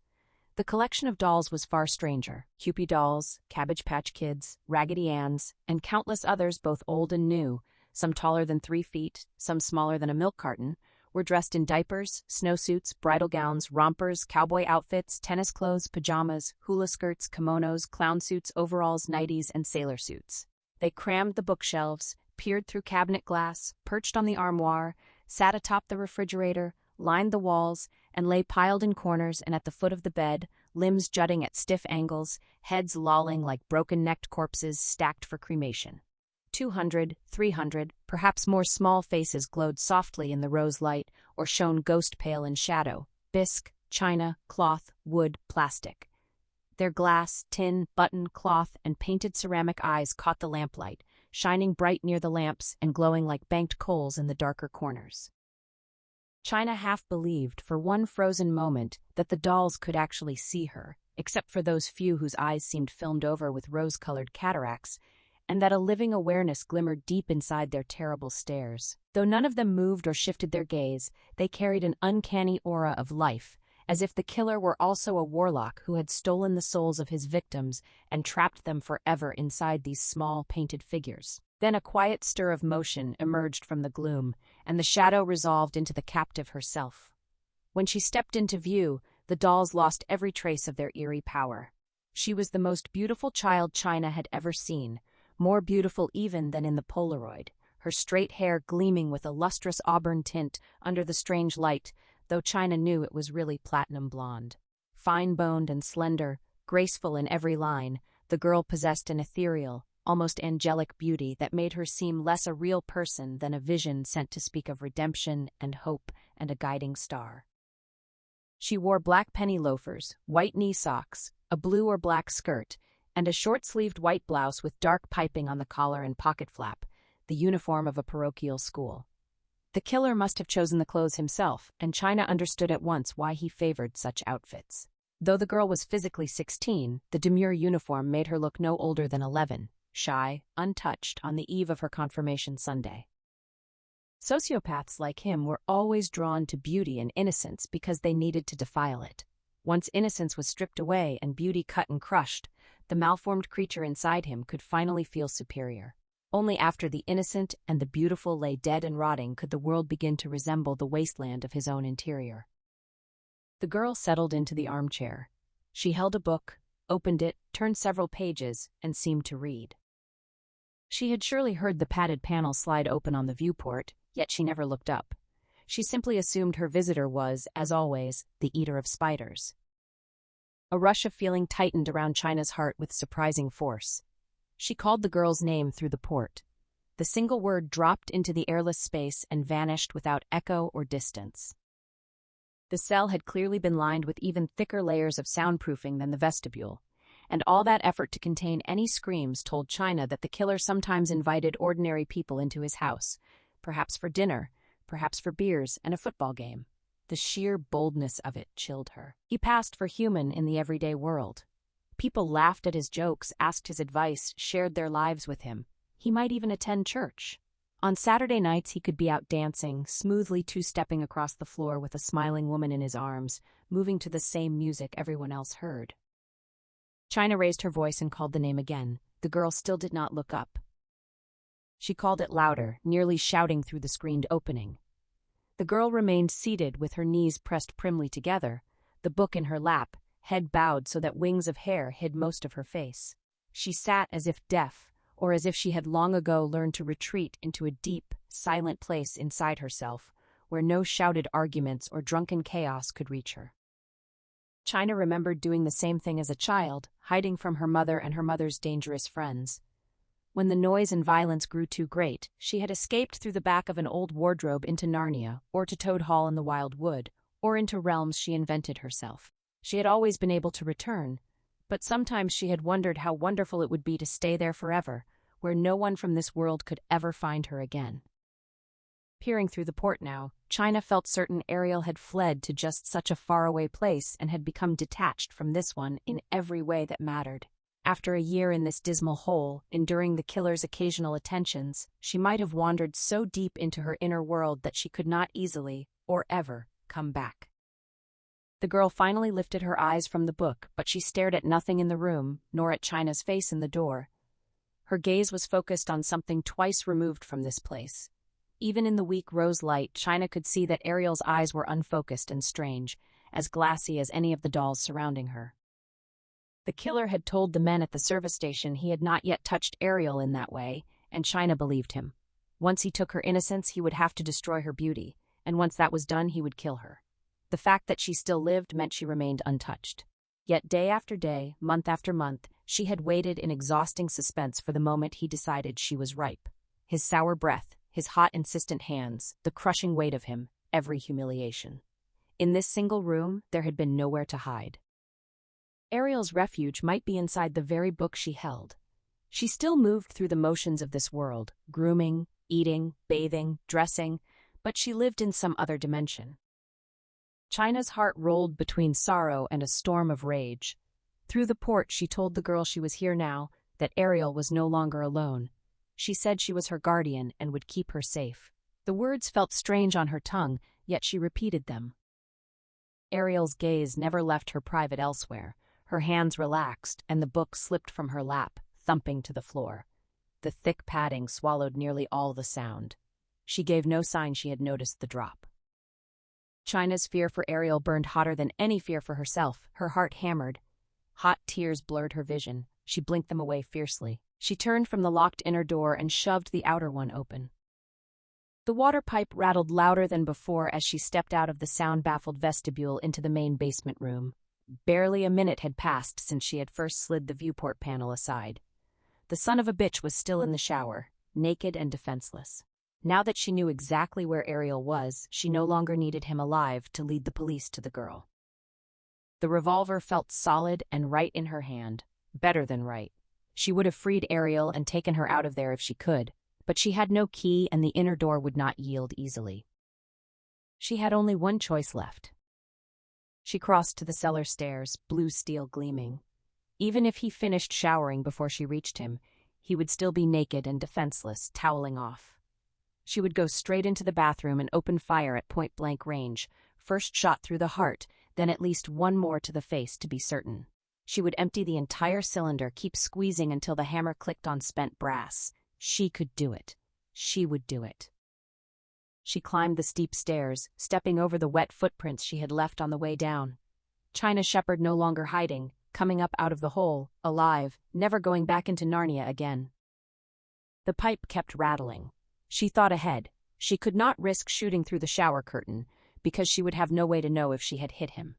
Speaker 1: the collection of dolls was far stranger. Kewpie dolls, Cabbage Patch Kids, Raggedy Anns, and countless others both old and new, some taller than 3 feet, some smaller than a milk carton, were dressed in diapers, snowsuits, bridal gowns, rompers, cowboy outfits, tennis clothes, pajamas, hula skirts, kimonos, clown suits, overalls, nighties, and sailor suits. They crammed the bookshelves, peered through cabinet glass, perched on the armoire, sat atop the refrigerator, lined the walls, and lay piled in corners and at the foot of the bed, limbs jutting at stiff angles, heads lolling like broken-necked corpses stacked for cremation. 200, 300, perhaps more small faces glowed softly in the rose light or shone ghost-pale in shadow: bisque, china, cloth, wood, plastic. Their glass, tin, button, cloth, and painted ceramic eyes caught the lamplight, shining bright near the lamps and glowing like banked coals in the darker corners. China half believed, for one frozen moment, that the dolls could actually see her, except for those few whose eyes seemed filmed over with rose-colored cataracts, and that a living awareness glimmered deep inside their terrible stares. Though none of them moved or shifted their gaze, they carried an uncanny aura of life, as if the killer were also a warlock who had stolen the souls of his victims and trapped them forever inside these small, painted figures. Then a quiet stir of motion emerged from the gloom, and the shadow resolved into the captive herself. When she stepped into view, the dolls lost every trace of their eerie power. She was the most beautiful child China had ever seen, more beautiful even than in the Polaroid, her straight hair gleaming with a lustrous auburn tint under the strange light, though China knew it was really platinum blonde. Fine-boned and slender, graceful in every line, the girl possessed an ethereal, almost angelic beauty that made her seem less a real person than a vision sent to speak of redemption and hope and a guiding star. She wore black penny loafers, white knee socks, a blue or black skirt, and a short-sleeved white blouse with dark piping on the collar and pocket flap, the uniform of a parochial school. The killer must have chosen the clothes himself, and China understood at once why he favored such outfits. Though the girl was physically 16, the demure uniform made her look no older than 11, shy, untouched on the eve of her confirmation Sunday. Sociopaths like him were always drawn to beauty and innocence because they needed to defile it. Once innocence was stripped away and beauty cut and crushed, the malformed creature inside him could finally feel superior. Only after the innocent and the beautiful lay dead and rotting could the world begin to resemble the wasteland of his own interior. The girl settled into the armchair. She held a book, opened it, turned several pages, and seemed to read. She had surely heard the padded panel slide open on the viewport, yet she never looked up. She simply assumed her visitor was, as always, the eater of spiders. A rush of feeling tightened around China's heart with surprising force. She called the girl's name through the port. The single word dropped into the airless space and vanished without echo or distance. The cell had clearly been lined with even thicker layers of soundproofing than the vestibule, and all that effort to contain any screams told China that the killer sometimes invited ordinary people into his house, perhaps for dinner, perhaps for beers and a football game. The sheer boldness of it chilled her. He passed for human in the everyday world. People laughed at his jokes, asked his advice, shared their lives with him. He might even attend church. On Saturday nights he could be out dancing, smoothly two-stepping across the floor with a smiling woman in his arms, moving to the same music everyone else heard. China raised her voice and called the name again. The girl still did not look up. She called it louder, nearly shouting through the screened opening. The girl remained seated with her knees pressed primly together, the book in her lap, head bowed so that wings of hair hid most of her face. She sat as if deaf, or as if she had long ago learned to retreat into a deep, silent place inside herself, where no shouted arguments or drunken chaos could reach her. China remembered doing the same thing as a child, hiding from her mother and her mother's dangerous friends. When the noise and violence grew too great, she had escaped through the back of an old wardrobe into Narnia, or to Toad Hall in the Wild Wood, or into realms she invented herself. She had always been able to return, but sometimes she had wondered how wonderful it would be to stay there forever, where no one from this world could ever find her again. Peering through the port now, China felt certain Ariel had fled to just such a faraway place and had become detached from this one in every way that mattered. After a year in this dismal hole, enduring the killer's occasional attentions, she might have wandered so deep into her inner world that she could not easily, or ever, come back. The girl finally lifted her eyes from the book, but she stared at nothing in the room, nor at China's face in the door. Her gaze was focused on something twice removed from this place. Even in the weak rose light, China could see that Ariel's eyes were unfocused and strange, as glassy as any of the dolls surrounding her. The killer had told the men at the service station he had not yet touched Ariel in that way, and China believed him. Once he took her innocence, he would have to destroy her beauty, and once that was done, he would kill her. The fact that she still lived meant she remained untouched. Yet day after day, month after month, she had waited in exhausting suspense for the moment he decided she was ripe. His sour breath, his hot, insistent hands, the crushing weight of him, every humiliation. In this single room, there had been nowhere to hide. Ariel's refuge might be inside the very book she held. She still moved through the motions of this world, grooming, eating, bathing, dressing, but she lived in some other dimension. China's heart rolled between sorrow and a storm of rage. Through the port, she told the girl she was here now, that Ariel was no longer alone. She said she was her guardian and would keep her safe. The words felt strange on her tongue, yet she repeated them. Ariel's gaze never left her private elsewhere. Her hands relaxed, and the book slipped from her lap, thumping to the floor. The thick padding swallowed nearly all the sound. She gave no sign she had noticed the drop. China's fear for Ariel burned hotter than any fear for herself. Her heart hammered. Hot tears blurred her vision. She blinked them away fiercely. She turned from the locked inner door and shoved the outer one open. The water pipe rattled louder than before as she stepped out of the sound-baffled vestibule into the main basement room. Barely a minute had passed since she had first slid the viewport panel aside. The son of a bitch was still in the shower, naked and defenseless. Now that she knew exactly where Ariel was, she no longer needed him alive to lead the police to the girl. The revolver felt solid and right in her hand. Better than right. She would have freed Ariel and taken her out of there if she could, but she had no key and the inner door would not yield easily. She had only one choice left. She crossed to the cellar stairs, blue steel gleaming. Even if he finished showering before she reached him, he would still be naked and defenseless, toweling off. She would go straight into the bathroom and open fire at point-blank range, first shot through the heart, then at least one more to the face to be certain. She would empty the entire cylinder, keep squeezing until the hammer clicked on spent brass. She could do it. She would do it. She climbed the steep stairs, stepping over the wet footprints she had left on the way down. China Shepherd no longer hiding, coming up out of the hole, alive, never going back into Narnia again. The pipe kept rattling. She thought ahead. She could not risk shooting through the shower curtain, because she would have no way to know if she had hit him.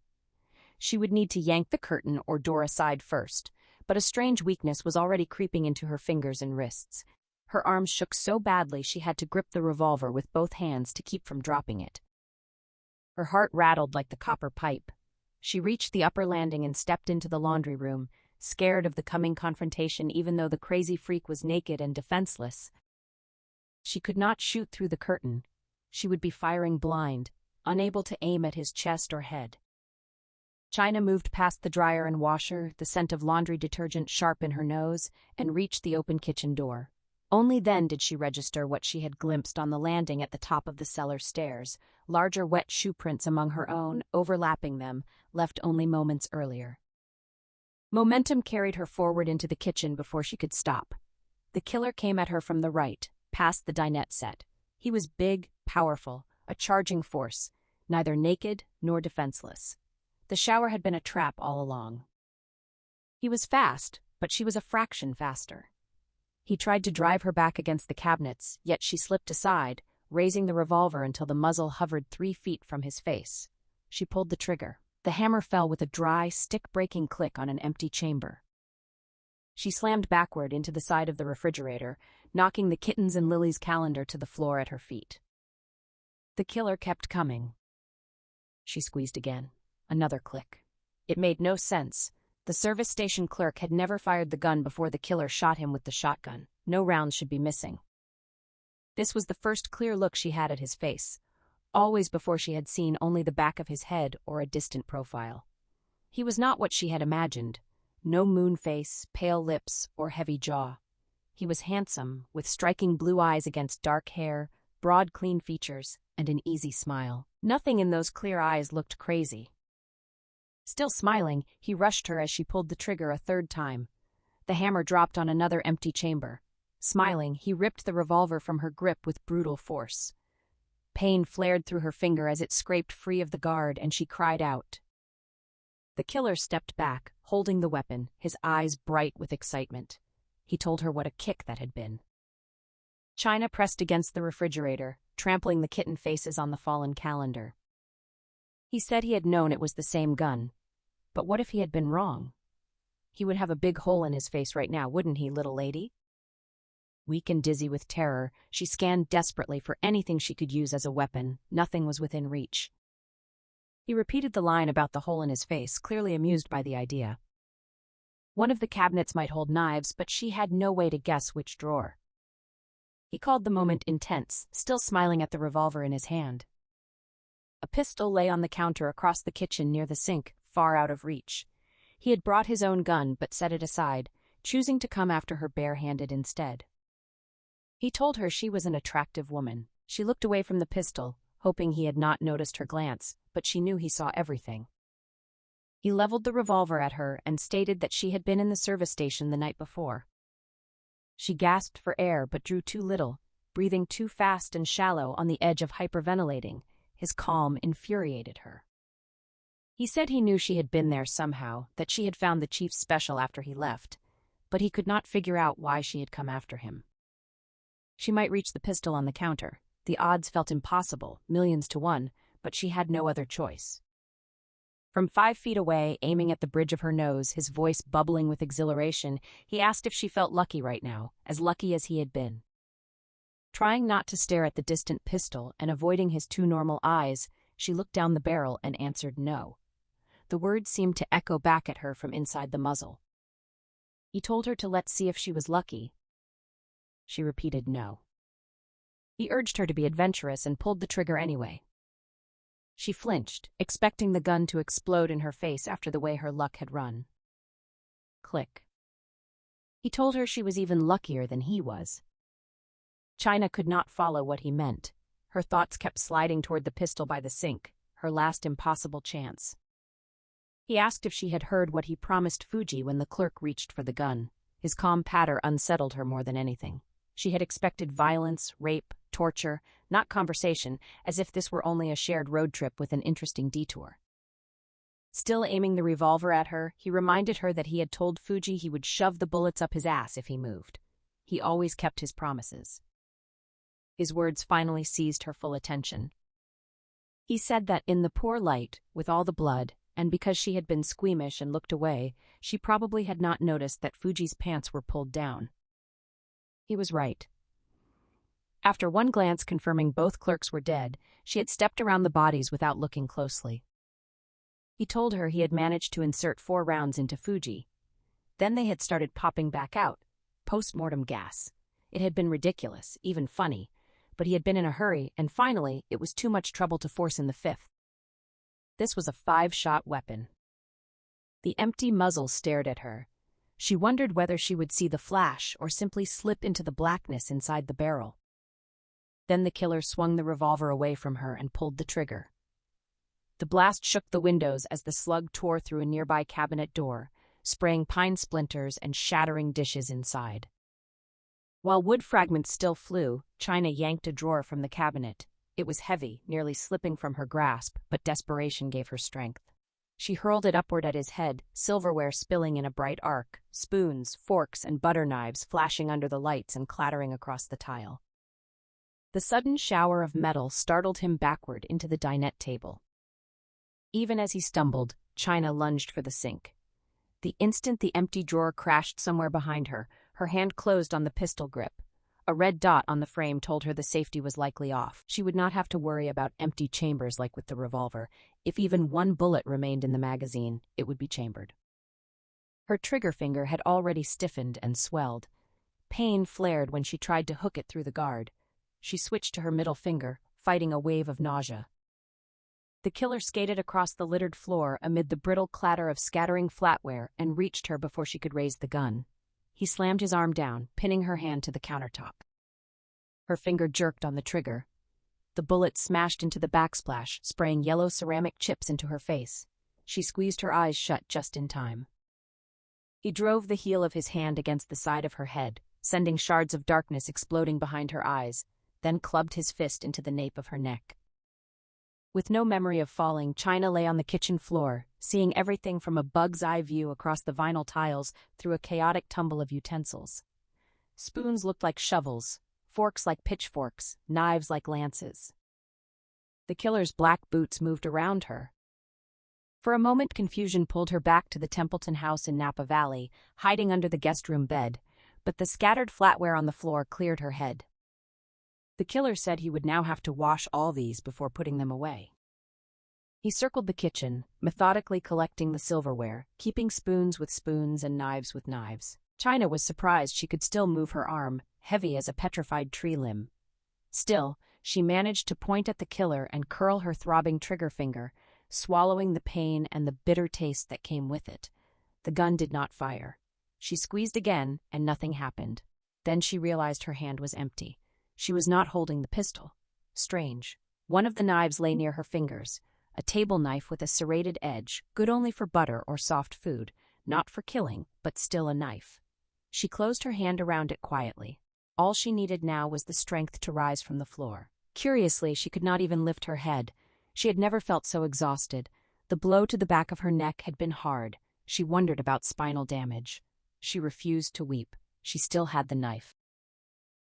Speaker 1: She would need to yank the curtain or door aside first, but a strange weakness was already creeping into her fingers and wrists. Her arms shook so badly she had to grip the revolver with both hands to keep from dropping it. Her heart rattled like the copper pipe. She reached the upper landing and stepped into the laundry room, scared of the coming confrontation even though the crazy freak was naked and defenseless. She could not shoot through the curtain. She would be firing blind, unable to aim at his chest or head. China moved past the dryer and washer, the scent of laundry detergent sharp in her nose, and reached the open kitchen door. Only then did she register what she had glimpsed on the landing at the top of the cellar stairs, larger wet shoe prints among her own, overlapping them, left only moments earlier. Momentum carried her forward into the kitchen before she could stop. The killer came at her from the right, past the dinette set. He was big, powerful, a charging force, neither naked nor defenseless. The shower had been a trap all along. He was fast, but she was a fraction faster. He tried to drive her back against the cabinets, yet she slipped aside, raising the revolver until the muzzle hovered 3 feet from his face. She pulled the trigger. The hammer fell with a dry, stick-breaking click on an empty chamber. She slammed backward into the side of the refrigerator, knocking the Kittens and Lily's calendar to the floor at her feet. The killer kept coming. She squeezed again. Another click. It made no sense. The service station clerk had never fired the gun before the killer shot him with the shotgun. No rounds should be missing. This was the first clear look she had at his face. Always before she had seen only the back of his head or a distant profile. He was not what she had imagined. No moon face, pale lips, or heavy jaw. He was handsome, with striking blue eyes against dark hair, broad, clean features, and an easy smile. Nothing in those clear eyes looked crazy. Still smiling, he rushed her as she pulled the trigger a third time. The hammer dropped on another empty chamber. Smiling, he ripped the revolver from her grip with brutal force. Pain flared through her finger as it scraped free of the guard, and she cried out. The killer stepped back, holding the weapon, his eyes bright with excitement. He told her what a kick that had been. China pressed against the refrigerator, trampling the kitten faces on the fallen calendar. He said he had known it was the same gun. But what if he had been wrong? He would have a big hole in his face right now, wouldn't he, little lady? Weak and dizzy with terror, she scanned desperately for anything she could use as a weapon. Nothing was within reach. He repeated the line about the hole in his face, clearly amused by the idea. One of the cabinets might hold knives, but she had no way to guess which drawer. He called the moment intense, still smiling at the revolver in his hand. A pistol lay on the counter across the kitchen near the sink, far out of reach. He had brought his own gun but set it aside, choosing to come after her bare-handed instead. He told her she was an attractive woman. She looked away from the pistol, hoping he had not noticed her glance, but she knew he saw everything. He leveled the revolver at her and stated that she had been in the service station the night before. She gasped for air but drew too little, breathing too fast and shallow on the edge of hyperventilating. His calm infuriated her. He said he knew she had been there somehow, that she had found the chief's special after he left, but he could not figure out why she had come after him. She might reach the pistol on the counter. The odds felt impossible, millions to one, but she had no other choice. From 5 feet away, aiming at the bridge of her nose, his voice bubbling with exhilaration, he asked if she felt lucky right now, as lucky as he had been. Trying not to stare at the distant pistol and avoiding his too normal eyes, she looked down the barrel and answered no. The words seemed to echo back at her from inside the muzzle. He told her to let's see if she was lucky. She repeated no. He urged her to be adventurous and pulled the trigger anyway. She flinched, expecting the gun to explode in her face after the way her luck had run. Click. He told her she was even luckier than he was. China could not follow what he meant. Her thoughts kept sliding toward the pistol by the sink, her last impossible chance. He asked if she had heard what he promised Fuji when the clerk reached for the gun. His calm patter unsettled her more than anything. She had expected violence, rape, torture, not conversation, as if this were only a shared road trip with an interesting detour. Still aiming the revolver at her, he reminded her that he had told Fuji he would shove the bullets up his ass if he moved. He always kept his promises. His words finally seized her full attention. He said that in the poor light, with all the blood, and because she had been squeamish and looked away, she probably had not noticed that Fuji's pants were pulled down. He was right. After one glance confirming both clerks were dead, she had stepped around the bodies without looking closely. He told her he had managed to insert 4 rounds into Fuji. Then they had started popping back out, post-mortem gas. It had been ridiculous, even funny, but he had been in a hurry, and finally, it was too much trouble to force in the 5th. This was a 5-shot weapon. The empty muzzle stared at her. She wondered whether she would see the flash or simply slip into the blackness inside the barrel. Then the killer swung the revolver away from her and pulled the trigger. The blast shook the windows as the slug tore through a nearby cabinet door, spraying pine splinters and shattering dishes inside. While wood fragments still flew, China yanked a drawer from the cabinet. It was heavy, nearly slipping from her grasp, but desperation gave her strength. She hurled it upward at his head, silverware spilling in a bright arc, spoons, forks, and butter knives flashing under the lights and clattering across the tile. The sudden shower of metal startled him backward into the dinette table. Even as he stumbled, China lunged for the sink. The instant the empty drawer crashed somewhere behind her, her hand closed on the pistol grip. A red dot on the frame told her the safety was likely off. She would not have to worry about empty chambers like with the revolver. If even one bullet remained in the magazine, it would be chambered. Her trigger finger had already stiffened and swelled. Pain flared when she tried to hook it through the guard. She switched to her middle finger, fighting a wave of nausea. The killer skated across the littered floor amid the brittle clatter of scattering flatware and reached her before she could raise the gun. He slammed his arm down, pinning her hand to the countertop. Her finger jerked on the trigger. The bullet smashed into the backsplash, spraying yellow ceramic chips into her face. She squeezed her eyes shut just in time. He drove the heel of his hand against the side of her head, sending shards of darkness exploding behind her eyes, then clubbed his fist into the nape of her neck. With no memory of falling, China lay on the kitchen floor, seeing everything from a bug's eye view across the vinyl tiles through a chaotic tumble of utensils. Spoons looked like shovels, forks like pitchforks, knives like lances. The killer's black boots moved around her. For a moment, confusion pulled her back to the Templeton house in Napa Valley, hiding under the guest room bed, but the scattered flatware on the floor cleared her head. The killer said he would now have to wash all these before putting them away. He circled the kitchen, methodically collecting the silverware, keeping spoons with spoons and knives with knives. China was surprised she could still move her arm, heavy as a petrified tree limb. Still, she managed to point at the killer and curl her throbbing trigger finger, swallowing the pain and the bitter taste that came with it. The gun did not fire. She squeezed again, and nothing happened. Then she realized her hand was empty. She was not holding the pistol. Strange. One of the knives lay near her fingers, a table knife with a serrated edge, good only for butter or soft food, not for killing, but still a knife. She closed her hand around it quietly. All she needed now was the strength to rise from the floor. Curiously, she could not even lift her head. She had never felt so exhausted. The blow to the back of her neck had been hard. She wondered about spinal damage. She refused to weep. She still had the knife.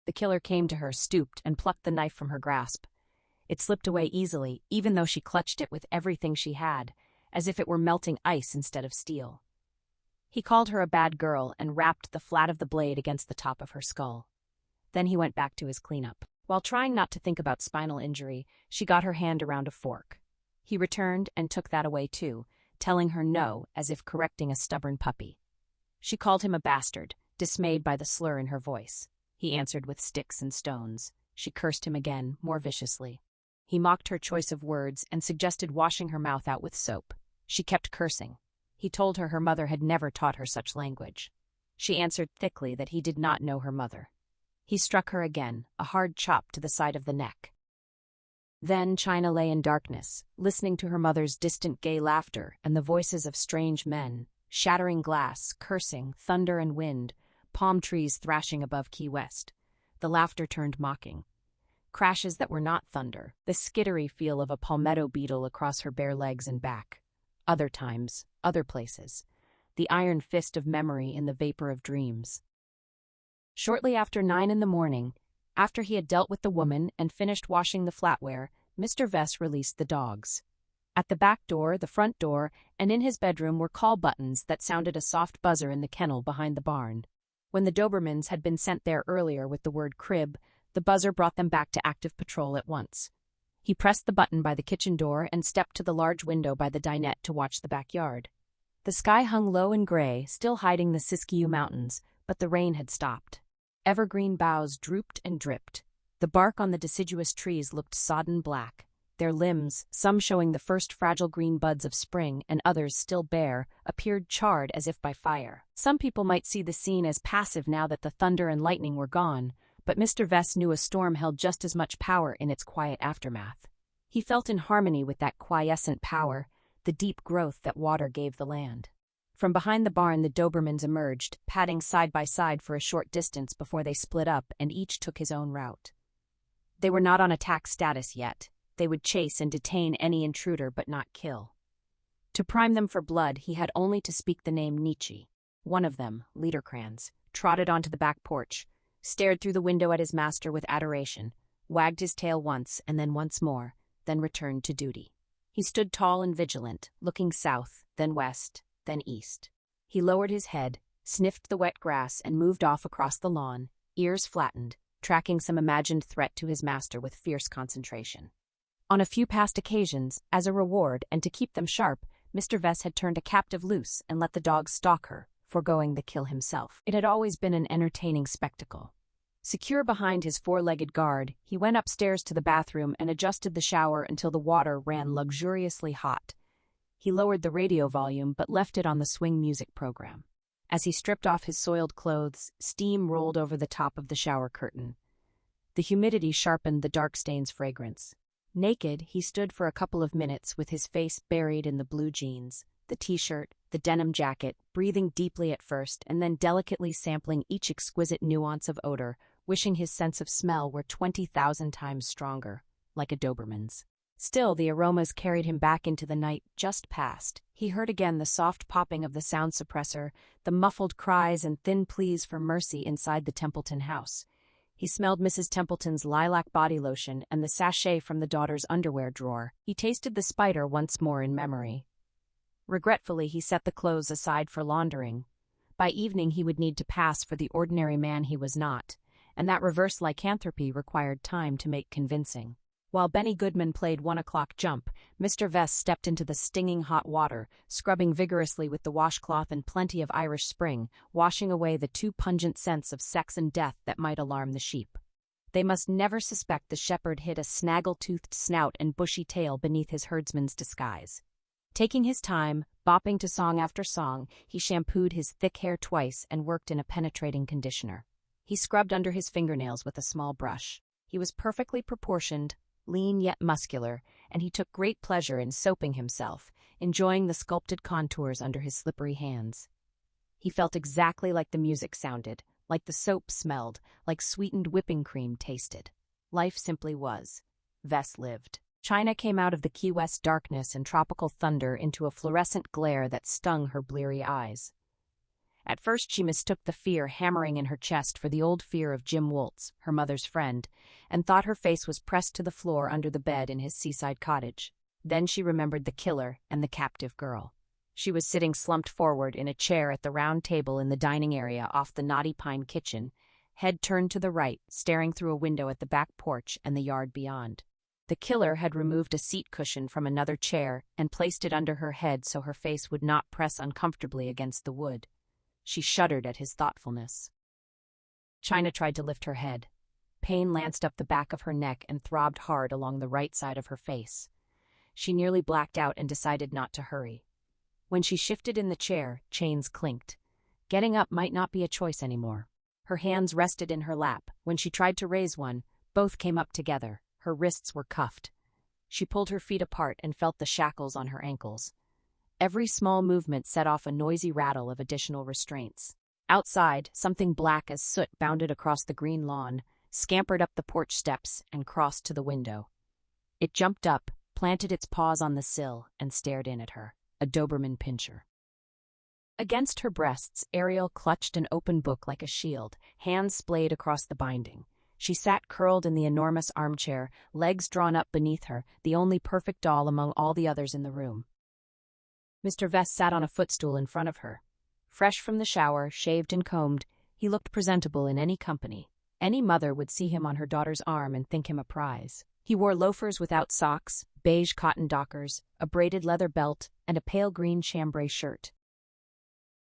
Speaker 1: The killer came to her, stooped, and plucked the knife from her grasp. It slipped away easily, even though she clutched it with everything she had, as if it were melting ice instead of steel. He called her a bad girl and rapped the flat of the blade against the top of her skull. Then he went back to his cleanup. While trying not to think about spinal injury, she got her hand around a fork. He returned and took that away too, telling her no, as if correcting a stubborn puppy. She called him a bastard, dismayed by the slur in her voice. He answered with sticks and stones. She cursed him again, more viciously. He mocked her choice of words and suggested washing her mouth out with soap. She kept cursing. He told her mother had never taught her such language. She answered thickly that he did not know her mother. He struck her again, a hard chop to the side of the neck. Then China lay in darkness, listening to her mother's distant gay laughter and the voices of strange men, shattering glass, cursing, thunder and wind, palm trees thrashing above Key West. The laughter turned mocking. Crashes that were not thunder, the skittery feel of a palmetto beetle across her bare legs and back. Other times, other places. The iron fist of memory in the vapor of dreams. Shortly after 9 in the morning, after he had dealt with the woman and finished washing the flatware, Mr. Vess released the dogs. At the back door, the front door, and in his bedroom were call buttons that sounded a soft buzzer in the kennel behind the barn. When the Dobermans had been sent there earlier with the word crib, the buzzer brought them back to active patrol at once. He pressed the button by the kitchen door and stepped to the large window by the dinette to watch the backyard. The sky hung low and gray, still hiding the Siskiyou Mountains, but the rain had stopped. Evergreen boughs drooped and dripped. The bark on the deciduous trees looked sodden black. Their limbs, some showing the first fragile green buds of spring and others still bare, appeared charred as if by fire. Some people might see the scene as passive now that the thunder and lightning were gone, but Mr. Vess knew a storm held just as much power in its quiet aftermath. He felt in harmony with that quiescent power, the deep growth that water gave the land. From behind the barn the Dobermans emerged, padding side by side for a short distance before they split up and each took his own route. They were not on attack status yet. They would chase and detain any intruder but not kill. To prime them for blood, he had only to speak the name Nietzsche. One of them, Liederkranz, trotted onto the back porch, stared through the window at his master with adoration, wagged his tail once and then once more, then returned to duty. He stood tall and vigilant, looking south, then west, then east. He lowered his head, sniffed the wet grass, and moved off across the lawn, ears flattened, tracking some imagined threat to his master with fierce concentration. On a few past occasions, as a reward and to keep them sharp, Mr. Vess had turned a captive loose and let the dogs stalk her, foregoing the kill himself. It had always been an entertaining spectacle. Secure behind his four-legged guard, he went upstairs to the bathroom and adjusted the shower until the water ran luxuriously hot. He lowered the radio volume but left it on the swing music program. As he stripped off his soiled clothes, steam rolled over the top of the shower curtain. The humidity sharpened the dark stain's fragrance. Naked, he stood for a couple of minutes with his face buried in the blue jeans, the t-shirt, the denim jacket, breathing deeply at first and then delicately sampling each exquisite nuance of odor, wishing his sense of smell were 20,000 times stronger, like a Doberman's. Still, the aromas carried him back into the night just past. He heard again the soft popping of the sound suppressor, the muffled cries and thin pleas for mercy inside the Templeton house. He smelled Mrs. Templeton's lilac body lotion and the sachet from the daughter's underwear drawer. He tasted the spider once more in memory. Regretfully, he set the clothes aside for laundering. By evening he would need to pass for the ordinary man he was not, and that reverse lycanthropy required time to make convincing. While Benny Goodman played 1 o'clock jump, Mr. Vess stepped into the stinging hot water, scrubbing vigorously with the washcloth and plenty of Irish Spring, washing away the too pungent scents of sex and death that might alarm the sheep. They must never suspect the shepherd hid a snaggle-toothed snout and bushy tail beneath his herdsman's disguise. Taking his time, bopping to song after song, he shampooed his thick hair twice and worked in a penetrating conditioner. He scrubbed under his fingernails with a small brush. He was perfectly proportioned, lean yet muscular, and he took great pleasure in soaping himself, enjoying the sculpted contours under his slippery hands. He felt exactly like the music sounded, like the soap smelled, like sweetened whipping cream tasted. Life simply was. Vess lived. China came out of the Key West darkness and tropical thunder into a fluorescent glare that stung her bleary eyes. At first she mistook the fear hammering in her chest for the old fear of Jim Woltz, her mother's friend, and thought her face was pressed to the floor under the bed in his seaside cottage. Then she remembered the killer and the captive girl. She was sitting slumped forward in a chair at the round table in the dining area off the knotty pine kitchen, head turned to the right, staring through a window at the back porch and the yard beyond. The killer had removed a seat cushion from another chair and placed it under her head so her face would not press uncomfortably against the wood. She shuddered at his thoughtfulness. China tried to lift her head. Pain lanced up the back of her neck and throbbed hard along the right side of her face. She nearly blacked out and decided not to hurry. When she shifted in the chair, chains clinked. Getting up might not be a choice anymore. Her hands rested in her lap. When she tried to raise one, both came up together. Her wrists were cuffed. She pulled her feet apart and felt the shackles on her ankles. Every small movement set off a noisy rattle of additional restraints. Outside, something black as soot bounded across the green lawn, scampered up the porch steps, and crossed to the window. It jumped up, planted its paws on the sill, and stared in at her. A Doberman pinscher. Against her breasts, Ariel clutched an open book like a shield, hands splayed across the binding. She sat curled in the enormous armchair, legs drawn up beneath her, the only perfect doll among all the others in the room. Mr. Vess sat on a footstool in front of her. Fresh from the shower, shaved and combed, he looked presentable in any company. Any mother would see him on her daughter's arm and think him a prize. He wore loafers without socks, beige cotton dockers, a braided leather belt, and a pale green chambray shirt.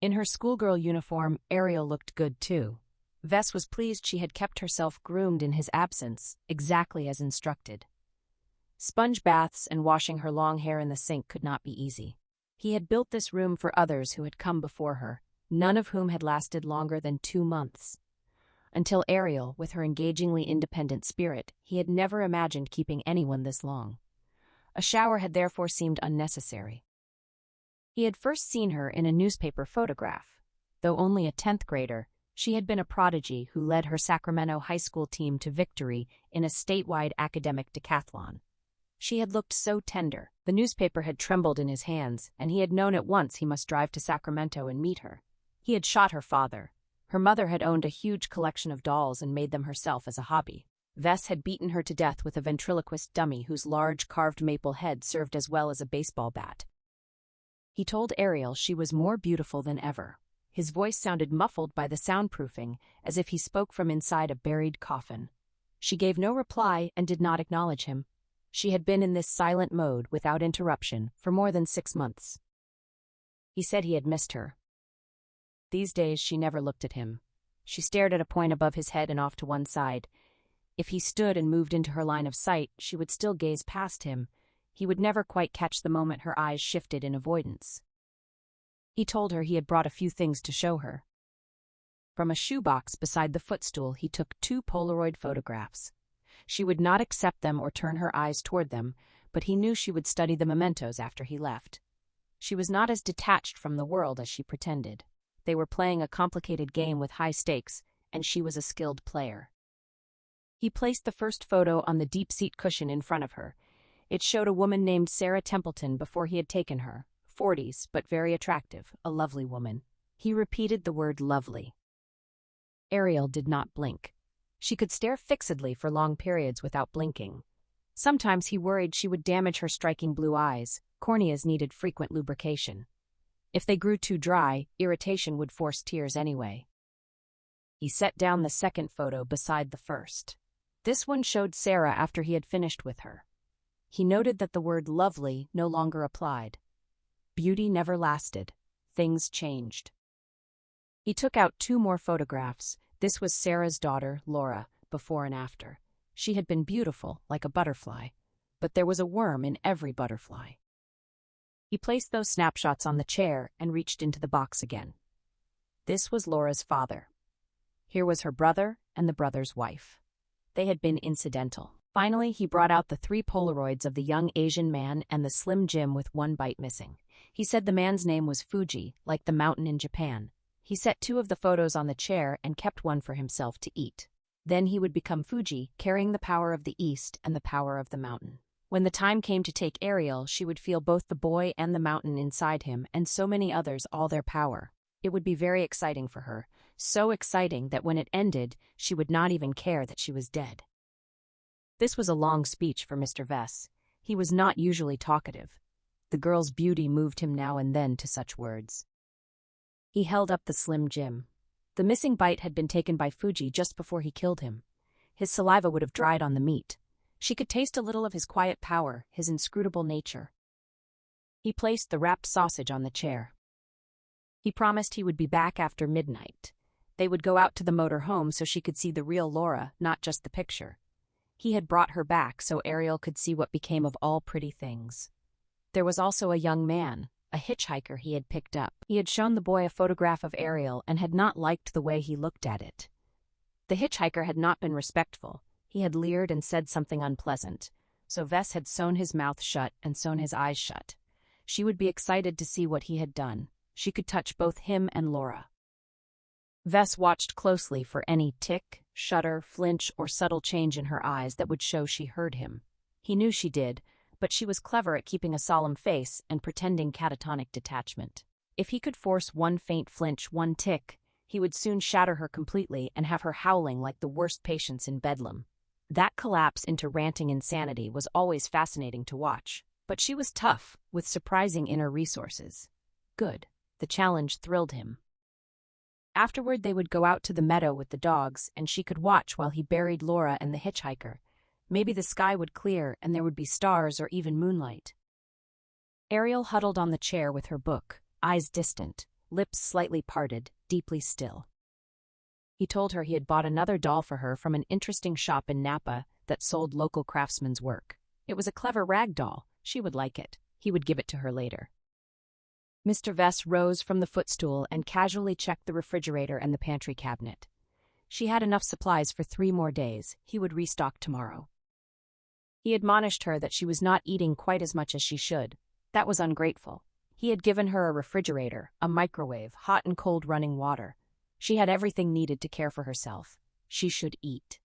Speaker 1: In her schoolgirl uniform, Ariel looked good too. Vess was pleased she had kept herself groomed in his absence, exactly as instructed. Sponge baths and washing her long hair in the sink could not be easy. He had built this room for others who had come before her, none of whom had lasted longer than 2 months. Until Ariel, with her engagingly independent spirit, he had never imagined keeping anyone this long. A shower had therefore seemed unnecessary. He had first seen her in a newspaper photograph. Though only a 10th grader, she had been a prodigy who led her Sacramento high school team to victory in a statewide academic decathlon. She had looked so tender. The newspaper had trembled in his hands, and he had known at once he must drive to Sacramento and meet her. He had shot her father. Her mother had owned a huge collection of dolls and made them herself as a hobby. Vess had beaten her to death with a ventriloquist dummy whose large carved maple head served as well as a baseball bat. He told Ariel she was more beautiful than ever. His voice sounded muffled by the soundproofing, as if he spoke from inside a buried coffin. She gave no reply and did not acknowledge him. She had been in this silent mode, without interruption, for more than 6 months. He said he had missed her. These days she never looked at him. She stared at a point above his head and off to one side. If he stood and moved into her line of sight, she would still gaze past him. He would never quite catch the moment her eyes shifted in avoidance. He told her he had brought a few things to show her. From a shoebox beside the footstool he took 2 Polaroid photographs. She would not accept them or turn her eyes toward them, but he knew she would study the mementos after he left. She was not as detached from the world as she pretended. They were playing a complicated game with high stakes, and she was a skilled player. He placed the first photo on the deep seat cushion in front of her. It showed a woman named Sarah Templeton before he had taken her, 40s, but very attractive, a lovely woman. He repeated the word lovely. Ariel did not blink. She could stare fixedly for long periods without blinking. Sometimes he worried she would damage her striking blue eyes. Corneas needed frequent lubrication. If they grew too dry, irritation would force tears anyway. He set down the second photo beside the first. This one showed Sarah after he had finished with her. He noted that the word lovely no longer applied. Beauty never lasted. Things changed. He took out 2 more photographs. This was Sarah's daughter, Laura, before and after. She had been beautiful, like a butterfly, but there was a worm in every butterfly. He placed those snapshots on the chair and reached into the box again. This was Laura's father. Here was her brother and the brother's wife. They had been incidental. Finally, he brought out the 3 Polaroids of the young Asian man and the Slim Jim with one bite missing. He said the man's name was Fuji, like the mountain in Japan. He set 2 of the photos on the chair and kept one for himself to eat. Then he would become Fuji, carrying the power of the East and the power of the mountain. When the time came to take Ariel, she would feel both the boy and the mountain inside him, and so many others all their power. It would be very exciting for her, so exciting that when it ended, she would not even care that she was dead. This was a long speech for Mr. Vess. He was not usually talkative. The girl's beauty moved him now and then to such words. He held up the Slim Jim. The missing bite had been taken by Fuji just before he killed him. His saliva would have dried on the meat. She could taste a little of his quiet power, his inscrutable nature. He placed the wrapped sausage on the chair. He promised he would be back after midnight. They would go out to the motor home so she could see the real Laura, not just the picture. He had brought her back so Ariel could see what became of all pretty things. There was also a young man, a hitchhiker he had picked up. He had shown the boy a photograph of Ariel and had not liked the way he looked at it. The hitchhiker had not been respectful. He had leered and said something unpleasant, so Vess had sewn his mouth shut and sewn his eyes shut. She would be excited to see what he had done. She could touch both him and Laura. Vess watched closely for any tick, shudder, flinch, or subtle change in her eyes that would show she heard him. He knew she did, but she was clever at keeping a solemn face and pretending catatonic detachment. If he could force one faint flinch, one tick, he would soon shatter her completely and have her howling like the worst patients in Bedlam. That collapse into ranting insanity was always fascinating to watch, but she was tough, with surprising inner resources. Good. The challenge thrilled him. Afterward they would go out to the meadow with the dogs, and she could watch while he buried Laura and the hitchhiker. Maybe the sky would clear and there would be stars or even moonlight. Ariel huddled on the chair with her book, eyes distant, lips slightly parted, deeply still. He told her he had bought another doll for her from an interesting shop in Napa that sold local craftsmen's work. It was a clever rag doll. She would like it. He would give it to her later. Mr. Vess rose from the footstool and casually checked the refrigerator and the pantry cabinet. She had enough supplies for 3 more days. He would restock tomorrow. He admonished her that she was not eating quite as much as she should. That was ungrateful. He had given her a refrigerator, a microwave, hot and cold running water. She had everything needed to care for herself. She should eat.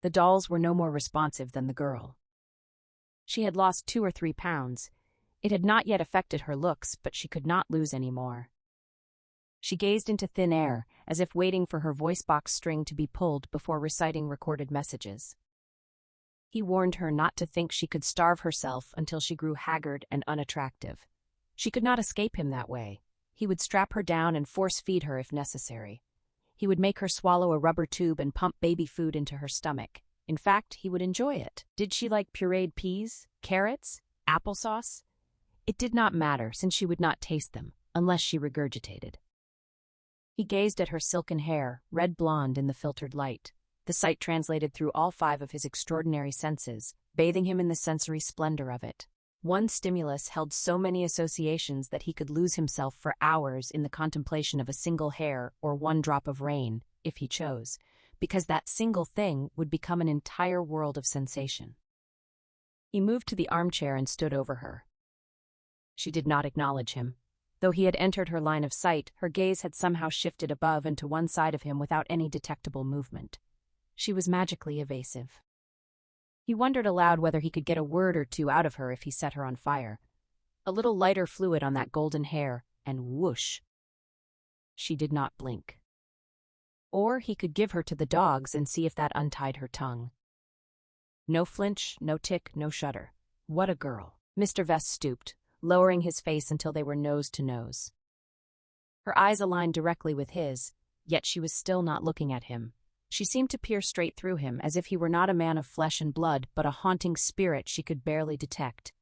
Speaker 1: The dolls were no more responsive than the girl. She had lost 2 or 3 pounds. It had not yet affected her looks, but she could not lose any more. She gazed into thin air, as if waiting for her voice box string to be pulled before reciting recorded messages. He warned her not to think she could starve herself until she grew haggard and unattractive. She could not escape him that way. He would strap her down and force-feed her if necessary. He would make her swallow a rubber tube and pump baby food into her stomach. In fact, he would enjoy it. Did she like pureed peas, carrots, applesauce? It did not matter, since she would not taste them, unless she regurgitated. He gazed at her silken hair, red blonde in the filtered light. The sight translated through all 5 of his extraordinary senses, bathing him in the sensory splendor of it. One stimulus held so many associations that he could lose himself for hours in the contemplation of a single hair or one drop of rain, if he chose, because that single thing would become an entire world of sensation. He moved to the armchair and stood over her. She did not acknowledge him. Though he had entered her line of sight, her gaze had somehow shifted above and to one side of him without any detectable movement. She was magically evasive. He wondered aloud whether he could get a word or 2 out of her if he set her on fire. A little lighter fluid on that golden hair, and whoosh. She did not blink. Or he could give her to the dogs and see if that untied her tongue. No flinch, no tick, no shudder. What a girl. Mr. Vess stooped, lowering his face until they were nose to nose. Her eyes aligned directly with his, yet she was still not looking at him. She seemed to peer straight through him, as if he were not a man of flesh and blood, but a haunting spirit she could barely detect.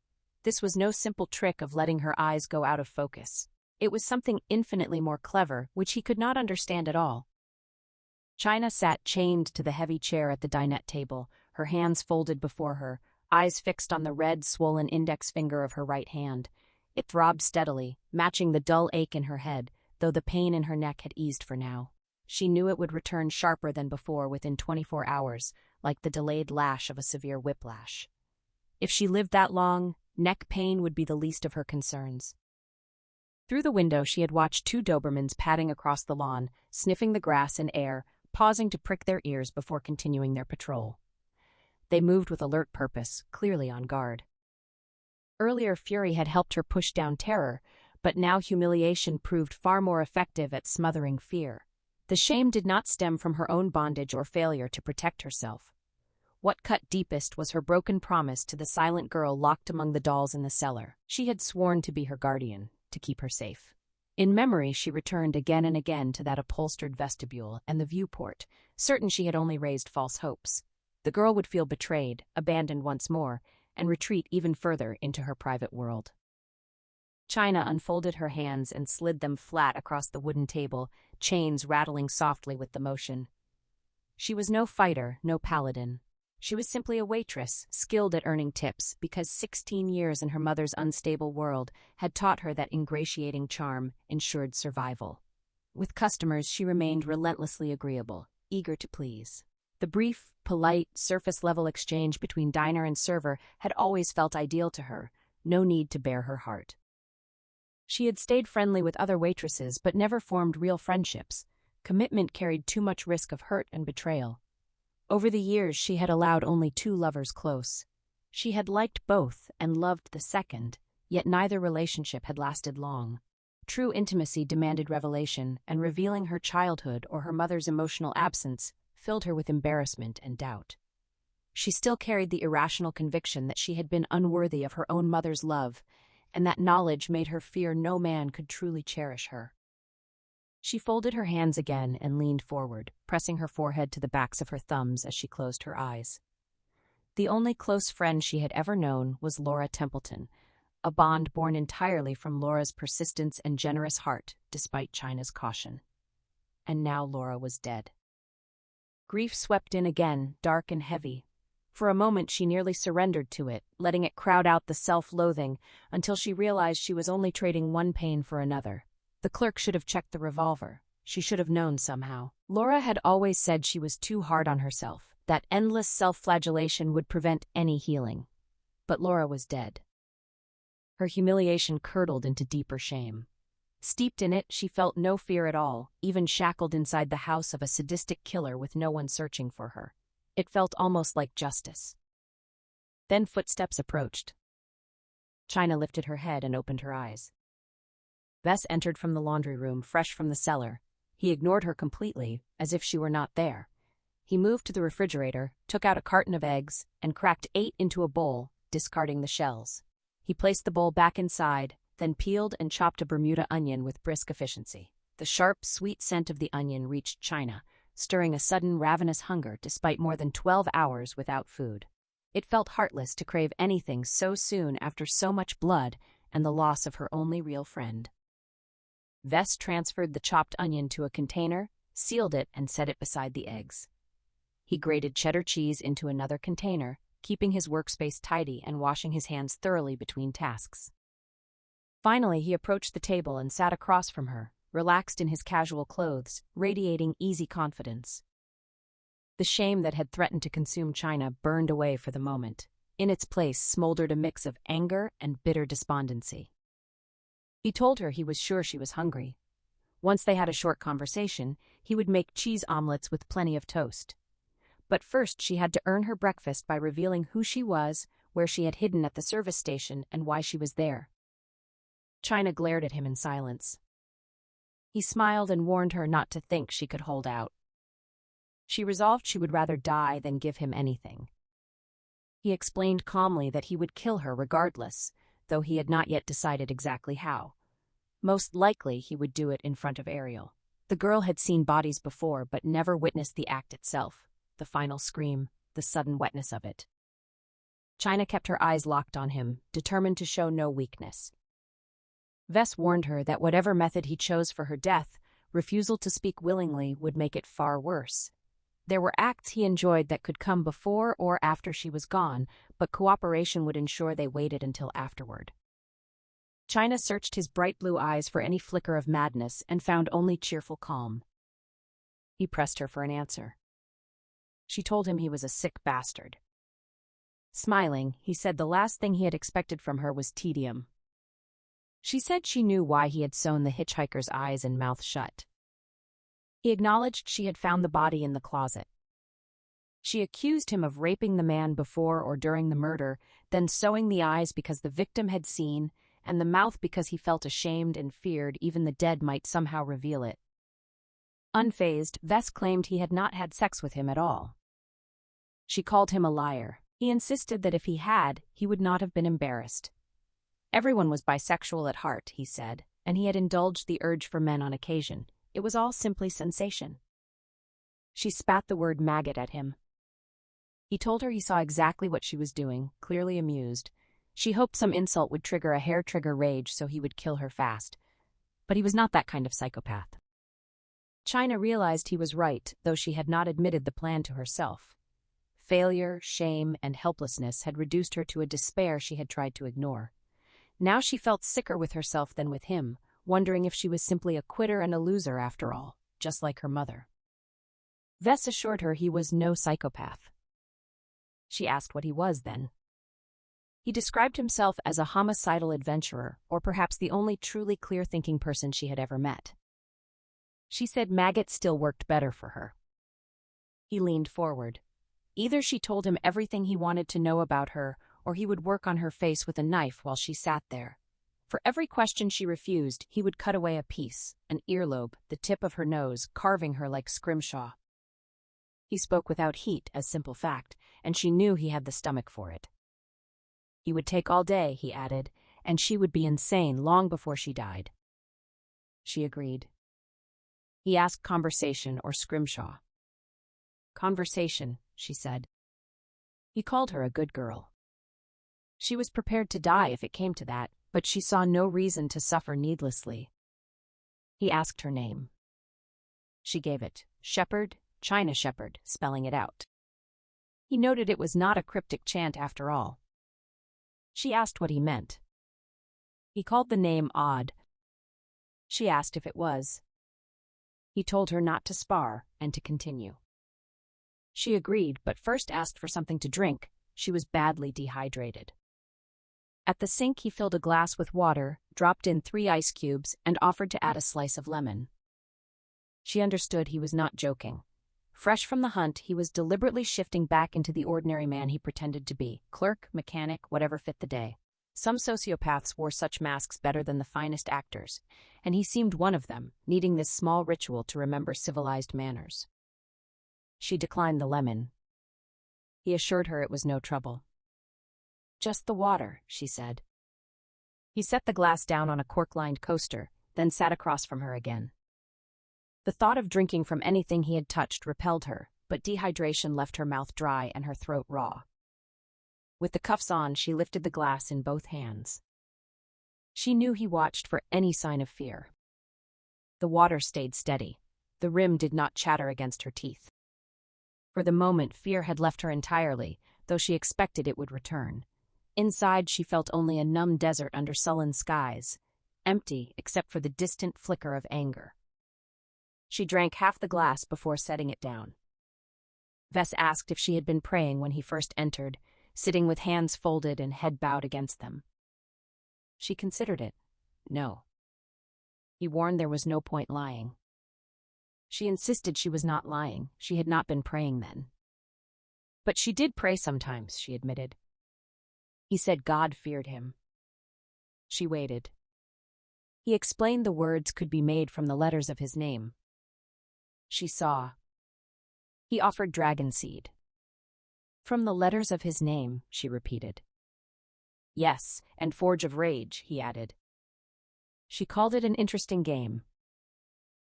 Speaker 1: This was no simple trick of letting her eyes go out of focus. It was something infinitely more clever, which he could not understand at all. China sat chained to the heavy chair at the dinette table, her hands folded before her, eyes fixed on the red, swollen index finger of her right hand. It throbbed steadily, matching the dull ache in her head, though the pain in her neck had eased for now. She knew it would return sharper than before within 24 hours, like the delayed lash of a severe whiplash. If she lived that long, neck pain would be the least of her concerns. Through the window, she had watched 2 Dobermans padding across the lawn, sniffing the grass and air, pausing to prick their ears before continuing their patrol. They moved with alert purpose, clearly on guard. Earlier, fury had helped her push down terror, but now humiliation proved far more effective at smothering fear. The shame did not stem from her own bondage or failure to protect herself. What cut deepest was her broken promise to the silent girl locked among the dolls in the cellar. She had sworn to be her guardian, to keep her safe. In memory, she returned again and again to that upholstered vestibule and the viewport, certain she had only raised false hopes. The girl would feel betrayed, abandoned once more, and retreat even further into her private world. China unfolded her hands and slid them flat across the wooden table, chains rattling softly with the motion. She was no fighter, no paladin. She was simply a waitress, skilled at earning tips, because 16 years in her mother's unstable world had taught her that ingratiating charm ensured survival. With customers, she remained relentlessly agreeable, eager to please. The brief, polite, surface-level exchange between diner and server had always felt ideal to her, no need to bare her heart. She had stayed friendly with other waitresses but never formed real friendships. Commitment carried too much risk of hurt and betrayal. Over the years, she had allowed only 2 lovers close. She had liked both and loved the second, yet neither relationship had lasted long. True intimacy demanded revelation, and revealing her childhood or her mother's emotional absence filled her with embarrassment and doubt. She still carried the irrational conviction that she had been unworthy of her own mother's love, and that knowledge made her fear no man could truly cherish her. She folded her hands again and leaned forward, pressing her forehead to the backs of her thumbs as she closed her eyes. The only close friend she had ever known was Laura Templeton, a bond born entirely from Laura's persistence and generous heart, despite China's caution. And now Laura was dead. Grief swept in again, dark and heavy. For a moment she nearly surrendered to it, letting it crowd out the self-loathing, until she realized she was only trading one pain for another. The clerk should have checked the revolver. She should have known somehow. Laura had always said she was too hard on herself, that endless self-flagellation would prevent any healing. But Laura was dead. Her humiliation curdled into deeper shame. Steeped in it, she felt no fear at all, even shackled inside the house of a sadistic killer with no one searching for her. It felt almost like justice. Then footsteps approached. China lifted her head and opened her eyes. Vess entered from the laundry room, fresh from the cellar. He ignored her completely, as if she were not there. He moved to the refrigerator, took out a carton of eggs, and cracked 8 into a bowl, discarding the shells. He placed the bowl back inside, then peeled and chopped a Bermuda onion with brisk efficiency. The sharp, sweet scent of the onion reached China, stirring a sudden ravenous hunger despite more than 12 hours without food. It felt heartless to crave anything so soon after so much blood and the loss of her only real friend. Vess transferred the chopped onion to a container, sealed it, and set it beside the eggs. He grated cheddar cheese into another container, keeping his workspace tidy and washing his hands thoroughly between tasks. Finally, he approached the table and sat across from her, relaxed in his casual clothes, radiating easy confidence. The shame that had threatened to consume China burned away for the moment. In its place smoldered a mix of anger and bitter despondency. He told her he was sure she was hungry. Once they had a short conversation, he would make cheese omelets with plenty of toast. But first she had to earn her breakfast by revealing who she was, where she had hidden at the service station, and why she was there. China glared at him in silence. He smiled and warned her not to think she could hold out. She resolved she would rather die than give him anything. He explained calmly that he would kill her regardless, though he had not yet decided exactly how. Most likely he would do it in front of Ariel. The girl had seen bodies before but never witnessed the act itself, the final scream, the sudden wetness of it. China kept her eyes locked on him, determined to show no weakness. Vess warned her that whatever method he chose for her death, refusal to speak willingly would make it far worse. There were acts he enjoyed that could come before or after she was gone, but cooperation would ensure they waited until afterward. China searched his bright blue eyes for any flicker of madness and found only cheerful calm. He pressed her for an answer. She told him he was a sick bastard. Smiling, he said the last thing he had expected from her was tedium. She said she knew why he had sewn the hitchhiker's eyes and mouth shut. He acknowledged she had found the body in the closet. She accused him of raping the man before or during the murder, then sewing the eyes because the victim had seen, and the mouth because he felt ashamed and feared even the dead might somehow reveal it. Unfazed, Vess claimed he had not had sex with him at all. She called him a liar. He insisted that if he had, he would not have been embarrassed. Everyone was bisexual at heart, he said, and he had indulged the urge for men on occasion. It was all simply sensation. She spat the word maggot at him. He told her he saw exactly what she was doing, clearly amused. She hoped some insult would trigger a hair-trigger rage so he would kill her fast. But he was not that kind of psychopath. China realized he was right, though she had not admitted the plan to herself. Failure, shame, and helplessness had reduced her to a despair she had tried to ignore. Now she felt sicker with herself than with him, wondering if she was simply a quitter and a loser after all, just like her mother. Vess assured her he was no psychopath. She asked what he was then. He described himself as a homicidal adventurer, or perhaps the only truly clear-thinking person she had ever met. She said maggot still worked better for her. He leaned forward. Either she told him everything he wanted to know about her, or he would work on her face with a knife while she sat there. For every question she refused, he would cut away a piece, an earlobe, the tip of her nose, carving her like Scrimshaw. He spoke without heat, as simple fact, and she knew he had the stomach for it. He would take all day, he added, and she would be insane long before she died. She agreed. He asked conversation or Scrimshaw. Conversation, she said. He called her a good girl. She was prepared to die if it came to that, but she saw no reason to suffer needlessly. He asked her name. She gave it, Shepherd, China Shepherd, spelling it out. He noted it was not a cryptic chant after all. She asked what he meant. He called the name odd. She asked if it was. He told her not to spar and to continue. She agreed, but first asked for something to drink. She was badly dehydrated. At the sink he filled a glass with water, dropped in 3 ice cubes, and offered to add a slice of lemon. She understood he was not joking. Fresh from the hunt, he was deliberately shifting back into the ordinary man he pretended to be, clerk, mechanic, whatever fit the day. Some sociopaths wore such masks better than the finest actors, and he seemed one of them, needing this small ritual to remember civilized manners. She declined the lemon. He assured her it was no trouble. Just the water, she said. He set the glass down on a cork-lined coaster, then sat across from her again. The thought of drinking from anything he had touched repelled her, but dehydration left her mouth dry and her throat raw. With the cuffs on, she lifted the glass in both hands. She knew he watched for any sign of fear. The water stayed steady. The rim did not chatter against her teeth. For the moment, fear had left her entirely, though she expected it would return. Inside, she felt only a numb desert under sullen skies, empty except for the distant flicker of anger. She drank half the glass before setting it down. Vess asked if she had been praying when he first entered, sitting with hands folded and head bowed against them. She considered it. No. He warned there was no point lying. She insisted she was not lying. She had not been praying then. But she did pray sometimes, she admitted. He said God feared him. She waited. He explained the words could be made from the letters of his name. She saw. He offered dragon seed. From the letters of his name, she repeated. Yes, and Forge of Rage, he added. She called it an interesting game.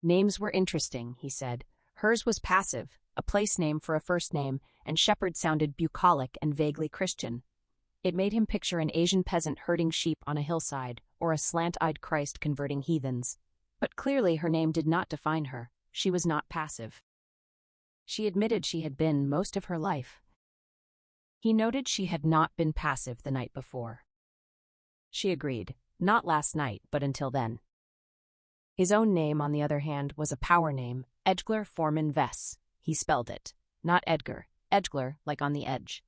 Speaker 1: Names were interesting, he said. Hers was passive, a place name for a first name, and Shepherd sounded bucolic and vaguely Christian. It made him picture an Asian peasant herding sheep on a hillside, or a slant-eyed Christ converting heathens. But clearly her name did not define her. She was not passive. She admitted she had been most of her life. He noted she had not been passive the night before. She agreed, not last night, but until then. His own name, on the other hand, was a power name, Edgler Foreman Vess. He spelled it. not Edgar, Edgler, like on the edge.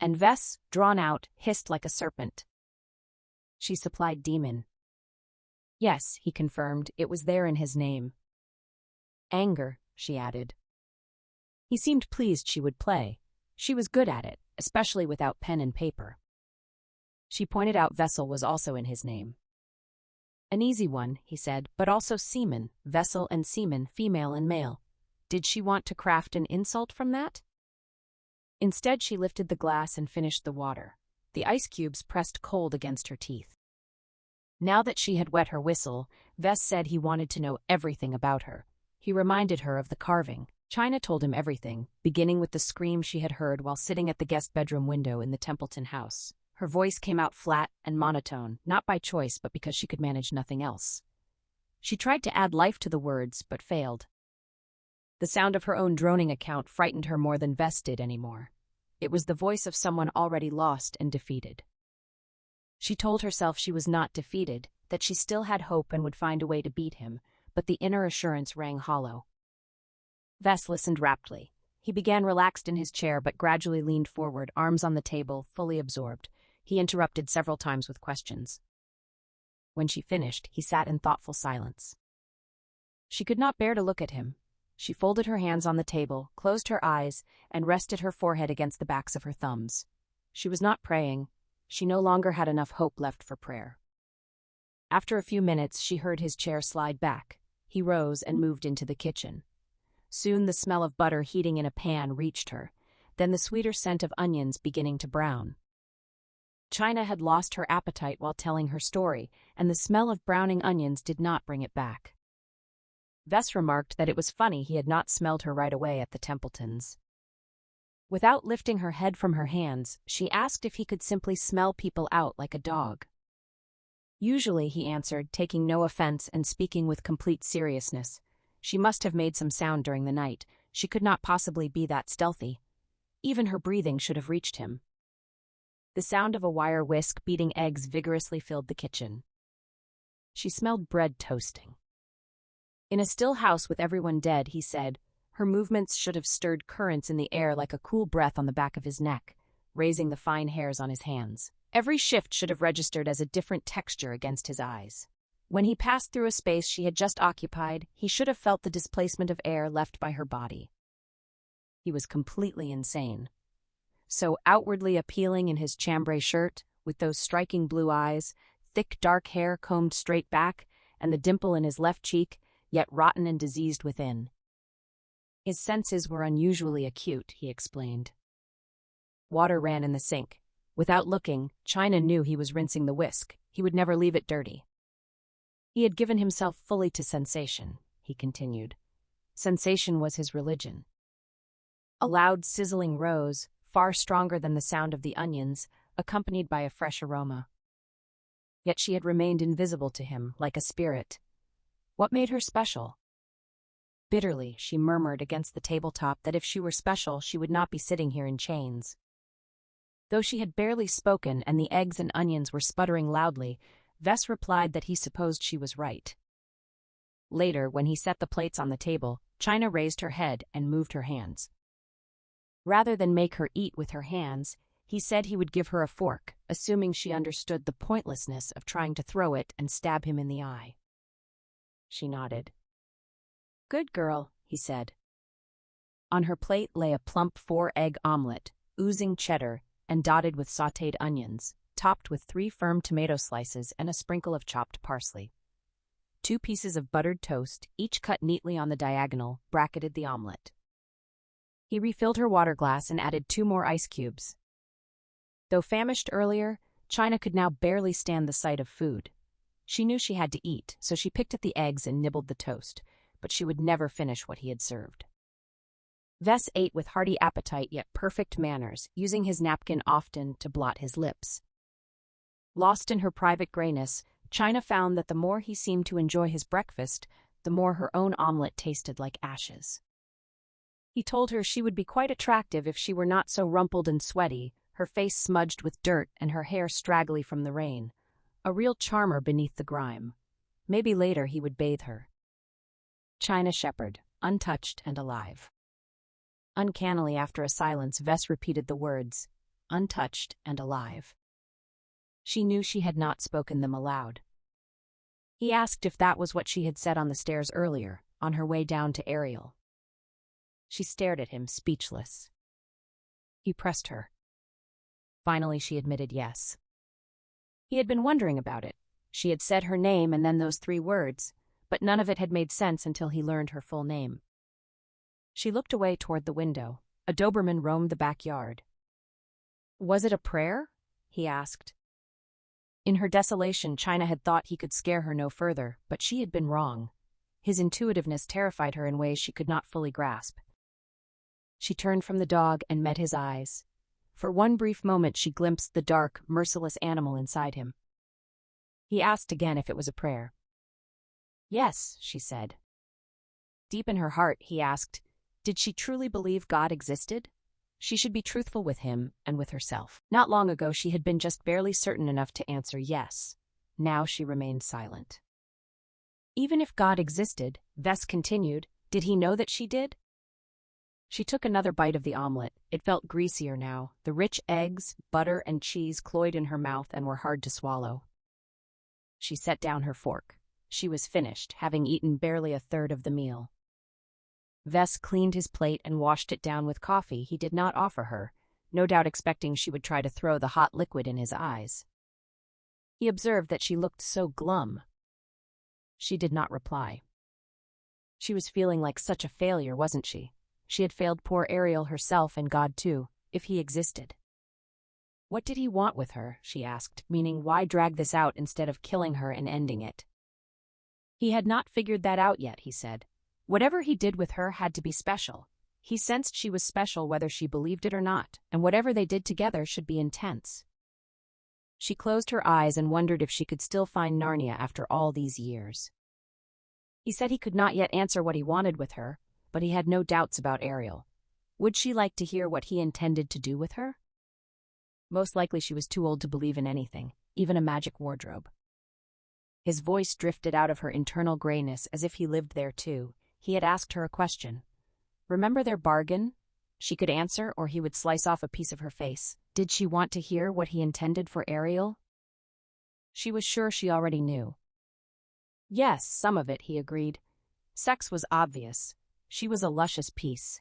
Speaker 1: And Vess, drawn out, hissed like a serpent. She supplied demon. Yes, he confirmed, it was there in his name. Anger, she added. He seemed pleased she would play. She was good at it, especially without pen and paper. She pointed out vessel was also in his name. An easy one, he said, but also seaman, vessel and seaman, female and male. Did she want to craft an insult from that? Instead, she lifted the glass and finished the water. The ice cubes pressed cold against her teeth. Now that she had wet her whistle, Vess said he wanted to know everything about her. He reminded her of the carving. China told him everything, beginning with the scream she had heard while sitting at the guest bedroom window in the Templeton house. Her voice came out flat and monotone, not by choice but because she could manage nothing else. She tried to add life to the words, but failed. The sound of her own droning account frightened her more than Vess did anymore. It was the voice of someone already lost and defeated. She told herself she was not defeated, that she still had hope and would find a way to beat him, but the inner assurance rang hollow. Vess listened raptly. He began relaxed in his chair but gradually leaned forward, arms on the table, fully absorbed. He interrupted several times with questions. When she finished, he sat in thoughtful silence. She could not bear to look at him. She folded her hands on the table, closed her eyes, and rested her forehead against the backs of her thumbs. She was not praying. She no longer had enough hope left for prayer. After a few minutes, she heard his chair slide back. He rose and moved into the kitchen. Soon the smell of butter heating in a pan reached her, then the sweeter scent of onions beginning to brown. China had lost her appetite while telling her story, and the smell of browning onions did not bring it back. Vess remarked that it was funny he had not smelled her right away at the Templetons. Without lifting her head from her hands, she asked if he could simply smell people out like a dog. Usually, he answered, taking no offense and speaking with complete seriousness. She must have made some sound during the night. She could not possibly be that stealthy. Even her breathing should have reached him. The sound of a wire whisk beating eggs vigorously filled the kitchen. She smelled bread toasting. In a still house with everyone dead, he said, her movements should have stirred currents in the air like a cool breath on the back of his neck, raising the fine hairs on his hands. Every shift should have registered as a different texture against his eyes. When he passed through a space she had just occupied, he should have felt the displacement of air left by her body. He was completely insane. So outwardly appealing in his chambray shirt, with those striking blue eyes, thick dark hair combed straight back, and the dimple in his left cheek, yet rotten and diseased within. His senses were unusually acute, he explained. Water ran in the sink. Without looking, China knew he was rinsing the whisk. He would never leave it dirty. He had given himself fully to sensation, he continued. Sensation was his religion. A loud sizzling rose, far stronger than the sound of the onions, accompanied by a fresh aroma. Yet she had remained invisible to him, like a spirit. What made her special? Bitterly, she murmured against the tabletop that if she were special, she would not be sitting here in chains. Though she had barely spoken and the eggs and onions were sputtering loudly, Vess replied that he supposed she was right. Later, when he set the plates on the table, China raised her head and moved her hands. Rather than make her eat with her hands, he said he would give her a fork, assuming she understood the pointlessness of trying to throw it and stab him in the eye. She nodded. Good girl, he said. On her plate lay a plump 4-egg omelet, oozing cheddar, and dotted with sautéed onions, topped with 3 firm tomato slices and a sprinkle of chopped parsley. 2 pieces of buttered toast, each cut neatly on the diagonal, bracketed the omelet. He refilled her water glass and added 2 more ice cubes. Though famished earlier, China could now barely stand the sight of food. She knew she had to eat, so she picked at the eggs and nibbled the toast, but she would never finish what he had served. Vess ate with hearty appetite yet perfect manners, using his napkin often to blot his lips. Lost in her private grayness, China found that the more he seemed to enjoy his breakfast, the more her own omelet tasted like ashes. He told her she would be quite attractive if she were not so rumpled and sweaty, her face smudged with dirt and her hair straggly from the rain. A real charmer beneath the grime. Maybe later he would bathe her. China Shepherd, untouched and alive. Uncannily, after a silence, Vess repeated the words, untouched and alive. She knew she had not spoken them aloud. He asked if that was what she had said on the stairs earlier, on her way down to Ariel. She stared at him, speechless. He pressed her. Finally, she admitted yes. He had been wondering about it. She had said her name and then those 3 words, but none of it had made sense until he learned her full name. She looked away toward the window. A Doberman roamed the backyard. Was it a prayer? He asked. In her desolation, China had thought he could scare her no further, but she had been wrong. His intuitiveness terrified her in ways she could not fully grasp. She turned from the dog and met his eyes. For one brief moment she glimpsed the dark, merciless animal inside him. He asked again if it was a prayer. Yes, she said. Deep in her heart, he asked, did she truly believe God existed? She should be truthful with him and with herself. Not long ago she had been just barely certain enough to answer yes. Now she remained silent. Even if God existed, Vess continued, did he know that she did? She took another bite of the omelet. It felt greasier now. The rich eggs, butter, and cheese cloyed in her mouth and were hard to swallow. She set down her fork. She was finished, having eaten barely a third of the meal. Vess cleaned his plate and washed it down with coffee he did not offer her, no doubt expecting she would try to throw the hot liquid in his eyes. He observed that she looked so glum. She did not reply. She was feeling like such a failure, wasn't she? She had failed poor Ariel herself and God too, if he existed. What did he want with her, she asked, meaning why drag this out instead of killing her and ending it? He had not figured that out yet, he said. Whatever he did with her had to be special. He sensed she was special whether she believed it or not, and whatever they did together should be intense. She closed her eyes and wondered if she could still find Narnia after all these years. He said he could not yet answer what he wanted with her, but he had no doubts about Ariel. Would she like to hear what he intended to do with her? Most likely she was too old to believe in anything, even a magic wardrobe. His voice drifted out of her internal grayness as if he lived there too. He had asked her a question. Remember their bargain? She could answer, or he would slice off a piece of her face. Did she want to hear what he intended for Ariel? She was sure she already knew. Yes, some of it, he agreed. Sex was obvious. She was a luscious piece.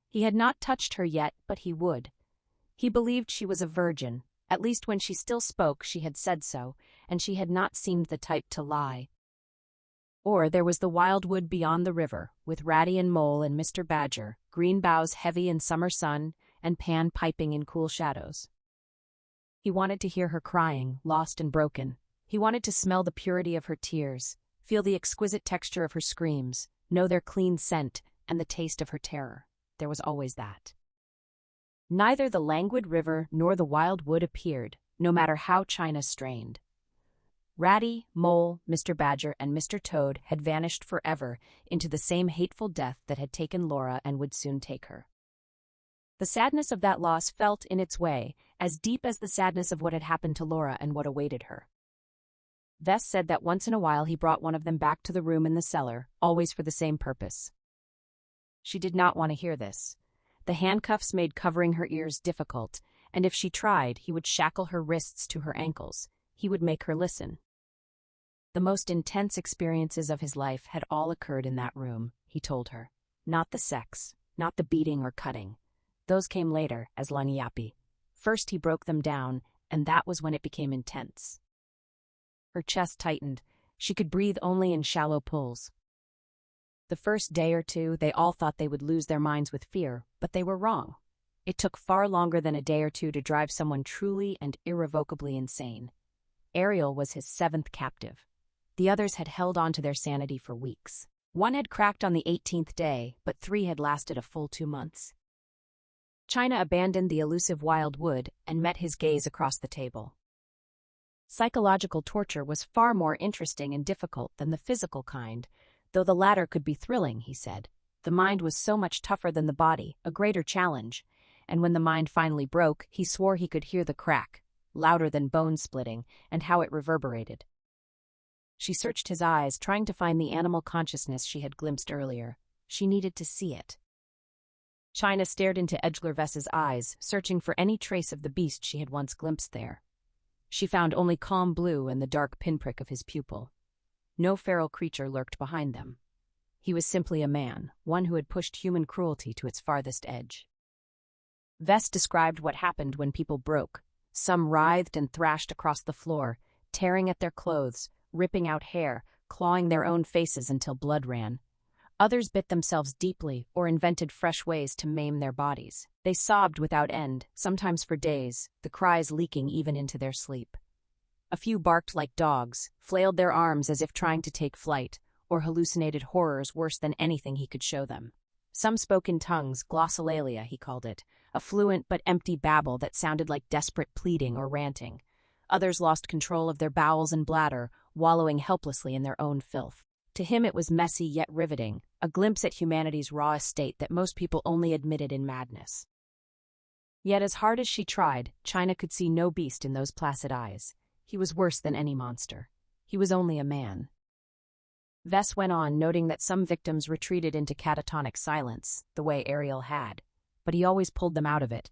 Speaker 1: He had not touched her yet, but he would. He believed she was a virgin. At least when she still spoke, she had said so, and she had not seemed the type to lie. Or there was the wild wood beyond the river, with Ratty and Mole and Mr. Badger, green boughs heavy in summer sun, and Pan piping in cool shadows. He wanted to hear her crying, lost and broken. He wanted to smell the purity of her tears, feel the exquisite texture of her screams, know their clean scent, and the taste of her terror. There was always that. Neither the languid river nor the wild wood appeared, no matter how China strained. Ratty, Mole, Mr. Badger, and Mr. Toad had vanished forever into the same hateful death that had taken Laura and would soon take her. The sadness of that loss felt, in its way, as deep as the sadness of what had happened to Laura and what awaited her. Vess said that once in a while he brought one of them back to the room in the cellar, always for the same purpose. She did not want to hear this. The handcuffs made covering her ears difficult, and if she tried, he would shackle her wrists to her ankles. He would make her listen. The most intense experiences of his life had all occurred in that room, he told her. Not the sex, not the beating or cutting. Those came later, as Laniapi. First he broke them down, and that was when it became intense. Her chest tightened. She could breathe only in shallow pulls. The first day or two, they all thought they would lose their minds with fear, but they were wrong. It took far longer than a day or two to drive someone truly and irrevocably insane. Ariel was his 7th captive. The others had held on to their sanity for weeks. One had cracked on the 18th day, but 3 had lasted a full 2 months. China abandoned the elusive wild wood and met his gaze across the table. Psychological torture was far more interesting and difficult than the physical kind, though the latter could be thrilling, he said. The mind was so much tougher than the body, a greater challenge, and when the mind finally broke, he swore he could hear the crack, louder than bone splitting, and how it reverberated. She searched his eyes, trying to find the animal consciousness she had glimpsed earlier. She needed to see it. China stared into Vess's eyes, searching for any trace of the beast she had once glimpsed there. She found only calm blue and the dark pinprick of his pupil. No feral creature lurked behind them. He was simply a man, one who had pushed human cruelty to its farthest edge. Vess described what happened when people broke. Some writhed and thrashed across the floor, tearing at their clothes, ripping out hair, clawing their own faces until blood ran. Others bit themselves deeply or invented fresh ways to maim their bodies. They sobbed without end, sometimes for days, the cries leaking even into their sleep. A few barked like dogs, flailed their arms as if trying to take flight, or hallucinated horrors worse than anything he could show them. Some spoke in tongues, glossolalia he called it, a fluent but empty babble that sounded like desperate pleading or ranting. Others lost control of their bowels and bladder, wallowing helplessly in their own filth. To him it was messy yet riveting, a glimpse at humanity's raw estate that most people only admitted in madness. Yet as hard as she tried, China could see no beast in those placid eyes. He was worse than any monster. He was only a man. Vess went on, noting that some victims retreated into catatonic silence, the way Ariel had. But he always pulled them out of it.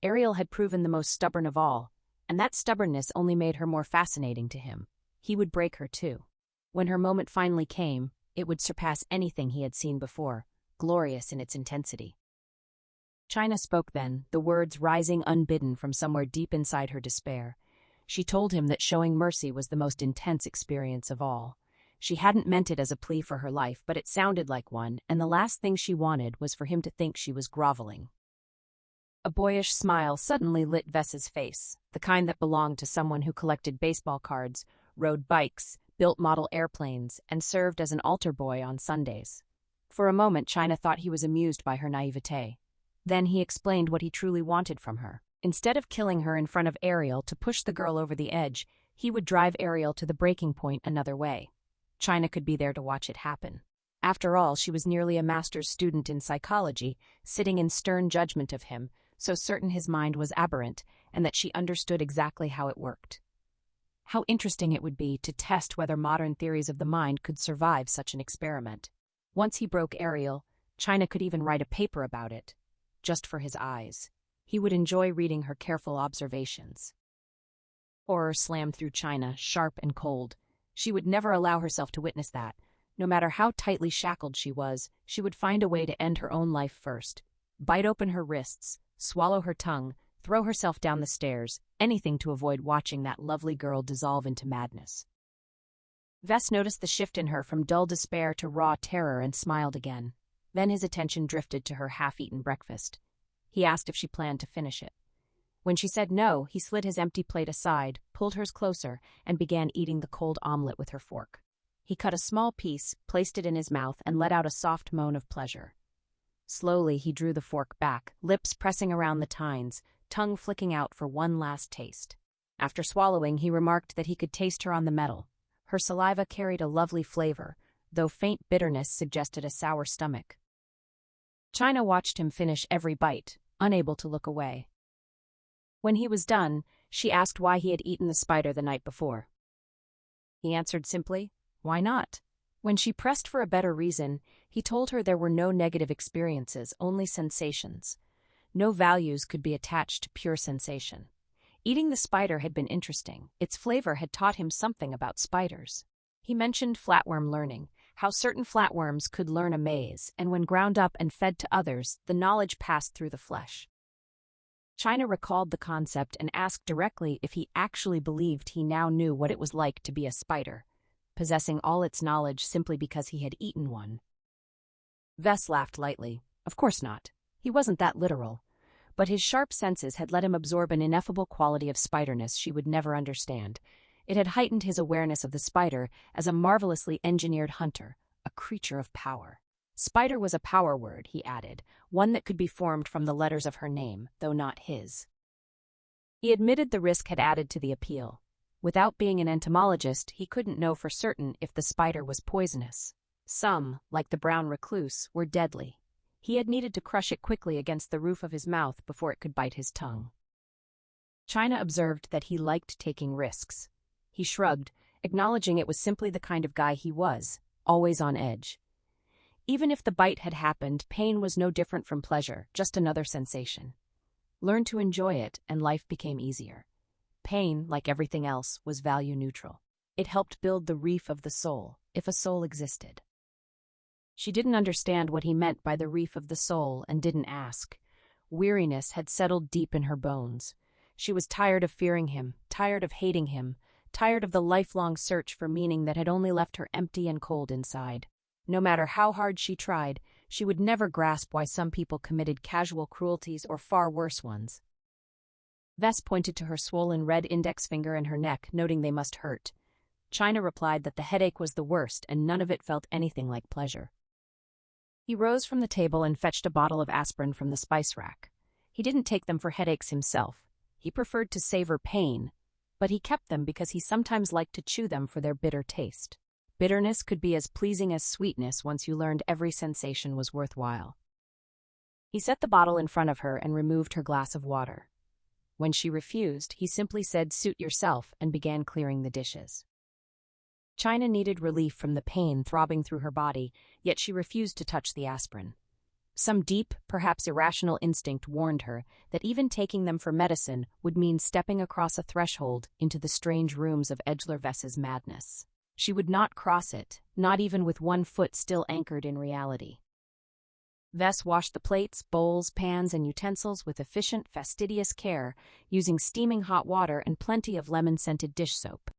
Speaker 1: Ariel had proven the most stubborn of all, and that stubbornness only made her more fascinating to him. He would break her too. When her moment finally came, it would surpass anything he had seen before, glorious in its intensity. China spoke then, the words rising unbidden from somewhere deep inside her despair. She told him that showing mercy was the most intense experience of all. She hadn't meant it as a plea for her life, but it sounded like one, and the last thing she wanted was for him to think she was groveling. A boyish smile suddenly lit Vess's face, the kind that belonged to someone who collected baseball cards, rode bikes, built model airplanes, and served as an altar boy on Sundays. For a moment, China thought he was amused by her naivete. Then he explained what he truly wanted from her. Instead of killing her in front of Ariel to push the girl over the edge, he would drive Ariel to the breaking point another way. China could be there to watch it happen. After all, she was nearly a master's student in psychology, sitting in stern judgment of him, so certain his mind was aberrant, and that she understood exactly how it worked. How interesting it would be to test whether modern theories of the mind could survive such an experiment. Once he broke Ariel, China could even write a paper about it, just for his eyes. He would enjoy reading her careful observations. Horror slammed through China, sharp and cold. She would never allow herself to witness that. No matter how tightly shackled she would find a way to end her own life first. Bite open her wrists, swallow her tongue, throw herself down the stairs, anything to avoid watching that lovely girl dissolve into madness. Vess noticed the shift in her from dull despair to raw terror and smiled again. Then his attention drifted to her half-eaten breakfast. He asked if she planned to finish it. When she said no, he slid his empty plate aside, pulled hers closer, and began eating the cold omelet with her fork. He cut a small piece, placed it in his mouth, and let out a soft moan of pleasure. Slowly, he drew the fork back, lips pressing around the tines, tongue flicking out for one last taste. After swallowing, he remarked that he could taste her on the metal. Her saliva carried a lovely flavor, though faint bitterness suggested a sour stomach. China watched him finish every bite, unable to look away. When he was done, she asked why he had eaten the spider the night before. He answered simply, "Why not?" When she pressed for a better reason, he told her there were no negative experiences, only sensations. No values could be attached to pure sensation. Eating the spider had been interesting. Its flavor had taught him something about spiders. He mentioned flatworm learning, how certain flatworms could learn a maze, and when ground up and fed to others, the knowledge passed through the flesh. China recalled the concept and asked directly if he actually believed he now knew what it was like to be a spider, possessing all its knowledge simply because he had eaten one. Vess laughed lightly. Of course not. He wasn't that literal. But his sharp senses had let him absorb an ineffable quality of spiderness she would never understand. It had heightened his awareness of the spider as a marvelously engineered hunter, a creature of power. Spider was a power word, he added, one that could be formed from the letters of her name, though not his. He admitted the risk had added to the appeal. Without being an entomologist, he couldn't know for certain if the spider was poisonous. Some, like the brown recluse, were deadly. He had needed to crush it quickly against the roof of his mouth before it could bite his tongue. China observed that he liked taking risks. He shrugged, acknowledging it was simply the kind of guy he was, always on edge. Even if the bite had happened, pain was no different from pleasure, just another sensation. Learn to enjoy it, and life became easier. Pain, like everything else, was value neutral. It helped build the reef of the soul, if a soul existed. She didn't understand what he meant by the reef of the soul and didn't ask. Weariness had settled deep in her bones. She was tired of fearing him, tired of hating him, tired of the lifelong search for meaning that had only left her empty and cold inside. No matter how hard she tried, she would never grasp why some people committed casual cruelties or far worse ones. Vess pointed to her swollen red index finger and her neck, noting they must hurt. China replied that the headache was the worst and none of it felt anything like pleasure. He rose from the table and fetched a bottle of aspirin from the spice rack. He didn't take them for headaches himself. He preferred to savor pain, but he kept them because he sometimes liked to chew them for their bitter taste. Bitterness could be as pleasing as sweetness once you learned every sensation was worthwhile. He set the bottle in front of her and removed her glass of water. When she refused, he simply said, "Suit yourself," and began clearing the dishes. China needed relief from the pain throbbing through her body, yet she refused to touch the aspirin. Some deep, perhaps irrational instinct warned her that even taking them for medicine would mean stepping across a threshold into the strange rooms of XIII's madness. She would not cross it, not even with one foot still anchored in reality. Vess washed the plates, bowls, pans, and utensils with efficient, fastidious care, using steaming hot water and plenty of lemon-scented dish soap.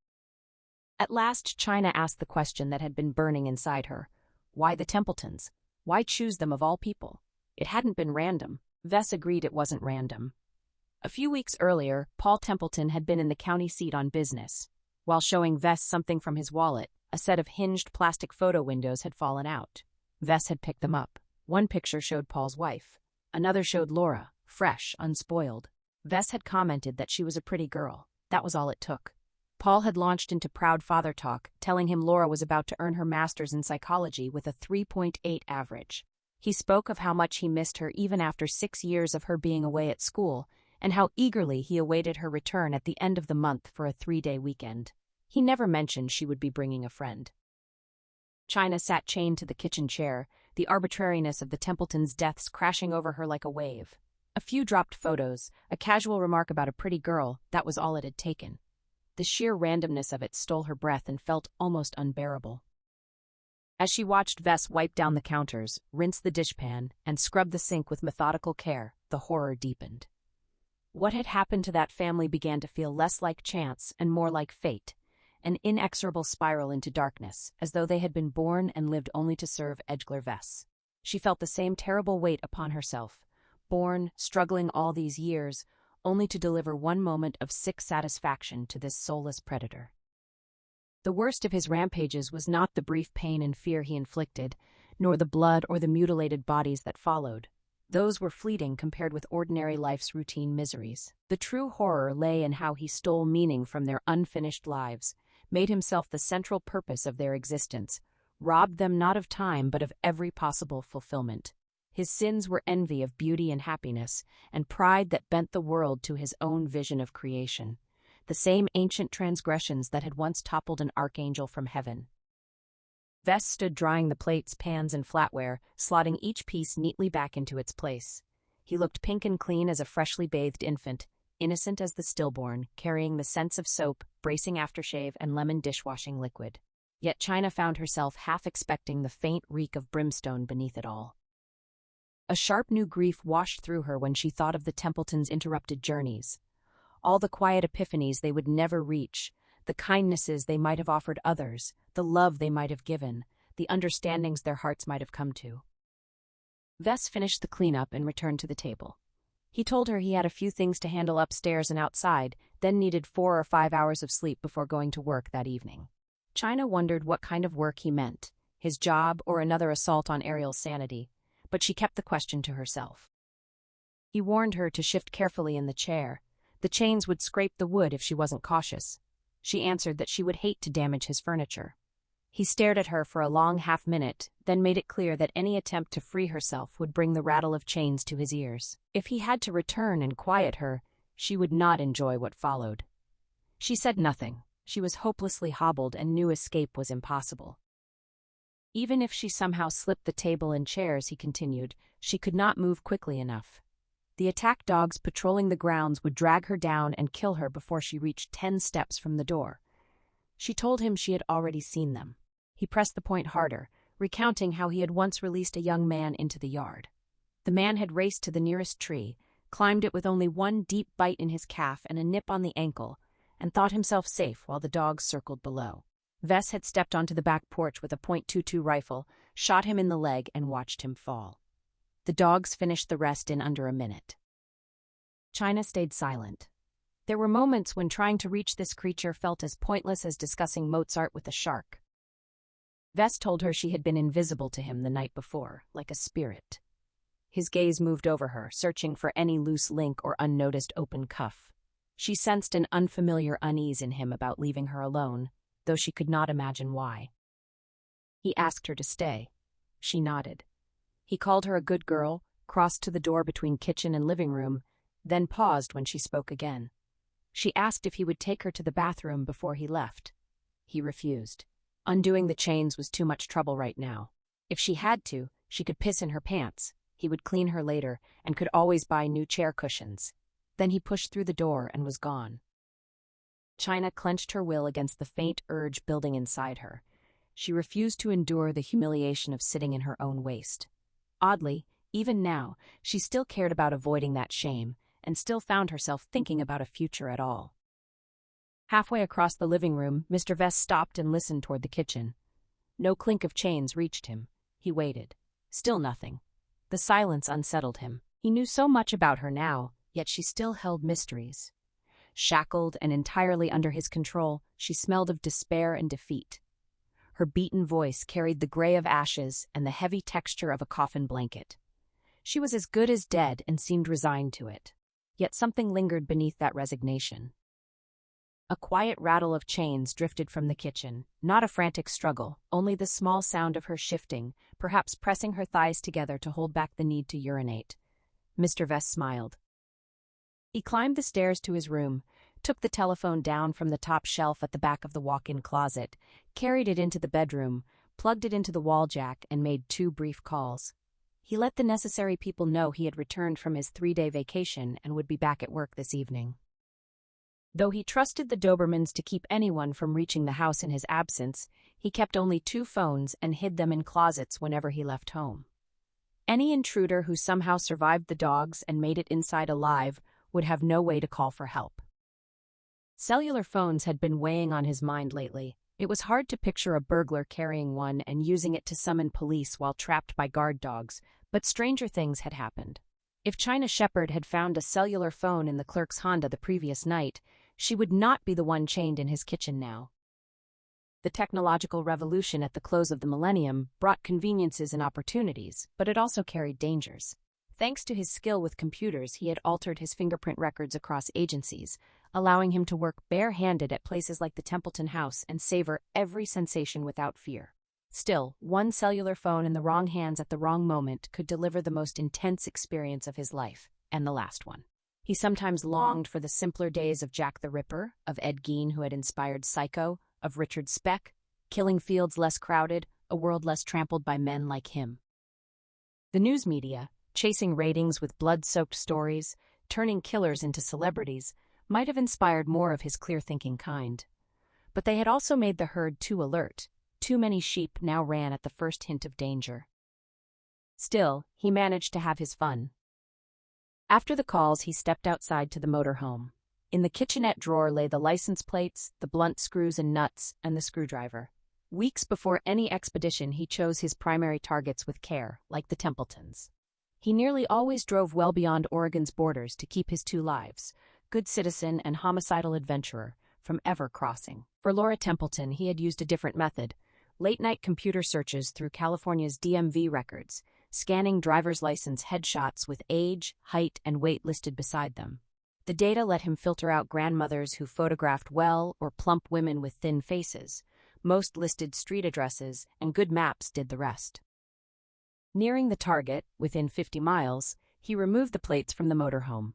Speaker 1: At last, China asked the question that had been burning inside her. Why the Templetons? Why choose them of all people? It hadn't been random. Vess agreed it wasn't random. A few weeks earlier, Paul Templeton had been in the county seat on business. While showing Vess something from his wallet, a set of hinged plastic photo windows had fallen out. Vess had picked them up. One picture showed Paul's wife. Another showed Laura, fresh, unspoiled. Vess had commented that she was a pretty girl. That was all it took. Paul had launched into proud father talk, telling him Laura was about to earn her master's in psychology with a 3.8 average. He spoke of how much he missed her even after 6 years of her being away at school, and how eagerly he awaited her return at the end of the month for a 3-day weekend. He never mentioned she would be bringing a friend. China sat chained to the kitchen chair, the arbitrariness of the Templetons' deaths crashing over her like a wave. A few dropped photos, a casual remark about a pretty girl, that was all it had taken. The sheer randomness of it stole her breath and felt almost unbearable. As she watched Vess wipe down the counters, rinse the dishpan, and scrub the sink with methodical care, the horror deepened. What had happened to that family began to feel less like chance and more like fate, an inexorable spiral into darkness, as though they had been born and lived only to serve XIII. She felt the same terrible weight upon herself, born, struggling all these years, only to deliver one moment of sick satisfaction to this soulless predator. The worst of his rampages was not the brief pain and fear he inflicted, nor the blood or the mutilated bodies that followed. Those were fleeting compared with ordinary life's routine miseries. The true horror lay in how he stole meaning from their unfinished lives, made himself the central purpose of their existence, robbed them not of time but of every possible fulfillment. His sins were envy of beauty and happiness, and pride that bent the world to his own vision of creation, the same ancient transgressions that had once toppled an archangel from heaven. Vess stood drying the plates, pans, and flatware, slotting each piece neatly back into its place. He looked pink and clean as a freshly bathed infant, innocent as the stillborn, carrying the scents of soap, bracing aftershave, and lemon dishwashing liquid. Yet China found herself half expecting the faint reek of brimstone beneath it all. A sharp new grief washed through her when she thought of the Templetons' interrupted journeys. All the quiet epiphanies they would never reach, the kindnesses they might have offered others, the love they might have given, the understandings their hearts might have come to. Vess finished the cleanup and returned to the table. He told her he had a few things to handle upstairs and outside, then needed 4 or 5 hours of sleep before going to work that evening. China wondered what kind of work he meant, his job or another assault on Ariel's sanity, but she kept the question to herself. He warned her to shift carefully in the chair. The chains would scrape the wood if she wasn't cautious. She answered that she would hate to damage his furniture. He stared at her for a long half-minute, then made it clear that any attempt to free herself would bring the rattle of chains to his ears. If he had to return and quiet her, she would not enjoy what followed. She said nothing. She was hopelessly hobbled and knew escape was impossible. Even if she somehow slipped the table and chairs, he continued, she could not move quickly enough. The attack dogs patrolling the grounds would drag her down and kill her before she reached 10 steps from the door. She told him she had already seen them. He pressed the point harder, recounting how he had once released a young man into the yard. The man had raced to the nearest tree, climbed it with only one deep bite in his calf and a nip on the ankle, and thought himself safe while the dogs circled below. Vess had stepped onto the back porch with a .22 rifle, shot him in the leg, and watched him fall. The dogs finished the rest in under a minute. China stayed silent. There were moments when trying to reach this creature felt as pointless as discussing Mozart with a shark. Vess told her she had been invisible to him the night before, like a spirit. His gaze moved over her, searching for any loose link or unnoticed open cuff. She sensed an unfamiliar unease in him about leaving her alone, though she could not imagine why. He asked her to stay. She nodded. He called her a good girl, crossed to the door between kitchen and living room, then paused when she spoke again. She asked if he would take her to the bathroom before he left. He refused. Undoing the chains was too much trouble right now. If she had to, she could piss in her pants. He would clean her later and could always buy new chair cushions. Then he pushed through the door and was gone. China clenched her will against the faint urge building inside her. She refused to endure the humiliation of sitting in her own waste. Oddly, even now, she still cared about avoiding that shame, and still found herself thinking about a future at all. Halfway across the living room, Mr. Vess stopped and listened toward the kitchen. No clink of chains reached him. He waited. Still nothing. The silence unsettled him. He knew so much about her now, yet she still held mysteries. Shackled and entirely under his control, she smelled of despair and defeat. Her beaten voice carried the gray of ashes and the heavy texture of a coffin blanket. She was as good as dead and seemed resigned to it. Yet something lingered beneath that resignation. A quiet rattle of chains drifted from the kitchen, not a frantic struggle, only the small sound of her shifting, perhaps pressing her thighs together to hold back the need to urinate. Mr. Vess smiled. He climbed the stairs to his room, took the telephone down from the top shelf at the back of the walk-in closet, carried it into the bedroom, plugged it into the wall jack, and made 2 brief calls. He let the necessary people know he had returned from his 3-day vacation and would be back at work this evening. Though he trusted the Dobermans to keep anyone from reaching the house in his absence, he kept only 2 phones and hid them in closets whenever he left home. Any intruder who somehow survived the dogs and made it inside alive would have no way to call for help. Cellular phones had been weighing on his mind lately. It was hard to picture a burglar carrying one and using it to summon police while trapped by guard dogs, but stranger things had happened. If China Shepherd had found a cellular phone in the clerk's Honda the previous night, she would not be the one chained in his kitchen now. The technological revolution at the close of the millennium brought conveniences and opportunities, but it also carried dangers. Thanks to his skill with computers, he had altered his fingerprint records across agencies, allowing him to work bare-handed at places like the Templeton House and savor every sensation without fear. Still, one cellular phone in the wrong hands at the wrong moment could deliver the most intense experience of his life, and the last one. He sometimes longed for the simpler days of Jack the Ripper, of Ed Gein, who had inspired Psycho, of Richard Speck, killing fields less crowded, a world less trampled by men like him. The news media, chasing ratings with blood-soaked stories, turning killers into celebrities, might have inspired more of his clear-thinking kind. But they had also made the herd too alert. Too many sheep now ran at the first hint of danger. Still, he managed to have his fun. After the calls, he stepped outside to the motorhome. In the kitchenette drawer lay the license plates, the blunt screws and nuts, and the screwdriver. Weeks before any expedition, he chose his primary targets with care, like the Templetons. He nearly always drove well beyond Oregon's borders to keep his 2 lives, good citizen and homicidal adventurer, from ever crossing. For Laura Templeton, he had used a different method: late-night computer searches through California's DMV records, scanning driver's license headshots with age, height, and weight listed beside them. The data let him filter out grandmothers who photographed well or plump women with thin faces. Most listed street addresses, and good maps did the rest. Nearing the target, within 50 miles, he removed the plates from the motorhome.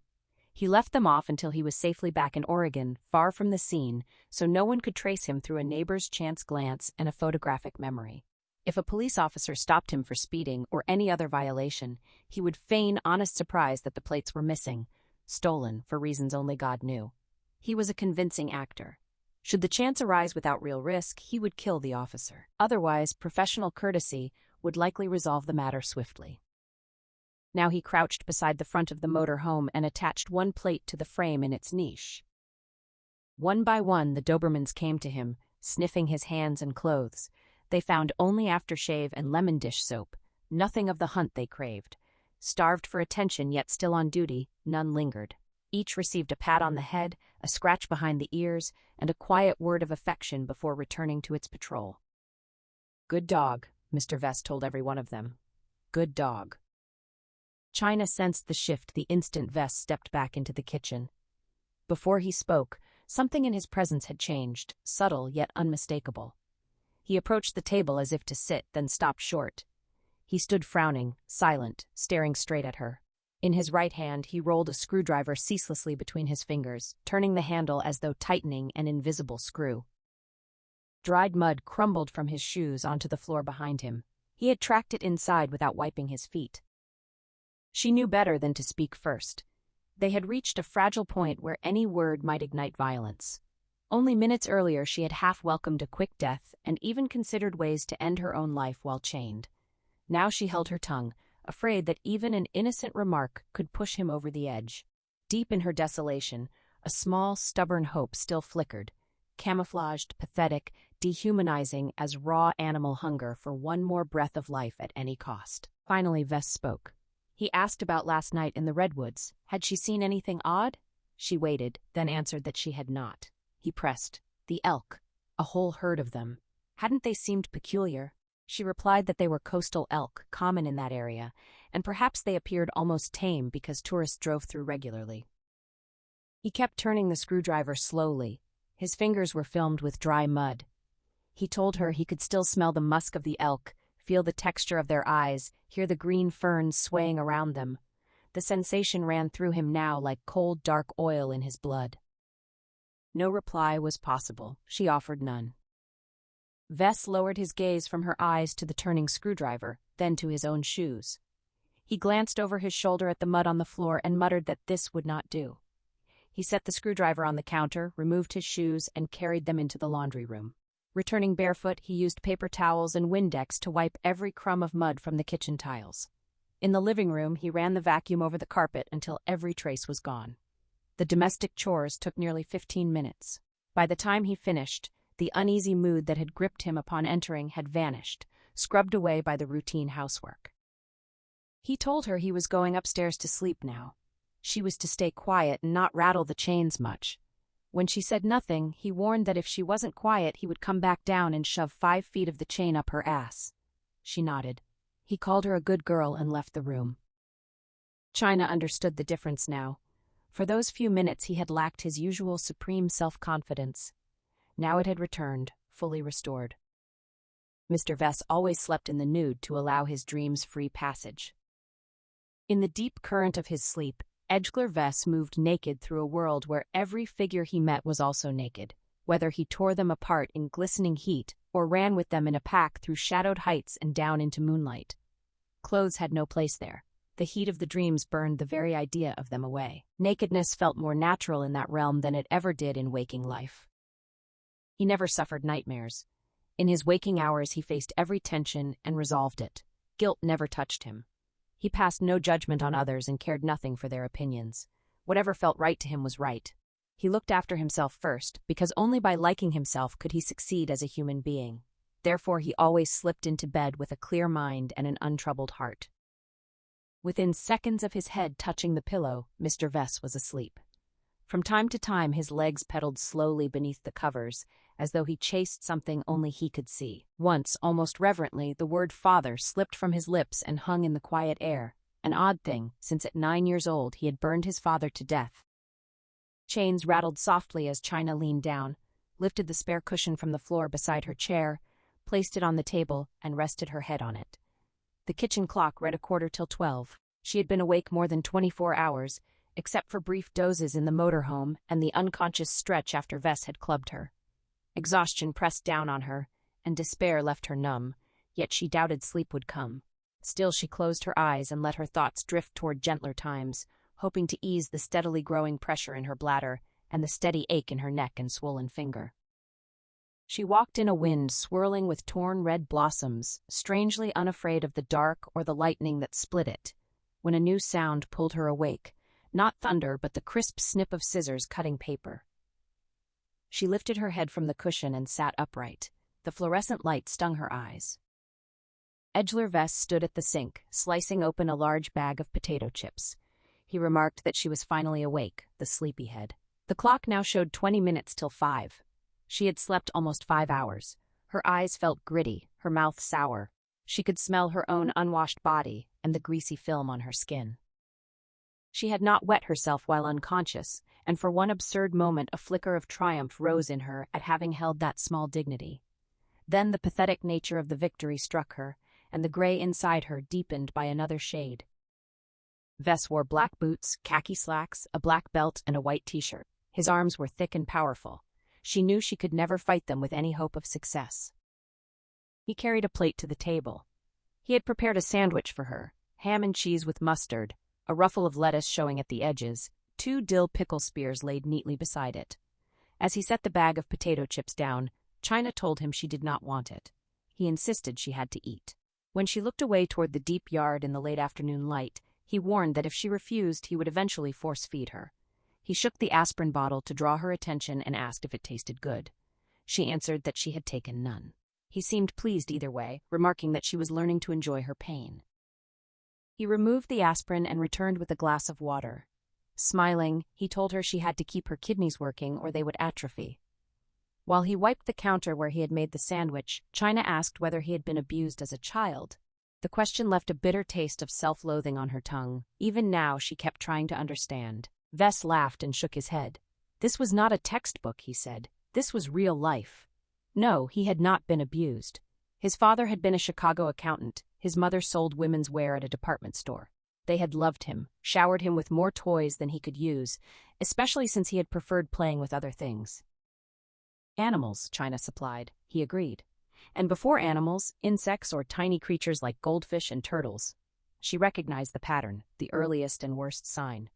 Speaker 1: He left them off until he was safely back in Oregon, far from the scene, so no one could trace him through a neighbor's chance glance and a photographic memory. If a police officer stopped him for speeding or any other violation, he would feign honest surprise that the plates were missing, stolen for reasons only God knew. He was a convincing actor. Should the chance arise without real risk, he would kill the officer. Otherwise, professional courtesy would likely resolve the matter swiftly. Now he crouched beside the front of the motor home and attached one plate to the frame in its niche. One by one, the Dobermans came to him, sniffing his hands and clothes. They found only aftershave and lemon dish soap, nothing of the hunt they craved. Starved for attention yet still on duty, none lingered. Each received a pat on the head, a scratch behind the ears, and a quiet word of affection before returning to its patrol. "Good dog," Mr. Vest told every one of them. "Good dog." China sensed the shift the instant Vest stepped back into the kitchen. Before he spoke, something in his presence had changed, subtle yet unmistakable. He approached the table as if to sit, then stopped short. He stood frowning, silent, staring straight at her. In his right hand, he rolled a screwdriver ceaselessly between his fingers, turning the handle as though tightening an invisible screw. Dried mud crumbled from his shoes onto the floor behind him. He had tracked it inside without wiping his feet. She knew better than to speak first. They had reached a fragile point where any word might ignite violence. Only minutes earlier she had half-welcomed a quick death and even considered ways to end her own life while chained. Now she held her tongue, afraid that even an innocent remark could push him over the edge. Deep in her desolation, a small, stubborn hope still flickered, camouflaged, pathetic, dehumanizing as raw animal hunger for one more breath of life at any cost. Finally, Vest spoke. He asked about last night in the redwoods. Had she seen anything odd? She waited, then answered that she had not. He pressed. The elk. A whole herd of them. Hadn't they seemed peculiar? She replied that they were coastal elk, common in that area, and perhaps they appeared almost tame because tourists drove through regularly. He kept turning the screwdriver slowly. His fingers were filmed with dry mud. He told her he could still smell the musk of the elk, feel the texture of their eyes, hear the green ferns swaying around them. The sensation ran through him now like cold, dark oil in his blood. No reply was possible. She offered none. Vest lowered his gaze from her eyes to the turning screwdriver, then to his own shoes. He glanced over his shoulder at the mud on the floor and muttered that this would not do. He set the screwdriver on the counter, removed his shoes, and carried them into the laundry room. Returning barefoot, he used paper towels and Windex to wipe every crumb of mud from the kitchen tiles. In the living room, he ran the vacuum over the carpet until every trace was gone. The domestic chores took nearly 15 minutes. By the time he finished, the uneasy mood that had gripped him upon entering had vanished, scrubbed away by the routine housework. He told her he was going upstairs to sleep now. She was to stay quiet and not rattle the chains much. When she said nothing, he warned that if she wasn't quiet, he would come back down and shove 5 feet of the chain up her ass. She nodded. He called her a good girl and left the room. China understood the difference now. For those few minutes he had lacked his usual supreme self-confidence. Now it had returned, fully restored. Mr. Vest always slept in the nude to allow his dreams free passage. In the deep current of his sleep, Edgler Vest moved naked through a world where every figure he met was also naked, whether he tore them apart in glistening heat or ran with them in a pack through shadowed heights and down into moonlight. Clothes had no place there. The heat of the dreams burned the very idea of them away. Nakedness felt more natural in that realm than it ever did in waking life. He never suffered nightmares. In his waking hours he faced every tension and resolved it. Guilt never touched him. He passed no judgment on others and cared nothing for their opinions. Whatever felt right to him was right. He looked after himself first, because only by liking himself could he succeed as a human being. Therefore he always slipped into bed with a clear mind and an untroubled heart. Within seconds of his head touching the pillow, Mr. Vest was asleep. From time to time his legs pedaled slowly beneath the covers, as though he chased something only he could see. Once, almost reverently, the word father slipped from his lips and hung in the quiet air, an odd thing, since at 9 years old he had burned his father to death. Chains rattled softly as China leaned down, lifted the spare cushion from the floor beside her chair, placed it on the table, and rested her head on it. The kitchen clock read 11:45. She had been awake more than 24 hours, except for brief dozes in the motorhome and the unconscious stretch after Vest had clubbed her. Exhaustion pressed down on her, and despair left her numb, yet she doubted sleep would come. Still, she closed her eyes and let her thoughts drift toward gentler times, hoping to ease the steadily growing pressure in her bladder and the steady ache in her neck and swollen finger. She walked in a wind swirling with torn red blossoms, strangely unafraid of the dark or the lightning that split it, when a new sound pulled her awake, not thunder but the crisp snip of scissors cutting paper. She lifted her head from the cushion and sat upright. The fluorescent light stung her eyes. Edgeler Vest stood at the sink, slicing open a large bag of potato chips. He remarked that she was finally awake, the sleepyhead. The clock now showed 20 minutes till 5. She had slept almost 5 hours. Her eyes felt gritty, her mouth sour. She could smell her own unwashed body and the greasy film on her skin. She had not wet herself while unconscious, and for one absurd moment a flicker of triumph rose in her at having held that small dignity. Then the pathetic nature of the victory struck her, and the gray inside her deepened by another shade. Vess wore black boots, khaki slacks, a black belt, and a white t-shirt. His arms were thick and powerful. She knew she could never fight them with any hope of success. He carried a plate to the table. He had prepared a sandwich for her, ham and cheese with mustard, a ruffle of lettuce showing at the edges, 2 dill pickle spears laid neatly beside it. As he set the bag of potato chips down, China told him she did not want it. He insisted she had to eat. When she looked away toward the deep yard in the late afternoon light, he warned that if she refused, he would eventually force-feed her. He shook the aspirin bottle to draw her attention and asked if it tasted good. She answered that she had taken none. He seemed pleased either way, remarking that she was learning to enjoy her pain. He removed the aspirin and returned with a glass of water. Smiling, he told her she had to keep her kidneys working or they would atrophy. While he wiped the counter where he had made the sandwich, China asked whether he had been abused as a child. The question left a bitter taste of self-loathing on her tongue. Even now, she kept trying to understand. Vess laughed and shook his head. This was not a textbook, he said. This was real life. No, he had not been abused. His father had been a Chicago accountant. His mother sold women's wear at a department store. They had loved him, showered him with more toys than he could use, especially since he had preferred playing with other things. Animals, China supplied. He agreed. And before animals, insects or tiny creatures like goldfish and turtles. She recognized the pattern, the earliest and worst sign.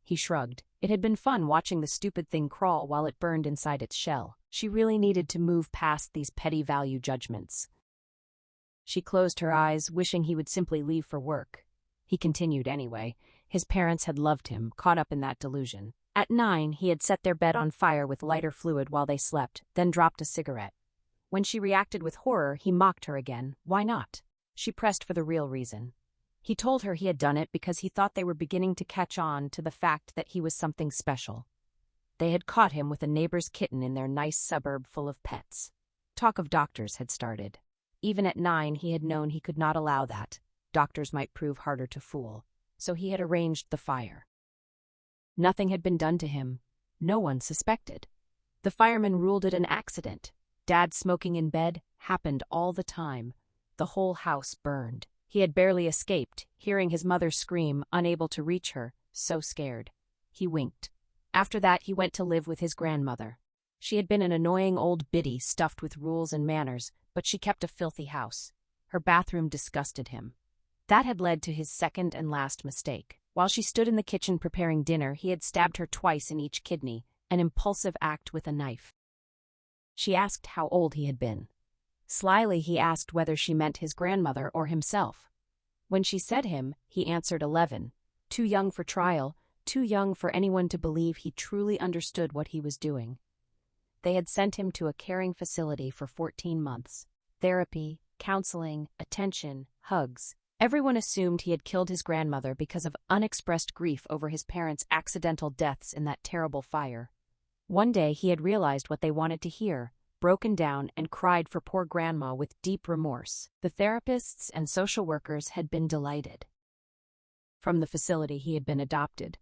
Speaker 1: He shrugged. It had been fun watching the stupid thing crawl while it burned inside its shell. She really needed to move past these petty value judgments. She closed her eyes, wishing he would simply leave for work. He continued anyway. His parents had loved him, caught up in that delusion. At 9, he had set their bed on fire with lighter fluid while they slept, then dropped a cigarette. When she reacted with horror, he mocked her again. Why not? She pressed for the real reason. He told her he had done it because he thought they were beginning to catch on to the fact that he was something special. They had caught him with a neighbor's kitten in their nice suburb full of pets. Talk of doctors had started. Even at 9, he had known he could not allow that. Doctors might prove harder to fool. So he had arranged the fire. Nothing had been done to him. No one suspected. The firemen ruled it an accident. Dad smoking in bed happened all the time. The whole house burned. He had barely escaped, hearing his mother scream, unable to reach her, so scared. He winked. After that, he went to live with his grandmother. She had been an annoying old biddy stuffed with rules and manners, but she kept a filthy house. Her bathroom disgusted him. That had led to his second and last mistake. While she stood in the kitchen preparing dinner, he had stabbed her twice in each kidney, an impulsive act with a knife. She asked how old he had been. Slyly, he asked whether she meant his grandmother or himself. When she said him, he answered 11. Too young for trial, too young for anyone to believe he truly understood what he was doing. They had sent him to a caring facility for 14 months. Therapy, counseling, attention, hugs. Everyone assumed he had killed his grandmother because of unexpressed grief over his parents' accidental deaths in that terrible fire. One day he had realized what they wanted to hear, broken down and cried for poor grandma with deep remorse. The therapists and social workers had been delighted. From the facility he had been adopted.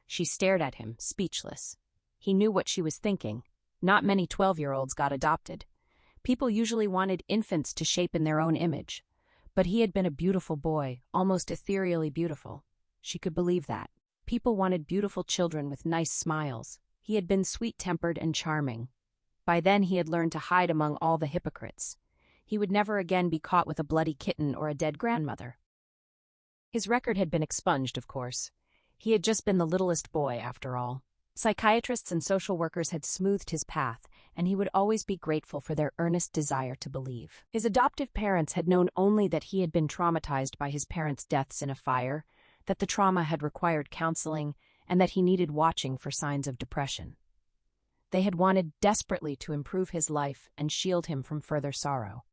Speaker 1: She stared at him, speechless. He knew what she was thinking. Not many 12-year-olds got adopted. People usually wanted infants to shape in their own image. But he had been a beautiful boy, almost ethereally beautiful. She could believe that. People wanted beautiful children with nice smiles. He had been sweet-tempered and charming. By then he had learned to hide among all the hypocrites. He would never again be caught with a bloody kitten or a dead grandmother. His record had been expunged, of course. He had just been the littlest boy, after all. Psychiatrists and social workers had smoothed his path, and he would always be grateful for their earnest desire to believe. His adoptive parents had known only that he had been traumatized by his parents' deaths in a fire, that the trauma had required counseling, and that he needed watching for signs of depression. They had wanted desperately to improve his life and shield him from further sorrow.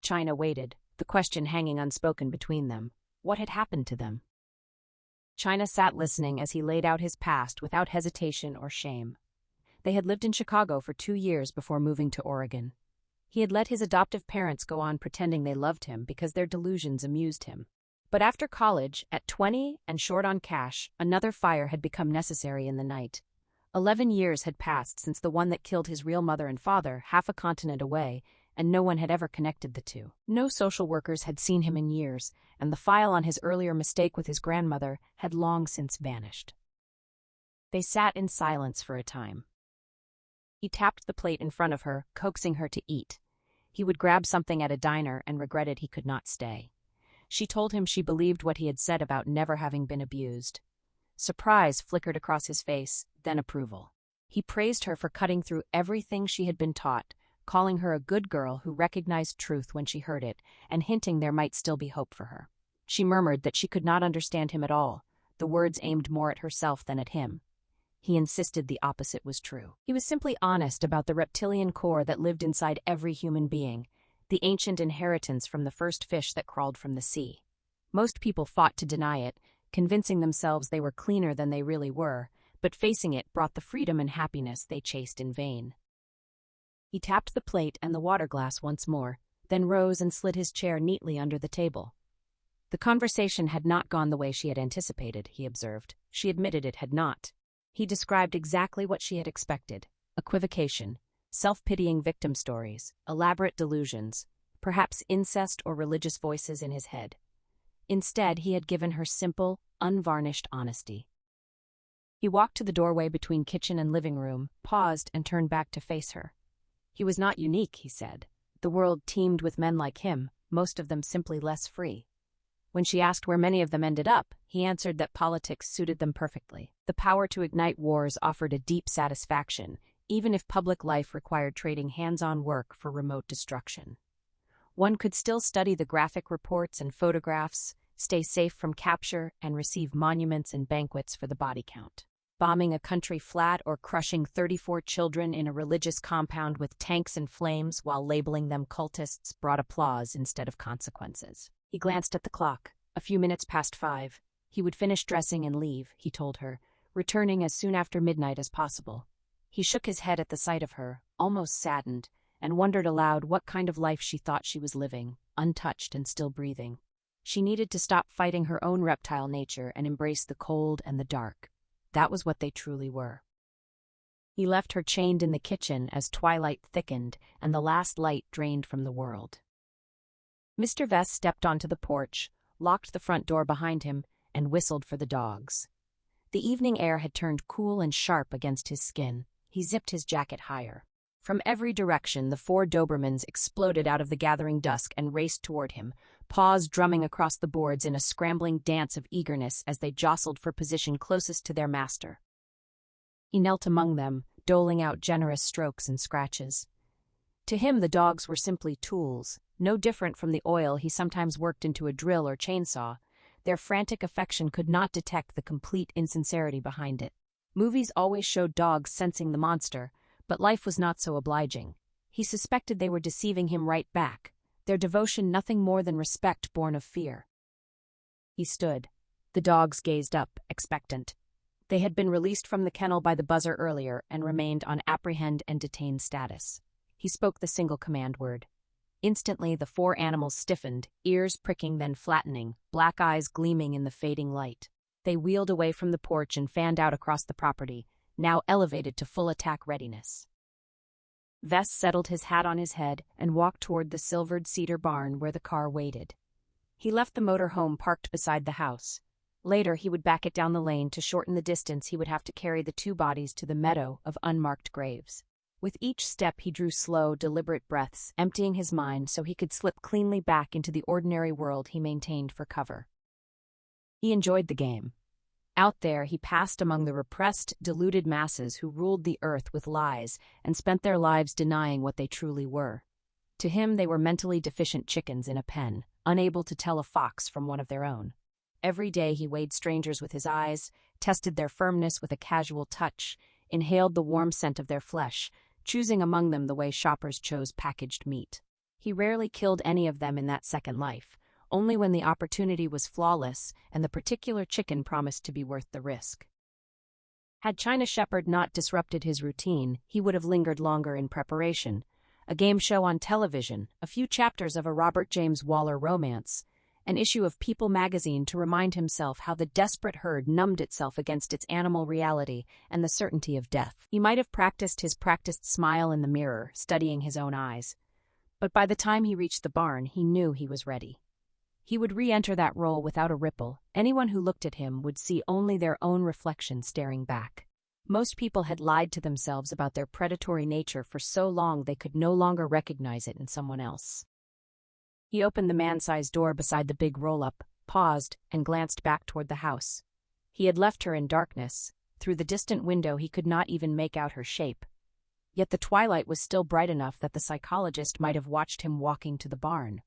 Speaker 1: China waited, the question hanging unspoken between them. What had happened to them? China sat listening as he laid out his past without hesitation or shame. They had lived in Chicago for 2 years before moving to Oregon. He had let his adoptive parents go on pretending they loved him because their delusions amused him. But after college, at 20 and short on cash, another fire had become necessary in the night. 11 years had passed since the one that killed his real mother and father half a continent away, and no one had ever connected the two. No social workers had seen him in years, and the file on his earlier mistake with his grandmother had long since vanished. They sat in silence for a time. He tapped the plate in front of her, coaxing her to eat. He would grab something at a diner and regretted he could not stay. She told him she believed what he had said about never having been abused. Surprise flickered across his face, then approval. He praised her for cutting through everything she had been taught, calling her a good girl who recognized truth when she heard it, and hinting there might still be hope for her. She murmured that she could not understand him at all, the words aimed more at herself than at him. He insisted the opposite was true. He was simply honest about the reptilian core that lived inside every human being, the ancient inheritance from the first fish that crawled from the sea. Most people fought to deny it, convincing themselves they were cleaner than they really were, but facing it brought the freedom and happiness they chased in vain. He tapped the plate and the water glass once more, then rose and slid his chair neatly under the table. The conversation had not gone the way she had anticipated, he observed. She admitted it had not. He described exactly what she had expected: equivocation, self-pitying victim stories, elaborate delusions, perhaps incest or religious voices in his head. Instead, he had given her simple, unvarnished honesty. He walked to the doorway between kitchen and living room, paused, and turned back to face her. He was not unique, he said. The world teemed with men like him, most of them simply less free. When she asked where many of them ended up, he answered that politics suited them perfectly. The power to ignite wars offered a deep satisfaction, even if public life required trading hands-on work for remote destruction. One could still study the graphic reports and photographs, stay safe from capture, and receive monuments and banquets for the body count. Bombing a country flat or crushing 34 children in a religious compound with tanks and flames while labeling them cultists brought applause instead of consequences. He glanced at the clock. A few minutes past 5. He would finish dressing and leave, he told her, returning as soon after midnight as possible. He shook his head at the sight of her, almost saddened, and wondered aloud what kind of life she thought she was living, untouched and still breathing. She needed to stop fighting her own reptile nature and embrace the cold and the dark. That was what they truly were. He left her chained in the kitchen as twilight thickened and the last light drained from the world. Mr. Vest stepped onto the porch, locked the front door behind him, and whistled for the dogs. The evening air had turned cool and sharp against his skin. He zipped his jacket higher. From every direction, the 4 Dobermans exploded out of the gathering dusk and raced toward him, paws drumming across the boards in a scrambling dance of eagerness as they jostled for position closest to their master. He knelt among them, doling out generous strokes and scratches. To him, the dogs were simply tools, no different from the oil he sometimes worked into a drill or chainsaw. Their frantic affection could not detect the complete insincerity behind it. Movies always showed dogs sensing the monster, but life was not so obliging. He suspected they were deceiving him right back, their devotion nothing more than respect born of fear. He stood. The dogs gazed up, expectant. They had been released from the kennel by the buzzer earlier and remained on apprehend and detain status. He spoke the single command word. Instantly, the 4 animals stiffened, ears pricking then flattening, black eyes gleaming in the fading light. They wheeled away from the porch and fanned out across the property, now elevated to full attack readiness. Vest settled his hat on his head and walked toward the silvered cedar barn where the car waited. He left the motor home parked beside the house. Later, he would back it down the lane to shorten the distance he would have to carry the 2 bodies to the meadow of unmarked graves. With each step he drew slow, deliberate breaths, emptying his mind so he could slip cleanly back into the ordinary world he maintained for cover. He enjoyed the game. Out there, he passed among the repressed, deluded masses who ruled the earth with lies and spent their lives denying what they truly were. To him, they were mentally deficient chickens in a pen, unable to tell a fox from one of their own. Every day he weighed strangers with his eyes, tested their firmness with a casual touch, inhaled the warm scent of their flesh, choosing among them the way shoppers chose packaged meat. He rarely killed any of them in that second life, only when the opportunity was flawless and the particular chicken promised to be worth the risk. Had China Shepherd not disrupted his routine, he would have lingered longer in preparation. A game show on television, a few chapters of a Robert James Waller romance, an issue of People magazine to remind himself how the desperate herd numbed itself against its animal reality and the certainty of death. He might have practiced his practiced smile in the mirror, studying his own eyes. But by the time he reached the barn, he knew he was ready. He would re-enter that role without a ripple. Anyone who looked at him would see only their own reflection staring back. Most people had lied to themselves about their predatory nature for so long they could no longer recognize it in someone else. He opened the man-sized door beside the big roll-up, paused, and glanced back toward the house. He had left her in darkness. Through the distant window he could not even make out her shape. Yet the twilight was still bright enough that the psychologist might have watched him walking to the barn.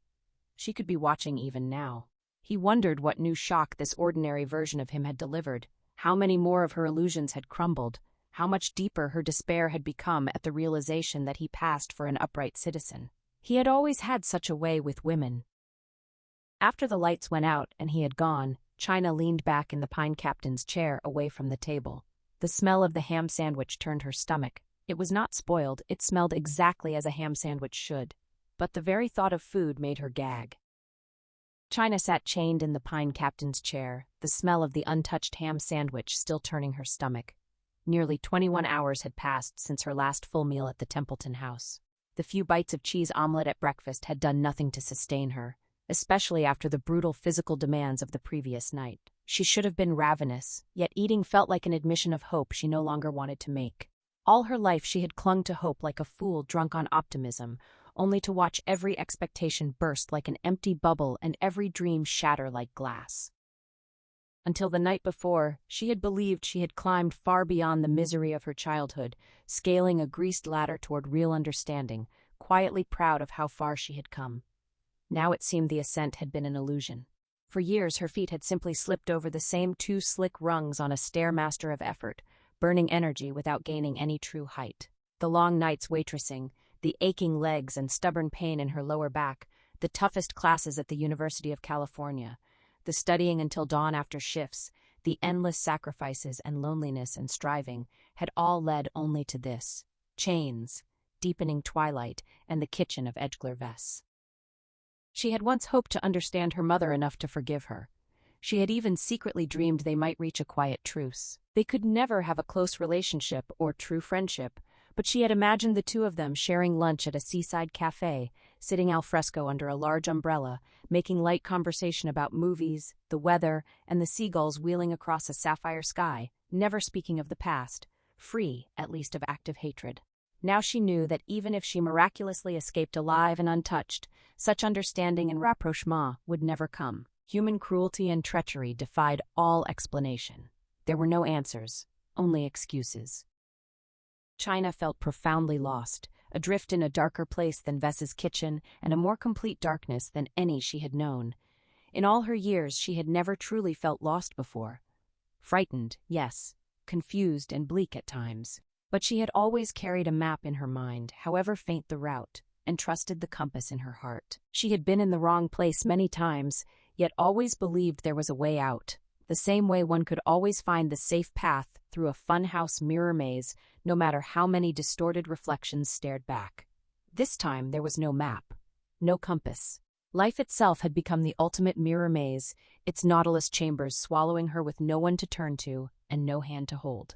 Speaker 1: She could be watching even now. He wondered what new shock this ordinary version of him had delivered, how many more of her illusions had crumbled, how much deeper her despair had become at the realization that he passed for an upright citizen. He had always had such a way with women. After the lights went out and he had gone, China leaned back in the pine captain's chair away from the table. The smell of the ham sandwich turned her stomach. It was not spoiled, it smelled exactly as a ham sandwich should. But the very thought of food made her gag. China sat chained in the pine captain's chair, the smell of the untouched ham sandwich still turning her stomach. Nearly 21 hours had passed since her last full meal at the Templeton house. The few bites of cheese omelet at breakfast had done nothing to sustain her, especially after the brutal physical demands of the previous night. She should have been ravenous, yet eating felt like an admission of hope she no longer wanted to make. All her life she had clung to hope like a fool drunk on optimism, only to watch every expectation burst like an empty bubble and every dream shatter like glass. Until the night before, she had believed she had climbed far beyond the misery of her childhood, scaling a greased ladder toward real understanding, quietly proud of how far she had come. Now it seemed the ascent had been an illusion. For years her feet had simply slipped over the same two slick rungs on a stairmaster of effort, burning energy without gaining any true height. The long nights waitressing, the aching legs and stubborn pain in her lower back, the toughest classes at the University of California, the studying until dawn after shifts, the endless sacrifices and loneliness and striving, had all led only to this: chains, deepening twilight, and the kitchen of Edgler-Vess. She had once hoped to understand her mother enough to forgive her. She had even secretly dreamed they might reach a quiet truce. They could never have a close relationship or true friendship, but she had imagined the two of them sharing lunch at a seaside cafe, sitting al fresco under a large umbrella, making light conversation about movies, the weather, and the seagulls wheeling across a sapphire sky, never speaking of the past, free, at least, of active hatred. Now she knew that even if she miraculously escaped alive and untouched, such understanding and rapprochement would never come. Human cruelty and treachery defied all explanation. There were no answers, only excuses. China felt profoundly lost, adrift in a darker place than Vess's kitchen and a more complete darkness than any she had known. In all her years she had never truly felt lost before. Frightened, yes, confused and bleak at times. But she had always carried a map in her mind, however faint the route, and trusted the compass in her heart. She had been in the wrong place many times, yet always believed there was a way out, the same way one could always find the safe path through a funhouse mirror maze, no matter how many distorted reflections stared back. This time there was no map, no compass. Life itself had become the ultimate mirror maze, its nautilus chambers swallowing her with no one to turn to and no hand to hold.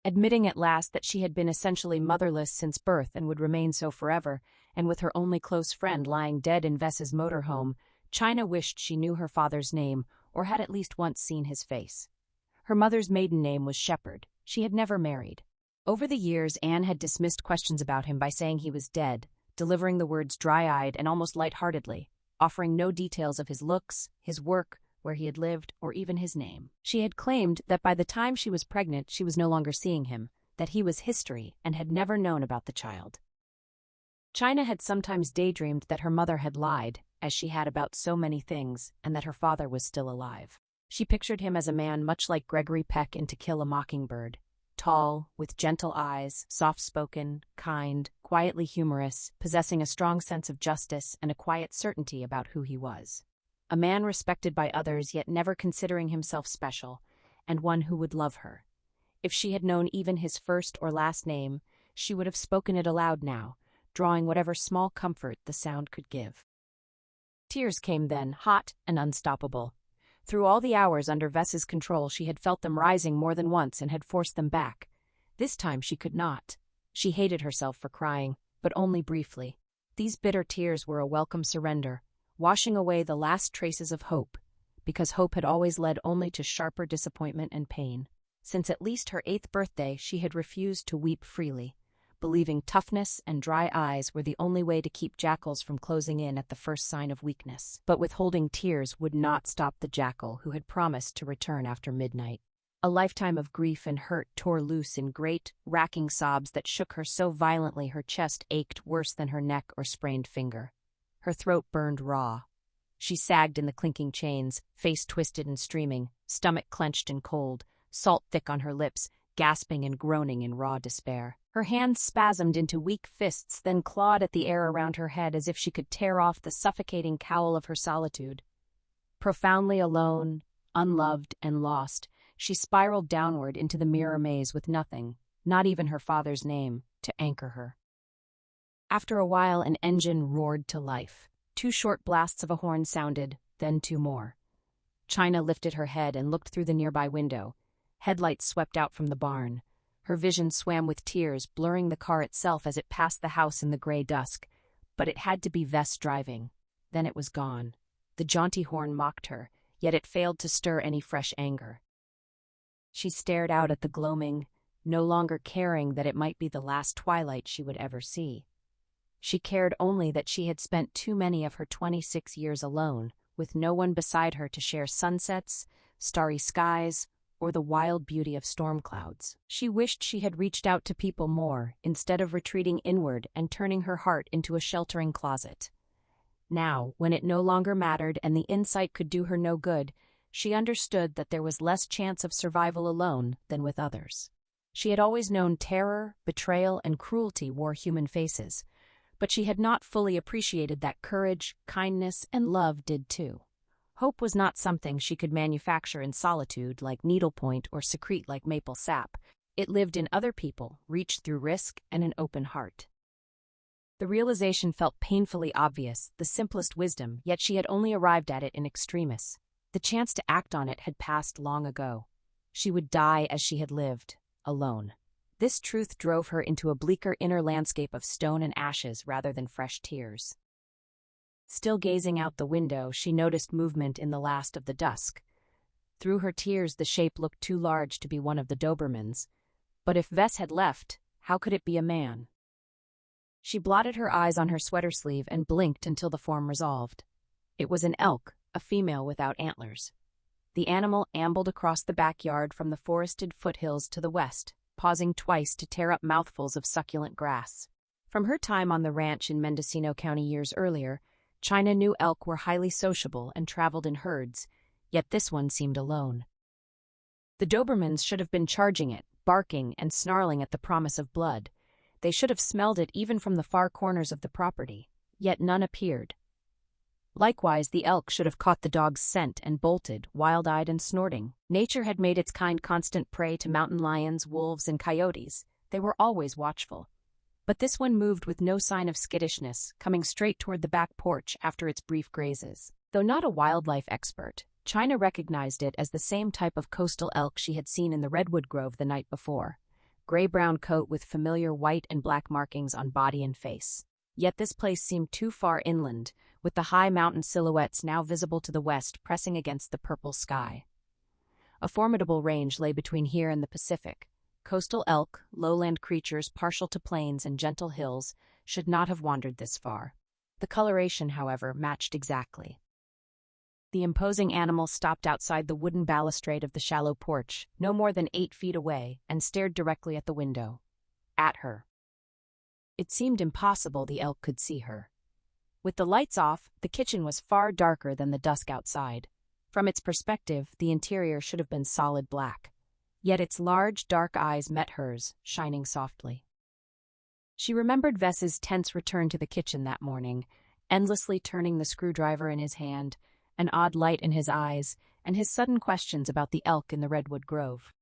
Speaker 1: Admitting at last that she had been essentially motherless since birth and would remain so forever, and with her only close friend lying dead in Vess's motorhome, China wished she knew her father's name or had at least once seen his face. Her mother's maiden name was Shepherd. She had never married. Over the years, Anne had dismissed questions about him by saying he was dead, delivering the words dry-eyed and almost lightheartedly, offering no details of his looks, his work, where he had lived, or even his name. She had claimed that by the time she was pregnant, she was no longer seeing him, that he was history and had never known about the child. China had sometimes daydreamed that her mother had lied, as she had about so many things, and that her father was still alive. She pictured him as a man much like Gregory Peck in To Kill a Mockingbird, tall, with gentle eyes, soft-spoken, kind, quietly humorous, possessing a strong sense of justice and a quiet certainty about who he was. A man respected by others yet never considering himself special, and one who would love her. If she had known even his first or last name, she would have spoken it aloud now, drawing whatever small comfort the sound could give. Tears came then, hot and unstoppable. Through all the hours under Vess's control, she had felt them rising more than once and had forced them back. This time she could not. She hated herself for crying, but only briefly. These bitter tears were a welcome surrender, washing away the last traces of hope, because hope had always led only to sharper disappointment and pain. Since at least her 8th birthday, she had refused to weep freely, believing toughness and dry eyes were the only way to keep jackals from closing in at the first sign of weakness. But withholding tears would not stop the jackal who had promised to return after midnight. A lifetime of grief and hurt tore loose in great, racking sobs that shook her so violently her chest ached worse than her neck or sprained finger. Her throat burned raw. She sagged in the clinking chains, face twisted and streaming, stomach clenched and cold, salt thick on her lips, gasping and groaning in raw despair. Her hands spasmed into weak fists, then clawed at the air around her head as if she could tear off the suffocating cowl of her solitude. Profoundly alone, unloved, and lost, she spiraled downward into the mirror maze with nothing, not even her father's name, to anchor her. After a while, an engine roared to life. 2 short blasts of a horn sounded, then 2 more. China lifted her head and looked through the nearby window. Headlights swept out from the barn. Her vision swam with tears, blurring the car itself as it passed the house in the gray dusk. But it had to be Vess driving. Then it was gone. The jaunty horn mocked her, yet it failed to stir any fresh anger. She stared out at the gloaming, no longer caring that it might be the last twilight she would ever see. She cared only that she had spent too many of her 26 years alone, with no one beside her to share sunsets, starry skies, or the wild beauty of storm clouds. She wished she had reached out to people more, instead of retreating inward and turning her heart into a sheltering closet. Now, when it no longer mattered and the insight could do her no good, she understood that there was less chance of survival alone than with others. She had always known terror, betrayal, and cruelty wore human faces, but she had not fully appreciated that courage, kindness, and love did too. Hope was not something she could manufacture in solitude like needlepoint or secrete like maple sap. It lived in other people, reached through risk and an open heart. The realization felt painfully obvious, the simplest wisdom, yet she had only arrived at it in extremis. The chance to act on it had passed long ago. She would die as she had lived, alone. This truth drove her into a bleaker inner landscape of stone and ashes rather than fresh tears. Still gazing out the window, she noticed movement in the last of the dusk. Through her tears, the shape looked too large to be one of the Dobermans. But if Vess had left, how could it be a man? She blotted her eyes on her sweater sleeve and blinked until the form resolved. It was an elk, a female without antlers. The animal ambled across the backyard from the forested foothills to the west, pausing twice to tear up mouthfuls of succulent grass. From her time on the ranch in Mendocino County years earlier, China knew elk were highly sociable and traveled in herds, yet this one seemed alone. The Dobermans should have been charging it, barking and snarling at the promise of blood. They should have smelled it even from the far corners of the property, yet none appeared. Likewise, the elk should have caught the dog's scent and bolted, wild-eyed and snorting. Nature had made its kind constant prey to mountain lions, wolves, and coyotes. They were always watchful. But this one moved with no sign of skittishness, coming straight toward the back porch after its brief grazes. Though not a wildlife expert, China recognized it as the same type of coastal elk she had seen in the redwood grove the night before. Gray-brown coat with familiar white and black markings on body and face. Yet this place seemed too far inland, with the high mountain silhouettes now visible to the west pressing against the purple sky. A formidable range lay between here and the Pacific, Coastal elk, lowland creatures partial to plains and gentle hills, should not have wandered this far. The coloration, however, matched exactly. The imposing animal stopped outside the wooden balustrade of the shallow porch, no more than 8 feet away, and stared directly at the window. At her. It seemed impossible the elk could see her. With the lights off, the kitchen was far darker than the dusk outside. From its perspective, the interior should have been solid black. Yet its large, dark eyes met hers, shining softly. She remembered Vess's tense return to the kitchen that morning, endlessly turning the screwdriver in his hand, an odd light in his eyes, and his sudden questions about the elk in the redwood grove.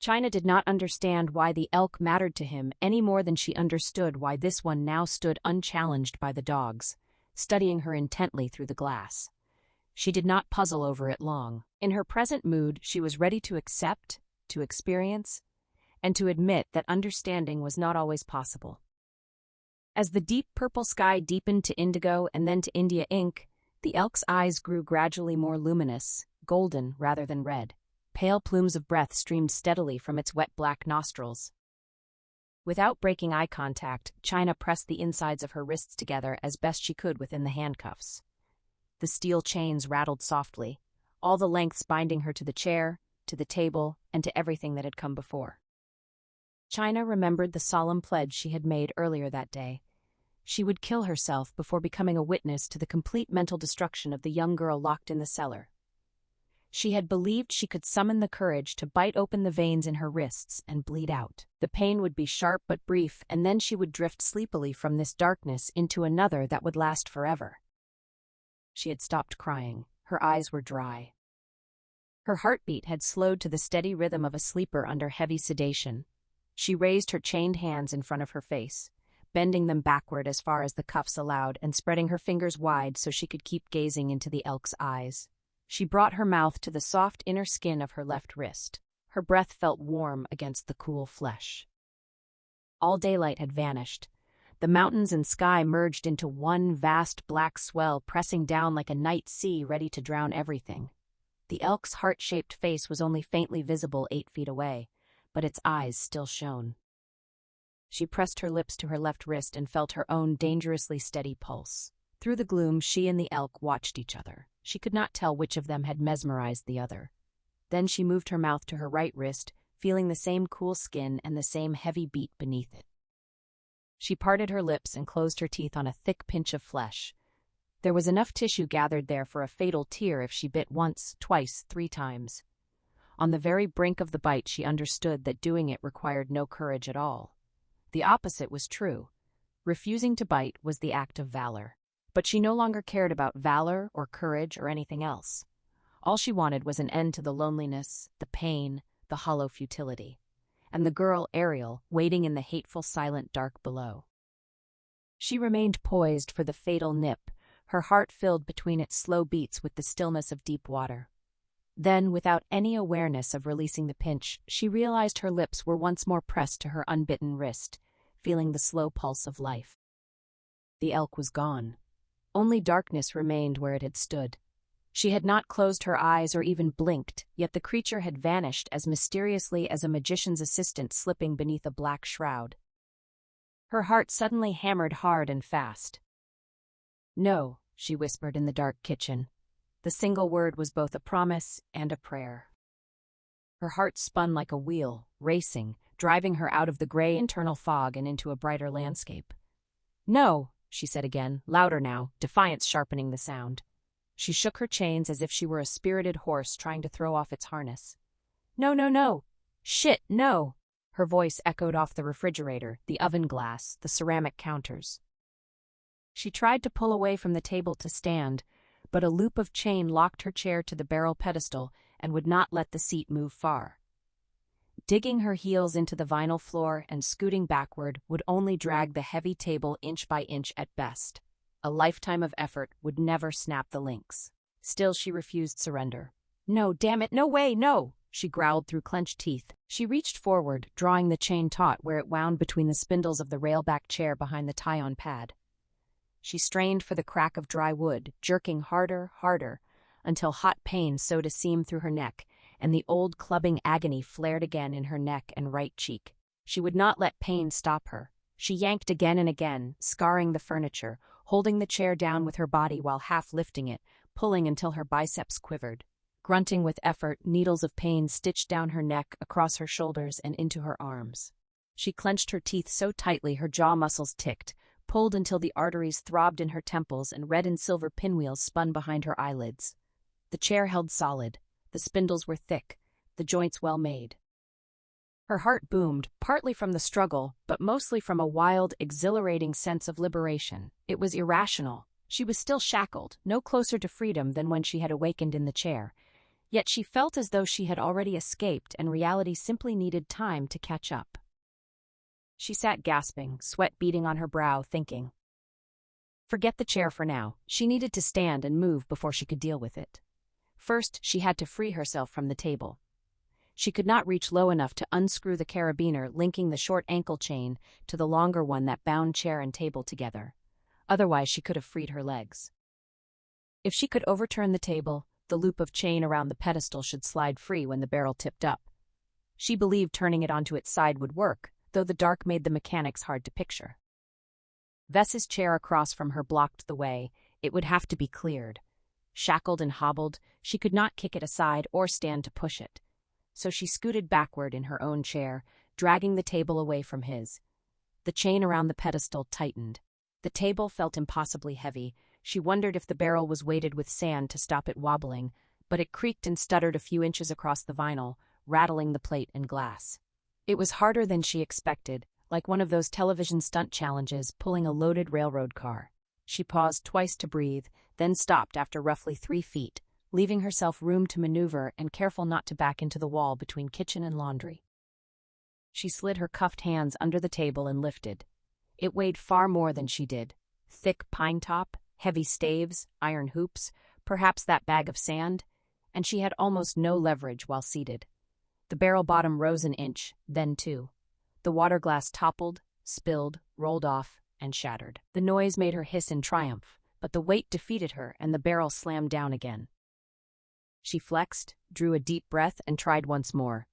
Speaker 1: China did not understand why the elk mattered to him any more than she understood why this one now stood unchallenged by the dogs, studying her intently through the glass. She did not puzzle over it long. In her present mood, she was ready to accept, to experience, and to admit that understanding was not always possible. As the deep purple sky deepened to indigo and then to India ink, the elk's eyes grew gradually more luminous, golden rather than red. Pale plumes of breath streamed steadily from its wet black nostrils. Without breaking eye contact, China pressed the insides of her wrists together as best she could within the handcuffs. The steel chains rattled softly, all the lengths binding her to the chair, to the table, and to everything that had come before. China remembered the solemn pledge she had made earlier that day. She would kill herself before becoming a witness to the complete mental destruction of the young girl locked in the cellar. She had believed she could summon the courage to bite open the veins in her wrists and bleed out. The pain would be sharp but brief, and then she would drift sleepily from this darkness into another that would last forever. She had stopped crying. Her eyes were dry. Her heartbeat had slowed to the steady rhythm of a sleeper under heavy sedation. She raised her chained hands in front of her face, bending them backward as far as the cuffs allowed and spreading her fingers wide so she could keep gazing into the elk's eyes. She brought her mouth to the soft inner skin of her left wrist. Her breath felt warm against the cool flesh. All daylight had vanished. The mountains and sky merged into one vast black swell pressing down like a night sea ready to drown everything. The elk's heart-shaped face was only faintly visible 8 feet away, but its eyes still shone. She pressed her lips to her left wrist and felt her own dangerously steady pulse. Through the gloom, she and the elk watched each other. She could not tell which of them had mesmerized the other. Then she moved her mouth to her right wrist, feeling the same cool skin and the same heavy beat beneath it. She parted her lips and closed her teeth on a thick pinch of flesh. There was enough tissue gathered there for a fatal tear if she bit once, twice, 3 times. On the very brink of the bite, she understood that doing it required no courage at all. The opposite was true. Refusing to bite was the act of valor. But she no longer cared about valor or courage or anything else. All she wanted was an end to the loneliness, the pain, the hollow futility. And the girl, Ariel, waiting in the hateful silent dark below. She remained poised for the fatal nip, her heart filled between its slow beats with the stillness of deep water. Then, without any awareness of releasing the pinch, she realized her lips were once more pressed to her unbitten wrist, feeling the slow pulse of life. The elk was gone. Only darkness remained where it had stood. She had not closed her eyes or even blinked, yet the creature had vanished as mysteriously as a magician's assistant slipping beneath a black shroud. Her heart suddenly hammered hard and fast. "No," she whispered in the dark kitchen. The single word was both a promise and a prayer. Her heart spun like a wheel, racing, driving her out of the gray internal fog and into a brighter landscape. "No," she said again, louder now, defiance sharpening the sound. She shook her chains as if she were a spirited horse trying to throw off its harness. "No, no, no! Shit, no!" Her voice echoed off the refrigerator, the oven glass, the ceramic counters. She tried to pull away from the table to stand, but a loop of chain locked her chair to the barrel pedestal and would not let the seat move far. Digging her heels into the vinyl floor and scooting backward would only drag the heavy table inch by inch at best. A lifetime of effort would never snap the links. Still, she refused surrender. "No, damn it, no way, no!" she growled through clenched teeth. She reached forward, drawing the chain taut where it wound between the spindles of the railback chair behind the tie-on pad. She strained for the crack of dry wood, jerking harder, harder, until hot pain sewed a seam through her neck, and the old clubbing agony flared again in her neck and right cheek. She would not let pain stop her. She yanked again and again, scarring the furniture, holding the chair down with her body while half lifting it, pulling until her biceps quivered. Grunting with effort, needles of pain stitched down her neck, across her shoulders, and into her arms. She clenched her teeth so tightly her jaw muscles ticked, pulled until the arteries throbbed in her temples and red and silver pinwheels spun behind her eyelids. The chair held solid. The spindles were thick, the joints well made. Her heart boomed, partly from the struggle, but mostly from a wild, exhilarating sense of liberation. It was irrational. She was still shackled, no closer to freedom than when she had awakened in the chair. Yet she felt as though she had already escaped and reality simply needed time to catch up. She sat gasping, sweat beading on her brow, thinking. Forget the chair for now. She needed to stand and move before she could deal with it. First, she had to free herself from the table. She could not reach low enough to unscrew the carabiner linking the short ankle chain to the longer one that bound chair and table together. Otherwise, she could have freed her legs. If she could overturn the table, the loop of chain around the pedestal should slide free when the barrel tipped up. She believed turning it onto its side would work, though the dark made the mechanics hard to picture. Vess's chair across from her blocked the way. It would have to be cleared. Shackled and hobbled, she could not kick it aside or stand to push it. So she scooted backward in her own chair, dragging the table away from his. The chain around the pedestal tightened. The table felt impossibly heavy. She wondered if the barrel was weighted with sand to stop it wobbling, but it creaked and stuttered a few inches across the vinyl, rattling the plate and glass. It was harder than she expected, like one of those television stunt challenges pulling a loaded railroad car. She paused twice to breathe, then stopped after roughly 3 feet, leaving herself room to maneuver and careful not to back into the wall between kitchen and laundry. She slid her cuffed hands under the table and lifted. It weighed far more than she did. Thick pine top, heavy staves, iron hoops, perhaps that bag of sand, and she had almost no leverage while seated. The barrel bottom rose an inch, then 2. The water glass toppled, spilled, rolled off, and shattered. The noise made her hiss in triumph, but the weight defeated her and the barrel slammed down again. She flexed, drew a deep breath, and tried once more.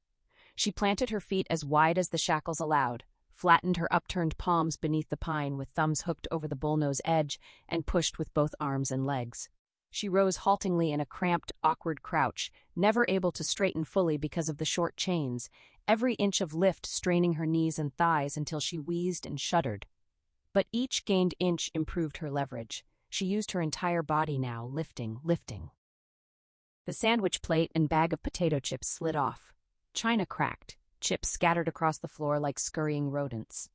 Speaker 1: She planted her feet as wide as the shackles allowed, flattened her upturned palms beneath the pine with thumbs hooked over the bullnose edge, and pushed with both arms and legs. She rose haltingly in a cramped, awkward crouch, never able to straighten fully because of the short chains, every inch of lift straining her knees and thighs until she wheezed and shuddered. But each gained inch improved her leverage. She used her entire body now, lifting. The sandwich plate and bag of potato chips slid off. China cracked, chips scattered across the floor like scurrying rodents.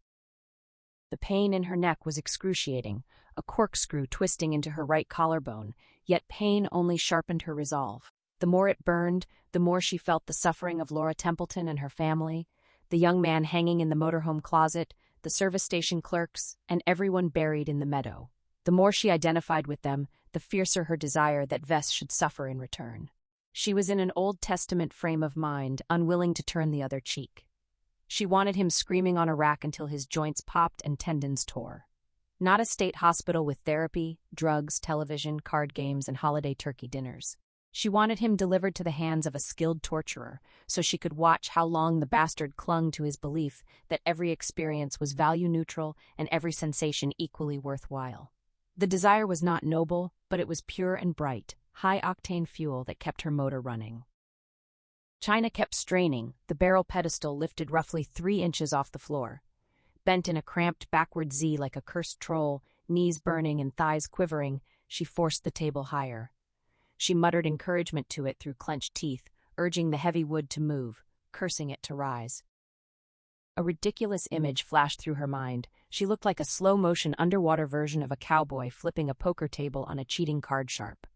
Speaker 1: The pain in her neck was excruciating, a corkscrew twisting into her right collarbone, yet pain only sharpened her resolve. The more it burned, the more she felt the suffering of Laura Templeton and her family, the young man hanging in the motorhome closet, the service station clerks, and everyone buried in the meadow. The more she identified with them, the fiercer her desire that Vess should suffer in return. She was in an Old Testament frame of mind, unwilling to turn the other cheek. She wanted him screaming on a rack until his joints popped and tendons tore. Not a state hospital with therapy, drugs, television, card games, and holiday turkey dinners. She wanted him delivered to the hands of a skilled torturer, so she could watch how long the bastard clung to his belief that every experience was value-neutral and every sensation equally worthwhile. The desire was not noble, but it was pure and bright, high-octane fuel that kept her motor running. China kept straining, the barrel pedestal lifted roughly 3 inches off the floor. Bent in a cramped backward Z like a cursed troll, knees burning and thighs quivering, she forced the table higher. She muttered encouragement to it through clenched teeth, urging the heavy wood to move, cursing it to rise. A ridiculous image flashed through her mind. She looked like a slow-motion underwater version of a cowboy flipping a poker table on a cheating card sharp.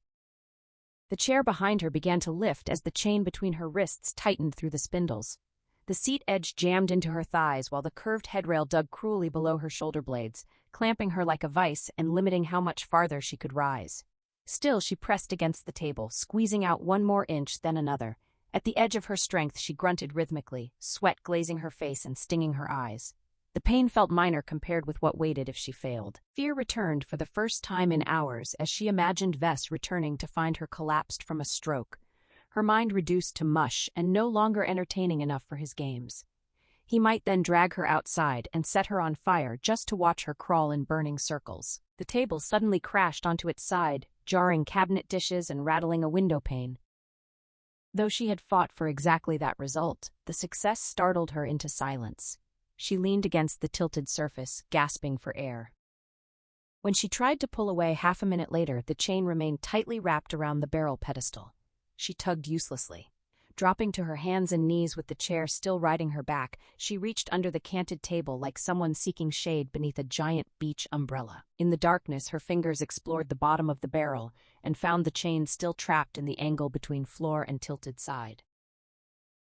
Speaker 1: The chair behind her began to lift as the chain between her wrists tightened through the spindles. The seat edge jammed into her thighs while the curved headrail dug cruelly below her shoulder blades, clamping her like a vice and limiting how much farther she could rise. Still, she pressed against the table, squeezing out 1 more inch, then another. At the edge of her strength, she grunted rhythmically, sweat glazing her face and stinging her eyes. The pain felt minor compared with what waited if she failed. Fear returned for the first time in hours as she imagined Vess returning to find her collapsed from a stroke, her mind reduced to mush and no longer entertaining enough for his games. He might then drag her outside and set her on fire just to watch her crawl in burning circles. The table suddenly crashed onto its side, jarring cabinet dishes and rattling a window pane. Though she had fought for exactly that result, the success startled her into silence. She leaned against the tilted surface, gasping for air. When she tried to pull away half a minute later, the chain remained tightly wrapped around the barrel pedestal. She tugged uselessly. Dropping to her hands and knees with the chair still riding her back, she reached under the canted table like someone seeking shade beneath a giant beach umbrella. In the darkness, her fingers explored the bottom of the barrel and found the chain still trapped in the angle between floor and tilted side.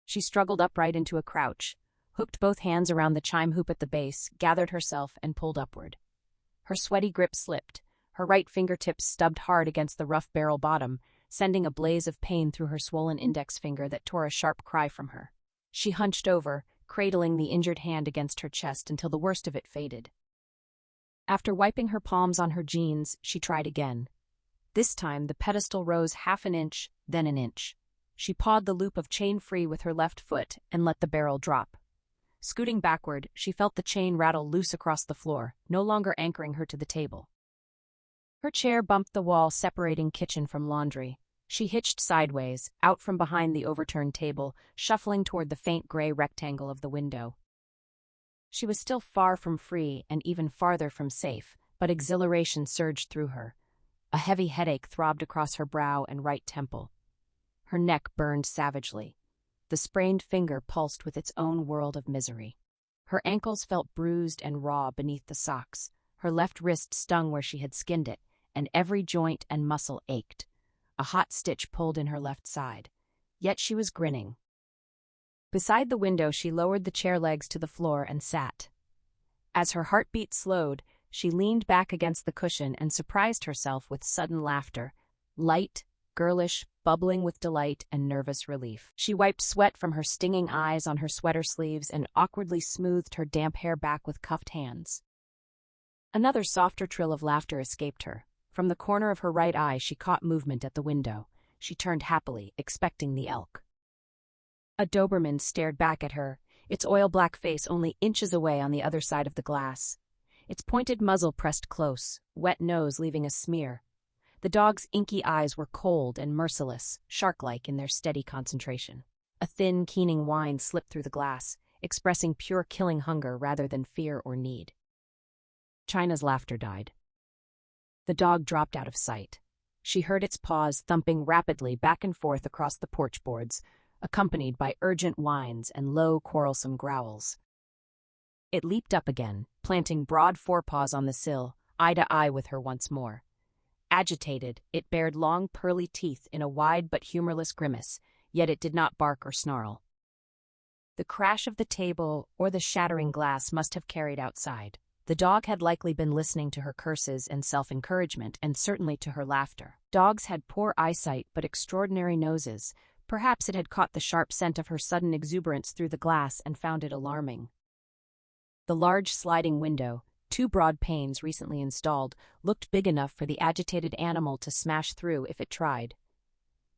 Speaker 1: She struggled upright into a crouch, hooked both hands around the chime hoop at the base, gathered herself, and pulled upward. Her sweaty grip slipped. Her right fingertips stubbed hard against the rough barrel bottom, sending a blaze of pain through her swollen index finger that tore a sharp cry from her. She hunched over, cradling the injured hand against her chest until the worst of it faded. After wiping her palms on her jeans, she tried again. This time, the pedestal rose half an inch, then an inch. She pawed the loop of chain free with her left foot and let the barrel drop. Scooting backward, she felt the chain rattle loose across the floor, no longer anchoring her to the table. Her chair bumped the wall separating kitchen from laundry. She hitched sideways, out from behind the overturned table, shuffling toward the faint gray rectangle of the window. She was still far from free and even farther from safe, but exhilaration surged through her. A heavy headache throbbed across her brow and right temple. Her neck burned savagely. The sprained finger pulsed with its own world of misery. Her ankles felt bruised and raw beneath the socks. Her left wrist stung where she had skinned it, and every joint and muscle ached. A hot stitch pulled in her left side. Yet she was grinning. Beside the window, she lowered the chair legs to the floor and sat. As her heartbeat slowed, she leaned back against the cushion and surprised herself with sudden laughter, light, girlish, bubbling with delight and nervous relief. She wiped sweat from her stinging eyes on her sweater sleeves and awkwardly smoothed her damp hair back with cuffed hands. Another softer trill of laughter escaped her. From the corner of her right eye, she caught movement at the window. She turned happily, expecting the elk. A Doberman stared back at her, its oil-black face only inches away on the other side of the glass. Its pointed muzzle pressed close, wet nose leaving a smear. The dog's inky eyes were cold and merciless, shark-like in their steady concentration. A thin, keening whine slipped through the glass, expressing pure killing hunger rather than fear or need. China's laughter died. The dog dropped out of sight. She heard its paws thumping rapidly back and forth across the porch boards, accompanied by urgent whines and low, quarrelsome growls. It leaped up again, planting broad forepaws on the sill, eye to eye with her once more. Agitated, it bared long, pearly teeth in a wide but humorless grimace, yet it did not bark or snarl. The crash of the table or the shattering glass must have carried outside. The dog had likely been listening to her curses and self-encouragement, and certainly to her laughter. Dogs had poor eyesight but extraordinary noses. Perhaps it had caught the sharp scent of her sudden exuberance through the glass and found it alarming. The large sliding window, 2 broad panes recently installed, looked big enough for the agitated animal to smash through if it tried.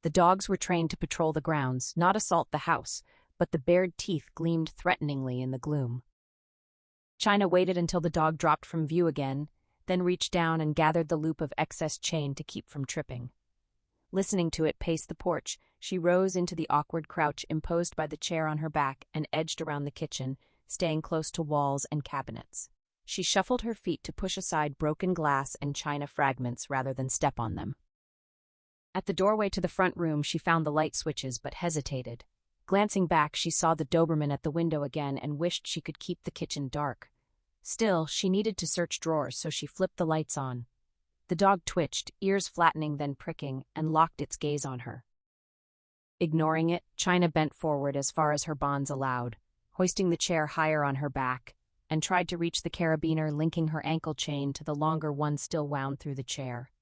Speaker 1: The dogs were trained to patrol the grounds, not assault the house, but the bared teeth gleamed threateningly in the gloom. China waited until the dog dropped from view again, then reached down and gathered the loop of excess chain to keep from tripping. Listening to it pace the porch, she rose into the awkward crouch imposed by the chair on her back and edged around the kitchen, staying close to walls and cabinets. She shuffled her feet to push aside broken glass and china fragments rather than step on them. At the doorway to the front room, she found the light switches but hesitated. Glancing back, she saw the Doberman at the window again and wished she could keep the kitchen dark. Still, she needed to search drawers, so she flipped the lights on. The dog twitched, ears flattening then pricking, and locked its gaze on her. Ignoring it, China bent forward as far as her bonds allowed, hoisting the chair higher on her back, and tried to reach the carabiner linking her ankle chain to the longer one still wound through the chair.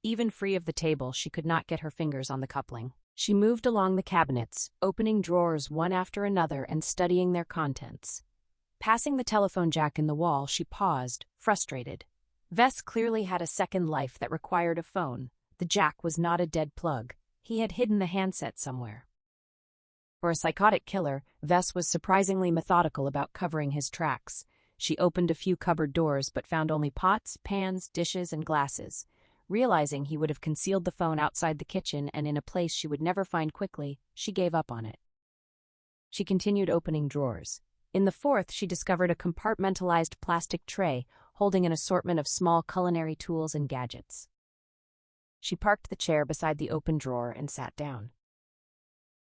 Speaker 1: Even free of the table, she could not get her fingers on the coupling. She moved along the cabinets, opening drawers one after another and studying their contents. Passing the telephone jack in the wall, she paused, frustrated. Vess clearly had a second life that required a phone. The jack was not a dead plug. He had hidden the handset somewhere. For a psychotic killer, Vess was surprisingly methodical about covering his tracks. She opened a few cupboard doors but found only pots, pans, dishes, and glasses. Realizing he would have concealed the phone outside the kitchen and in a place she would never find quickly, she gave up on it. She continued opening drawers. In the fourth, she discovered a compartmentalized plastic tray holding an assortment of small culinary tools and gadgets. She parked the chair beside the open drawer and sat down.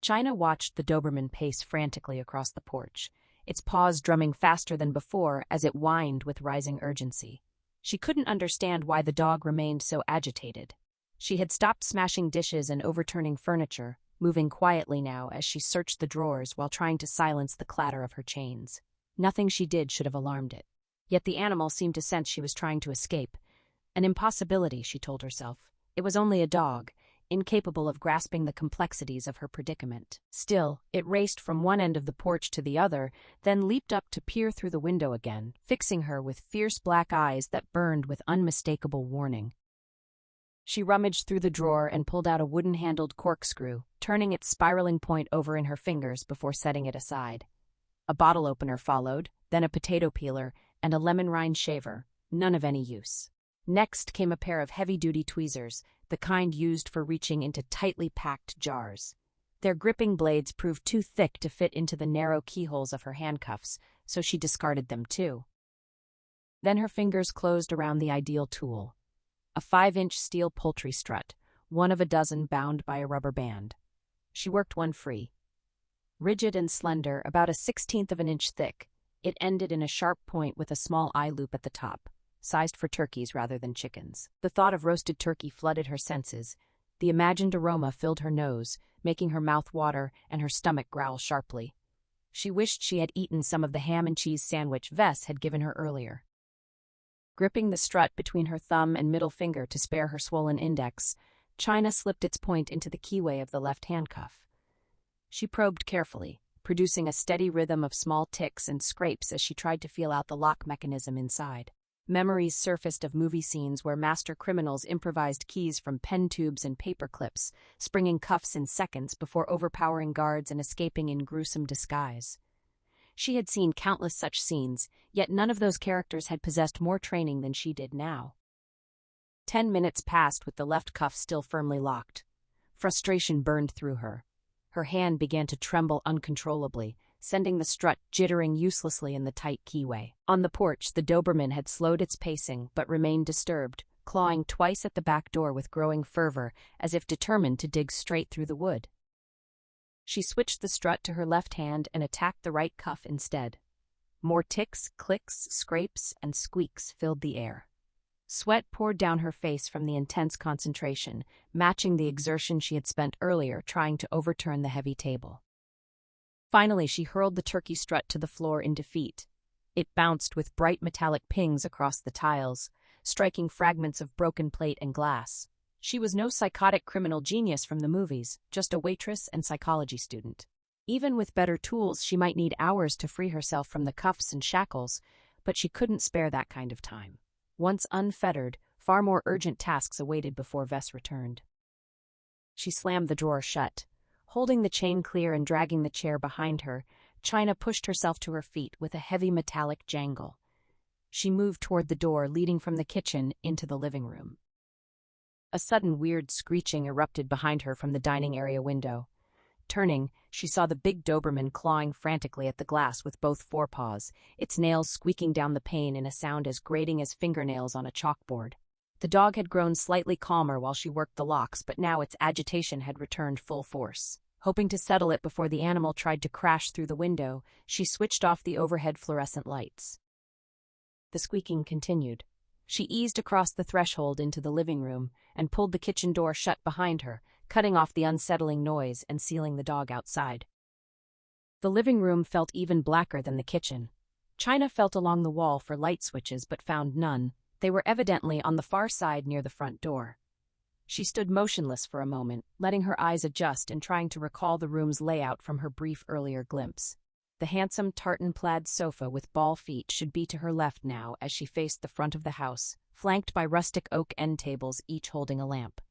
Speaker 1: China watched the Doberman pace frantically across the porch, its paws drumming faster than before as it whined with rising urgency. She couldn't understand why the dog remained so agitated. She had stopped smashing dishes and overturning furniture, moving quietly now as she searched the drawers while trying to silence the clatter of her chains. Nothing she did should have alarmed it. Yet the animal seemed to sense she was trying to escape. An impossibility, she told herself. It was only a dog, incapable of grasping the complexities of her predicament. Still, it raced from one end of the porch to the other, then leaped up to peer through the window again, fixing her with fierce black eyes that burned with unmistakable warning. She rummaged through the drawer and pulled out a wooden-handled corkscrew, turning its spiraling point over in her fingers before setting it aside. A bottle opener followed, then a potato peeler, and a lemon rind shaver, none of any use. Next came a pair of heavy-duty tweezers, the kind used for reaching into tightly packed jars. Their gripping blades proved too thick to fit into the narrow keyholes of her handcuffs, so she discarded them too. Then her fingers closed around the ideal tool. A 5-inch steel poultry strut, one of a dozen bound by a rubber band. She worked one free. Rigid and slender, about a 1/16 of an inch thick, it ended in a sharp point with a small eye loop at the top, sized for turkeys rather than chickens. The thought of roasted turkey flooded her senses. The imagined aroma filled her nose, making her mouth water and her stomach growl sharply. She wished she had eaten some of the ham and cheese sandwich Vess had given her earlier. Gripping the strut between her thumb and middle finger to spare her swollen index, China slipped its point into the keyway of the left handcuff. She probed carefully, producing a steady rhythm of small ticks and scrapes as she tried to feel out the lock mechanism inside. Memories surfaced of movie scenes where master criminals improvised keys from pen tubes and paper clips, springing cuffs in seconds before overpowering guards and escaping in gruesome disguise. She had seen countless such scenes, yet none of those characters had possessed more training than she did now. 10 minutes passed with the left cuff still firmly locked. Frustration burned through her. Her hand began to tremble uncontrollably, sending the strut jittering uselessly in the tight keyway. On the porch, the Doberman had slowed its pacing but remained disturbed, clawing twice at the back door with growing fervor, as if determined to dig straight through the wood. She switched the strut to her left hand and attacked the right cuff instead. More ticks, clicks, scrapes, and squeaks filled the air. Sweat poured down her face from the intense concentration, matching the exertion she had spent earlier trying to overturn the heavy table. Finally, she hurled the turkey strut to the floor in defeat. It bounced with bright metallic pings across the tiles, striking fragments of broken plate and glass. She was no psychotic criminal genius from the movies, just a waitress and psychology student. Even with better tools, she might need hours to free herself from the cuffs and shackles, but she couldn't spare that kind of time. Once unfettered, far more urgent tasks awaited before Vess returned. She slammed the drawer shut. Holding the chain clear and dragging the chair behind her, China pushed herself to her feet with a heavy metallic jangle. She moved toward the door leading from the kitchen into the living room. A sudden weird screeching erupted behind her from the dining area window. Turning, she saw the big Doberman clawing frantically at the glass with both forepaws, its nails squeaking down the pane in a sound as grating as fingernails on a chalkboard. The dog had grown slightly calmer while she worked the locks, but now its agitation had returned full force. Hoping to settle it before the animal tried to crash through the window, she switched off the overhead fluorescent lights. The squeaking continued. She eased across the threshold into the living room and pulled the kitchen door shut behind her, cutting off the unsettling noise and sealing the dog outside. The living room felt even blacker than the kitchen. China felt along the wall for light switches but found none. They were evidently on the far side near the front door. She stood motionless for a moment, letting her eyes adjust and trying to recall the room's layout from her brief earlier glimpse. The handsome tartan plaid sofa with ball feet should be to her left now as she faced the front of the house, flanked by rustic oak end tables each holding a lamp.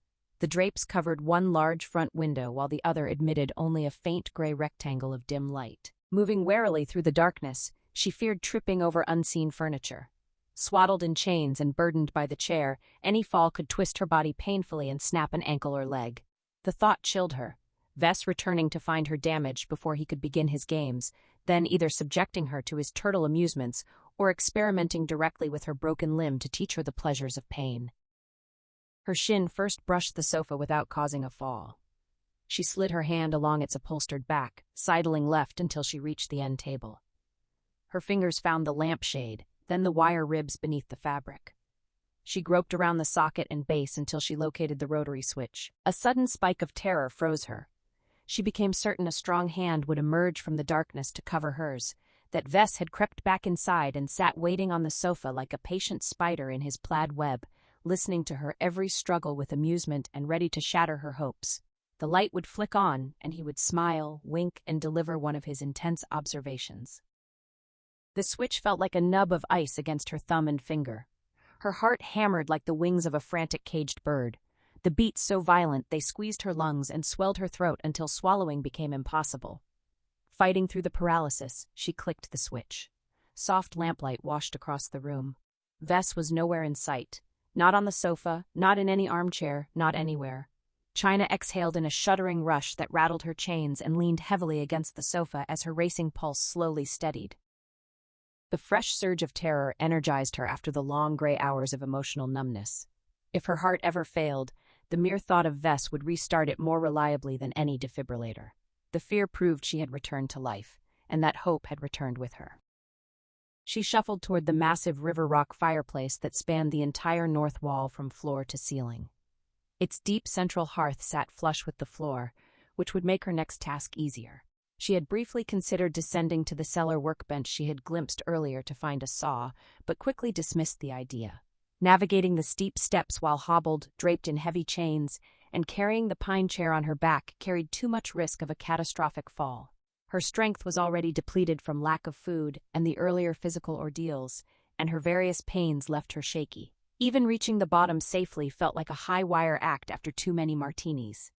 Speaker 1: The drapes covered one large front window while the other admitted only a faint gray rectangle of dim light. Moving warily through the darkness, she feared tripping over unseen furniture. Swaddled in chains and burdened by the chair, any fall could twist her body painfully and snap an ankle or leg. The thought chilled her, Vess returning to find her damaged before he could begin his games, then either subjecting her to his turtle amusements or experimenting directly with her broken limb to teach her the pleasures of pain. Her shin first brushed the sofa without causing a fall. She slid her hand along its upholstered back, sidling left until she reached the end table. Her fingers found the lampshade, then the wire ribs beneath the fabric. She groped around the socket and base until she located the rotary switch. A sudden spike of terror froze her. She became certain a strong hand would emerge from the darkness to cover hers, that Vess had crept back inside and sat waiting on the sofa like a patient spider in his plaid web, listening to her every struggle with amusement and ready to shatter her hopes. The light would flick on, and he would smile, wink, and deliver one of his intense observations. The switch felt like a nub of ice against her thumb and finger. Her heart hammered like the wings of a frantic caged bird. The beats so violent they squeezed her lungs and swelled her throat until swallowing became impossible. Fighting through the paralysis, she clicked the switch. Soft lamplight washed across the room. Vess was nowhere in sight. Not on the sofa, not in any armchair, not anywhere. China exhaled in a shuddering rush that rattled her chains and leaned heavily against the sofa as her racing pulse slowly steadied. The fresh surge of terror energized her after the long gray hours of emotional numbness. If her heart ever failed, the mere thought of Vess would restart it more reliably than any defibrillator. The fear proved she had returned to life, and that hope had returned with her. She shuffled toward the massive river rock fireplace that spanned the entire north wall from floor to ceiling. Its deep central hearth sat flush with the floor, which would make her next task easier. She had briefly considered descending to the cellar workbench she had glimpsed earlier to find a saw, but quickly dismissed the idea. Navigating the steep steps while hobbled, draped in heavy chains, and carrying the pine chair on her back carried too much risk of a catastrophic fall. Her strength was already depleted from lack of food and the earlier physical ordeals, and her various pains left her shaky. Even reaching the bottom safely felt like a high-wire act after too many martinis.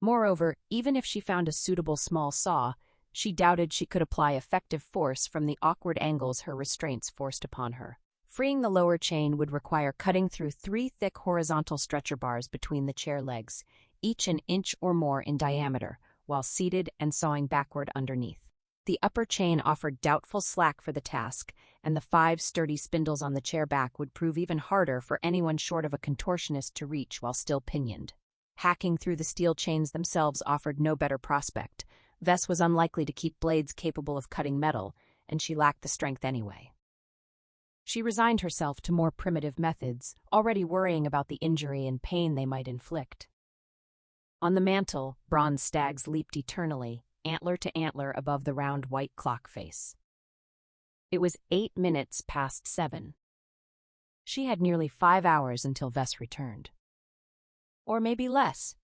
Speaker 1: Moreover, even if she found a suitable small saw, she doubted she could apply effective force from the awkward angles her restraints forced upon her. Freeing the lower chain would require cutting through 3 thick horizontal stretcher bars between the chair legs, each an inch or more in diameter, while seated and sawing backward underneath. The upper chain offered doubtful slack for the task, and the 5 sturdy spindles on the chair back would prove even harder for anyone short of a contortionist to reach while still pinioned. Hacking through the steel chains themselves offered no better prospect. Vess was unlikely to keep blades capable of cutting metal, and she lacked the strength anyway. She resigned herself to more primitive methods, already worrying about the injury and pain they might inflict. On the mantel, bronze stags leaped eternally, antler to antler above the round white clock face. It was 8 minutes past 7. She had nearly 5 hours until Vess returned. Or maybe less.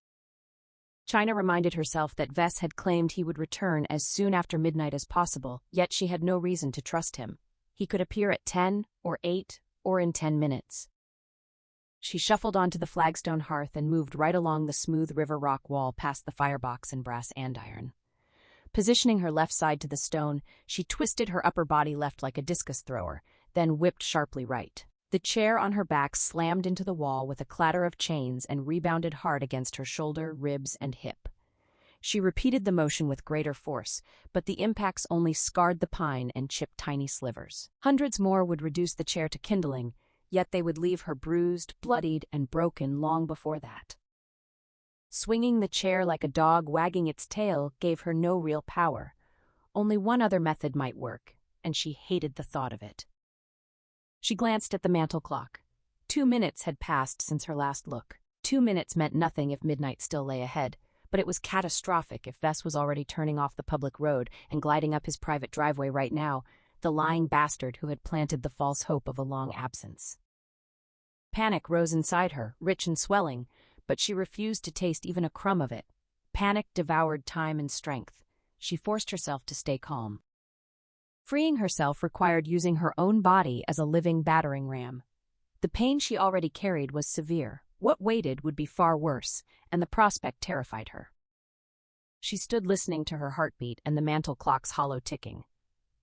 Speaker 1: China reminded herself that Vess had claimed he would return as soon after midnight as possible, yet she had no reason to trust him. He could appear at 10, or 8, or in 10 minutes. She shuffled onto the flagstone hearth and moved right along the smooth river rock wall past the firebox and brass andiron. Positioning her left side to the stone, she twisted her upper body left like a discus thrower, then whipped sharply right. The chair on her back slammed into the wall with a clatter of chains and rebounded hard against her shoulder, ribs, and hip. She repeated the motion with greater force, but the impacts only scarred the pine and chipped tiny slivers. Hundreds more would reduce the chair to kindling, yet they would leave her bruised, bloodied, and broken long before that. Swinging the chair like a dog wagging its tail gave her no real power. Only one other method might work, and she hated the thought of it. She glanced at the mantel clock. 2 minutes had passed since her last look. 2 minutes meant nothing if midnight still lay ahead, but it was catastrophic if Vess was already turning off the public road and gliding up his private driveway right now, the lying bastard who had planted the false hope of a long absence. Panic rose inside her, rich and swelling, but she refused to taste even a crumb of it. Panic devoured time and strength. She forced herself to stay calm. Freeing herself required using her own body as a living battering ram. The pain she already carried was severe, What waited would be far worse, and the prospect terrified her. She stood listening to her heartbeat and the mantel clock's hollow ticking.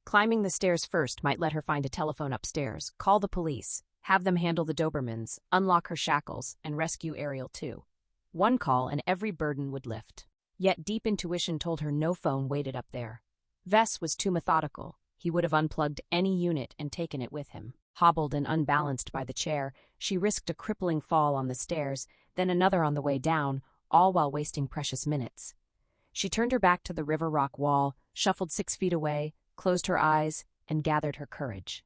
Speaker 1: Climbing the stairs first might let her find a telephone upstairs, call the police, have them handle the Dobermans, unlock her shackles, and rescue Ariel too. One call and every burden would lift. Yet deep intuition told her no phone waited up there. Vess was too methodical. He would have unplugged any unit and taken it with him. Hobbled and unbalanced by the chair, she risked a crippling fall on the stairs, then another on the way down, all while wasting precious minutes. She turned her back to the river rock wall, shuffled 6 feet away, closed her eyes, and gathered her courage.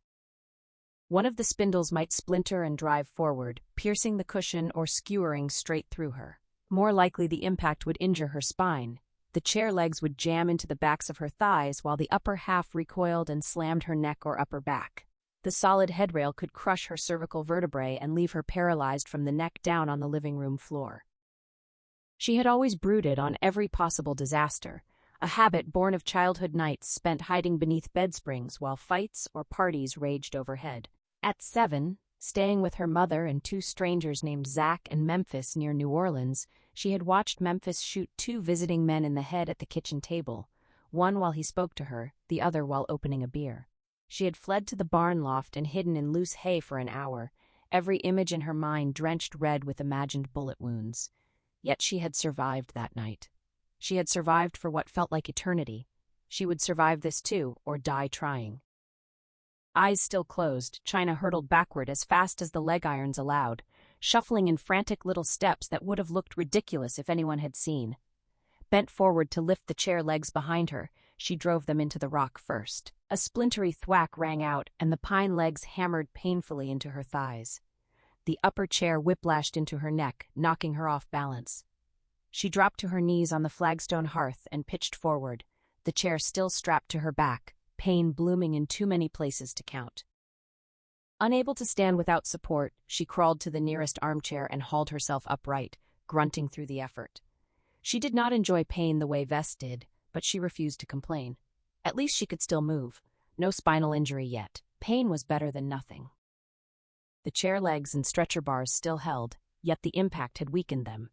Speaker 1: One of the spindles might splinter and drive forward, piercing the cushion or skewering straight through her. More likely the impact would injure her spine. The chair legs would jam into the backs of her thighs while the upper half recoiled and slammed her neck or upper back. The solid headrail could crush her cervical vertebrae and leave her paralyzed from the neck down on the living room floor. She had always brooded on every possible disaster, a habit born of childhood nights spent hiding beneath bedsprings while fights or parties raged overhead. At 7, staying with her mother and 2 strangers named Zach and Memphis near New Orleans, she had watched Memphis shoot 2 visiting men in the head at the kitchen table, one while he spoke to her, the other while opening a beer. She had fled to the barn loft and hidden in loose hay for an hour, every image in her mind drenched red with imagined bullet wounds. Yet she had survived that night. She had survived for what felt like eternity. She would survive this too, or die trying. Eyes still closed, China hurtled backward as fast as the leg irons allowed, shuffling in frantic little steps that would have looked ridiculous if anyone had seen. Bent forward to lift the chair legs behind her, she drove them into the rock first. A splintery thwack rang out, and the pine legs hammered painfully into her thighs. The upper chair whiplashed into her neck, knocking her off balance. She dropped to her knees on the flagstone hearth and pitched forward, the chair still strapped to her back, pain blooming in too many places to count. Unable to stand without support, she crawled to the nearest armchair and hauled herself upright, grunting through the effort. She did not enjoy pain the way Vess did, but she refused to complain. At least she could still move. No spinal injury yet. Pain was better than nothing. The chair legs and stretcher bars still held, yet the impact had weakened them.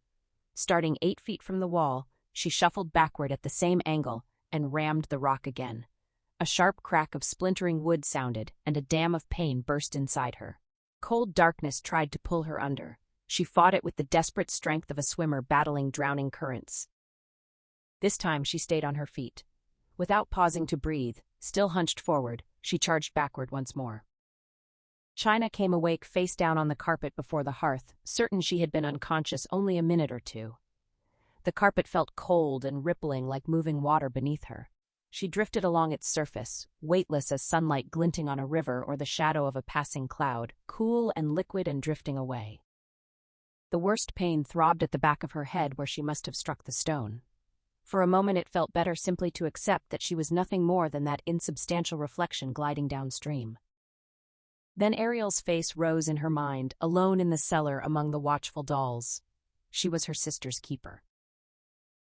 Speaker 1: Starting 8 feet from the wall, she shuffled backward at the same angle and rammed the rock again. A sharp crack of splintering wood sounded, and a dam of pain burst inside her. Cold darkness tried to pull her under. She fought it with the desperate strength of a swimmer battling drowning currents. This time she stayed on her feet. Without pausing to breathe, still hunched forward, she charged backward once more. China came awake face down on the carpet before the hearth, certain she had been unconscious only a minute or two. The carpet felt cold and rippling like moving water beneath her. She drifted along its surface, weightless as sunlight glinting on a river or the shadow of a passing cloud, cool and liquid and drifting away. The worst pain throbbed at the back of her head where she must have struck the stone. For a moment it felt better simply to accept that she was nothing more than that insubstantial reflection gliding downstream. Then Ariel's face rose in her mind, alone in the cellar among the watchful dolls. She was her sister's keeper.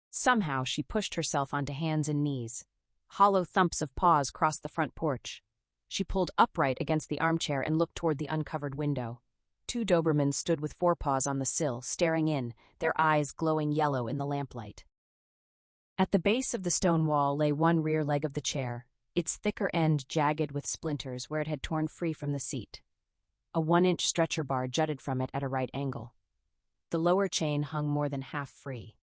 Speaker 1: Somehow she pushed herself onto hands and knees. Hollow thumps of paws crossed the front porch. She pulled upright against the armchair and looked toward the uncovered window. 2 Dobermans stood with forepaws on the sill, staring in, their eyes glowing yellow in the lamplight. At the base of the stone wall lay one rear leg of the chair, its thicker end jagged with splinters where it had torn free from the seat. A 1-inch stretcher bar jutted from it at a right angle. The lower chain hung more than half free.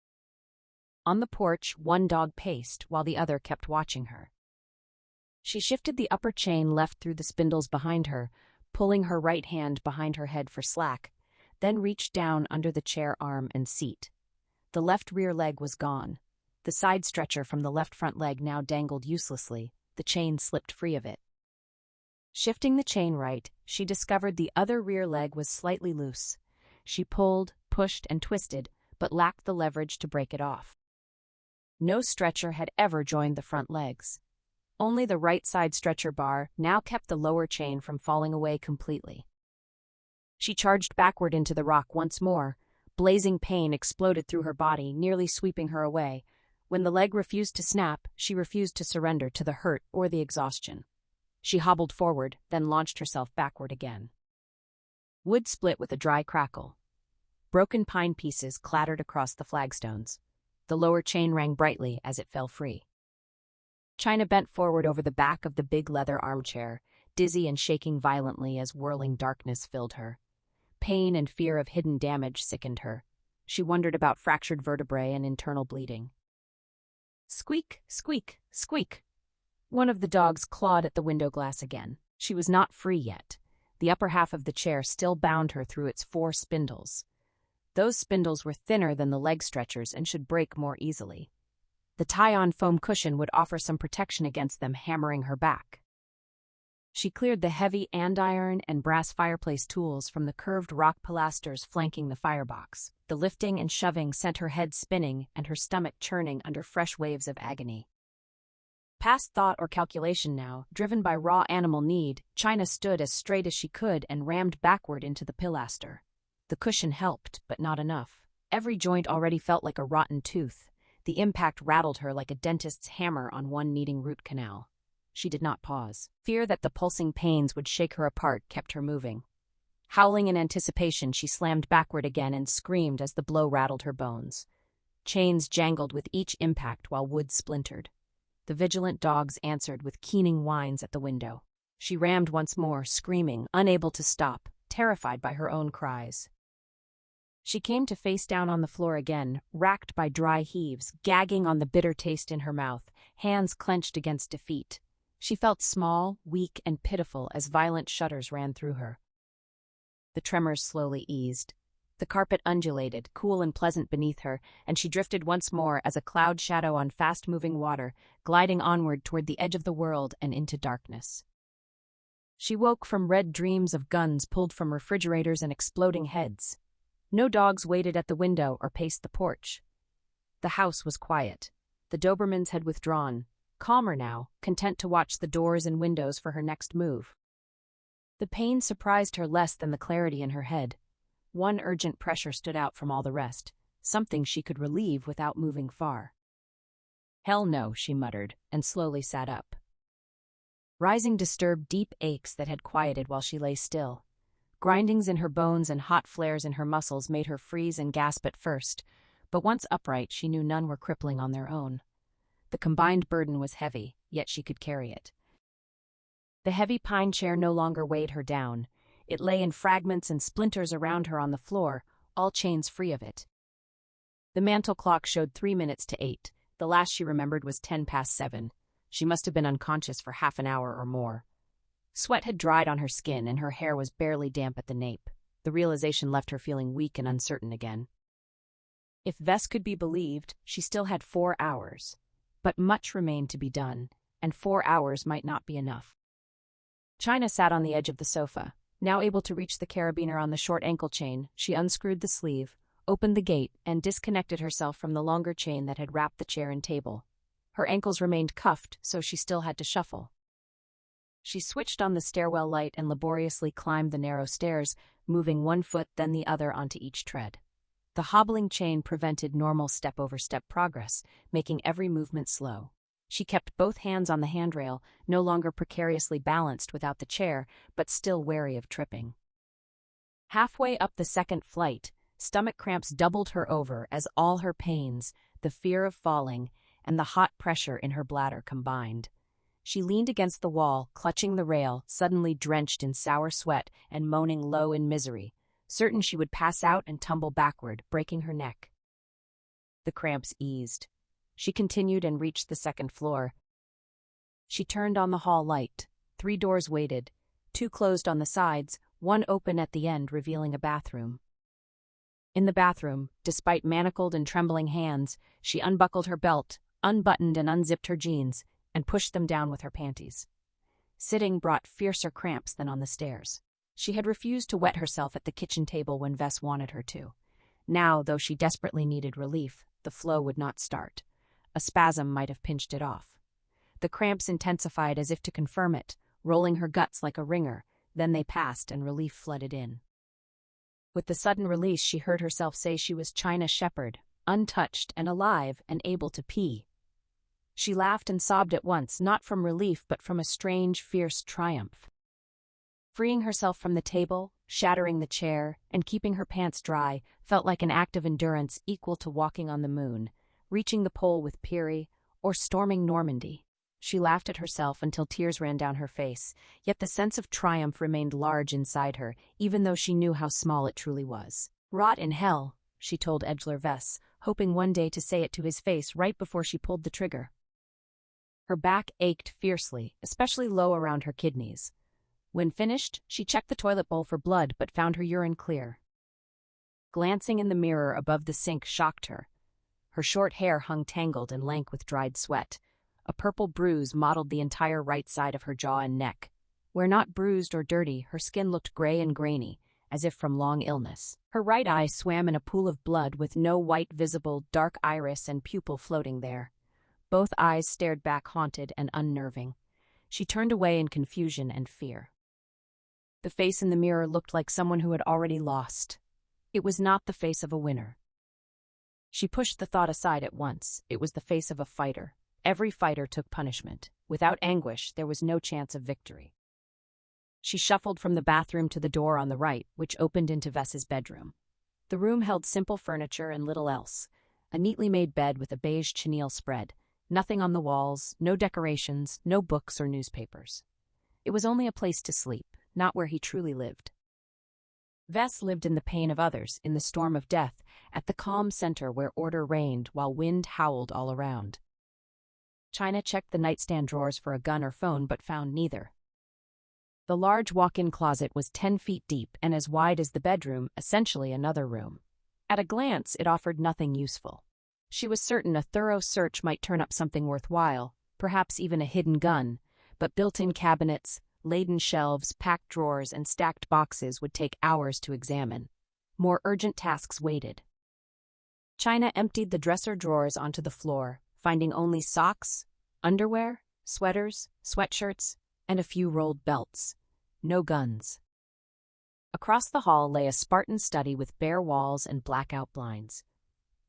Speaker 1: On the porch, one dog paced while the other kept watching her. She shifted the upper chain left through the spindles behind her, pulling her right hand behind her head for slack, then reached down under the chair arm and seat. The left rear leg was gone. The side stretcher from the left front leg now dangled uselessly. The chain slipped free of it. Shifting the chain right, she discovered the other rear leg was slightly loose. She pulled, pushed, and twisted, but lacked the leverage to break it off. No stretcher had ever joined the front legs. Only the right side stretcher bar now kept the lower chain from falling away completely. She charged backward into the rock once more. Blazing pain exploded through her body, nearly sweeping her away. When the leg refused to snap, she refused to surrender to the hurt or the exhaustion. She hobbled forward, then launched herself backward again. Wood split with a dry crackle. Broken pine pieces clattered across the flagstones. The lower chain rang brightly as it fell free. China bent forward over the back of the big leather armchair, dizzy and shaking violently as whirling darkness filled her. Pain and fear of hidden damage sickened her. She wondered about fractured vertebrae and internal bleeding. Squeak, squeak, squeak. One of the dogs clawed at the window glass again. She was not free yet. The upper half of the chair still bound her through its 4 spindles. Those spindles were thinner than the leg stretchers and should break more easily. The tie-on foam cushion would offer some protection against them hammering her back. She cleared the heavy andiron and brass fireplace tools from the curved rock pilasters flanking the firebox. The lifting and shoving sent her head spinning and her stomach churning under fresh waves of agony. Past thought or calculation now, driven by raw animal need, China stood as straight as she could and rammed backward into the pilaster. The cushion helped, but not enough. Every joint already felt like a rotten tooth. The impact rattled her like a dentist's hammer on one needing root canal. She did not pause. Fear that the pulsing pains would shake her apart kept her moving. Howling in anticipation, she slammed backward again and screamed as the blow rattled her bones. Chains jangled with each impact while wood splintered. The vigilant dogs answered with keening whines at the window. She rammed once more, screaming, unable to stop, terrified by her own cries. She came to face down on the floor again, racked by dry heaves, gagging on the bitter taste in her mouth, hands clenched against defeat. She felt small, weak, and pitiful as violent shudders ran through her. The tremors slowly eased. The carpet undulated, cool and pleasant beneath her, and she drifted once more as a cloud shadow on fast-moving water, gliding onward toward the edge of the world and into darkness. She woke from red dreams of guns pulled from refrigerators and exploding heads. No dogs waited at the window or paced the porch. The house was quiet. The Dobermans had withdrawn, calmer now, content to watch the doors and windows for her next move. The pain surprised her less than the clarity in her head. One urgent pressure stood out from all the rest, something she could relieve without moving far. "Hell no," she muttered, and slowly sat up. Rising disturbed deep aches that had quieted while she lay still. Grindings in her bones and hot flares in her muscles made her freeze and gasp at first, but once upright she knew none were crippling on their own. The combined burden was heavy, yet she could carry it. The heavy pine chair no longer weighed her down. It lay in fragments and splinters around her on the floor, all chains free of it. The mantel clock showed 3 minutes to 8. The last she remembered was 7:10. She must have been unconscious for half an hour or more. Sweat had dried on her skin and her hair was barely damp at the nape. The realization left her feeling weak and uncertain again. If Vess could be believed, she still had 4 hours. But much remained to be done, and 4 hours might not be enough. China sat on the edge of the sofa. Now able to reach the carabiner on the short ankle chain, she unscrewed the sleeve, opened the gate, and disconnected herself from the longer chain that had wrapped the chair and table. Her ankles remained cuffed, so she still had to shuffle. She switched on the stairwell light and laboriously climbed the narrow stairs, moving one foot then the other onto each tread. The hobbling chain prevented normal step-over-step progress, making every movement slow. She kept both hands on the handrail, no longer precariously balanced without the chair, but still wary of tripping. Halfway up the second flight, stomach cramps doubled her over as all her pains, the fear of falling, and the hot pressure in her bladder combined. She leaned against the wall, clutching the rail, suddenly drenched in sour sweat and moaning low in misery, certain she would pass out and tumble backward, breaking her neck. The cramps eased. She continued and reached the second floor. She turned on the hall light. 3 doors waited, 2 closed on the sides, 1 open at the end, revealing a bathroom. In the bathroom, despite manacled and trembling hands, she unbuckled her belt, unbuttoned and unzipped her jeans, and pushed them down with her panties. Sitting brought fiercer cramps than on the stairs. She had refused to wet herself at the kitchen table when Vess wanted her to. Now, though she desperately needed relief, the flow would not start. A spasm might have pinched it off. The cramps intensified as if to confirm it, rolling her guts like a ringer, then they passed and relief flooded in. With the sudden release, she heard herself say she was China Shepherd, untouched and alive and able to pee. She laughed and sobbed at once, not from relief but from a strange, fierce triumph. Freeing herself from the table, shattering the chair, and keeping her pants dry felt like an act of endurance equal to walking on the moon, reaching the pole with Peary, or storming Normandy. She laughed at herself until tears ran down her face, yet the sense of triumph remained large inside her, even though she knew how small it truly was. "Rot in hell," she told Edgeler Vess, hoping one day to say it to his face right before she pulled the trigger. Her back ached fiercely, especially low around her kidneys. When finished, she checked the toilet bowl for blood but found her urine clear. Glancing in the mirror above the sink shocked her. Her short hair hung tangled and lank with dried sweat. A purple bruise mottled the entire right side of her jaw and neck. Where not bruised or dirty, her skin looked gray and grainy, as if from long illness. Her right eye swam in a pool of blood with no white visible, dark iris and pupil floating there. Both eyes stared back haunted and unnerving. She turned away in confusion and fear. The face in the mirror looked like someone who had already lost. It was not the face of a winner. She pushed the thought aside at once. It was the face of a fighter. Every fighter took punishment. Without anguish, there was no chance of victory. She shuffled from the bathroom to the door on the right, which opened into Vess's bedroom. The room held simple furniture and little else. A neatly made bed with a beige chenille spread. Nothing on the walls, no decorations, no books or newspapers. It was only a place to sleep, not where he truly lived. Vess lived in the pain of others, in the storm of death, at the calm center where order reigned while wind howled all around. China checked the nightstand drawers for a gun or phone but found neither. The large walk-in closet was 10 feet deep and as wide as the bedroom, essentially another room. At a glance, it offered nothing useful. She was certain a thorough search might turn up something worthwhile, perhaps even a hidden gun, but built-in cabinets, laden shelves, packed drawers, and stacked boxes would take hours to examine. More urgent tasks waited. China emptied the dresser drawers onto the floor, finding only socks, underwear, sweaters, sweatshirts, and a few rolled belts. No guns. Across the hall lay a Spartan study with bare walls and blackout blinds.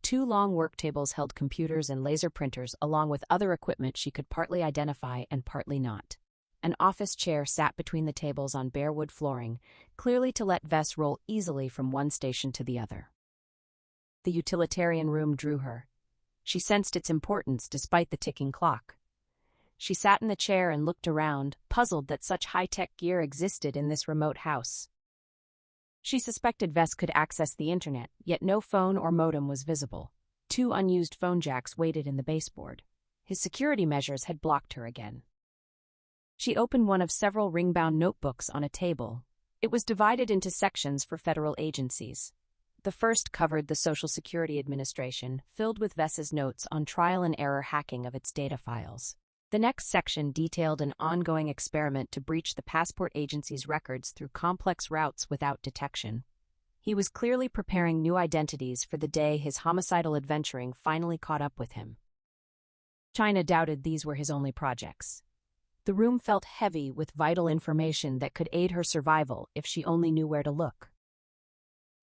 Speaker 1: 2 long work tables held computers and laser printers along with other equipment she could partly identify and partly not. An office chair sat between the tables on bare wood flooring, clearly to let Vess roll easily from one station to the other. The utilitarian room drew her. She sensed its importance despite the ticking clock. She sat in the chair and looked around, puzzled that such high-tech gear existed in this remote house. She suspected Vess could access the internet, yet no phone or modem was visible. 2 unused phone jacks waited in the baseboard. His security measures had blocked her again. She opened one of several ring-bound notebooks on a table. It was divided into sections for federal agencies. The first covered the Social Security Administration, filled with Vess's notes on trial-and-error hacking of its data files. The next section detailed an ongoing experiment to breach the passport agency's records through complex routes without detection. He was clearly preparing new identities for the day his homicidal adventuring finally caught up with him. China doubted these were his only projects. The room felt heavy with vital information that could aid her survival if she only knew where to look.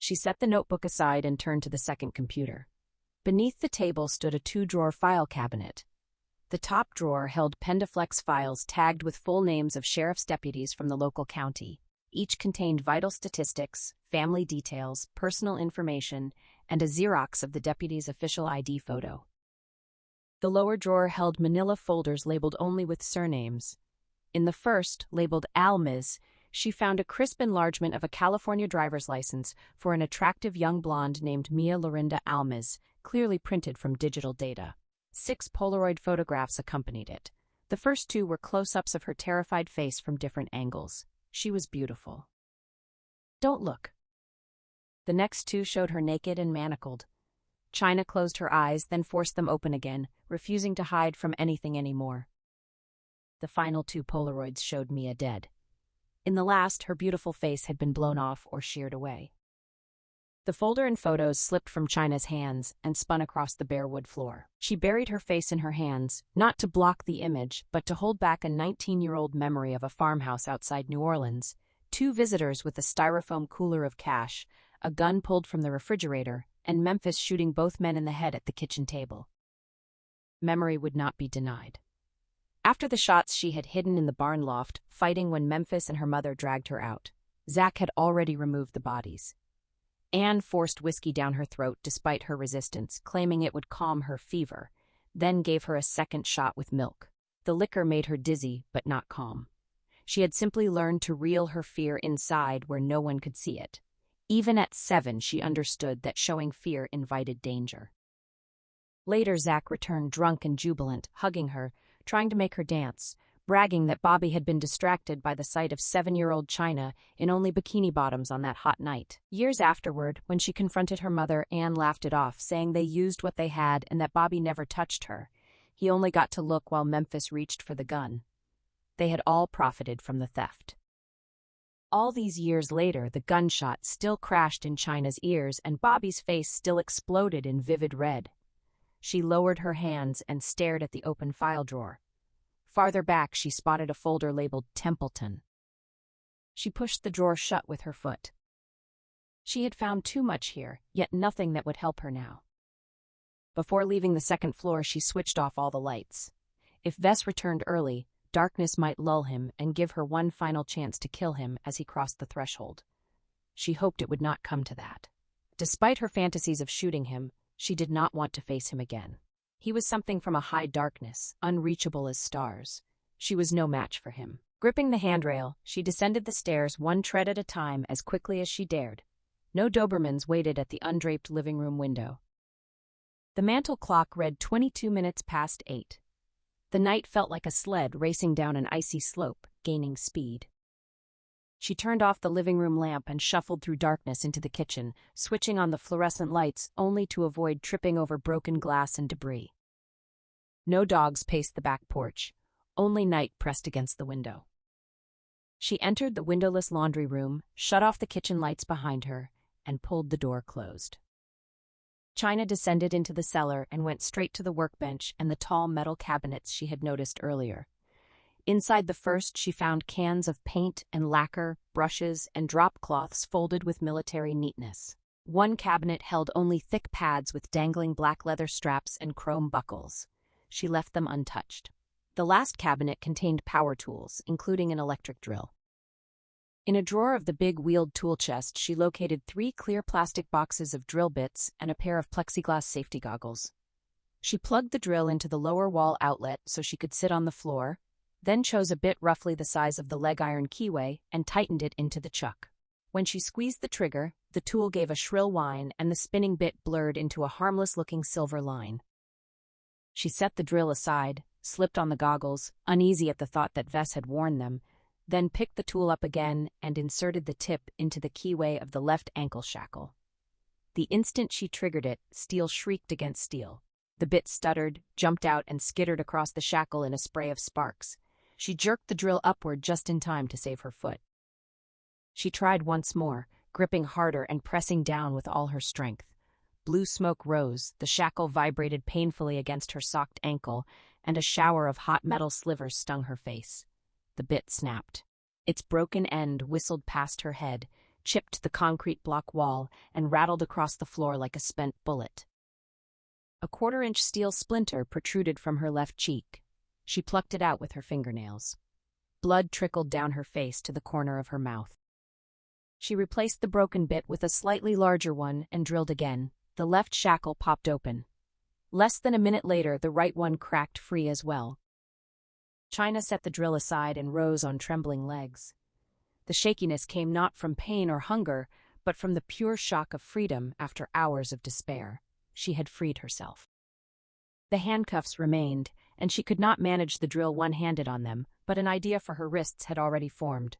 Speaker 1: She set the notebook aside and turned to the second computer. Beneath the table stood a 2-drawer file cabinet. The top drawer held Pendaflex files tagged with full names of sheriff's deputies from the local county. Each contained vital statistics, family details, personal information, and a Xerox of the deputy's official ID photo. The lower drawer held manila folders labeled only with surnames. In the first, labeled Almiz, she found a crisp enlargement of a California driver's license for an attractive young blonde named Mia Lorinda Almiz, clearly printed from digital data. 6 Polaroid photographs accompanied it. The first 2 were close-ups of her terrified face from different angles. She was beautiful. "Don't look." The next 2 showed her naked and manacled. China closed her eyes, then forced them open again, refusing to hide from anything anymore. The final 2 Polaroids showed Mia dead. In the last, her beautiful face had been blown off or sheared away. The folder and photos slipped from China's hands and spun across the bare wood floor. She buried her face in her hands, not to block the image, but to hold back a 19-year-old memory of a farmhouse outside New Orleans, 2 visitors with a styrofoam cooler of cash, a gun pulled from the refrigerator, and Memphis shooting both men in the head at the kitchen table. Memory would not be denied. After the shots, she had hidden in the barn loft, fighting when Memphis and her mother dragged her out. Zach had already removed the bodies. Anne forced whiskey down her throat despite her resistance, claiming it would calm her fever, then gave her a second shot with milk. The liquor made her dizzy, but not calm. She had simply learned to reel her fear inside where no one could see it. Even at 7, she understood that showing fear invited danger. Later, Zach returned drunk and jubilant, hugging her, trying to make her dance, bragging that Bobby had been distracted by the sight of 7-year-old China in only bikini bottoms on that hot night. Years afterward, when she confronted her mother, Anne laughed it off, saying they used what they had and that Bobby never touched her. He only got to look while Memphis reached for the gun. They had all profited from the theft. All these years later, the gunshot still crashed in China's ears and Bobby's face still exploded in vivid red. She lowered her hands and stared at the open file drawer. Farther back, she spotted a folder labeled Templeton. She pushed the drawer shut with her foot. She had found too much here, yet nothing that would help her now. Before leaving the second floor, she switched off all the lights. If Vess returned early, darkness might lull him and give her one final chance to kill him as he crossed the threshold. She hoped it would not come to that. Despite her fantasies of shooting him, she did not want to face him again. He was something from a high darkness, unreachable as stars. She was no match for him. Gripping the handrail, she descended the stairs one tread at a time as quickly as she dared. No Dobermans waited at the undraped living room window. The mantel clock read 22 minutes past 8. The night felt like a sled racing down an icy slope, gaining speed. She turned off the living room lamp and shuffled through darkness into the kitchen, switching on the fluorescent lights only to avoid tripping over broken glass and debris. No dogs paced the back porch, only night pressed against the window. She entered the windowless laundry room, shut off the kitchen lights behind her, and pulled the door closed. China descended into the cellar and went straight to the workbench and the tall metal cabinets she had noticed earlier. Inside the first, she found cans of paint and lacquer, brushes, and drop cloths folded with military neatness. One cabinet held only thick pads with dangling black leather straps and chrome buckles. She left them untouched. The last cabinet contained power tools, including an electric drill. In a drawer of the big wheeled tool chest, she located 3 clear plastic boxes of drill bits and a pair of plexiglass safety goggles. She plugged the drill into the lower wall outlet so she could sit on the floor, then chose a bit roughly the size of the leg iron keyway and tightened it into the chuck. When she squeezed the trigger, the tool gave a shrill whine and the spinning bit blurred into a harmless-looking silver line. She set the drill aside, slipped on the goggles, uneasy at the thought that Vess had worn them, then picked the tool up again and inserted the tip into the keyway of the left ankle shackle. The instant she triggered it, steel shrieked against steel. The bit stuttered, jumped out, and skittered across the shackle in a spray of sparks. She jerked the drill upward just in time to save her foot. She tried once more, gripping harder and pressing down with all her strength. Blue smoke rose, the shackle vibrated painfully against her socked ankle, and a shower of hot metal slivers stung her face. The bit snapped. Its broken end whistled past her head, chipped the concrete block wall, and rattled across the floor like a spent bullet. A 1/4-inch steel splinter protruded from her left cheek. She plucked it out with her fingernails. Blood trickled down her face to the corner of her mouth. She replaced the broken bit with a slightly larger one and drilled again. The left shackle popped open. Less than a minute later, the right one cracked free as well. China set the drill aside and rose on trembling legs. The shakiness came not from pain or hunger, but from the pure shock of freedom after hours of despair. She had freed herself. The handcuffs remained, and she could not manage the drill one-handed on them, but an idea for her wrists had already formed.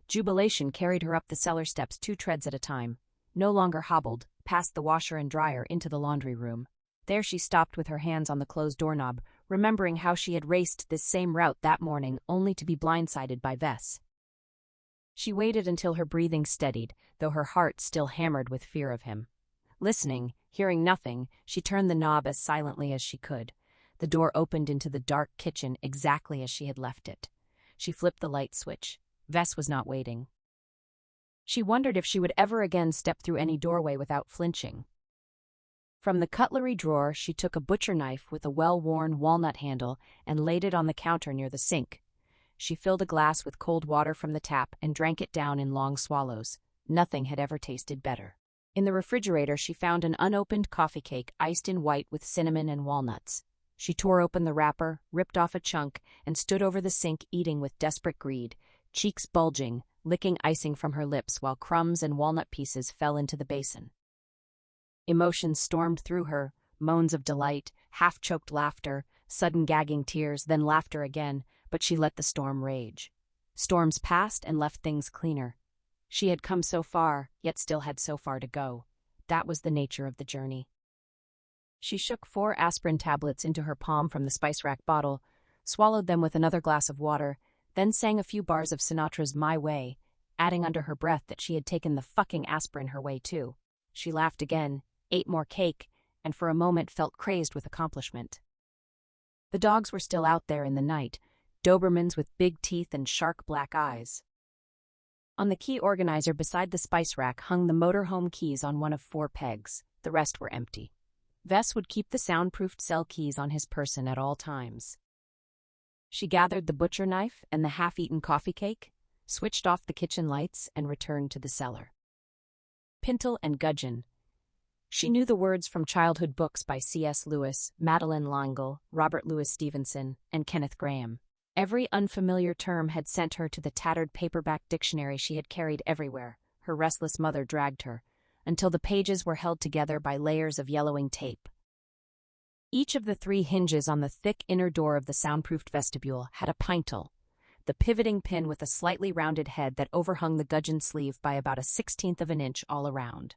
Speaker 1: Jubilation carried her up the cellar steps 2 treads at a time, no longer hobbled, past the washer and dryer into the laundry room. There she stopped with her hands on the closed doorknob, remembering how she had raced this same route that morning only to be blindsided by Vess. She waited until her breathing steadied, though her heart still hammered with fear of him. Listening, hearing nothing, she turned the knob as silently as she could. The door opened into the dark kitchen exactly as she had left it. She flipped the light switch. Vess was not waiting. She wondered if she would ever again step through any doorway without flinching. From the cutlery drawer, she took a butcher knife with a well-worn walnut handle and laid it on the counter near the sink. She filled a glass with cold water from the tap and drank it down in long swallows. Nothing had ever tasted better. In the refrigerator, she found an unopened coffee cake iced in white with cinnamon and walnuts. She tore open the wrapper, ripped off a chunk, and stood over the sink eating with desperate greed, cheeks bulging, licking icing from her lips while crumbs and walnut pieces fell into the basin. Emotions stormed through her, moans of delight, half-choked laughter, sudden gagging tears, then laughter again, but she let the storm rage. Storms passed and left things cleaner. She had come so far, yet still had so far to go. That was the nature of the journey. She shook 4 aspirin tablets into her palm from the spice rack bottle, swallowed them with another glass of water, then sang a few bars of Sinatra's My Way, adding under her breath that she had taken the fucking aspirin her way too. She laughed again, ate more cake, and for a moment felt crazed with accomplishment. The dogs were still out there in the night, Dobermans with big teeth and shark black eyes. On the key organizer beside the spice rack hung the motorhome keys on one of 4 pegs. The rest were empty. Vess would keep the soundproofed cell keys on his person at all times. She gathered the butcher knife and the half-eaten coffee cake, switched off the kitchen lights, and returned to the cellar. Pintle and Gudgeon. She knew the words from childhood books by C.S. Lewis, Madeline L'Engle, Robert Louis Stevenson, and Kenneth Graham. Every unfamiliar term had sent her to the tattered paperback dictionary she had carried everywhere. Her restless mother dragged her, until the pages were held together by layers of yellowing tape. Each of the 3 hinges on the thick inner door of the soundproofed vestibule had a pintle, the pivoting pin with a slightly rounded head that overhung the gudgeon sleeve by about 1/16 of an inch all around.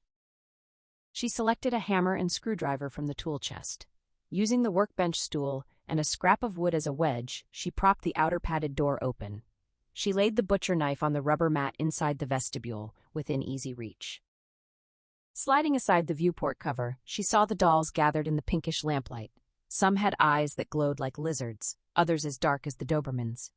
Speaker 1: She selected a hammer and screwdriver from the tool chest. Using the workbench stool and a scrap of wood as a wedge, she propped the outer padded door open. She laid the butcher knife on the rubber mat inside the vestibule, within easy reach. Sliding aside the viewport cover, she saw the dolls gathered in the pinkish lamplight. Some had eyes that glowed like lizards, others as dark as the Dobermans.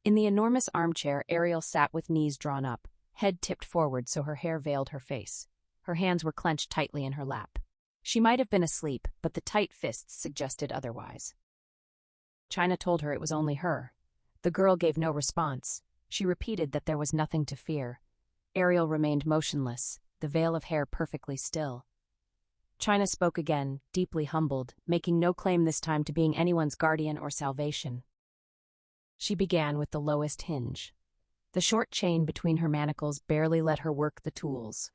Speaker 1: In the enormous armchair, Ariel sat with knees drawn up, head tipped forward so her hair veiled her face. Her hands were clenched tightly in her lap. She might have been asleep, but the tight fists suggested otherwise. China told her it was only her. The girl gave no response. She repeated that there was nothing to fear. Ariel remained motionless, the veil of hair perfectly still. China spoke again, deeply humbled, making no claim this time to being anyone's guardian or salvation. She began with the lowest hinge. The short chain between her manacles barely let her work the tools.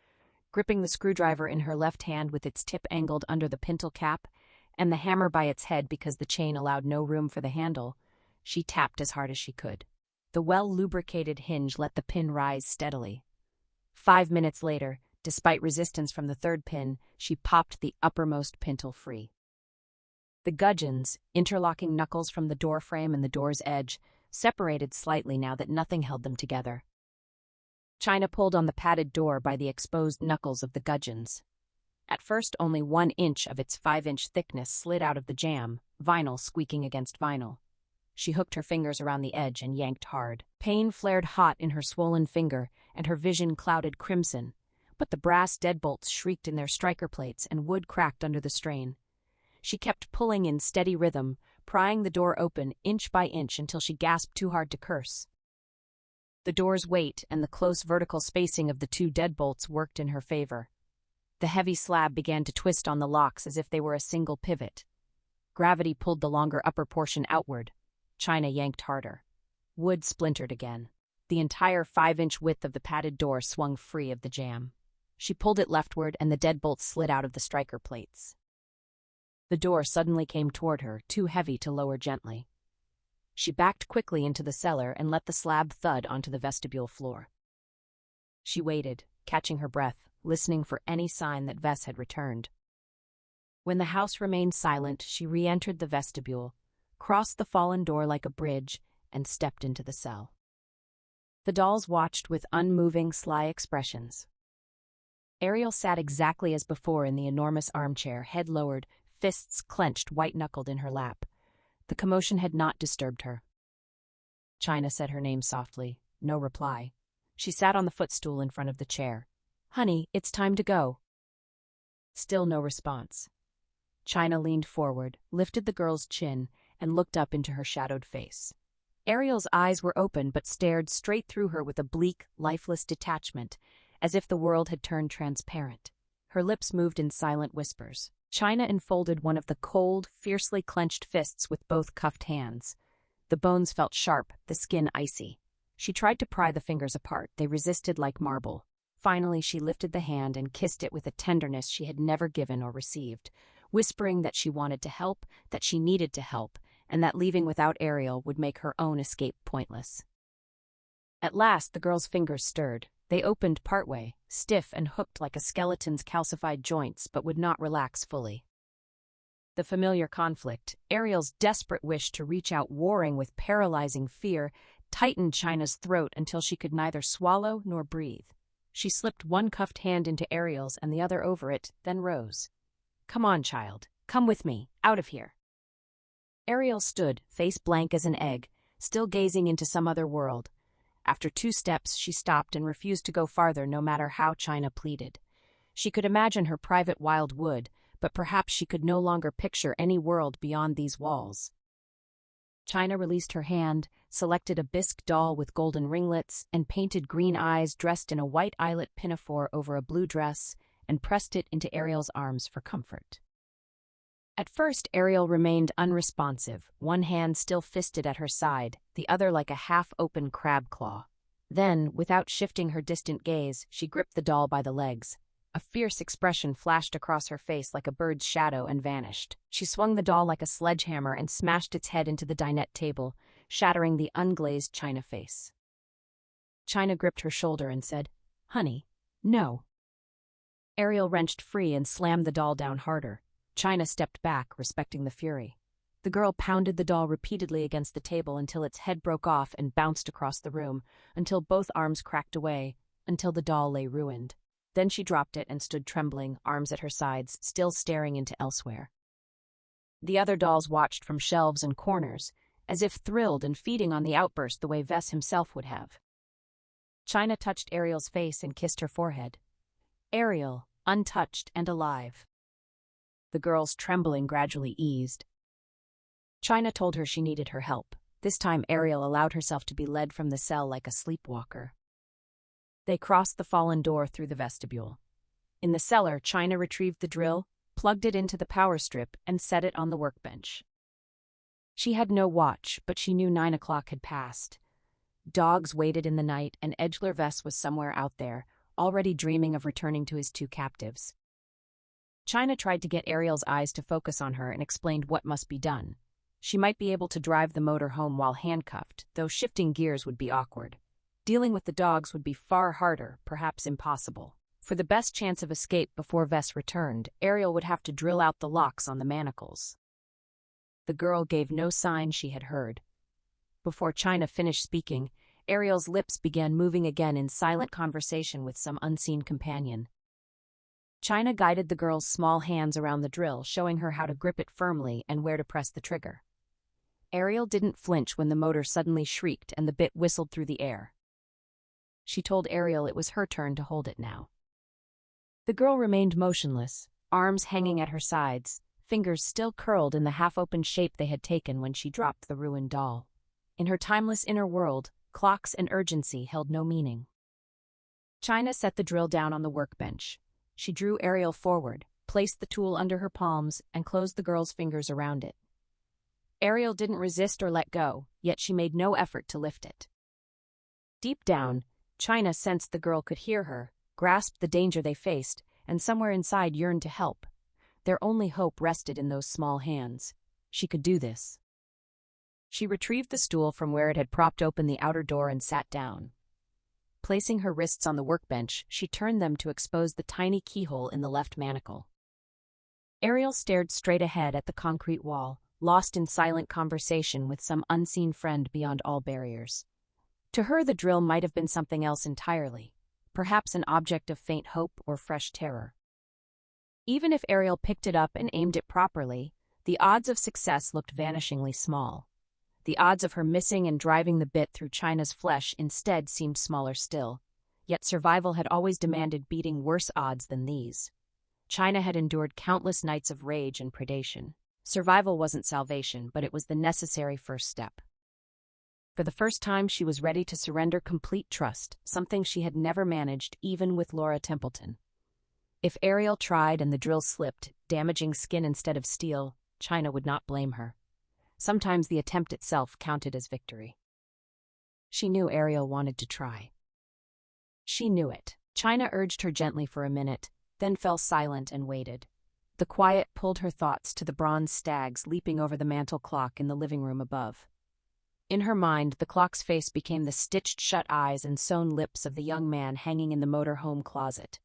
Speaker 1: Gripping the screwdriver in her left hand with its tip angled under the pintle cap, and the hammer by its head because the chain allowed no room for the handle, she tapped as hard as she could. The well-lubricated hinge let the pin rise steadily. 5 minutes later, despite resistance from the 3rd pin, she popped the uppermost pintle free. The gudgeons, interlocking knuckles from the door frame and the door's edge, separated slightly now that nothing held them together. China pulled on the padded door by the exposed knuckles of the gudgeons. At first, only 1 inch of its 5-inch thickness slid out of the jam, vinyl squeaking against vinyl. She hooked her fingers around the edge and yanked hard. Pain flared hot in her swollen finger, and her vision clouded crimson. But the brass deadbolts shrieked in their striker plates, and wood cracked under the strain. She kept pulling in steady rhythm, prying the door open inch by inch until she gasped too hard to curse. The door's weight and the close vertical spacing of the 2 deadbolts worked in her favor. The heavy slab began to twist on the locks as if they were a single pivot. Gravity pulled the longer upper portion outward. China yanked harder. Wood splintered again. The entire 5-inch width of the padded door swung free of the jam. She pulled it leftward and the deadbolts slid out of the striker plates. The door suddenly came toward her, too heavy to lower gently. She backed quickly into the cellar and let the slab thud onto the vestibule floor. She waited, catching her breath, listening for any sign that Vess had returned. When the house remained silent, she re-entered the vestibule, crossed the fallen door like a bridge, and stepped into the cell. The dolls watched with unmoving, sly expressions. Ariel sat exactly as before in the enormous armchair, head lowered, fists clenched, white-knuckled in her lap. The commotion had not disturbed her. China said her name softly. No reply. She sat on the footstool in front of the chair. "Honey, it's time to go." Still no response. China leaned forward, lifted the girl's chin, and looked up into her shadowed face. Ariel's eyes were open but stared straight through her with a bleak, lifeless detachment, as if the world had turned transparent. Her lips moved in silent whispers. China enfolded one of the cold, fiercely clenched fists with both cuffed hands. The bones felt sharp, the skin icy. She tried to pry the fingers apart. They resisted like marble. Finally, she lifted the hand and kissed it with a tenderness she had never given or received, whispering that she wanted to help, that she needed to help, and that leaving without Ariel would make her own escape pointless. At last, the girl's fingers stirred. They opened partway, stiff and hooked like a skeleton's calcified joints, but would not relax fully. The familiar conflict, Ariel's desperate wish to reach out warring with paralyzing fear, tightened China's throat until she could neither swallow nor breathe. She slipped one cuffed hand into Ariel's and the other over it, then rose. "Come on, child. Come with me. Out of here." Ariel stood, face blank as an egg, still gazing into some other world. After 2 steps, she stopped and refused to go farther no matter how China pleaded. She could imagine her private wild wood, but perhaps she could no longer picture any world beyond these walls. China released her hand, selected a bisque doll with golden ringlets and painted green eyes dressed in a white eyelet pinafore over a blue dress, and pressed it into Ariel's arms for comfort. At first, Ariel remained unresponsive, one hand still fisted at her side, the other like a half-open crab claw. Then, without shifting her distant gaze, she gripped the doll by the legs. A fierce expression flashed across her face like a bird's shadow and vanished. She swung the doll like a sledgehammer and smashed its head into the dinette table, shattering the unglazed China face. China gripped her shoulder and said, "Honey, no." Ariel wrenched free and slammed the doll down harder. China stepped back, respecting the fury. The girl pounded the doll repeatedly against the table until its head broke off and bounced across the room, until both arms cracked away, until the doll lay ruined. Then she dropped it and stood trembling, arms at her sides, still staring into elsewhere. The other dolls watched from shelves and corners, as if thrilled and feeding on the outburst the way Vess himself would have. China touched Ariel's face and kissed her forehead. Ariel, untouched and alive. The girl's trembling gradually eased. China told her she needed her help. This time Ariel allowed herself to be led from the cell like a sleepwalker. They crossed the fallen door through the vestibule. In the cellar, China retrieved the drill, plugged it into the power strip, and set it on the workbench. She had no watch, but she knew 9 o'clock had passed. Dogs waited in the night, and Edgeler Vess was somewhere out there, already dreaming of returning to his 2 captives. China tried to get Ariel's eyes to focus on her and explained what must be done. She might be able to drive the motor home while handcuffed, though shifting gears would be awkward. Dealing with the dogs would be far harder, perhaps impossible. For the best chance of escape before Vess returned, Ariel would have to drill out the locks on the manacles. The girl gave no sign she had heard. Before China finished speaking, Ariel's lips began moving again in silent conversation with some unseen companion. China guided the girl's small hands around the drill, showing her how to grip it firmly and where to press the trigger. Ariel didn't flinch when the motor suddenly shrieked and the bit whistled through the air. She told Ariel it was her turn to hold it now. The girl remained motionless, arms hanging at her sides, fingers still curled in the half-open shape they had taken when she dropped the ruined doll. In her timeless inner world, clocks and urgency held no meaning. China set the drill down on the workbench. She drew Ariel forward, placed the tool under her palms, and closed the girl's fingers around it. Ariel didn't resist or let go, yet she made no effort to lift it. Deep down, China sensed the girl could hear her, grasped the danger they faced, and somewhere inside yearned to help. Their only hope rested in those small hands. She could do this. She retrieved the stool from where it had propped open the outer door and sat down. Placing her wrists on the workbench, she turned them to expose the tiny keyhole in the left manacle. Ariel stared straight ahead at the concrete wall, lost in silent conversation with some unseen friend beyond all barriers. To her, the drill might have been something else entirely, perhaps an object of faint hope or fresh terror. Even if Ariel picked it up and aimed it properly, the odds of success looked vanishingly small. The odds of her missing and driving the bit through China's flesh instead seemed smaller still, yet survival had always demanded beating worse odds than these. China had endured countless nights of rage and predation. Survival wasn't salvation, but it was the necessary first step. For the first time, she was ready to surrender complete trust, something she had never managed even with Laura Templeton. If Ariel tried and the drill slipped, damaging skin instead of steel, China would not blame her. Sometimes the attempt itself counted as victory. She knew Ariel wanted to try. She knew it. China urged her gently for a minute, then fell silent and waited. The quiet pulled her thoughts to the bronze stags leaping over the mantel clock in the living room above. In her mind, the clock's face became the stitched-shut eyes and sewn lips of the young man hanging in the motor-home closet.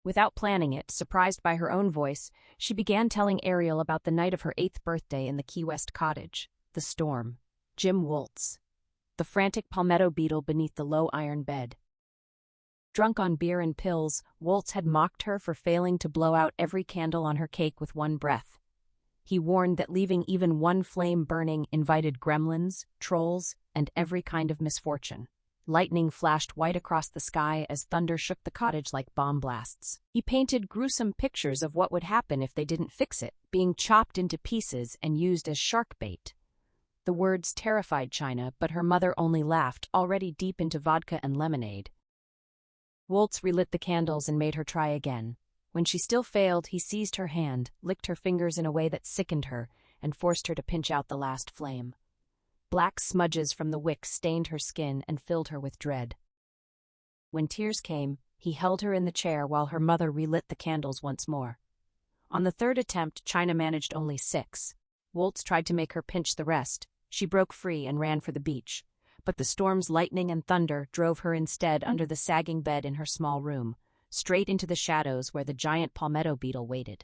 Speaker 1: Without planning it, surprised by her own voice, she began telling Ariel about the night of her 8th birthday in the Key West cottage, the storm, Jim Woltz, the frantic palmetto beetle beneath the low iron bed. Drunk on beer and pills, Woltz had mocked her for failing to blow out every candle on her cake with one breath. He warned that leaving even one flame burning invited gremlins, trolls, and every kind of misfortune. Lightning flashed white across the sky as thunder shook the cottage like bomb blasts. He painted gruesome pictures of what would happen if they didn't fix it, being chopped into pieces and used as shark bait. The words terrified China, but her mother only laughed, already deep into vodka and lemonade. Woltz relit the candles and made her try again. When she still failed, he seized her hand, licked her fingers in a way that sickened her, and forced her to pinch out the last flame. Black smudges from the wick stained her skin and filled her with dread. When tears came, he held her in the chair while her mother relit the candles once more. On the third attempt, China managed only 6. Woltz tried to make her pinch the rest. She broke free and ran for the beach, but the storm's lightning and thunder drove her instead under the sagging bed in her small room, straight into the shadows where the giant palmetto beetle waited.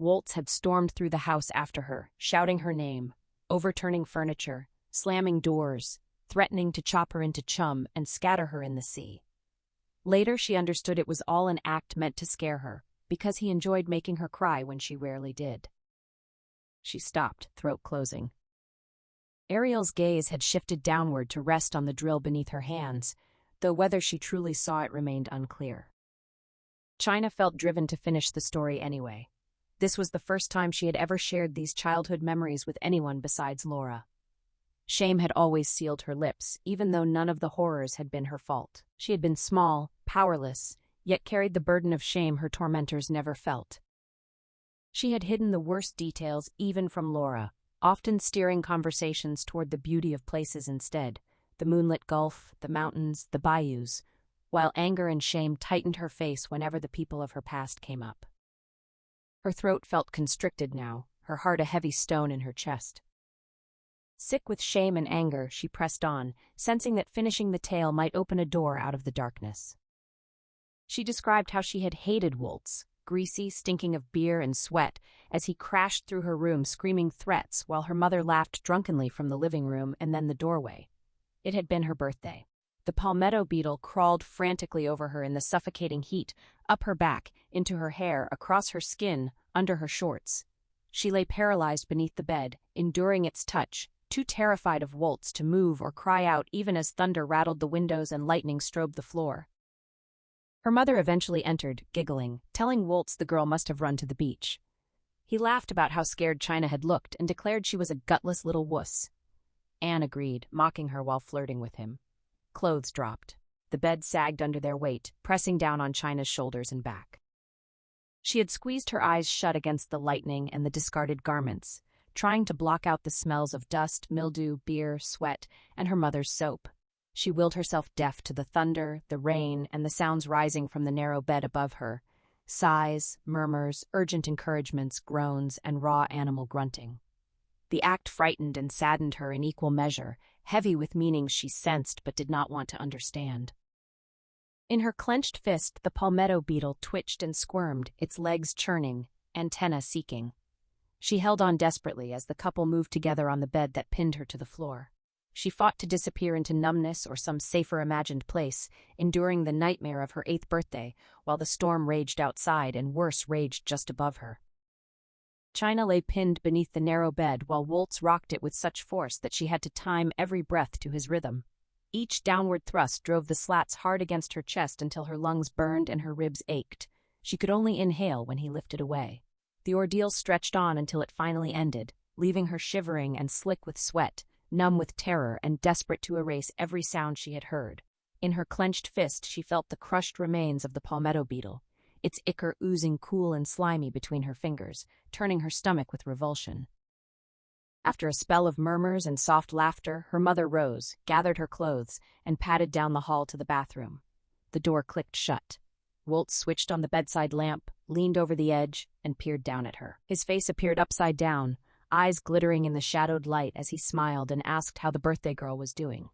Speaker 1: Woltz had stormed through the house after her, shouting her name, overturning furniture, slamming doors, threatening to chop her into chum and scatter her in the sea. Later she understood it was all an act meant to scare her, because he enjoyed making her cry when she rarely did. She stopped, throat closing. Ariel's gaze had shifted downward to rest on the drill beneath her hands, though whether she truly saw it remained unclear. China felt driven to finish the story anyway. This was the first time she had ever shared these childhood memories with anyone besides Laura. Shame had always sealed her lips, even though none of the horrors had been her fault. She had been small, powerless, yet carried the burden of shame her tormentors never felt. She had hidden the worst details even from Laura, often steering conversations toward the beauty of places instead, the moonlit gulf, the mountains, the bayous, while anger and shame tightened her face whenever the people of her past came up. Her throat felt constricted now, her heart a heavy stone in her chest. Sick with shame and anger, she pressed on, sensing that finishing the tale might open a door out of the darkness. She described how she had hated Woltz, greasy, stinking of beer and sweat, as he crashed through her room screaming threats while her mother laughed drunkenly from the living room and then the doorway. It had been her birthday. The palmetto beetle crawled frantically over her in the suffocating heat, up her back, into her hair, across her skin, under her shorts. She lay paralyzed beneath the bed, enduring its touch, too terrified of Woltz to move or cry out even as thunder rattled the windows and lightning strobed the floor. Her mother eventually entered, giggling, telling Woltz the girl must have run to the beach. He laughed about how scared China had looked and declared she was a gutless little wuss. Anne agreed, mocking her while flirting with him. Clothes dropped. The bed sagged under their weight, pressing down on China's shoulders and back. She had squeezed her eyes shut against the lightning and the discarded garments, trying to block out the smells of dust, mildew, beer, sweat, and her mother's soap. She willed herself deaf to the thunder, the rain, and the sounds rising from the narrow bed above her. Sighs, murmurs, urgent encouragements, groans, and raw animal grunting. The act frightened and saddened her in equal measure, heavy with meanings she sensed but did not want to understand. In her clenched fist, the palmetto beetle twitched and squirmed, its legs churning, antennae seeking. She held on desperately as the couple moved together on the bed that pinned her to the floor. She fought to disappear into numbness or some safer imagined place, enduring the nightmare of her 8th birthday, while the storm raged outside and worse raged just above her. China lay pinned beneath the narrow bed while Woltz rocked it with such force that she had to time every breath to his rhythm. Each downward thrust drove the slats hard against her chest until her lungs burned and her ribs ached. She could only inhale when he lifted away. The ordeal stretched on until it finally ended, leaving her shivering and slick with sweat, numb with terror and desperate to erase every sound she had heard. In her clenched fist she felt the crushed remains of the palmetto beetle, its ichor oozing cool and slimy between her fingers, turning her stomach with revulsion. After a spell of murmurs and soft laughter, her mother rose, gathered her clothes, and padded down the hall to the bathroom. The door clicked shut. Woltz switched on the bedside lamp, leaned over the edge, and peered down at her. His face appeared upside down, eyes glittering in the shadowed light as he smiled and asked how the birthday girl was doing.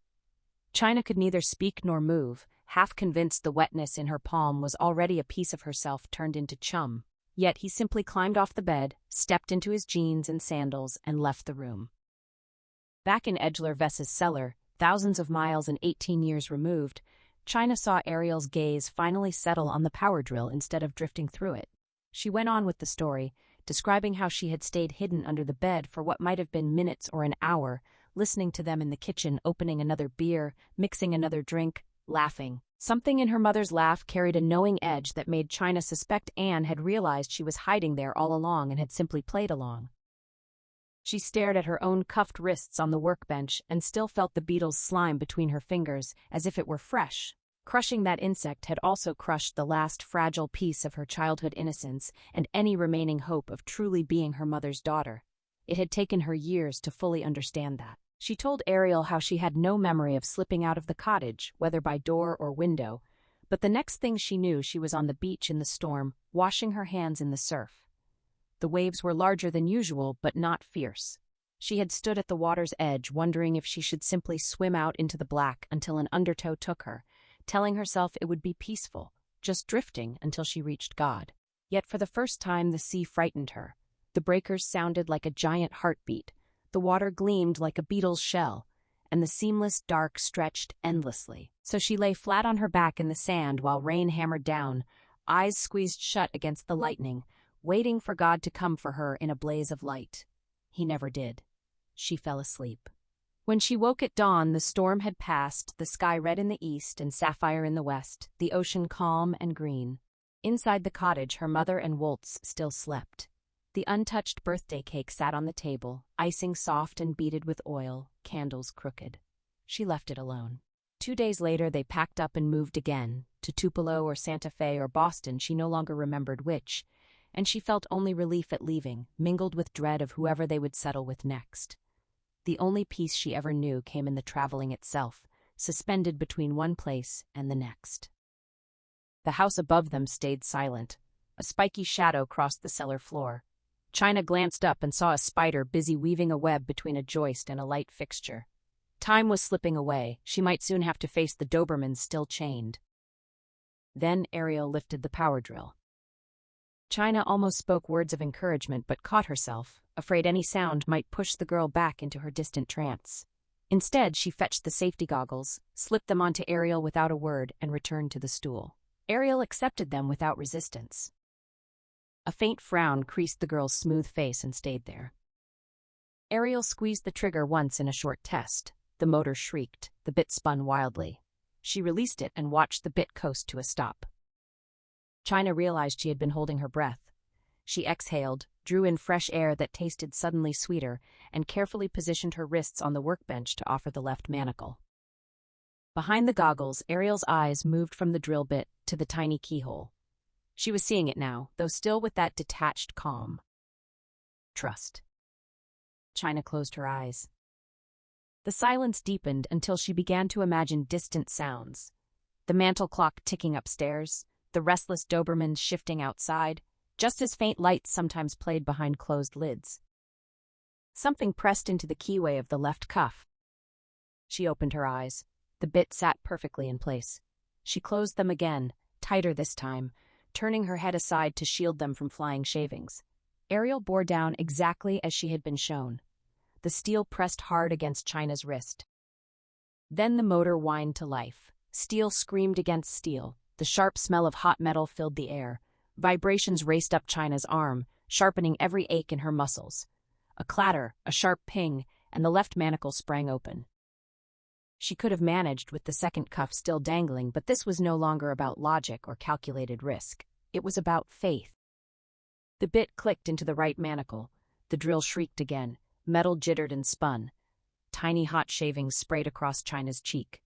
Speaker 1: China could neither speak nor move, half convinced the wetness in her palm was already a piece of herself turned into chum. Yet he simply climbed off the bed, stepped into his jeans and sandals, and left the room. Back in Edgeler-Vess's cellar, thousands of miles and 18 years removed, China saw Ariel's gaze finally settle on the power drill instead of drifting through it. She went on with the story, describing how she had stayed hidden under the bed for what might have been minutes or an hour, listening to them in the kitchen, opening another beer, mixing another drink, laughing. Something in her mother's laugh carried a knowing edge that made China suspect Anne had realized she was hiding there all along and had simply played along. She stared at her own cuffed wrists on the workbench and still felt the beetle's slime between her fingers, as if it were fresh. Crushing that insect had also crushed the last fragile piece of her childhood innocence and any remaining hope of truly being her mother's daughter. It had taken her years to fully understand that. She told Ariel how she had no memory of slipping out of the cottage, whether by door or window, but the next thing she knew she was on the beach in the storm, washing her hands in the surf. The waves were larger than usual, but not fierce. She had stood at the water's edge, wondering if she should simply swim out into the black until an undertow took her, telling herself it would be peaceful, just drifting until she reached God. Yet for the first time the sea frightened her. The breakers sounded like a giant heartbeat, the water gleamed like a beetle's shell, and the seamless dark stretched endlessly. So she lay flat on her back in the sand while rain hammered down, eyes squeezed shut against the lightning, waiting for God to come for her in a blaze of light. He never did. She fell asleep. When she woke at dawn, the storm had passed, the sky red in the east and sapphire in the west, the ocean calm and green. Inside the cottage, her mother and Woltz still slept. The untouched birthday cake sat on the table, icing soft and beaded with oil, candles crooked. She left it alone. 2 days later, they packed up and moved again, to Tupelo or Santa Fe or Boston, she no longer remembered which, and she felt only relief at leaving, mingled with dread of whoever they would settle with next. The only peace she ever knew came in the traveling itself, suspended between one place and the next. The house above them stayed silent. A spiky shadow crossed the cellar floor. China glanced up and saw a spider busy weaving a web between a joist and a light fixture. Time was slipping away. She might soon have to face the Dobermans still chained. Then Ariel lifted the power drill. China almost spoke words of encouragement but caught herself, afraid any sound might push the girl back into her distant trance. Instead, she fetched the safety goggles, slipped them onto Ariel without a word, and returned to the stool. Ariel accepted them without resistance. A faint frown creased the girl's smooth face and stayed there. Ariel squeezed the trigger once in a short test. The motor shrieked, the bit spun wildly. She released it and watched the bit coast to a stop. China realized she had been holding her breath. She exhaled, drew in fresh air that tasted suddenly sweeter, and carefully positioned her wrists on the workbench to offer the left manacle. Behind the goggles, Ariel's eyes moved from the drill bit to the tiny keyhole. She was seeing it now, though still with that detached calm. Trust. China closed her eyes. The silence deepened until she began to imagine distant sounds. The mantel clock ticking upstairs, the restless Dobermans shifting outside, just as faint lights sometimes played behind closed lids. Something pressed into the keyway of the left cuff. She opened her eyes. The bit sat perfectly in place. She closed them again, tighter this time, turning her head aside to shield them from flying shavings. Ariel bore down exactly as she had been shown. The steel pressed hard against China's wrist. Then the motor whined to life. Steel screamed against steel. The sharp smell of hot metal filled the air. Vibrations raced up China's arm, sharpening every ache in her muscles. A clatter, a sharp ping, and the left manacle sprang open. She could have managed with the second cuff still dangling, but this was no longer about logic or calculated risk. It was about faith. The bit clicked into the right manacle. The drill shrieked again. Metal jittered and spun. tiny hot shavings sprayed across China's cheek.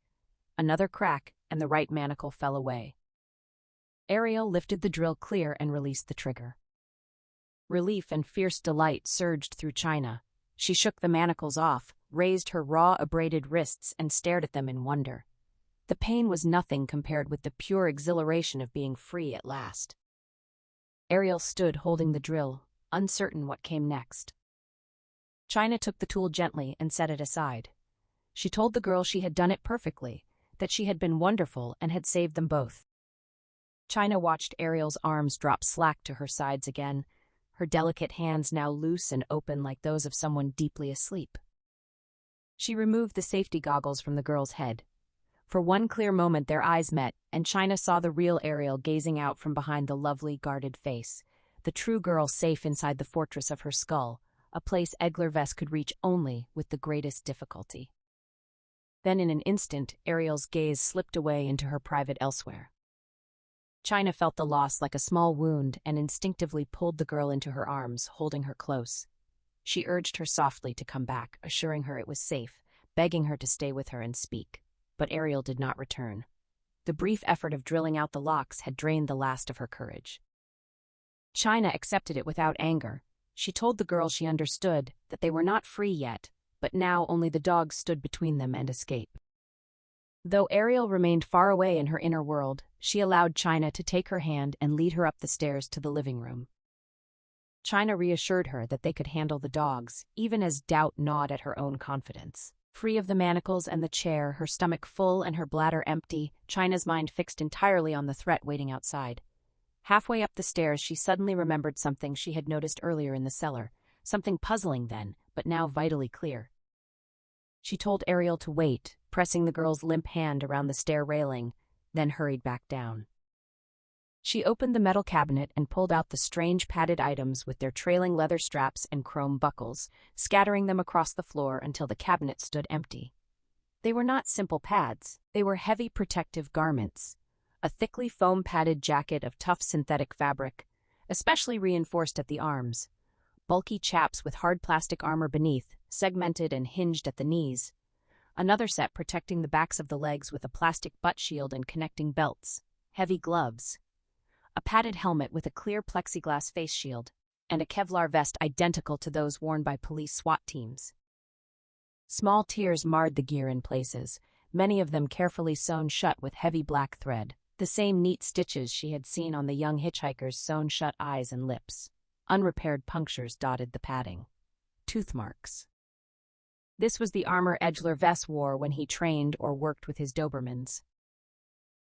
Speaker 1: Another crack, and the right manacle fell away. Ariel lifted the drill clear and released the trigger. Relief and fierce delight surged through China. She shook the manacles off, raised her raw, abraded wrists, and stared at them in wonder. The pain was nothing compared with the pure exhilaration of being free at last. Ariel stood holding the drill, uncertain what came next. China took the tool gently and set it aside. She told the girl she had done it perfectly, that she had been wonderful and had saved them both. China watched Ariel's arms drop slack to her sides again, her delicate hands now loose and open like those of someone deeply asleep. She removed the safety goggles from the girl's head. For one clear moment their eyes met, and China saw the real Ariel gazing out from behind the lovely, guarded face, the true girl safe inside the fortress of her skull, a place XIII could reach only with the greatest difficulty. Then in an instant, Ariel's gaze slipped away into her private elsewhere. China felt the loss like a small wound and instinctively pulled the girl into her arms, holding her close. She urged her softly to come back, assuring her it was safe, begging her to stay with her and speak. But Ariel did not return. The brief effort of drilling out the locks had drained the last of her courage. China accepted it without anger. She told the girl she understood, that they were not free yet, but now only the dogs stood between them and escape. Though Ariel remained far away in her inner world, she allowed China to take her hand and lead her up the stairs to the living room. China reassured her that they could handle the dogs, even as doubt gnawed at her own confidence. Free of the manacles and the chair, her stomach full and her bladder empty, China's mind fixed entirely on the threat waiting outside. Halfway up the stairs, she suddenly remembered something she had noticed earlier in the cellar, something puzzling then, but now vitally clear. She told Ariel to wait, pressing the girl's limp hand around the stair railing, then hurried back down. She opened the metal cabinet and pulled out the strange padded items with their trailing leather straps and chrome buckles, scattering them across the floor until the cabinet stood empty. They were not simple pads, they were heavy protective garments. A thickly foam-padded jacket of tough synthetic fabric, especially reinforced at the arms. Bulky chaps with hard plastic armor beneath, segmented and hinged at the knees. Another set protecting the backs of the legs with a plastic butt shield and connecting belts. Heavy gloves. A padded helmet with a clear plexiglass face shield, and a Kevlar vest identical to those worn by police SWAT teams. Small tears marred the gear in places, many of them carefully sewn shut with heavy black thread, the same neat stitches she had seen on the young hitchhiker's sewn shut eyes and lips. Unrepaired punctures dotted the padding. Tooth marks. This was the armor XIII wore when he trained or worked with his Dobermans.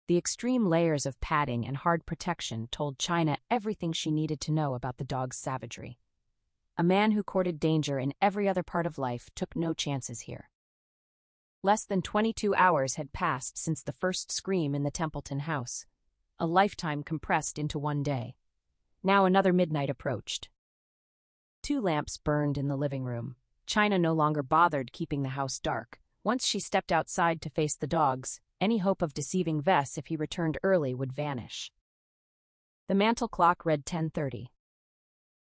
Speaker 1: The extreme layers of padding and hard protection told China everything she needed to know about the dog's savagery. A man who courted danger in every other part of life took no chances here. Less than 22 hours had passed since the first scream in the Templeton house, a lifetime compressed into one day. Now another midnight approached. 2 lamps burned in the living room. China no longer bothered keeping the house dark. Once she stepped outside to face the dogs, any hope of deceiving Vess if he returned early would vanish. The mantel clock read 10:30.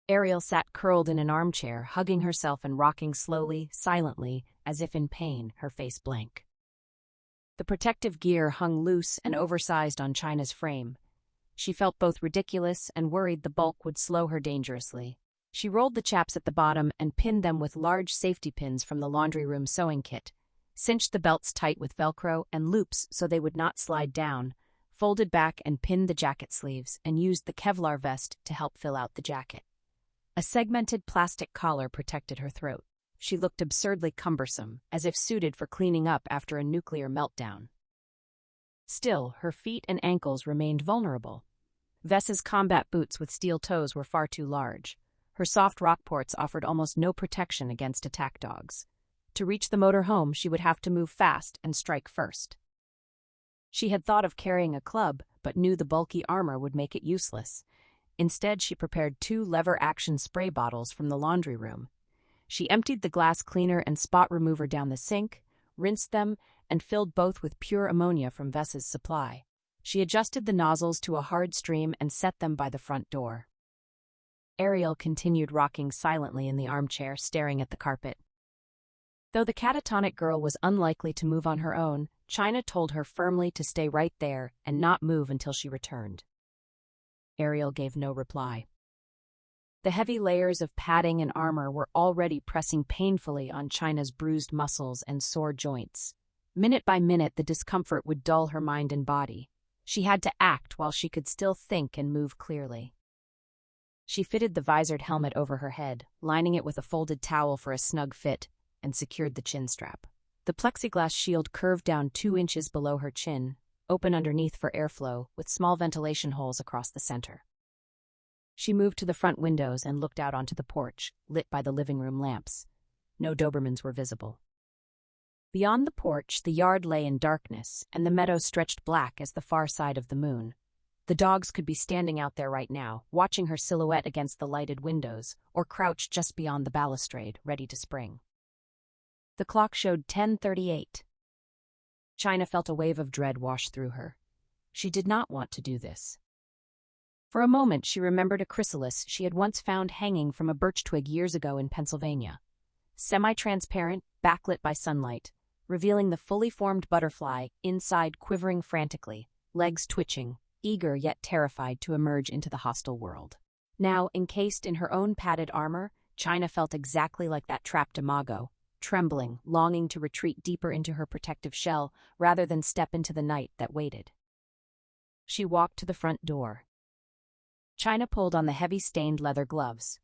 Speaker 1: Ariel sat curled in an armchair, hugging herself and rocking slowly, silently, as if in pain, her face blank. The protective gear hung loose and oversized on China's frame. She felt both ridiculous and worried the bulk would slow her dangerously. She rolled the chaps at the bottom and pinned them with large safety pins from the laundry room sewing kit, cinched the belts tight with Velcro and loops so they would not slide down, folded back and pinned the jacket sleeves, and used the Kevlar vest to help fill out the jacket. A segmented plastic collar protected her throat. She looked absurdly cumbersome, as if suited for cleaning up after a nuclear meltdown. Still, her feet and ankles remained vulnerable. Vess's combat boots with steel toes were far too large. Her soft rockports offered almost no protection against attack dogs. To reach the motor home, she would have to move fast and strike first. She had thought of carrying a club, but knew the bulky armor would make it useless. Instead, she prepared 2 lever-action spray bottles from the laundry room. She emptied the glass cleaner and spot remover down the sink, rinsed them, and filled both with pure ammonia from Vess's supply. She adjusted the nozzles to a hard stream and set them by the front door. Ariel continued rocking silently in the armchair, staring at the carpet. Though the catatonic girl was unlikely to move on her own, China told her firmly to stay right there and not move until she returned. Ariel gave no reply. The heavy layers of padding and armor were already pressing painfully on China's bruised muscles and sore joints. Minute by minute, the discomfort would dull her mind and body. She had to act while she could still think and move clearly. She fitted the visored helmet over her head, lining it with a folded towel for a snug fit, and secured the chin strap. The plexiglass shield curved down 2 inches below her chin, open underneath for airflow, with small ventilation holes across the center. She moved to the front windows and looked out onto the porch, lit by the living room lamps. No Dobermans were visible. Beyond the porch, the yard lay in darkness, and the meadow stretched black as the far side of the moon. The dogs could be standing out there right now, watching her silhouette against the lighted windows, or crouched just beyond the balustrade, ready to spring. The clock showed 10:38. China felt a wave of dread wash through her. She did not want to do this. For a moment, she remembered a chrysalis she had once found hanging from a birch twig years ago in Pennsylvania. Semi-transparent, backlit by sunlight, revealing the fully formed butterfly, inside quivering frantically, legs twitching, eager yet terrified to emerge into the hostile world. Now, encased in her own padded armor, China felt exactly like that trapped imago, trembling, longing to retreat deeper into her protective shell rather than step into the night that waited. She walked to the front door. China pulled on the heavy stained leather gloves.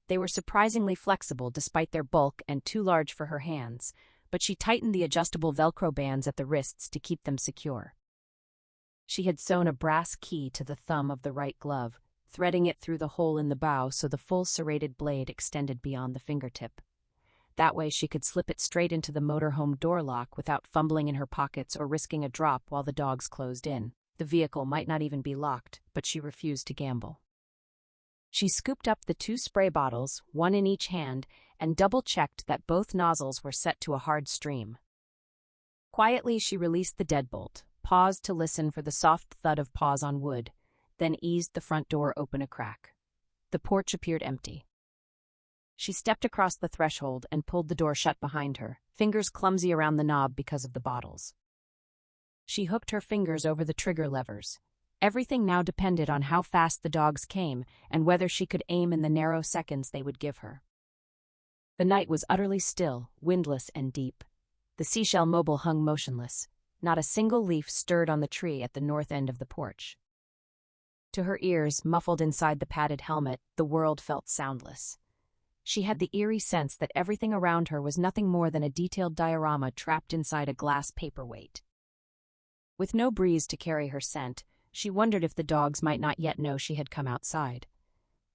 Speaker 1: They were surprisingly flexible despite their bulk and too large for her hands, but she tightened the adjustable Velcro bands at the wrists to keep them secure. She had sewn a brass key to the thumb of the right glove, threading it through the hole in the bow so the full serrated blade extended beyond the fingertip. That way she could slip it straight into the motorhome door lock without fumbling in her pockets or risking a drop while the dogs closed in. The vehicle might not even be locked, but she refused to gamble. She scooped up the 2 spray bottles, 1 in each hand, and double-checked that both nozzles were set to a hard stream. Quietly, she released the deadbolt, paused to listen for the soft thud of paws on wood, then eased the front door open a crack. The porch appeared empty. She stepped across the threshold and pulled the door shut behind her, fingers clumsy around the knob because of the bottles. She hooked her fingers over the trigger levers. Everything now depended on how fast the dogs came and whether she could aim in the narrow seconds they would give her. The night was utterly still, windless and deep. The seashell mobile hung motionless. Not a single leaf stirred on the tree at the north end of the porch. To her ears, muffled inside the padded helmet, the world felt soundless. She had the eerie sense that everything around her was nothing more than a detailed diorama trapped inside a glass paperweight. With no breeze to carry her scent, she wondered if the dogs might not yet know she had come outside.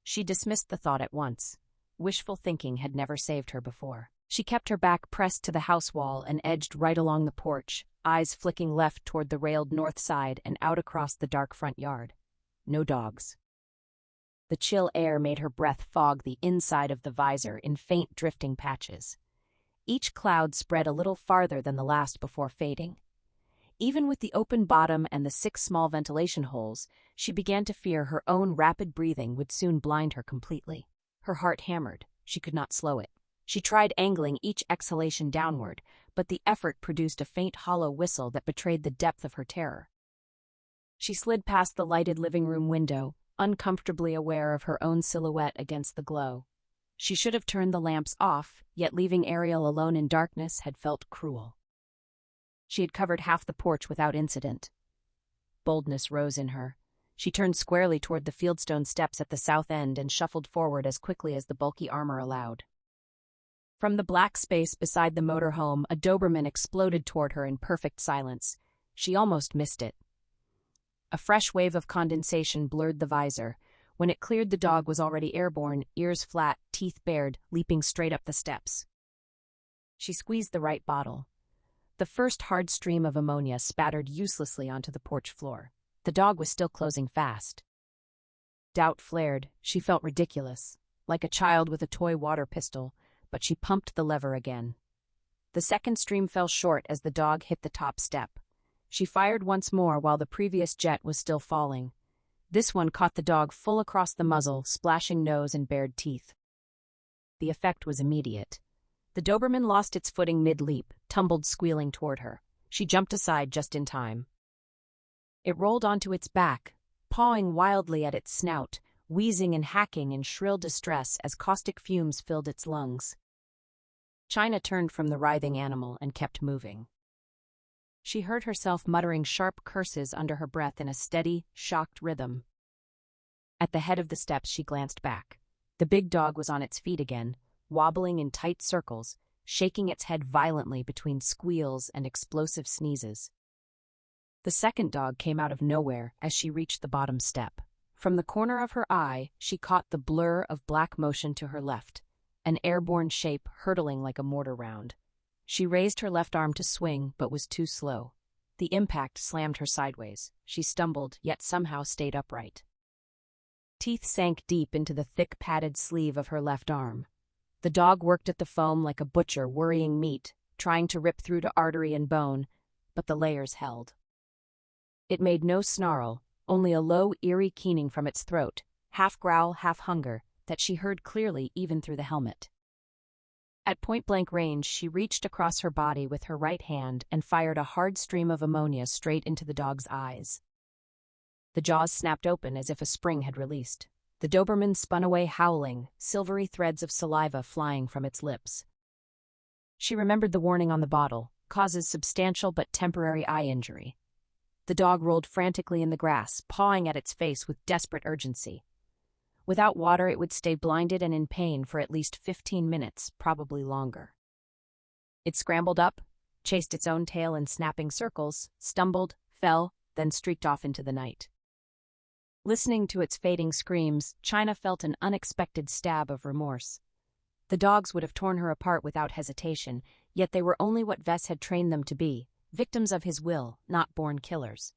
Speaker 1: She dismissed the thought at once. Wishful thinking had never saved her before. She kept her back pressed to the house wall and edged right along the porch, eyes flicking left toward the railed north side and out across the dark front yard. No dogs. The chill air made her breath fog the inside of the visor in faint drifting patches. Each cloud spread a little farther than the last before fading. Even with the open bottom and the 6 small ventilation holes, she began to fear her own rapid breathing would soon blind her completely. Her heart hammered. She could not slow it. She tried angling each exhalation downward, but the effort produced a faint hollow whistle that betrayed the depth of her terror. She slid past the lighted living room window, uncomfortably aware of her own silhouette against the glow. She should have turned the lamps off, yet leaving Ariel alone in darkness had felt cruel. She had covered half the porch without incident. Boldness rose in her. She turned squarely toward the fieldstone steps at the south end and shuffled forward as quickly as the bulky armor allowed. From the black space beside the motorhome, a Doberman exploded toward her in perfect silence. She almost missed it. A fresh wave of condensation blurred the visor. When it cleared, the dog was already airborne, ears flat, teeth bared, leaping straight up the steps. She squeezed the right bottle. The first hard stream of ammonia spattered uselessly onto the porch floor. The dog was still closing fast. Doubt flared. She felt ridiculous, like a child with a toy water pistol, but she pumped the lever again. The second stream fell short as the dog hit the top step. She fired once more while the previous jet was still falling. This one caught the dog full across the muzzle, splashing nose and bared teeth. The effect was immediate. The Doberman lost its footing mid-leap, tumbled squealing toward her. She jumped aside just in time. It rolled onto its back, pawing wildly at its snout, wheezing and hacking in shrill distress as caustic fumes filled its lungs. China turned from the writhing animal and kept moving. She heard herself muttering sharp curses under her breath in a steady, shocked rhythm. At the head of the steps she glanced back. The big dog was on its feet again, wobbling in tight circles, shaking its head violently between squeals and explosive sneezes. The second dog came out of nowhere as she reached the bottom step. From the corner of her eye, she caught the blur of black motion to her left, an airborne shape hurtling like a mortar round. She raised her left arm to swing, but was too slow. The impact slammed her sideways. She stumbled, yet somehow stayed upright. Teeth sank deep into the thick padded sleeve of her left arm. The dog worked at the foam like a butcher worrying meat, trying to rip through to artery and bone, but the layers held. It made no snarl, only a low, eerie keening from its throat, half growl, half hunger, that she heard clearly even through the helmet. At point-blank range, she reached across her body with her right hand and fired a hard stream of ammonia straight into the dog's eyes. The jaws snapped open as if a spring had released. The Doberman spun away howling, silvery threads of saliva flying from its lips. She remembered the warning on the bottle, causes substantial but temporary eye injury. The dog rolled frantically in the grass, pawing at its face with desperate urgency. Without water, it would stay blinded and in pain for at least 15 minutes, probably longer. It scrambled up, chased its own tail in snapping circles, stumbled, fell, then streaked off into the night. Listening to its fading screams, China felt an unexpected stab of remorse. The dogs would have torn her apart without hesitation, yet they were only what Vess had trained them to be, victims of his will, not born killers.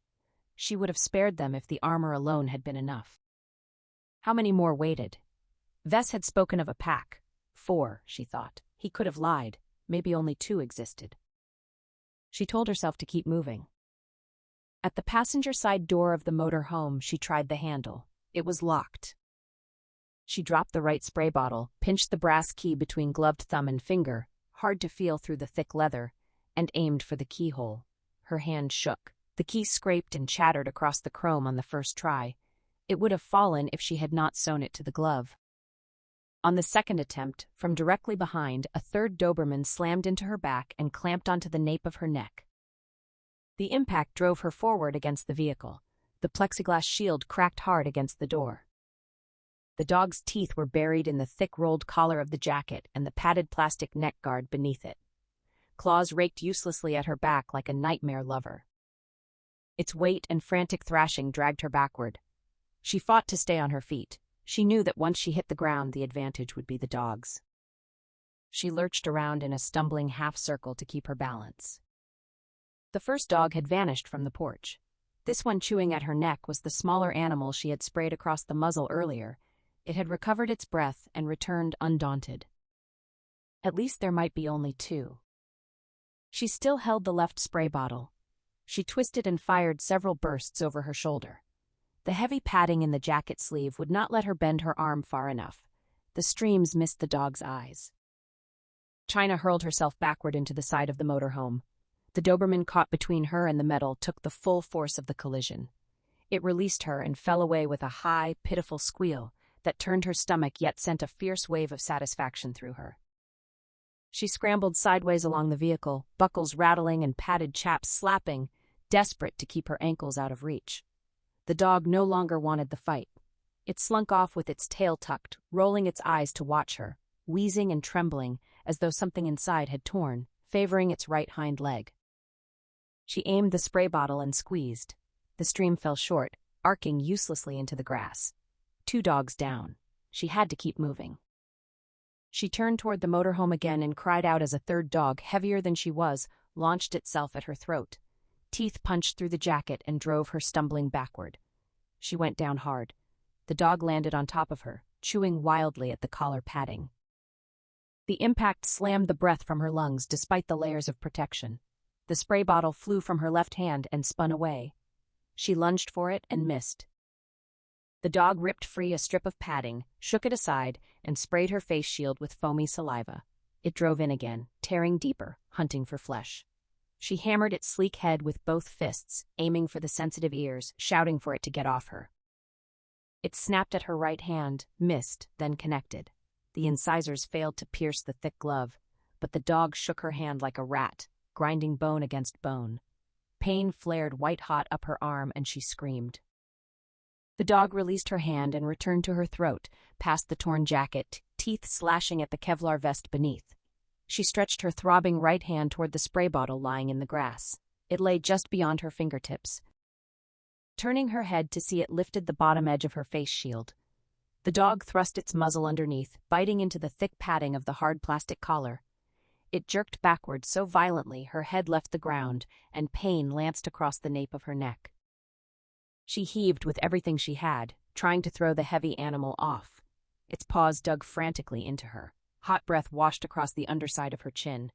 Speaker 1: She would have spared them if the armor alone had been enough. How many more waited? Vess had spoken of a pack. 4, she thought. He could have lied. Maybe only 2 existed. She told herself to keep moving. At the passenger side door of the motor home, she tried the handle. It was locked. She dropped the right spray bottle, pinched the brass key between gloved thumb and finger, hard to feel through the thick leather, and aimed for the keyhole. Her hand shook. The key scraped and chattered across the chrome on the first try. It would have fallen if she had not sewn it to the glove. On the second attempt, from directly behind, a third Doberman slammed into her back and clamped onto the nape of her neck. The impact drove her forward against the vehicle. The plexiglass shield cracked hard against the door. The dog's teeth were buried in the thick rolled collar of the jacket and the padded plastic neck guard beneath it. Claws raked uselessly at her back like a nightmare lover. Its weight and frantic thrashing dragged her backward. She fought to stay on her feet. She knew that once she hit the ground, the advantage would be the dog's. She lurched around in a stumbling half-circle to keep her balance. The first dog had vanished from the porch. This one chewing at her neck was the smaller animal she had sprayed across the muzzle earlier. It had recovered its breath and returned undaunted. At least there might be only 2. She still held the left spray bottle. She twisted and fired several bursts over her shoulder. The heavy padding in the jacket sleeve would not let her bend her arm far enough. The streams missed the dog's eyes. China hurled herself backward into the side of the motorhome. The Doberman caught between her and the metal took the full force of the collision. It released her and fell away with a high, pitiful squeal that turned her stomach yet sent a fierce wave of satisfaction through her. She scrambled sideways along the vehicle, buckles rattling and padded chaps slapping, desperate to keep her ankles out of reach. The dog no longer wanted the fight. It slunk off with its tail tucked, rolling its eyes to watch her, wheezing and trembling as though something inside had torn, favoring its right hind leg. She aimed the spray bottle and squeezed. The stream fell short, arcing uselessly into the grass. 2 dogs down. She had to keep moving. She turned toward the motorhome again and cried out as a third dog, heavier than she was, launched itself at her throat. Teeth punched through the jacket and drove her stumbling backward. She went down hard. The dog landed on top of her, chewing wildly at the collar padding. The impact slammed the breath from her lungs despite the layers of protection. The spray bottle flew from her left hand and spun away. She lunged for it and missed. The dog ripped free a strip of padding, shook it aside, and sprayed her face shield with foamy saliva. It drove in again, tearing deeper, hunting for flesh. She hammered its sleek head with both fists, aiming for the sensitive ears, shouting for it to get off her. It snapped at her right hand, missed, then connected. The incisors failed to pierce the thick glove, but the dog shook her hand like a rat, grinding bone against bone. Pain flared white-hot up her arm, and she screamed. The dog released her hand and returned to her throat, past the torn jacket, teeth slashing at the Kevlar vest beneath. She stretched her throbbing right hand toward the spray bottle lying in the grass. It lay just beyond her fingertips. Turning her head to see it lifted the bottom edge of her face shield. The dog thrust its muzzle underneath, biting into the thick padding of the hard plastic collar. It jerked backward so violently her head left the ground, and pain lanced across the nape of her neck. She heaved with everything she had, trying to throw the heavy animal off. Its paws dug frantically into her. Hot breath washed across the underside of her chin.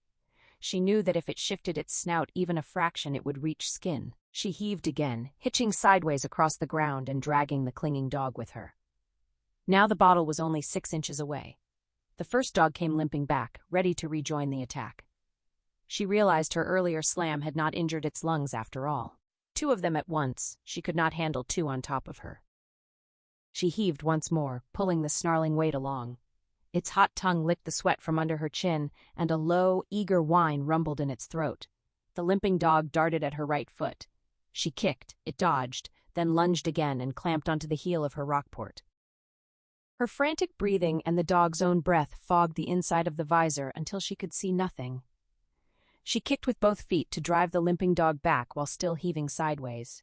Speaker 1: She knew that if it shifted its snout even a fraction, it would reach skin. She heaved again, hitching sideways across the ground and dragging the clinging dog with her. Now the bottle was only 6 inches away. The first dog came limping back, ready to rejoin the attack. She realized her earlier slam had not injured its lungs after all. 2 of them at once, she could not handle 2 on top of her. She heaved once more, pulling the snarling weight along. Its hot tongue licked the sweat from under her chin, and a low, eager whine rumbled in its throat. The limping dog darted at her right foot. She kicked, it dodged, then lunged again and clamped onto the heel of her rockport. Her frantic breathing and the dog's own breath fogged the inside of the visor until she could see nothing. She kicked with both feet to drive the limping dog back while still heaving sideways.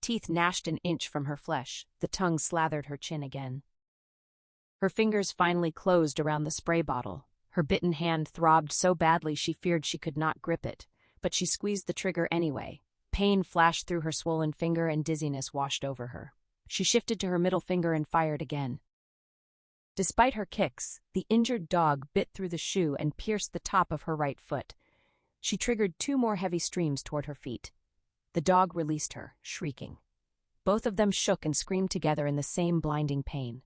Speaker 1: Teeth gnashed an inch from her flesh. The tongue slathered her chin again. Her fingers finally closed around the spray bottle. Her bitten hand throbbed so badly she feared she could not grip it, but she squeezed the trigger anyway. Pain flashed through her swollen finger and dizziness washed over her. She shifted to her middle finger and fired again. Despite her kicks, the injured dog bit through the shoe and pierced the top of her right foot. She triggered 2 more heavy streams toward her feet. The dog released her, shrieking. Both of them shook and screamed together in the same blinding pain.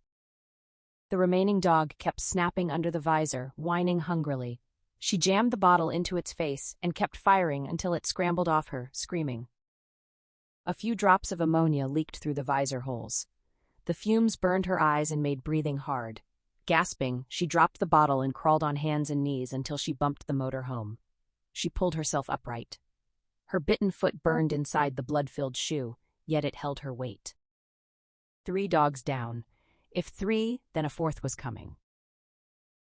Speaker 1: The remaining dog kept snapping under the visor, whining hungrily. She jammed the bottle into its face and kept firing until it scrambled off her, screaming. A few drops of ammonia leaked through the visor holes. The fumes burned her eyes and made breathing hard. Gasping, she dropped the bottle and crawled on hands and knees until she bumped the motor home. She pulled herself upright. Her bitten foot burned inside the blood-filled shoe, yet it held her weight. 3 dogs down. If 3, then a 4th was coming.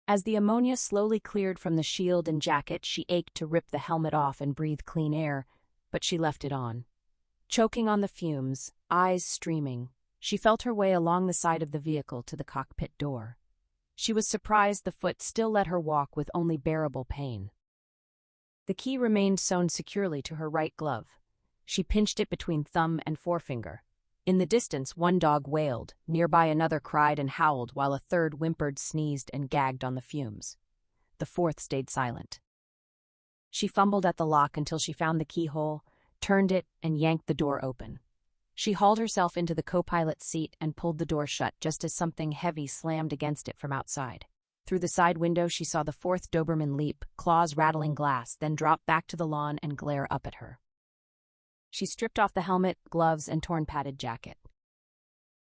Speaker 1: As the ammonia slowly cleared from the shield and jacket, she ached to rip the helmet off and breathe clean air, but she left it on. Choking on the fumes, eyes streaming, she felt her way along the side of the vehicle to the cockpit door. She was surprised the foot still let her walk with only bearable pain. The key remained sewn securely to her right glove. She pinched it between thumb and forefinger. In the distance, 1 dog wailed. Nearby, another cried and howled, while a 3rd whimpered, sneezed, and gagged on the fumes. The 4th stayed silent. She fumbled at the lock until she found the keyhole, turned it, and yanked the door open. She hauled herself into the co-pilot's seat and pulled the door shut just as something heavy slammed against it from outside. Through the side window, she saw the 4th Doberman leap, claws rattling glass, then drop back to the lawn and glare up at her. She stripped off the helmet, gloves, and torn padded jacket.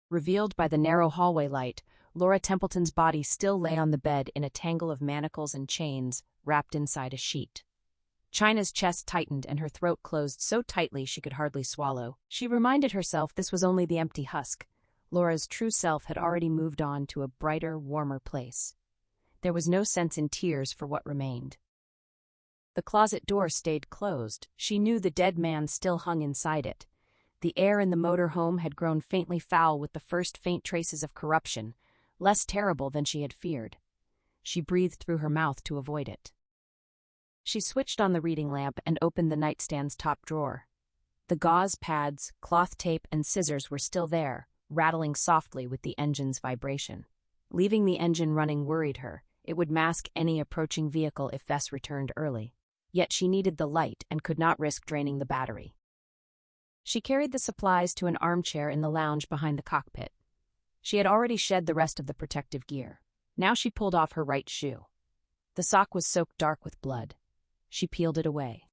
Speaker 1: Revealed by the narrow hallway light, Laura Templeton's body still lay on the bed in a tangle of manacles and chains, wrapped inside a sheet. China's chest tightened and her throat closed so tightly she could hardly swallow. She reminded herself this was only the empty husk. Laura's true self had already moved on to a brighter, warmer place. There was no sense in tears for what remained. The closet door stayed closed. She knew the dead man still hung inside it. The air in the motor home had grown faintly foul with the first faint traces of corruption, less terrible than she had feared. She breathed through her mouth to avoid it. She switched on the reading lamp and opened the nightstand's top drawer. The gauze pads, cloth tape, and scissors were still there, rattling softly with the engine's vibration. Leaving the engine running worried her. It would mask any approaching vehicle if Vess returned early. Yet she needed the light and could not risk draining the battery. She carried the supplies to an armchair in the lounge behind the cockpit. She had already shed the rest of the protective gear. Now she pulled off her right shoe. The sock was soaked dark with blood. She peeled it away.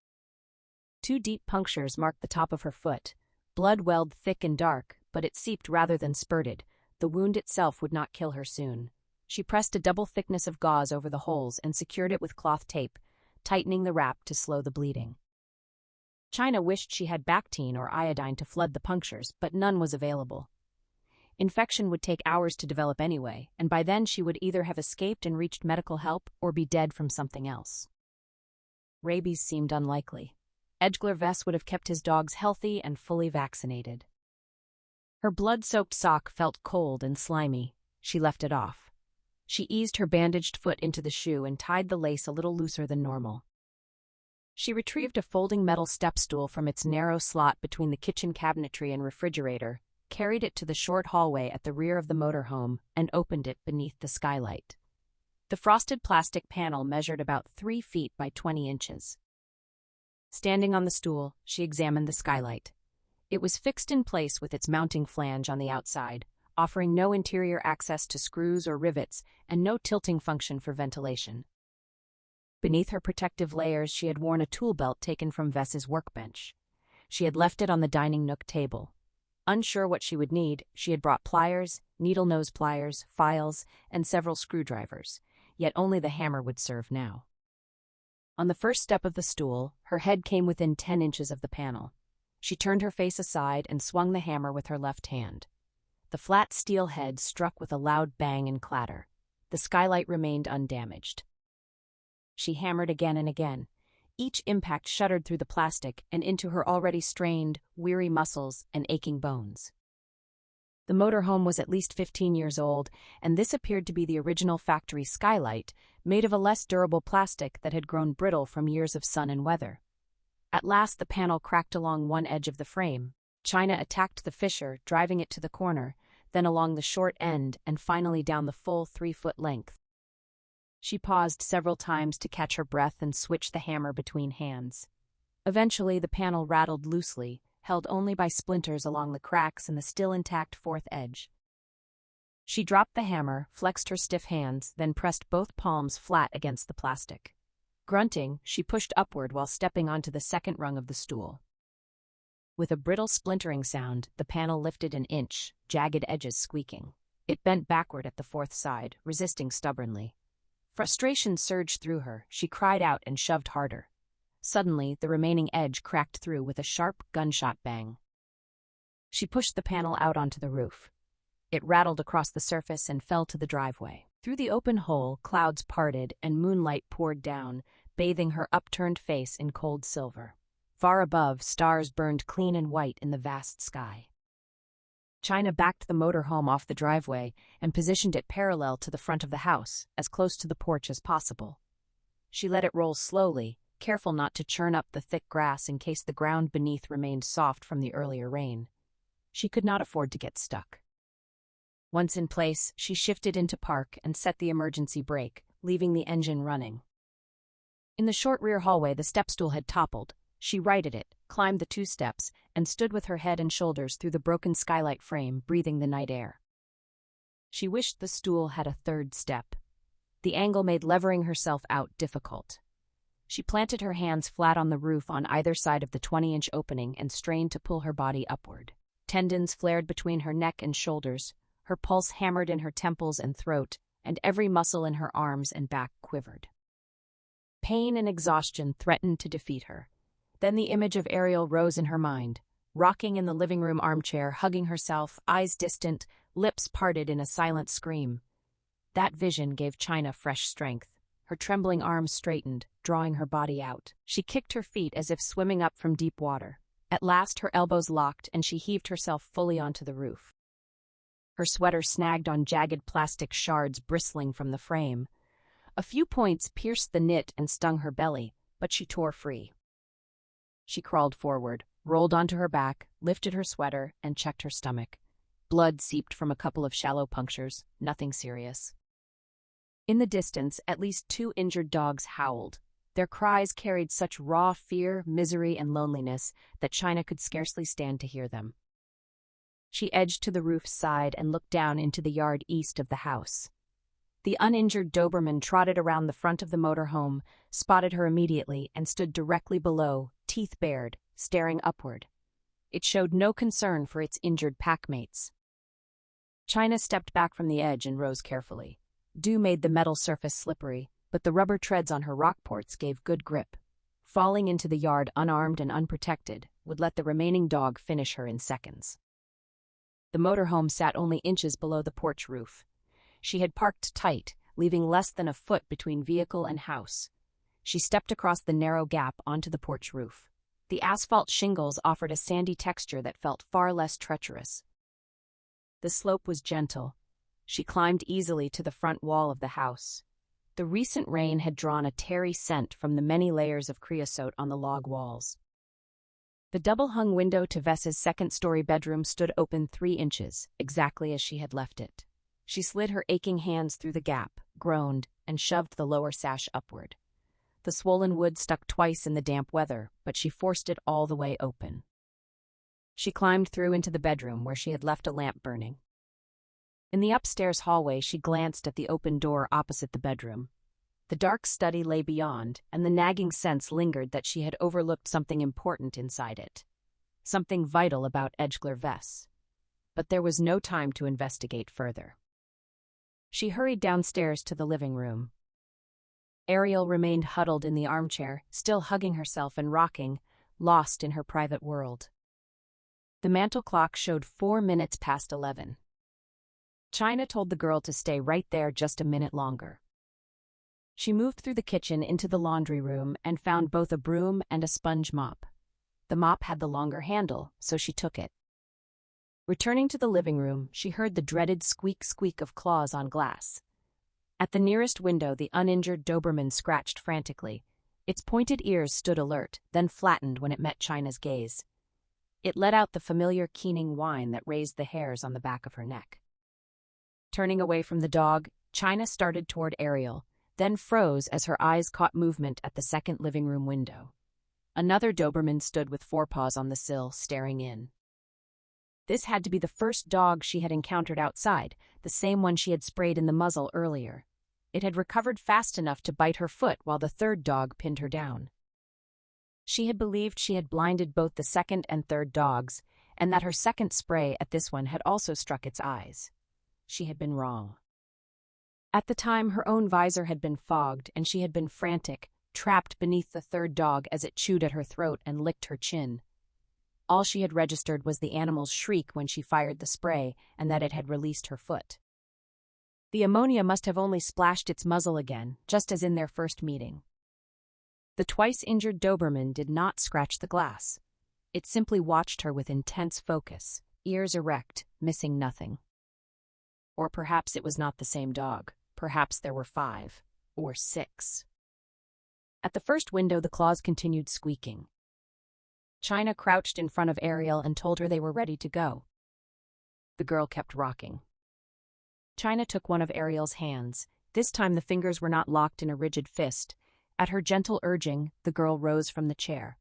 Speaker 1: 2 deep punctures marked the top of her foot. Blood welled thick and dark, but it seeped rather than spurted. The wound itself would not kill her soon. She pressed a double thickness of gauze over the holes and secured it with cloth tape, tightening the wrap to slow the bleeding. China wished she had Bactine or iodine to flood the punctures, but none was available. Infection would take hours to develop anyway, and by then she would either have escaped and reached medical help or be dead from something else. Rabies seemed unlikely. Edgler Vess would have kept his dogs healthy and fully vaccinated. Her blood-soaked sock felt cold and slimy. She left it off. She eased her bandaged foot into the shoe and tied the lace a little looser than normal. She retrieved a folding metal step stool from its narrow slot between the kitchen cabinetry and refrigerator, carried it to the short hallway at the rear of the motorhome, and opened it beneath the skylight. The frosted plastic panel measured about 3 feet by 20 inches. Standing on the stool, she examined the skylight. It was fixed in place with its mounting flange on the outside, offering no interior access to screws or rivets and no tilting function for ventilation. Beneath her protective layers, she had worn a tool belt taken from Vess's workbench. She had left it on the dining nook table. Unsure what she would need, she had brought pliers, needle-nose pliers, files, and several screwdrivers, yet only the hammer would serve now. On the first step of the stool, her head came within 10 inches of the panel. She turned her face aside and swung the hammer with her left hand. The flat steel head struck with a loud bang and clatter. The skylight remained undamaged. She hammered again and again. Each impact shuddered through the plastic and into her already strained, weary muscles and aching bones. The motorhome was at least 15 years old, and this appeared to be the original factory skylight, made of a less durable plastic that had grown brittle from years of sun and weather. At last the panel cracked along one edge of the frame. China attacked the fissure, driving it to the corner, then along the short end, and finally down the full 3-foot length. She paused several times to catch her breath and switch the hammer between hands. Eventually the panel rattled loosely, held only by splinters along the cracks in the still intact fourth edge. She dropped the hammer, flexed her stiff hands, then pressed both palms flat against the plastic. Grunting, she pushed upward while stepping onto the second rung of the stool. With a brittle splintering sound, the panel lifted an inch, jagged edges squeaking. It bent backward at the fourth side, resisting stubbornly. Frustration surged through her. She cried out and shoved harder. Suddenly, the remaining edge cracked through with a sharp gunshot bang. She pushed the panel out onto the roof. It rattled across the surface and fell to the driveway. Through the open hole, clouds parted and moonlight poured down, bathing her upturned face in cold silver. Far above, stars burned clean and white in the vast sky. China backed the motorhome off the driveway and positioned it parallel to the front of the house, as close to the porch as possible. She let it roll slowly, careful not to churn up the thick grass in case the ground beneath remained soft from the earlier rain. She could not afford to get stuck. Once in place, she shifted into park and set the emergency brake, leaving the engine running. In the short rear hallway, the step-stool had toppled. She righted it, climbed the 2 steps, and stood with her head and shoulders through the broken skylight frame, breathing the night air. She wished the stool had a 3rd step. The angle made levering herself out difficult. She planted her hands flat on the roof on either side of the 20-inch opening and strained to pull her body upward. Tendons flared between her neck and shoulders, her pulse hammered in her temples and throat, and every muscle in her arms and back quivered. Pain and exhaustion threatened to defeat her. Then the image of Ariel rose in her mind, rocking in the living room armchair, hugging herself, eyes distant, lips parted in a silent scream. That vision gave China fresh strength. Her trembling arms straightened, drawing her body out. She kicked her feet as if swimming up from deep water. At last her elbows locked and she heaved herself fully onto the roof. Her sweater snagged on jagged plastic shards bristling from the frame. A few points pierced the knit and stung her belly, but she tore free. She crawled forward, rolled onto her back, lifted her sweater, and checked her stomach. Blood seeped from a couple of shallow punctures, nothing serious. In the distance, at least 2 injured dogs howled. Their cries carried such raw fear, misery, and loneliness that China could scarcely stand to hear them. She edged to the roof's side and looked down into the yard east of the house. The uninjured Doberman trotted around the front of the motorhome, spotted her immediately, and stood directly below, teeth bared, staring upward. It showed no concern for its injured packmates. China stepped back from the edge and rose carefully. Dew made the metal surface slippery, but the rubber treads on her rockports gave good grip. Falling into the yard unarmed and unprotected would let the remaining dog finish her in seconds. The motorhome sat only inches below the porch roof. She had parked tight, leaving less than a foot between vehicle and house. She stepped across the narrow gap onto the porch roof. The asphalt shingles offered a sandy texture that felt far less treacherous. The slope was gentle. She climbed easily to the front wall of the house. The recent rain had drawn a tarry scent from the many layers of creosote on the log walls. The double-hung window to Vess's second-story bedroom stood open 3 inches, exactly as she had left it. She slid her aching hands through the gap, groaned, and shoved the lower sash upward. The swollen wood stuck twice in the damp weather, but she forced it all the way open. She climbed through into the bedroom where she had left a lamp burning. In the upstairs hallway, she glanced at the open door opposite the bedroom. The dark study lay beyond, and the nagging sense lingered that she had overlooked something important inside it. Something vital about Edgler Vess. But there was no time to investigate further. She hurried downstairs to the living room. Ariel remained huddled in the armchair, still hugging herself and rocking, lost in her private world. The mantel clock showed 4 minutes past 11. China told the girl to stay right there just a minute longer. She moved through the kitchen into the laundry room and found both a broom and a sponge mop. The mop had the longer handle, so she took it. Returning to the living room, she heard the dreaded squeak of claws on glass. At the nearest window, the uninjured Doberman scratched frantically. Its pointed ears stood alert, then flattened when it met China's gaze. It let out the familiar keening whine that raised the hairs on the back of her neck. Turning away from the dog, China started toward Ariel, then froze as her eyes caught movement at the second living room window. Another Doberman stood with forepaws on the sill, staring in. This had to be the first dog she had encountered outside, the same one she had sprayed in the muzzle earlier. It had recovered fast enough to bite her foot while the third dog pinned her down. She had believed she had blinded both the second and third dogs, and that her second spray at this one had also struck its eyes. She had been wrong. At the time, her own visor had been fogged, and she had been frantic, trapped beneath the third dog as it chewed at her throat and licked her chin. All she had registered was the animal's shriek when she fired the spray, and that it had released her foot. The ammonia must have only splashed its muzzle again, just as in their first meeting. The twice-injured Doberman did not scratch the glass. It simply watched her with intense focus, ears erect, missing nothing. Or perhaps it was not the same dog. Perhaps there were 5 or 6. At the first window, the claws continued squeaking. China crouched in front of Ariel and told her they were ready to go. The girl kept rocking. China took one of Ariel's hands. This time the fingers were not locked in a rigid fist. At her gentle urging, the girl rose from the chair.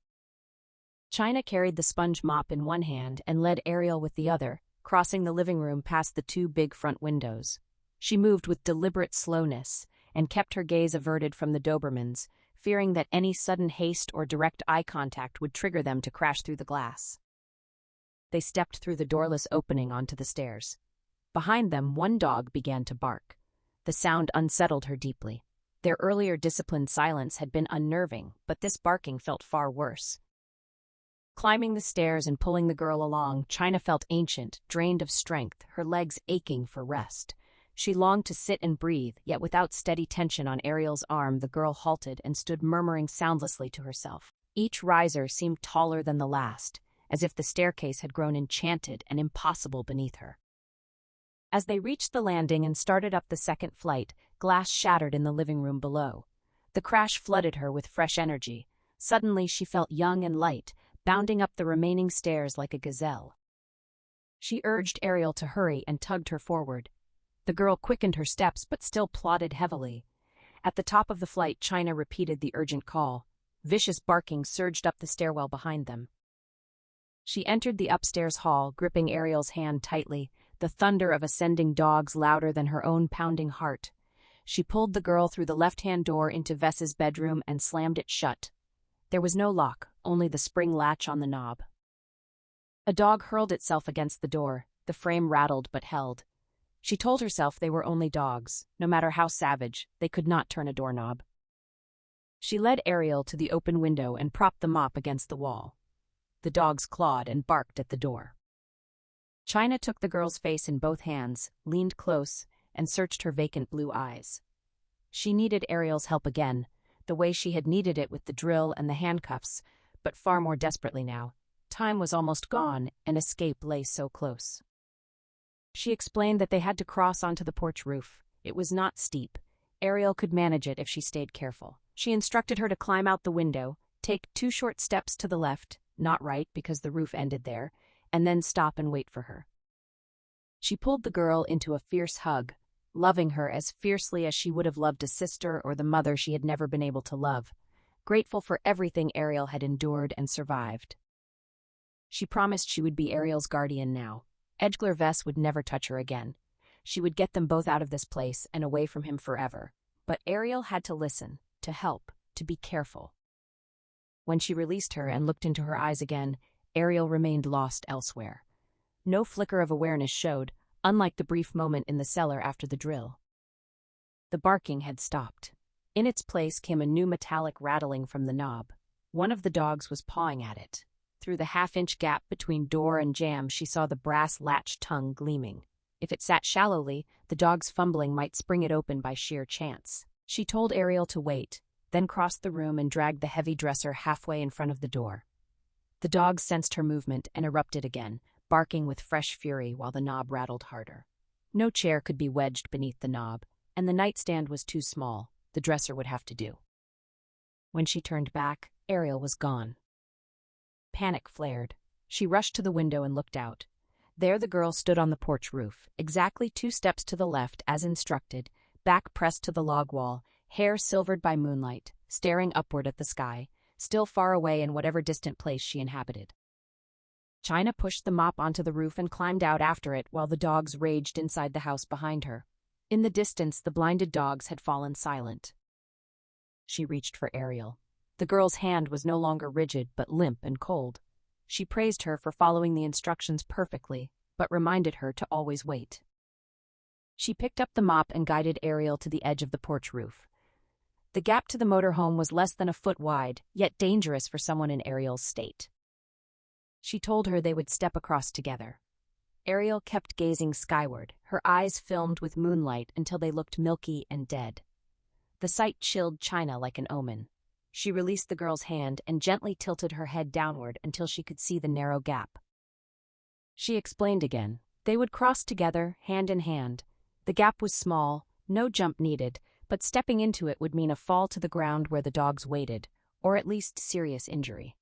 Speaker 1: China carried the sponge mop in one hand and led Ariel with the other, crossing the living room past the 2 big front windows. She moved with deliberate slowness and kept her gaze averted from the Dobermans, fearing that any sudden haste or direct eye contact would trigger them to crash through the glass. They stepped through the doorless opening onto the stairs. Behind them, one dog began to bark. The sound unsettled her deeply. Their earlier disciplined silence had been unnerving, but this barking felt far worse. Climbing the stairs and pulling the girl along, China felt ancient, drained of strength, her legs aching for rest. She longed to sit and breathe, yet without steady tension on Ariel's arm, the girl halted and stood murmuring soundlessly to herself. Each riser seemed taller than the last, as if the staircase had grown enchanted and impossible beneath her. As they reached the landing and started up the second flight, glass shattered in the living room below. The crash flooded her with fresh energy. Suddenly she felt young and light, bounding up the remaining stairs like a gazelle. She urged Ariel to hurry and tugged her forward. The girl quickened her steps but still plodded heavily. At the top of the flight, China repeated the urgent call. Vicious barking surged up the stairwell behind them. She entered the upstairs hall, gripping Ariel's hand tightly, the thunder of ascending dogs louder than her own pounding heart. She pulled the girl through the left-hand door into Vess's bedroom and slammed it shut. There was no lock, only the spring latch on the knob. A dog hurled itself against the door. The frame rattled but held. She told herself they were only dogs. No matter how savage, they could not turn a doorknob. She led Ariel to the open window and propped the mop against the wall. The dogs clawed and barked at the door. China took the girl's face in both hands, leaned close, and searched her vacant blue eyes. She needed Ariel's help again, the way she had needed it with the drill and the handcuffs, but far more desperately now. Time was almost gone, and escape lay so close. She explained that they had to cross onto the porch roof. It was not steep. Ariel could manage it if she stayed careful. She instructed her to climb out the window, take 2 short steps to the left, not right because the roof ended there, and then stop and wait for her. She pulled the girl into a fierce hug, loving her as fiercely as she would have loved a sister or the mother she had never been able to love, grateful for everything Ariel had endured and survived. She promised she would be Ariel's guardian now. Edgler Vess would never touch her again. She would get them both out of this place and away from him forever. But Ariel had to listen, to help, to be careful. When she released her and looked into her eyes again, Ariel remained lost elsewhere. No flicker of awareness showed, unlike the brief moment in the cellar after the drill. The barking had stopped. In its place came a new metallic rattling from the knob. One of the dogs was pawing at it. Through the half-inch gap between door and jamb, she saw the brass latch tongue gleaming. If it sat shallowly, the dog's fumbling might spring it open by sheer chance. She told Ariel to wait, then crossed the room and dragged the heavy dresser halfway in front of the door. The dog sensed her movement and erupted again, barking with fresh fury while the knob rattled harder. No chair could be wedged beneath the knob, and the nightstand was too small. The dresser would have to do. When she turned back, Ariel was gone. Panic flared. She rushed to the window and looked out. There the girl stood on the porch roof, exactly 2 steps to the left as instructed, back pressed to the log wall, hair silvered by moonlight, staring upward at the sky, still far away in whatever distant place she inhabited. China pushed the mop onto the roof and climbed out after it while the dogs raged inside the house behind her. In the distance, the blinded dogs had fallen silent. She reached for Ariel. The girl's hand was no longer rigid but limp and cold. She praised her for following the instructions perfectly, but reminded her to always wait. She picked up the mop and guided Ariel to the edge of the porch roof. The gap to the motorhome was less than a foot wide, yet dangerous for someone in Ariel's state. She told her they would step across together. Ariel kept gazing skyward, her eyes filmed with moonlight until they looked milky and dead. The sight chilled China like an omen. She released the girl's hand and gently tilted her head downward until she could see the narrow gap. She explained again. They would cross together, hand in hand. The gap was small, no jump needed, but stepping into it would mean a fall to the ground where the dogs waited, or at least serious injury.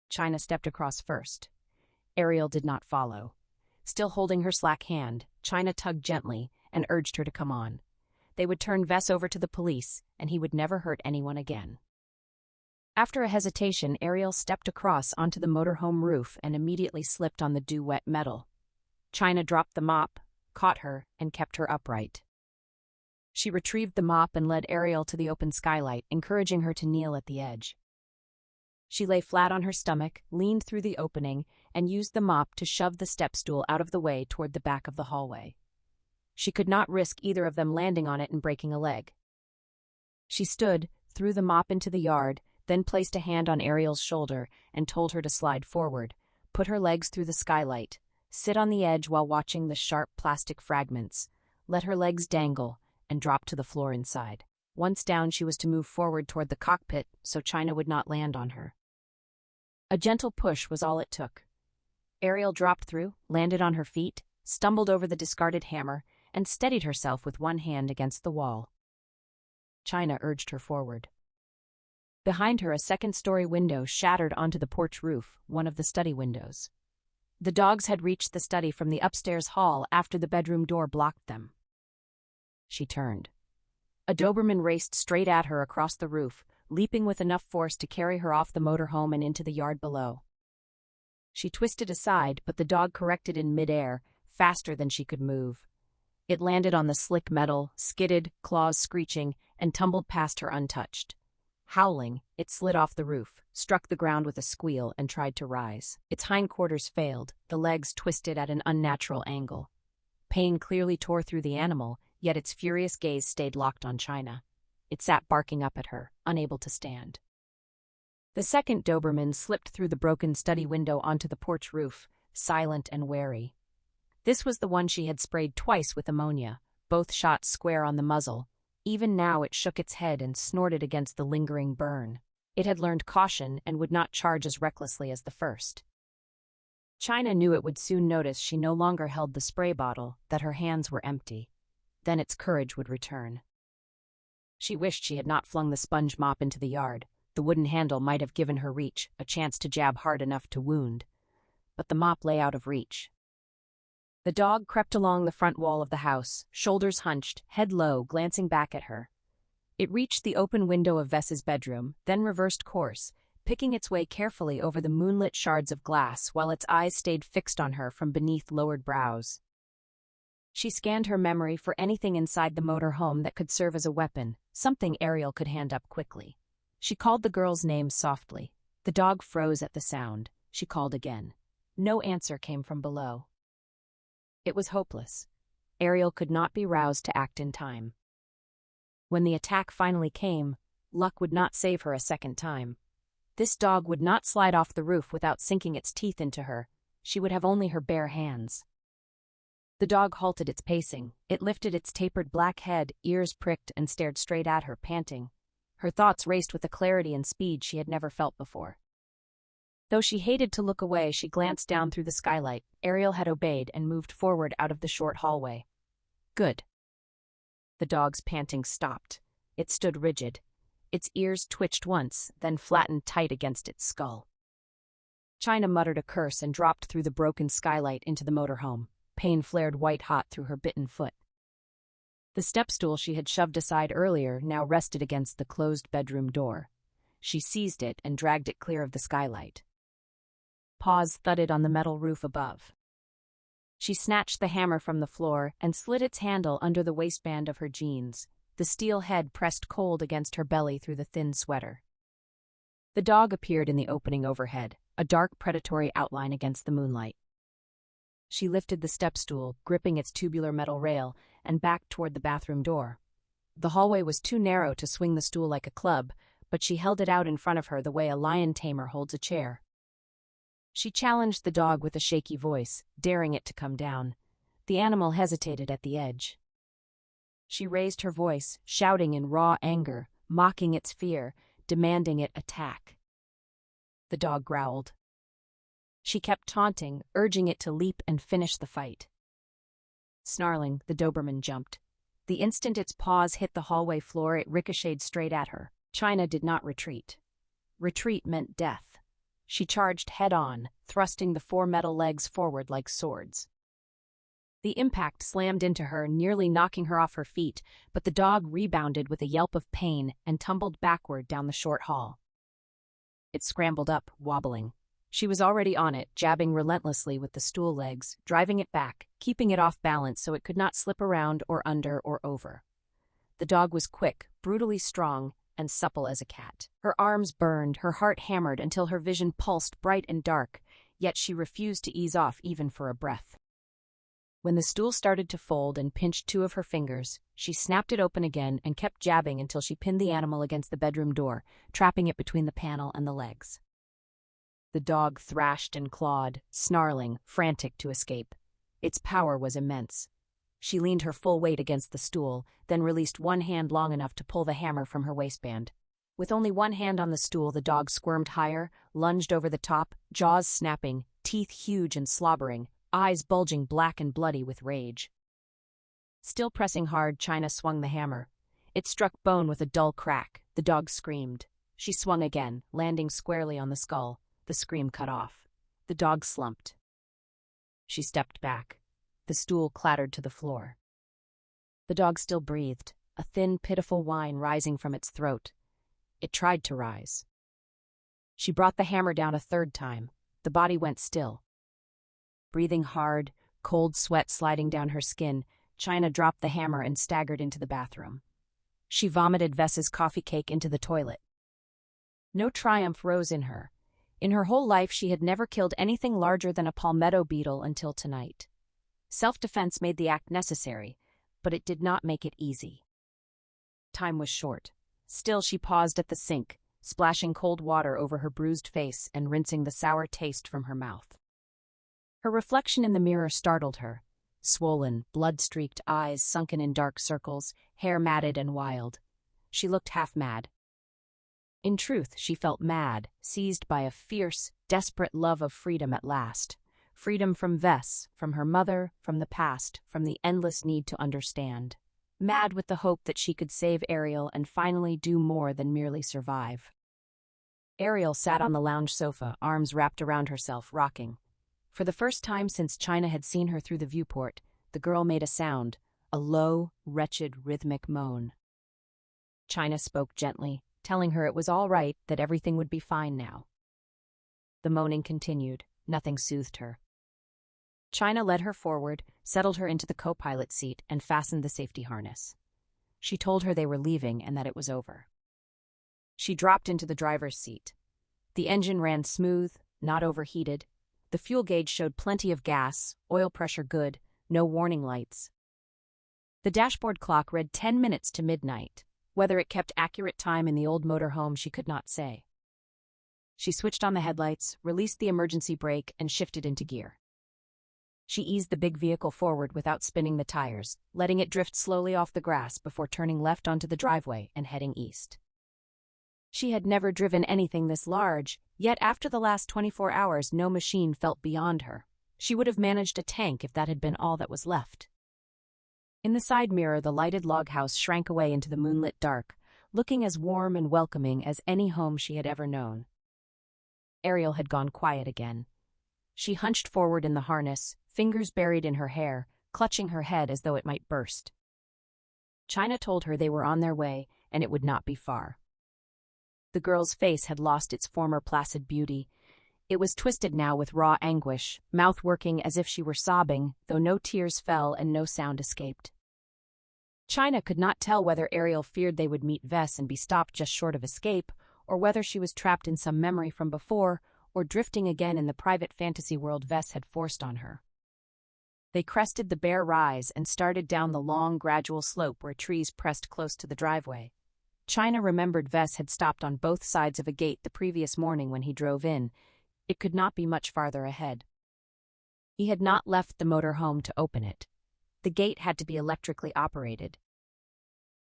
Speaker 1: China stepped across first. Ariel did not follow. Still holding her slack hand, China tugged gently and urged her to come on. They would turn Vess over to the police, and he would never hurt anyone again. After a hesitation, Ariel stepped across onto the motorhome roof and immediately slipped on the dew-wet metal. China dropped the mop, caught her, and kept her upright. She retrieved the mop and led Ariel to the open skylight, encouraging her to kneel at the edge. She lay flat on her stomach, leaned through the opening, and used the mop to shove the step stool out of the way toward the back of the hallway. She could not risk either of them landing on it and breaking a leg. She stood, threw the mop into the yard, then placed a hand on Ariel's shoulder and told her to slide forward, put her legs through the skylight, sit on the edge while watching the sharp plastic fragments, let her legs dangle, and drop to the floor inside. Once down, she was to move forward toward the cockpit so China would not land on her. A gentle push was all it took. Ariel dropped through, landed on her feet, stumbled over the discarded hammer, and steadied herself with one hand against the wall. China urged her forward. Behind her, a second-story window shattered onto the porch roof, one of the study windows. The dogs had reached the study from the upstairs hall after the bedroom door blocked them. She turned. A Doberman raced straight at her across the roof, leaping with enough force to carry her off the motorhome and into the yard below. She twisted aside, but the dog corrected in midair, faster than she could move. It landed on the slick metal, skidded, claws screeching, and tumbled past her untouched. Howling, it slid off the roof, struck the ground with a squeal, and tried to rise. Its hindquarters failed, the legs twisted at an unnatural angle. Pain clearly tore through the animal, yet its furious gaze stayed locked on China. It sat barking up at her, unable to stand. The second Doberman slipped through the broken study window onto the porch roof, silent and wary. This was the one she had sprayed twice with ammonia, both shots square on the muzzle. Even now it shook its head and snorted against the lingering burn. It had learned caution and would not charge as recklessly as the first. China knew it would soon notice she no longer held the spray bottle, that her hands were empty. Then its courage would return. She wished she had not flung the sponge mop into the yard. The wooden handle might have given her reach, a chance to jab hard enough to wound. But the mop lay out of reach. The dog crept along the front wall of the house, shoulders hunched, head low, glancing back at her. It reached the open window of Vess's bedroom, then reversed course, picking its way carefully over the moonlit shards of glass while its eyes stayed fixed on her from beneath lowered brows. She scanned her memory for anything inside the motor home that could serve as a weapon, something Ariel could hand up quickly. She called the girl's name softly. The dog froze at the sound. She called again. No answer came from below. It was hopeless. Ariel could not be roused to act in time. When the attack finally came, luck would not save her a second time. This dog would not slide off the roof without sinking its teeth into her. She would have only her bare hands. The dog halted its pacing. It lifted its tapered black head, ears pricked, and stared straight at her, panting. Her thoughts raced with a clarity and speed she had never felt before. Though she hated to look away, she glanced down through the skylight. Ariel had obeyed and moved forward out of the short hallway. Good. The dog's panting stopped. It stood rigid. Its ears twitched once, then flattened tight against its skull. China muttered a curse and dropped through the broken skylight into the motorhome. Pain flared white-hot through her bitten foot. The step-stool she had shoved aside earlier now rested against the closed bedroom door. She seized it and dragged it clear of the skylight. Paws thudded on the metal roof above. She snatched the hammer from the floor and slid its handle under the waistband of her jeans. The steel head pressed cold against her belly through the thin sweater. The dog appeared in the opening overhead, a dark predatory outline against the moonlight. She lifted the step-stool, gripping its tubular metal rail, and backed toward the bathroom door. The hallway was too narrow to swing the stool like a club, but she held it out in front of her the way a lion tamer holds a chair. She challenged the dog with a shaky voice, daring it to come down. The animal hesitated at the edge. She raised her voice, shouting in raw anger, mocking its fear, demanding it attack. The dog growled. She kept taunting, urging it to leap and finish the fight. Snarling, the Doberman jumped. The instant its paws hit the hallway floor, it ricocheted straight at her. China did not retreat. Retreat meant death. She charged head-on, thrusting the four metal legs forward like swords. The impact slammed into her, nearly knocking her off her feet, but the dog rebounded with a yelp of pain and tumbled backward down the short hall. It scrambled up, wobbling. She was already on it, jabbing relentlessly with the stool legs, driving it back, keeping it off balance so it could not slip around or under or over. The dog was quick, brutally strong, and supple as a cat. Her arms burned, her heart hammered until her vision pulsed bright and dark, yet she refused to ease off even for a breath. When the stool started to fold and pinched two of her fingers, she snapped it open again and kept jabbing until she pinned the animal against the bedroom door, trapping it between the panel and the legs. The dog thrashed and clawed, snarling, frantic to escape. Its power was immense. She leaned her full weight against the stool, then released one hand long enough to pull the hammer from her waistband. With only one hand on the stool, the dog squirmed higher, lunged over the top, jaws snapping, teeth huge and slobbering, eyes bulging black and bloody with rage. Still pressing hard, China swung the hammer. It struck bone with a dull crack. The dog screamed. She swung again, landing squarely on the skull. The scream cut off. The dog slumped. She stepped back. The stool clattered to the floor. The dog still breathed, a thin, pitiful whine rising from its throat. It tried to rise. She brought the hammer down a third time. The body went still. Breathing hard, cold sweat sliding down her skin, China dropped the hammer and staggered into the bathroom. She vomited Vess's coffee cake into the toilet. No triumph rose in her. In her whole life she had never killed anything larger than a palmetto beetle until tonight. Self-defense made the act necessary, but it did not make it easy. Time was short. Still she paused at the sink, splashing cold water over her bruised face and rinsing the sour taste from her mouth. Her reflection in the mirror startled her. Swollen, blood-streaked eyes sunken in dark circles, hair matted and wild. She looked half-mad. In truth, she felt mad, seized by a fierce, desperate love of freedom at last. Freedom from Vess, from her mother, from the past, from the endless need to understand. Mad with the hope that she could save Ariel and finally do more than merely survive. Ariel sat on the lounge sofa, arms wrapped around herself, rocking. For the first time since China had seen her through the viewport, the girl made a sound, a low, wretched, rhythmic moan. China spoke gently, telling her it was all right, that everything would be fine now. The moaning continued. Nothing soothed her. China led her forward, settled her into the co-pilot seat, and fastened the safety harness. She told her they were leaving and that it was over. She dropped into the driver's seat. The engine ran smooth, not overheated. The fuel gauge showed plenty of gas, oil pressure good, no warning lights. The dashboard clock read 10 minutes to midnight. Whether it kept accurate time in the old motorhome, she could not say. She switched on the headlights, released the emergency brake, and shifted into gear. She eased the big vehicle forward without spinning the tires, letting it drift slowly off the grass before turning left onto the driveway and heading east. She had never driven anything this large, yet after the last 24 hours no machine felt beyond her. She would have managed a tank if that had been all that was left. In the side mirror, the lighted log house shrank away into the moonlit dark, looking as warm and welcoming as any home she had ever known. Ariel had gone quiet again. She hunched forward in the harness, fingers buried in her hair, clutching her head as though it might burst. China told her they were on their way, and it would not be far. The girl's face had lost its former placid beauty. It was twisted now with raw anguish, mouth working as if she were sobbing, though no tears fell and no sound escaped. China could not tell whether Ariel feared they would meet Vess and be stopped just short of escape, or whether she was trapped in some memory from before, or drifting again in the private fantasy world Vess had forced on her. They crested the bare rise and started down the long, gradual slope where trees pressed close to the driveway. China remembered Vess had stopped on both sides of a gate the previous morning when he drove in. It could not be much farther ahead. He had not left the motor home to open it. The gate had to be electrically operated.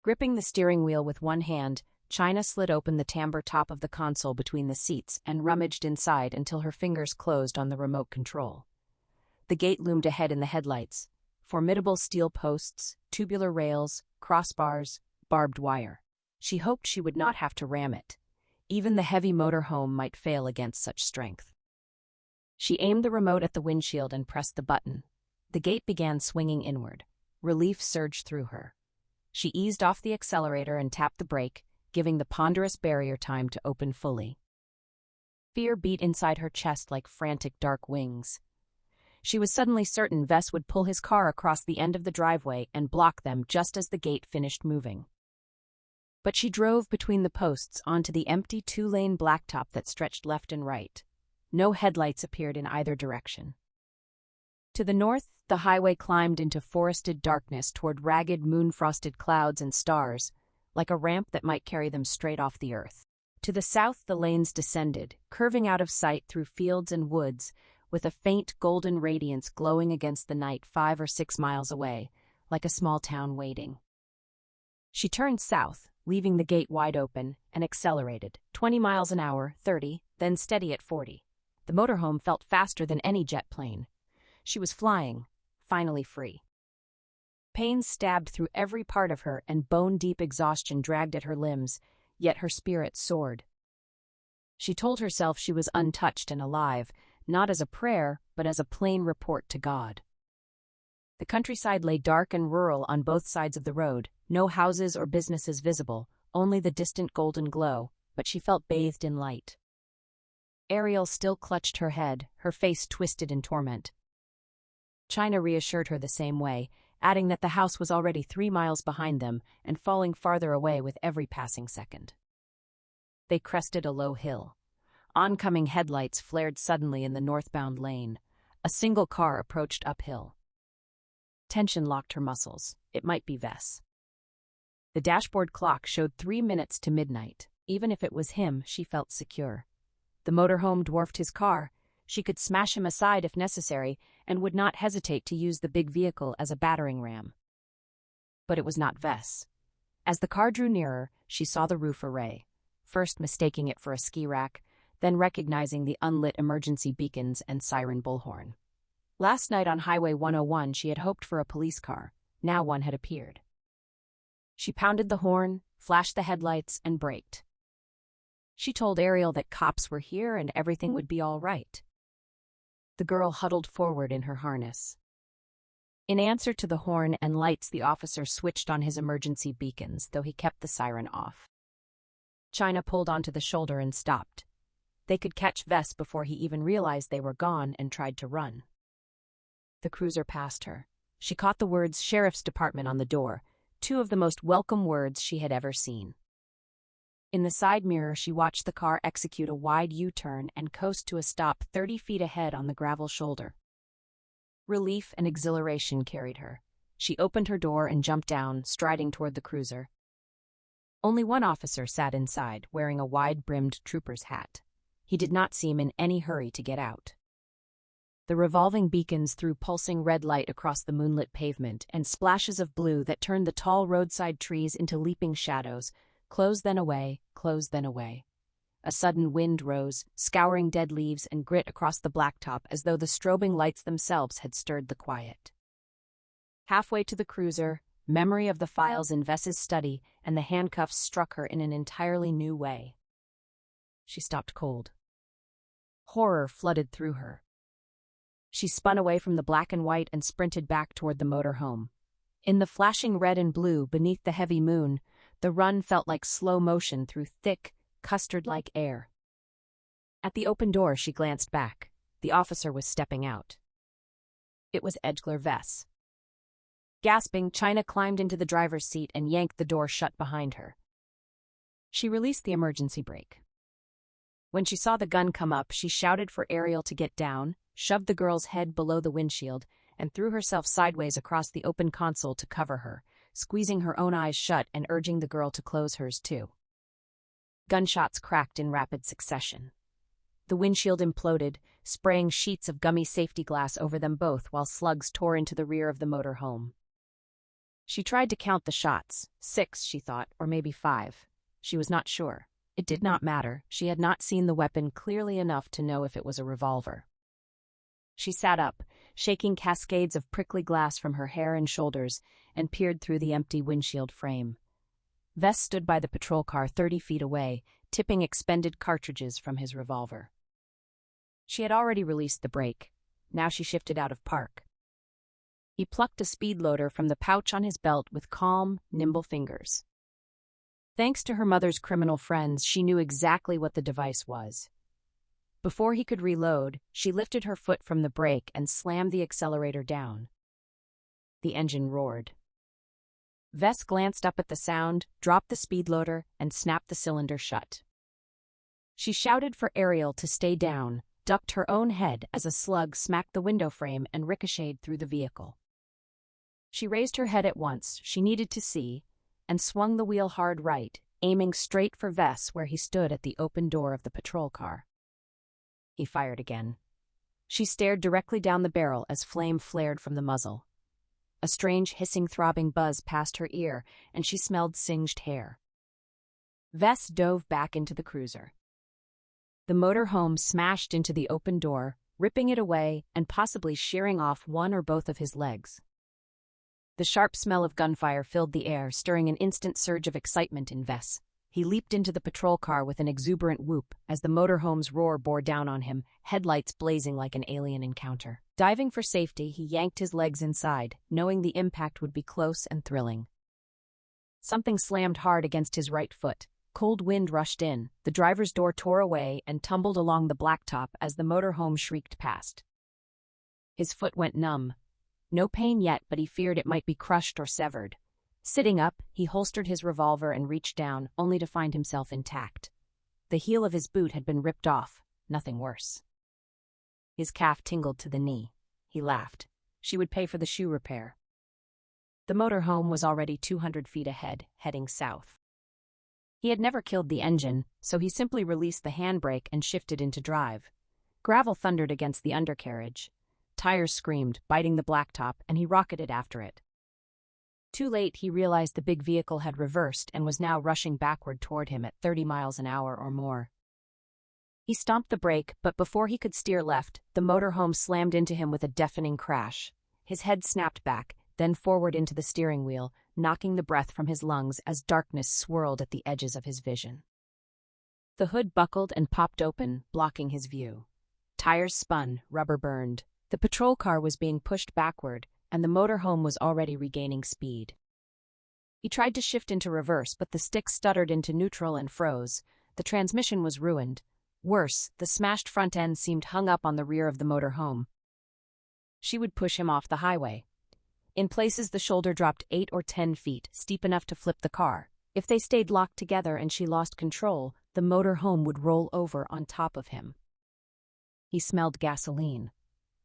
Speaker 1: Gripping the steering wheel with one hand, China slid open the timbre top of the console between the seats and rummaged inside until her fingers closed on the remote control. The gate loomed ahead in the headlights. Formidable steel posts, tubular rails, crossbars, barbed wire. She hoped she would not have to ram it. Even the heavy motorhome might fail against such strength. She aimed the remote at the windshield and pressed the button. The gate began swinging inward. Relief surged through her. She eased off the accelerator and tapped the brake, giving the ponderous barrier time to open fully. Fear beat inside her chest like frantic dark wings. She was suddenly certain Vess would pull his car across the end of the driveway and block them just as the gate finished moving. But she drove between the posts onto the empty two-lane blacktop that stretched left and right. No headlights appeared in either direction. To the north, the highway climbed into forested darkness toward ragged moon-frosted clouds and stars, like a ramp that might carry them straight off the earth. To the south, the lanes descended, curving out of sight through fields and woods, with a faint golden radiance glowing against the night 5 or 6 miles away, like a small town waiting. She turned south, leaving the gate wide open, and accelerated, 20 miles an hour, 30, then steady at 40. The motorhome felt faster than any jet plane. She was flying, finally free. Pain stabbed through every part of her and bone-deep exhaustion dragged at her limbs, yet her spirit soared. She told herself she was untouched and alive, not as a prayer, but as a plain report to God. The countryside lay dark and rural on both sides of the road, no houses or businesses visible, only the distant golden glow, but she felt bathed in light. Ariel still clutched her head, her face twisted in torment. China reassured her the same way, adding that the house was already 3 miles behind them and falling farther away with every passing second. They crested a low hill. Oncoming headlights flared suddenly in the northbound lane. A single car approached uphill. Tension locked her muscles. It might be Vess. The dashboard clock showed 3 minutes to midnight. Even if it was him, she felt secure. The motorhome dwarfed his car. She could smash him aside if necessary and would not hesitate to use the big vehicle as a battering ram. But it was not Vess. As the car drew nearer, she saw the roof array, first mistaking it for a ski rack, then recognizing the unlit emergency beacons and siren bullhorn. Last night on Highway 101, she had hoped for a police car. Now one had appeared. She pounded the horn, flashed the headlights, and braked. She told Ariel that cops were here and everything would be all right. The girl huddled forward in her harness. In answer to the horn and lights, the officer switched on his emergency beacons, though he kept the siren off. China pulled onto the shoulder and stopped. They could catch Vess before he even realized they were gone and tried to run. The cruiser passed her. She caught the words Sheriff's Department on the door, 2 of the most welcome words she had ever seen. In the side mirror, she watched the car execute a wide U-turn and coast to a stop 30 feet ahead on the gravel shoulder. Relief and exhilaration carried her. She opened her door and jumped down, striding toward the cruiser. Only one officer sat inside, wearing a wide-brimmed trooper's hat. He did not seem in any hurry to get out. The revolving beacons threw pulsing red light across the moonlit pavement and splashes of blue that turned the tall roadside trees into leaping shadows. Close then away, close then away. A sudden wind rose, scouring dead leaves and grit across the blacktop as though the strobing lights themselves had stirred the quiet. Halfway to the cruiser, memory of the files in Vess's study and the handcuffs struck her in an entirely new way. She stopped cold. Horror flooded through her. She spun away from the black and white and sprinted back toward the motorhome. In the flashing red and blue beneath the heavy moon, the run felt like slow motion through thick, custard-like air. At the open door, she glanced back. The officer was stepping out. It was Edgler Vess. Gasping, China climbed into the driver's seat and yanked the door shut behind her. She released the emergency brake. When she saw the gun come up, she shouted for Ariel to get down, shoved the girl's head below the windshield, and threw herself sideways across the open console to cover her, squeezing her own eyes shut and urging the girl to close hers too. Gunshots cracked in rapid succession. The windshield imploded, spraying sheets of gummy safety glass over them both while slugs tore into the rear of the motorhome. She tried to count the shots. 6, she thought, or maybe 5. She was not sure. It did not matter. She had not seen the weapon clearly enough to know if it was a revolver. She sat up, shaking cascades of prickly glass from her hair and shoulders, and peered through the empty windshield frame. Vess stood by the patrol car 30 feet away, tipping expended cartridges from his revolver. She had already released the brake. Now she shifted out of park. He plucked a speed loader from the pouch on his belt with calm, nimble fingers. Thanks to her mother's criminal friends, she knew exactly what the device was. Before he could reload, she lifted her foot from the brake and slammed the accelerator down. The engine roared. Vess glanced up at the sound, dropped the speed loader, and snapped the cylinder shut. She shouted for Ariel to stay down, ducked her own head as a slug smacked the window frame and ricocheted through the vehicle. She raised her head at once, she needed to see, and swung the wheel hard right, aiming straight for Vess where he stood at the open door of the patrol car. He fired again. She stared directly down the barrel as flame flared from the muzzle. A strange hissing throbbing buzz passed her ear, and she smelled singed hair. Vess dove back into the cruiser. The motorhome smashed into the open door, ripping it away and possibly shearing off one or both of his legs. The sharp smell of gunfire filled the air, stirring an instant surge of excitement in Vess. He leaped into the patrol car with an exuberant whoop as the motorhome's roar bore down on him, headlights blazing like an alien encounter. Diving for safety, he yanked his legs inside, knowing the impact would be close and thrilling. Something slammed hard against his right foot. Cold wind rushed in, the driver's door tore away and tumbled along the blacktop as the motorhome shrieked past. His foot went numb. No pain yet, but he feared it might be crushed or severed. Sitting up, he holstered his revolver and reached down, only to find himself intact. The heel of his boot had been ripped off, nothing worse. His calf tingled to the knee. He laughed. She would pay for the shoe repair. The motorhome was already 200 feet ahead, heading south. He had never killed the engine, so he simply released the handbrake and shifted into drive. Gravel thundered against the undercarriage. Tires screamed, biting the blacktop, and he rocketed after it. Too late, he realized the big vehicle had reversed and was now rushing backward toward him at 30 miles an hour or more. He stomped the brake, but before he could steer left, the motorhome slammed into him with a deafening crash. His head snapped back, then forward into the steering wheel, knocking the breath from his lungs as darkness swirled at the edges of his vision. The hood buckled and popped open, blocking his view. Tires spun, rubber burned. The patrol car was being pushed backward, and the motorhome was already regaining speed. He tried to shift into reverse, but the stick stuttered into neutral and froze. The transmission was ruined. Worse, the smashed front end seemed hung up on the rear of the motorhome. She would push him off the highway. In places, the shoulder dropped 8 or 10 feet, steep enough to flip the car. If they stayed locked together and she lost control, the motorhome would roll over on top of him. He smelled gasoline.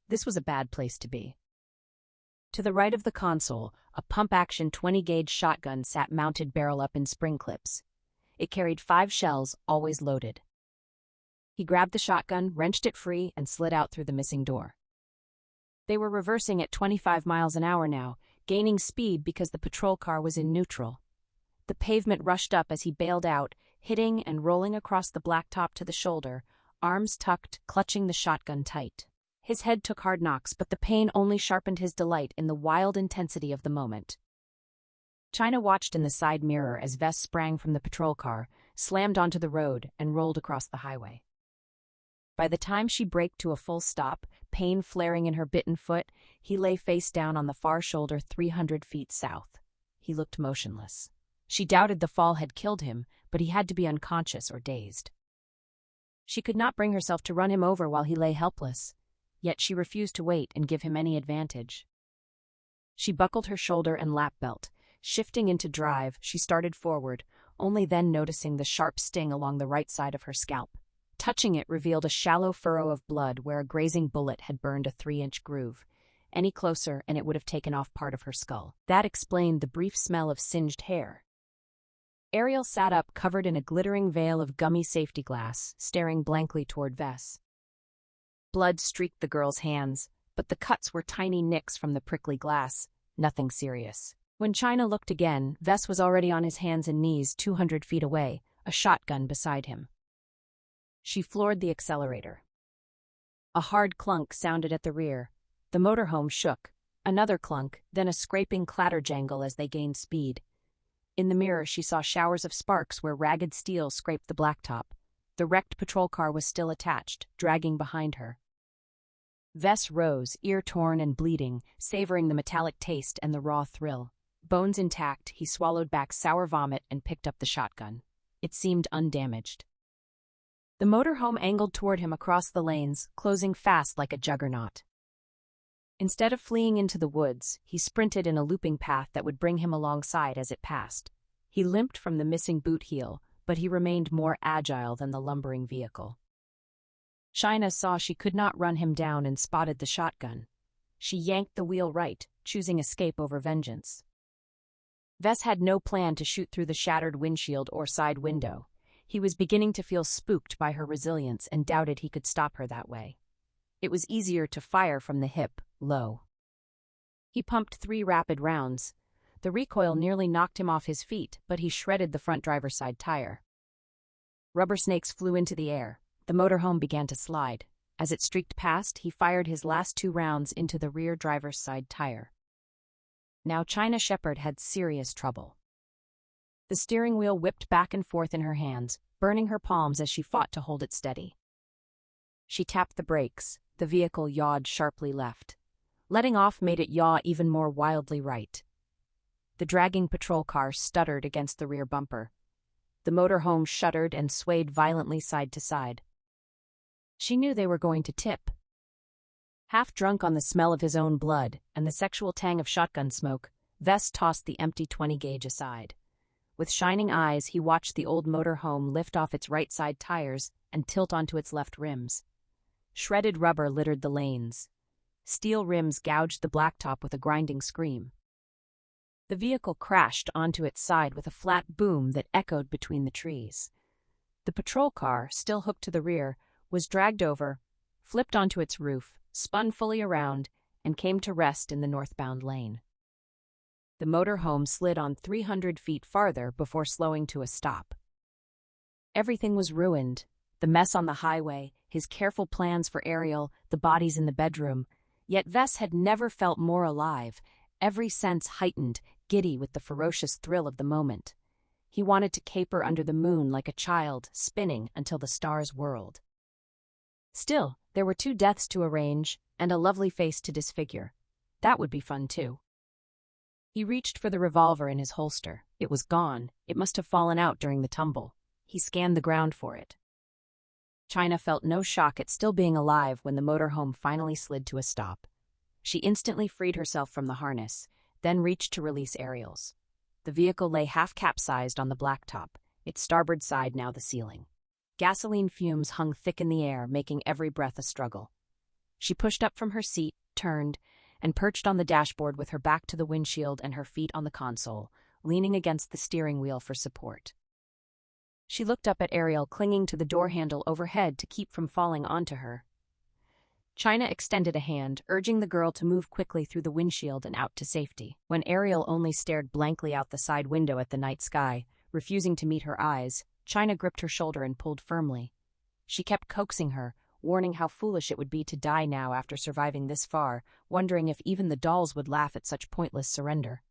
Speaker 1: This was a bad place to be. To the right of the console, a pump-action 20-gauge shotgun sat mounted barrel-up in spring clips. It carried 5 shells, always loaded. He grabbed the shotgun, wrenched it free, and slid out through the missing door. They were reversing at 25 miles an hour now, gaining speed because the patrol car was in neutral. The pavement rushed up as he bailed out, hitting and rolling across the blacktop to the shoulder, arms tucked, clutching the shotgun tight. His head took hard knocks, but the pain only sharpened his delight in the wild intensity of the moment. China watched in the side mirror as Vess sprang from the patrol car, slammed onto the road, and rolled across the highway. By the time she braked to a full stop, pain flaring in her bitten foot, he lay face down on the far shoulder 300 feet south. He looked motionless. She doubted the fall had killed him, but he had to be unconscious or dazed. She could not bring herself to run him over while he lay helpless, yet she refused to wait and give him any advantage. She buckled her shoulder and lap belt. Shifting into drive, she started forward, only then noticing the sharp sting along the right side of her scalp. Touching it revealed a shallow furrow of blood where a grazing bullet had burned a 3-inch groove. Any closer and it would have taken off part of her skull. That explained the brief smell of singed hair. Ariel sat up, covered in a glittering veil of gummy safety glass, staring blankly toward Vess. Blood streaked the girl's hands, but the cuts were tiny nicks from the prickly glass, nothing serious. When China looked again, Vess was already on his hands and knees 200 feet away, a shotgun beside him. She floored the accelerator. A hard clunk sounded at the rear. The motorhome shook. Another clunk, then a scraping clatter jangle as they gained speed. In the mirror, she saw showers of sparks where ragged steel scraped the blacktop. The wrecked patrol car was still attached, dragging behind her. Vess rose, ear torn and bleeding, savoring the metallic taste and the raw thrill. Bones intact, he swallowed back sour vomit and picked up the shotgun. It seemed undamaged. The motorhome angled toward him across the lanes, closing fast like a juggernaut. Instead of fleeing into the woods, he sprinted in a looping path that would bring him alongside as it passed. He limped from the missing boot heel, but he remained more agile than the lumbering vehicle. China saw she could not run him down and spotted the shotgun. She yanked the wheel right, choosing escape over vengeance. Vess had no plan to shoot through the shattered windshield or side window. He was beginning to feel spooked by her resilience and doubted he could stop her that way. It was easier to fire from the hip, low. He pumped 3 rapid rounds. The recoil nearly knocked him off his feet, but he shredded the front driver's side tire. Rubber snakes flew into the air. The motorhome began to slide. As it streaked past, he fired his last 2 rounds into the rear driver's side tire. Now China Shepherd had serious trouble. The steering wheel whipped back and forth in her hands, burning her palms as she fought to hold it steady. She tapped the brakes. The vehicle yawed sharply left. Letting off made it yaw even more wildly right. The dragging patrol car stuttered against the rear bumper. The motorhome shuddered and swayed violently side to side. She knew they were going to tip. Half drunk on the smell of his own blood and the sexual tang of shotgun smoke, Vess tossed the empty 20 gauge aside. With shining eyes, he watched the old motor home lift off its right side tires and tilt onto its left rims. Shredded rubber littered the lanes. Steel rims gouged the blacktop with a grinding scream. The vehicle crashed onto its side with a flat boom that echoed between the trees. The patrol car, still hooked to the rear, was dragged over, flipped onto its roof, spun fully around, and came to rest in the northbound lane. The motorhome slid on 300 feet farther before slowing to a stop. Everything was ruined. The mess on the highway, his careful plans for Ariel, the bodies in the bedroom. Yet Vess had never felt more alive, every sense heightened, giddy with the ferocious thrill of the moment. He wanted to caper under the moon like a child, spinning until the stars whirled. Still, there were 2 deaths to arrange and a lovely face to disfigure. That would be fun too. He reached for the revolver in his holster. It was gone. It must have fallen out during the tumble. He scanned the ground for it. China felt no shock at still being alive when the motorhome finally slid to a stop. She instantly freed herself from the harness, then reached to release Ariel's. The vehicle lay half-capsized on the blacktop, its starboard side now the ceiling. Gasoline fumes hung thick in the air, making every breath a struggle. She pushed up from her seat, turned, and perched on the dashboard with her back to the windshield and her feet on the console, leaning against the steering wheel for support. She looked up at Ariel clinging to the door handle overhead to keep from falling onto her. China extended a hand, urging the girl to move quickly through the windshield and out to safety. When Ariel only stared blankly out the side window at the night sky, refusing to meet her eyes, China gripped her shoulder and pulled firmly. She kept coaxing her, warning how foolish it would be to die now after surviving this far, wondering if even the dolls would laugh at such pointless surrender.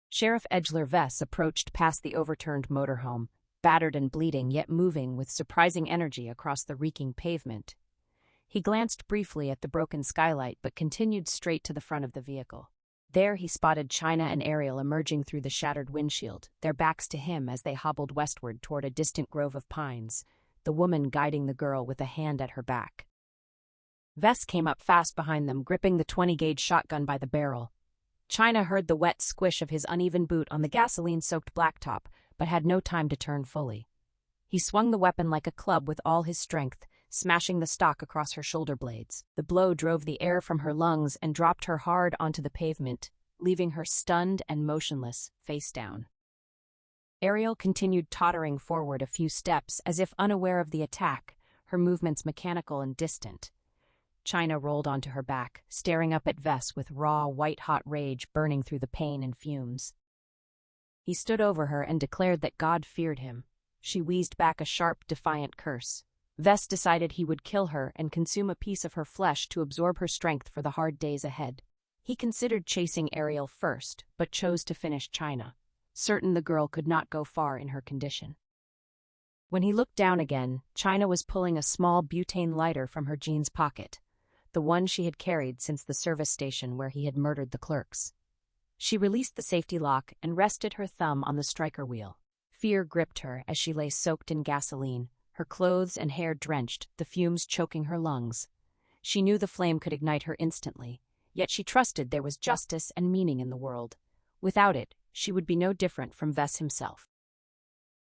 Speaker 1: Sheriff Edgeler Vess approached past the overturned motorhome, battered and bleeding yet moving with surprising energy across the reeking pavement. He glanced briefly at the broken skylight but continued straight to the front of the vehicle. There he spotted China and Ariel emerging through the shattered windshield, their backs to him as they hobbled westward toward a distant grove of pines, the woman guiding the girl with a hand at her back. Vess came up fast behind them, gripping the 20-gauge shotgun by the barrel. China heard the wet squish of his uneven boot on the gasoline-soaked blacktop, but had no time to turn fully. He swung the weapon like a club with all his strength, smashing the stock across her shoulder blades. The blow drove the air from her lungs and dropped her hard onto the pavement, leaving her stunned and motionless, face down. Ariel continued tottering forward a few steps as if unaware of the attack, her movements mechanical and distant. China rolled onto her back, staring up at Vess with raw, white-hot rage burning through the pain and fumes. He stood over her and declared that God feared him. She wheezed back a sharp, defiant curse. Vess decided he would kill her and consume a piece of her flesh to absorb her strength for the hard days ahead. He considered chasing Ariel first, but chose to finish China, certain the girl could not go far in her condition. When he looked down again, China was pulling a small butane lighter from her jeans pocket, the one she had carried since the service station where he had murdered the clerks. She released the safety lock and rested her thumb on the striker wheel. Fear gripped her as she lay soaked in gasoline, her clothes and hair drenched, the fumes choking her lungs. She knew the flame could ignite her instantly, yet she trusted there was justice and meaning in the world. Without it, she would be no different from Vess himself.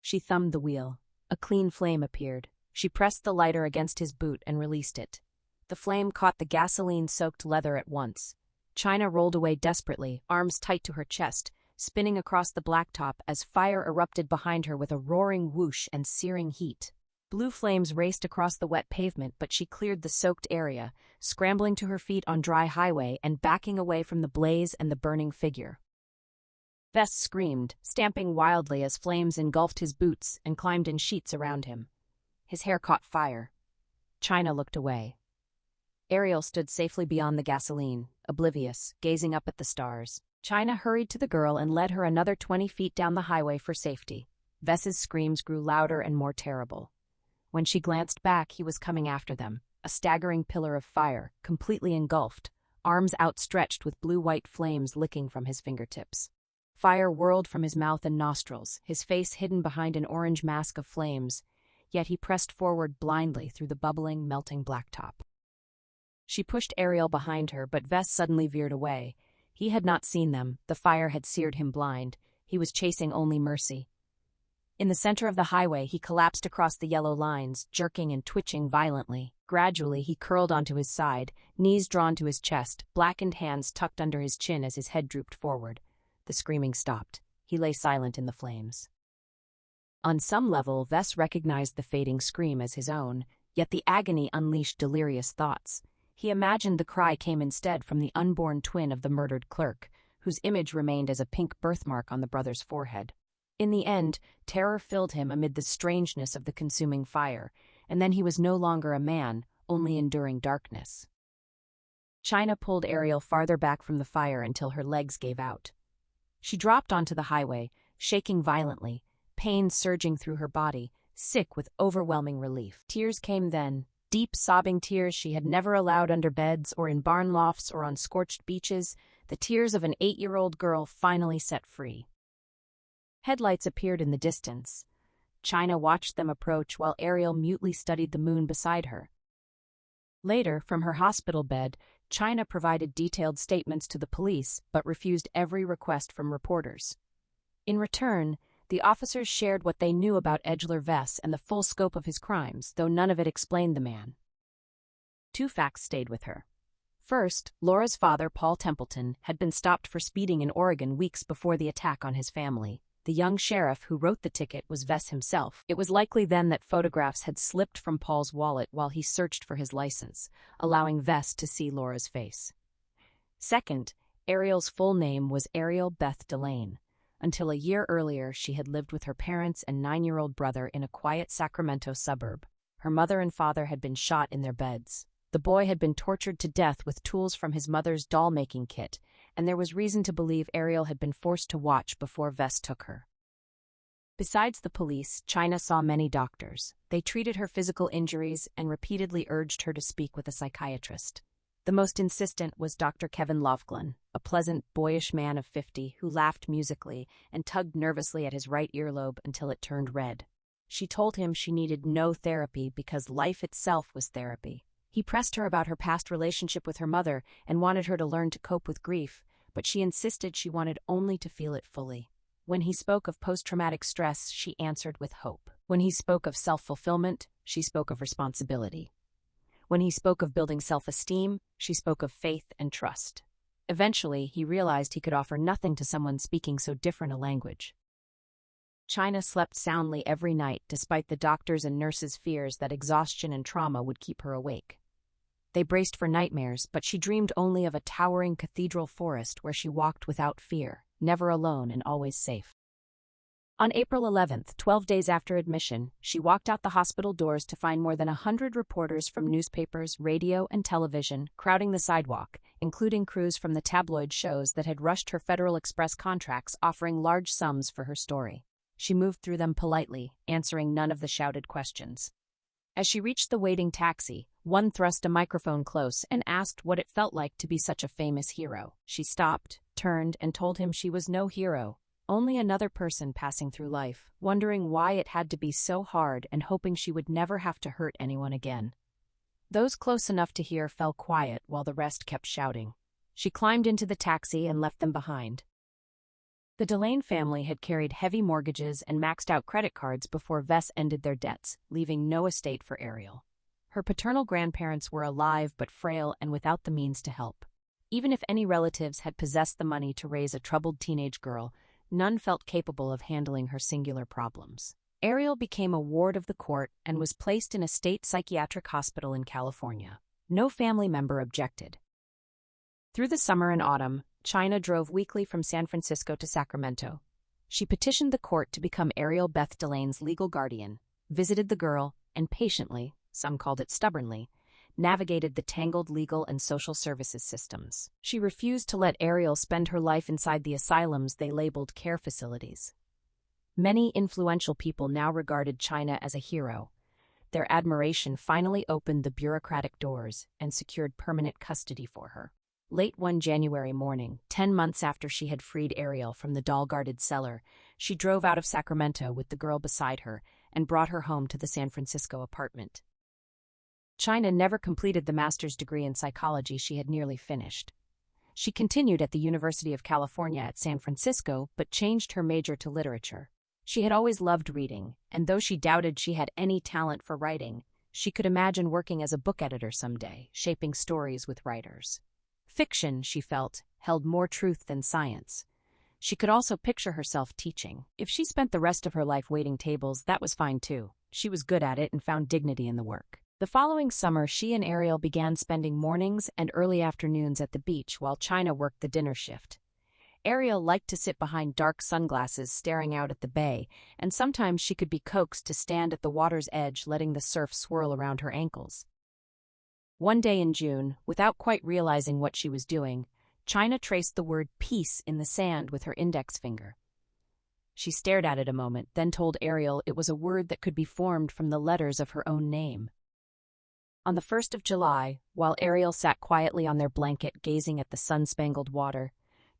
Speaker 1: She thumbed the wheel. A clean flame appeared. She pressed the lighter against his boot and released it. The flame caught the gasoline-soaked leather at once. China rolled away desperately, arms tight to her chest, spinning across the blacktop as fire erupted behind her with a roaring whoosh and searing heat. Blue flames raced across the wet pavement, but she cleared the soaked area, scrambling to her feet on dry highway and backing away from the blaze and the burning figure. Vess screamed, stamping wildly as flames engulfed his boots and climbed in sheets around him. His hair caught fire. China looked away. Ariel stood safely beyond the gasoline, oblivious, gazing up at the stars. China hurried to the girl and led her another 20 feet down the highway for safety. Vess's screams grew louder and more terrible. When she glanced back, he was coming after them, a staggering pillar of fire, completely engulfed, arms outstretched with blue-white flames licking from his fingertips. Fire whirled from his mouth and nostrils, his face hidden behind an orange mask of flames, yet he pressed forward blindly through the bubbling, melting blacktop. She pushed Ariel behind her, but Vess suddenly veered away. He had not seen them. The fire had seared him blind. He was chasing only Mercy. In the center of the highway, he collapsed across the yellow lines, jerking and twitching violently. Gradually, he curled onto his side, knees drawn to his chest, blackened hands tucked under his chin as his head drooped forward. The screaming stopped. He lay silent in the flames. On some level, Vess recognized the fading scream as his own, yet the agony unleashed delirious thoughts. He imagined the cry came instead from the unborn twin of the murdered clerk, whose image remained as a pink birthmark on the brother's forehead. In the end, terror filled him amid the strangeness of the consuming fire, and then he was no longer a man, only enduring darkness. China pulled Ariel farther back from the fire until her legs gave out. She dropped onto the highway, shaking violently, pain surging through her body, sick with overwhelming relief. Tears came then, deep sobbing tears she had never allowed under beds or in barn lofts or on scorched beaches, the tears of an 8-year-old girl finally set free. Headlights appeared in the distance. China watched them approach while Ariel mutely studied the moon beside her. Later, from her hospital bed, China provided detailed statements to the police but refused every request from reporters. In return, the officers shared what they knew about Edgeler Vess and the full scope of his crimes, though none of it explained the man. 2 facts stayed with her. First, Laura's father, Paul Templeton, had been stopped for speeding in Oregon weeks before the attack on his family. The young sheriff who wrote the ticket was Vess himself. It was likely then that photographs had slipped from Paul's wallet while he searched for his license, allowing Vess to see Laura's face. Second, Ariel's full name was Ariel Beth Delane. Until a year earlier, she had lived with her parents and 9-year-old brother in a quiet Sacramento suburb. Her mother and father had been shot in their beds. The boy had been tortured to death with tools from his mother's doll-making kit, and there was reason to believe Ariel had been forced to watch before Vess took her. Besides the police, China saw many doctors. They treated her physical injuries and repeatedly urged her to speak with a psychiatrist. The most insistent was Dr. Kevin Loveglin, a pleasant, boyish man of 50 who laughed musically and tugged nervously at his right earlobe until it turned red. She told him she needed no therapy because life itself was therapy. He pressed her about her past relationship with her mother and wanted her to learn to cope with grief, but she insisted she wanted only to feel it fully. When he spoke of post-traumatic stress, she answered with hope. When he spoke of self-fulfillment, she spoke of responsibility. When he spoke of building self-esteem, she spoke of faith and trust. Eventually, he realized he could offer nothing to someone speaking so different a language. China slept soundly every night despite the doctors' and nurses' fears that exhaustion and trauma would keep her awake. They braced for nightmares, but she dreamed only of a towering cathedral forest where she walked without fear, never alone and always safe. On April 11th, 12 days after admission, she walked out the hospital doors to find more than 100 reporters from newspapers, radio, and television crowding the sidewalk, including crews from the tabloid shows that had rushed her Federal Express contracts offering large sums for her story. She moved through them politely, answering none of the shouted questions. As she reached the waiting taxi, one thrust a microphone close and asked what it felt like to be such a famous hero. She stopped, turned, and told him she was no hero, only another person passing through life, wondering why it had to be so hard and hoping she would never have to hurt anyone again. Those close enough to hear fell quiet while the rest kept shouting. She climbed into the taxi and left them behind. The Delane family had carried heavy mortgages and maxed out credit cards before Vess ended their debts, leaving no estate for Ariel. Her paternal grandparents were alive but frail and without the means to help. Even if any relatives had possessed the money to raise a troubled teenage girl, none felt capable of handling her singular problems. Ariel became a ward of the court and was placed in a state psychiatric hospital in California. No family member objected. Through the summer and autumn, China drove weekly from San Francisco to Sacramento. She petitioned the court to become Ariel Beth Delane's legal guardian, visited the girl, and patiently, some called it stubbornly, navigated the tangled legal and social services systems. She refused to let Ariel spend her life inside the asylums they labeled care facilities. Many influential people now regarded China as a hero. Their admiration finally opened the bureaucratic doors and secured permanent custody for her. Late one January morning, 10 months after she had freed Ariel from the doll-guarded cellar, she drove out of Sacramento with the girl beside her and brought her home to the San Francisco apartment. China never completed the master's degree in psychology she had nearly finished. She continued at the University of California at San Francisco, but changed her major to literature. She had always loved reading, and though she doubted she had any talent for writing, she could imagine working as a book editor someday, shaping stories with writers. Fiction, she felt, held more truth than science. She could also picture herself teaching. If she spent the rest of her life waiting tables, that was fine too. She was good at it and found dignity in the work. The following summer, she and Ariel began spending mornings and early afternoons at the beach while China worked the dinner shift. Ariel liked to sit behind dark sunglasses staring out at the bay, and sometimes she could be coaxed to stand at the water's edge letting the surf swirl around her ankles. One day in June, without quite realizing what she was doing, China traced the word peace in the sand with her index finger. She stared at it a moment, then told Ariel it was a word that could be formed from the letters of her own name. On the 1st of July, while Ariel sat quietly on their blanket gazing at the sun-spangled water,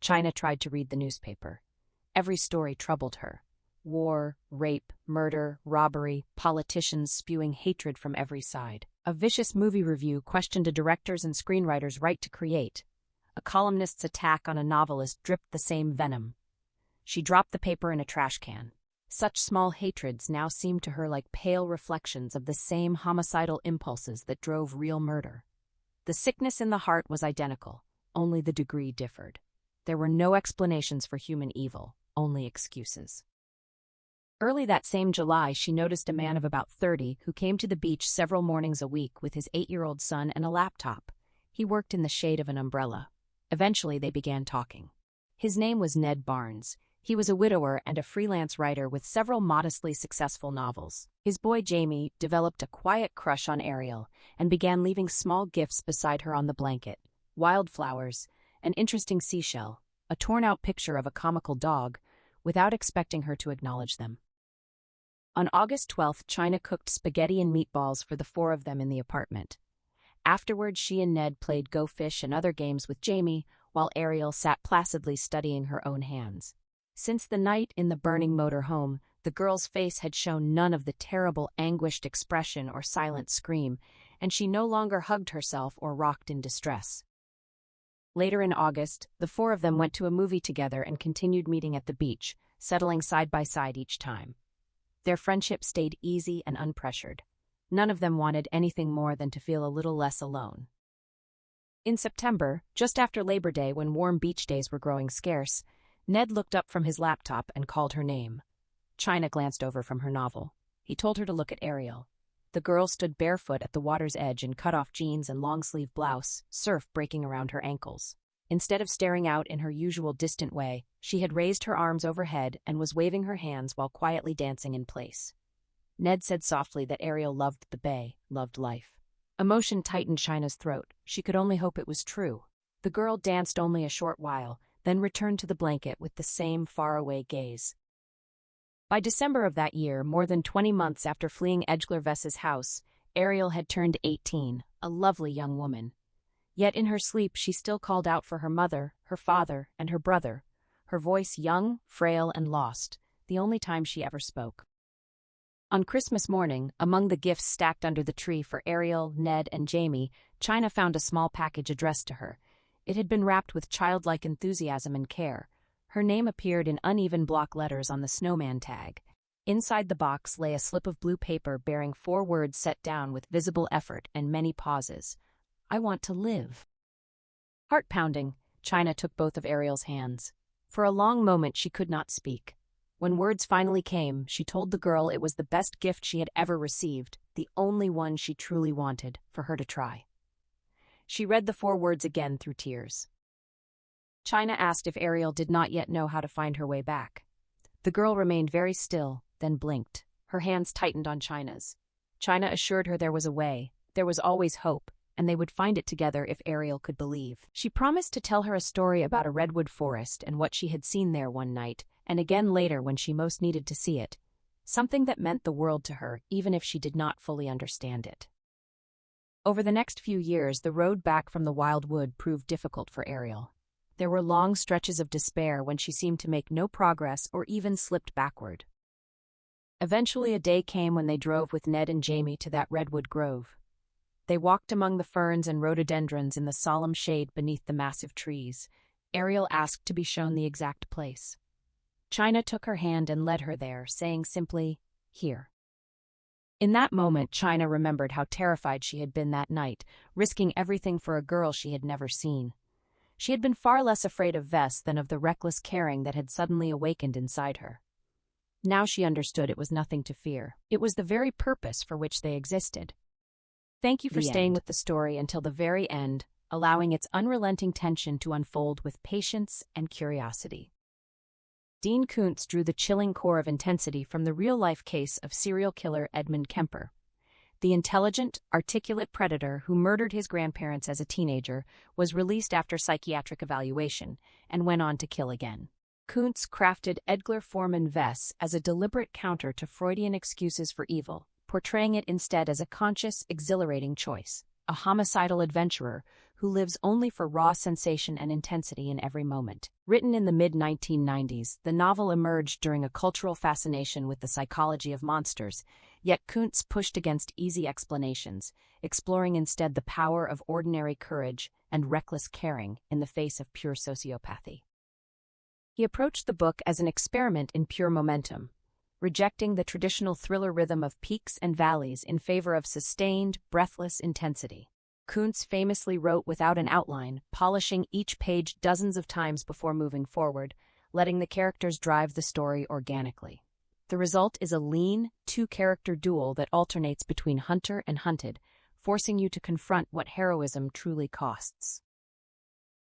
Speaker 1: China tried to read the newspaper. Every story troubled her. War, rape, murder, robbery, politicians spewing hatred from every side. A vicious movie review questioned a director's and screenwriter's right to create. A columnist's attack on a novelist dripped the same venom. She dropped the paper in a trash can. Such small hatreds now seemed to her like pale reflections of the same homicidal impulses that drove real murder. The sickness in the heart was identical, only the degree differed. There were no explanations for human evil, only excuses. Early that same July, she noticed a man of about 30 who came to the beach several mornings a week with his 8-year-old son and a laptop. He worked in the shade of an umbrella. Eventually, they began talking. His name was Ned Barnes. He was a widower and a freelance writer with several modestly successful novels. His boy Jamie developed a quiet crush on Ariel and began leaving small gifts beside her on the blanket: wildflowers, an interesting seashell, a torn-out picture of a comical dog, without expecting her to acknowledge them. On August 12th, China cooked spaghetti and meatballs for the 4 of them in the apartment. Afterward, she and Ned played Go Fish and other games with Jamie, while Ariel sat placidly studying her own hands. Since the night in the burning motor home, the girl's face had shown none of the terrible, anguished expression or silent scream, and she no longer hugged herself or rocked in distress. Later in August, the 4 of them went to a movie together and continued meeting at the beach, settling side by side each time. Their friendship stayed easy and unpressured. None of them wanted anything more than to feel a little less alone. In September, just after Labor Day when warm beach days were growing scarce, Ned looked up from his laptop and called her name. China glanced over from her novel. He told her to look at Ariel. The girl stood barefoot at the water's edge in cut-off jeans and long-sleeve blouse, surf breaking around her ankles. Instead of staring out in her usual distant way, she had raised her arms overhead and was waving her hands while quietly dancing in place. Ned said softly that Ariel loved the bay, loved life. Emotion tightened China's throat. She could only hope it was true. The girl danced only a short while, then returned to the blanket with the same faraway gaze. By December of that year, more than 20 months after fleeing Edgler-Vess's house, Ariel had turned 18, a lovely young woman. Yet in her sleep she still called out for her mother, her father, and her brother, her voice young, frail, and lost, the only time she ever spoke. On Christmas morning, among the gifts stacked under the tree for Ariel, Ned, and Jamie, China found a small package addressed to her. It had been wrapped with childlike enthusiasm and care. Her name appeared in uneven block letters on the snowman tag. Inside the box lay a slip of blue paper bearing 4 words set down with visible effort and many pauses. "I want to live." Heart-pounding, China took both of Ariel's hands. For a long moment she could not speak. When words finally came, she told the girl it was the best gift she had ever received, the only one she truly wanted, for her to try. She read the 4 words again through tears. China asked if Ariel did not yet know how to find her way back. The girl remained very still, then blinked. Her hands tightened on China's. China assured her there was a way, there was always hope, and they would find it together if Ariel could believe. She promised to tell her a story about a redwood forest and what she had seen there one night, and again later when she most needed to see it. Something that meant the world to her, even if she did not fully understand it. Over the next few years, the road back from the wild wood proved difficult for Ariel. There were long stretches of despair when she seemed to make no progress or even slipped backward. Eventually a day came when they drove with Ned and Jamie to that redwood grove. They walked among the ferns and rhododendrons in the solemn shade beneath the massive trees. Ariel asked to be shown the exact place. China took her hand and led her there, saying simply, "Here." In that moment, China remembered how terrified she had been that night, risking everything for a girl she had never seen. She had been far less afraid of Vess than of the reckless caring that had suddenly awakened inside her. Now she understood it was nothing to fear. It was the very purpose for which they existed. Thank you for staying with the story until the very end, allowing its unrelenting tension to unfold with patience and curiosity. Dean Koontz drew the chilling core of intensity from the real-life case of serial killer Edmund Kemper. The intelligent, articulate predator who murdered his grandparents as a teenager was released after psychiatric evaluation and went on to kill again. Koontz crafted Edgar Foreman Vess as a deliberate counter to Freudian excuses for evil, portraying it instead as a conscious, exhilarating choice, a homicidal adventurer who lives only for raw sensation and intensity in every moment. Written in the mid-1990s, the novel emerged during a cultural fascination with the psychology of monsters, yet Koontz pushed against easy explanations, exploring instead the power of ordinary courage and reckless caring in the face of pure sociopathy. He approached the book as an experiment in pure momentum, rejecting the traditional thriller rhythm of peaks and valleys in favor of sustained, breathless intensity. Koontz famously wrote without an outline, polishing each page dozens of times before moving forward, letting the characters drive the story organically. The result is a lean, two-character duel that alternates between hunter and hunted, forcing you to confront what heroism truly costs.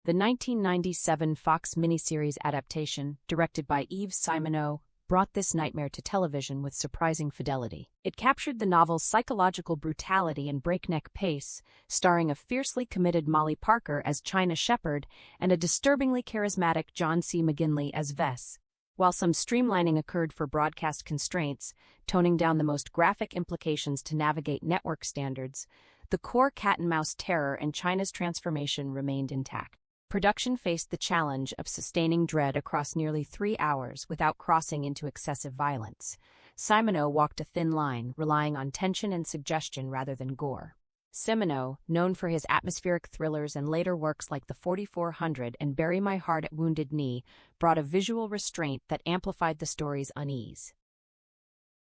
Speaker 1: The 1997 Fox miniseries adaptation, directed by Yves Simoneau, brought this nightmare to television with surprising fidelity. It captured the novel's psychological brutality and breakneck pace, starring a fiercely committed Molly Parker as China Shepherd and a disturbingly charismatic John C. McGinley as Vess. While some streamlining occurred for broadcast constraints, toning down the most graphic implications to navigate network standards, the core cat-and-mouse terror and China's transformation remained intact. Production faced the challenge of sustaining dread across nearly 3 hours without crossing into excessive violence. Simoneau walked a thin line, relying on tension and suggestion rather than gore. Simoneau, known for his atmospheric thrillers and later works like The 4400 and Bury My Heart at Wounded Knee, brought a visual restraint that amplified the story's unease.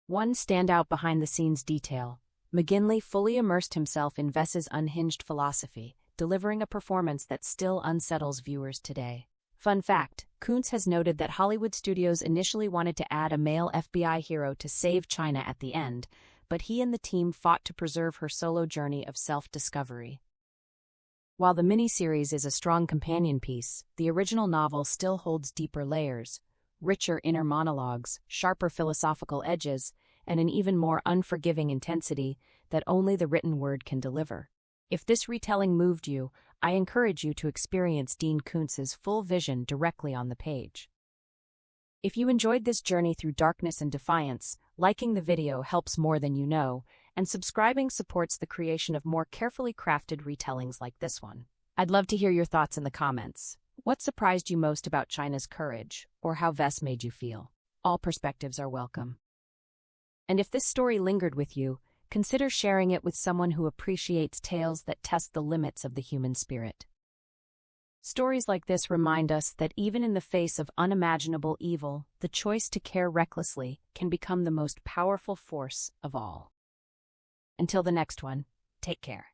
Speaker 1: One standout behind-the-scenes detail: McGinley fully immersed himself in Vess's unhinged philosophy, delivering a performance that still unsettles viewers today. Fun fact, Koontz has noted that Hollywood studios initially wanted to add a male FBI hero to save China at the end, but he and the team fought to preserve her solo journey of self-discovery. While the miniseries is a strong companion piece, the original novel still holds deeper layers, richer inner monologues, sharper philosophical edges, and an even more unforgiving intensity that only the written word can deliver. If this retelling moved you, I encourage you to experience Dean Koontz's full vision directly on the page. If you enjoyed this journey through darkness and defiance, liking the video helps more than you know, and subscribing supports the creation of more carefully crafted retellings like this one. I'd love to hear your thoughts in the comments. What surprised you most about China's courage, or how Vess made you feel? All perspectives are welcome. And if this story lingered with you, consider sharing it with someone who appreciates tales that test the limits of the human spirit. Stories like this remind us that even in the face of unimaginable evil, the choice to care recklessly can become the most powerful force of all. Until the next one, take care.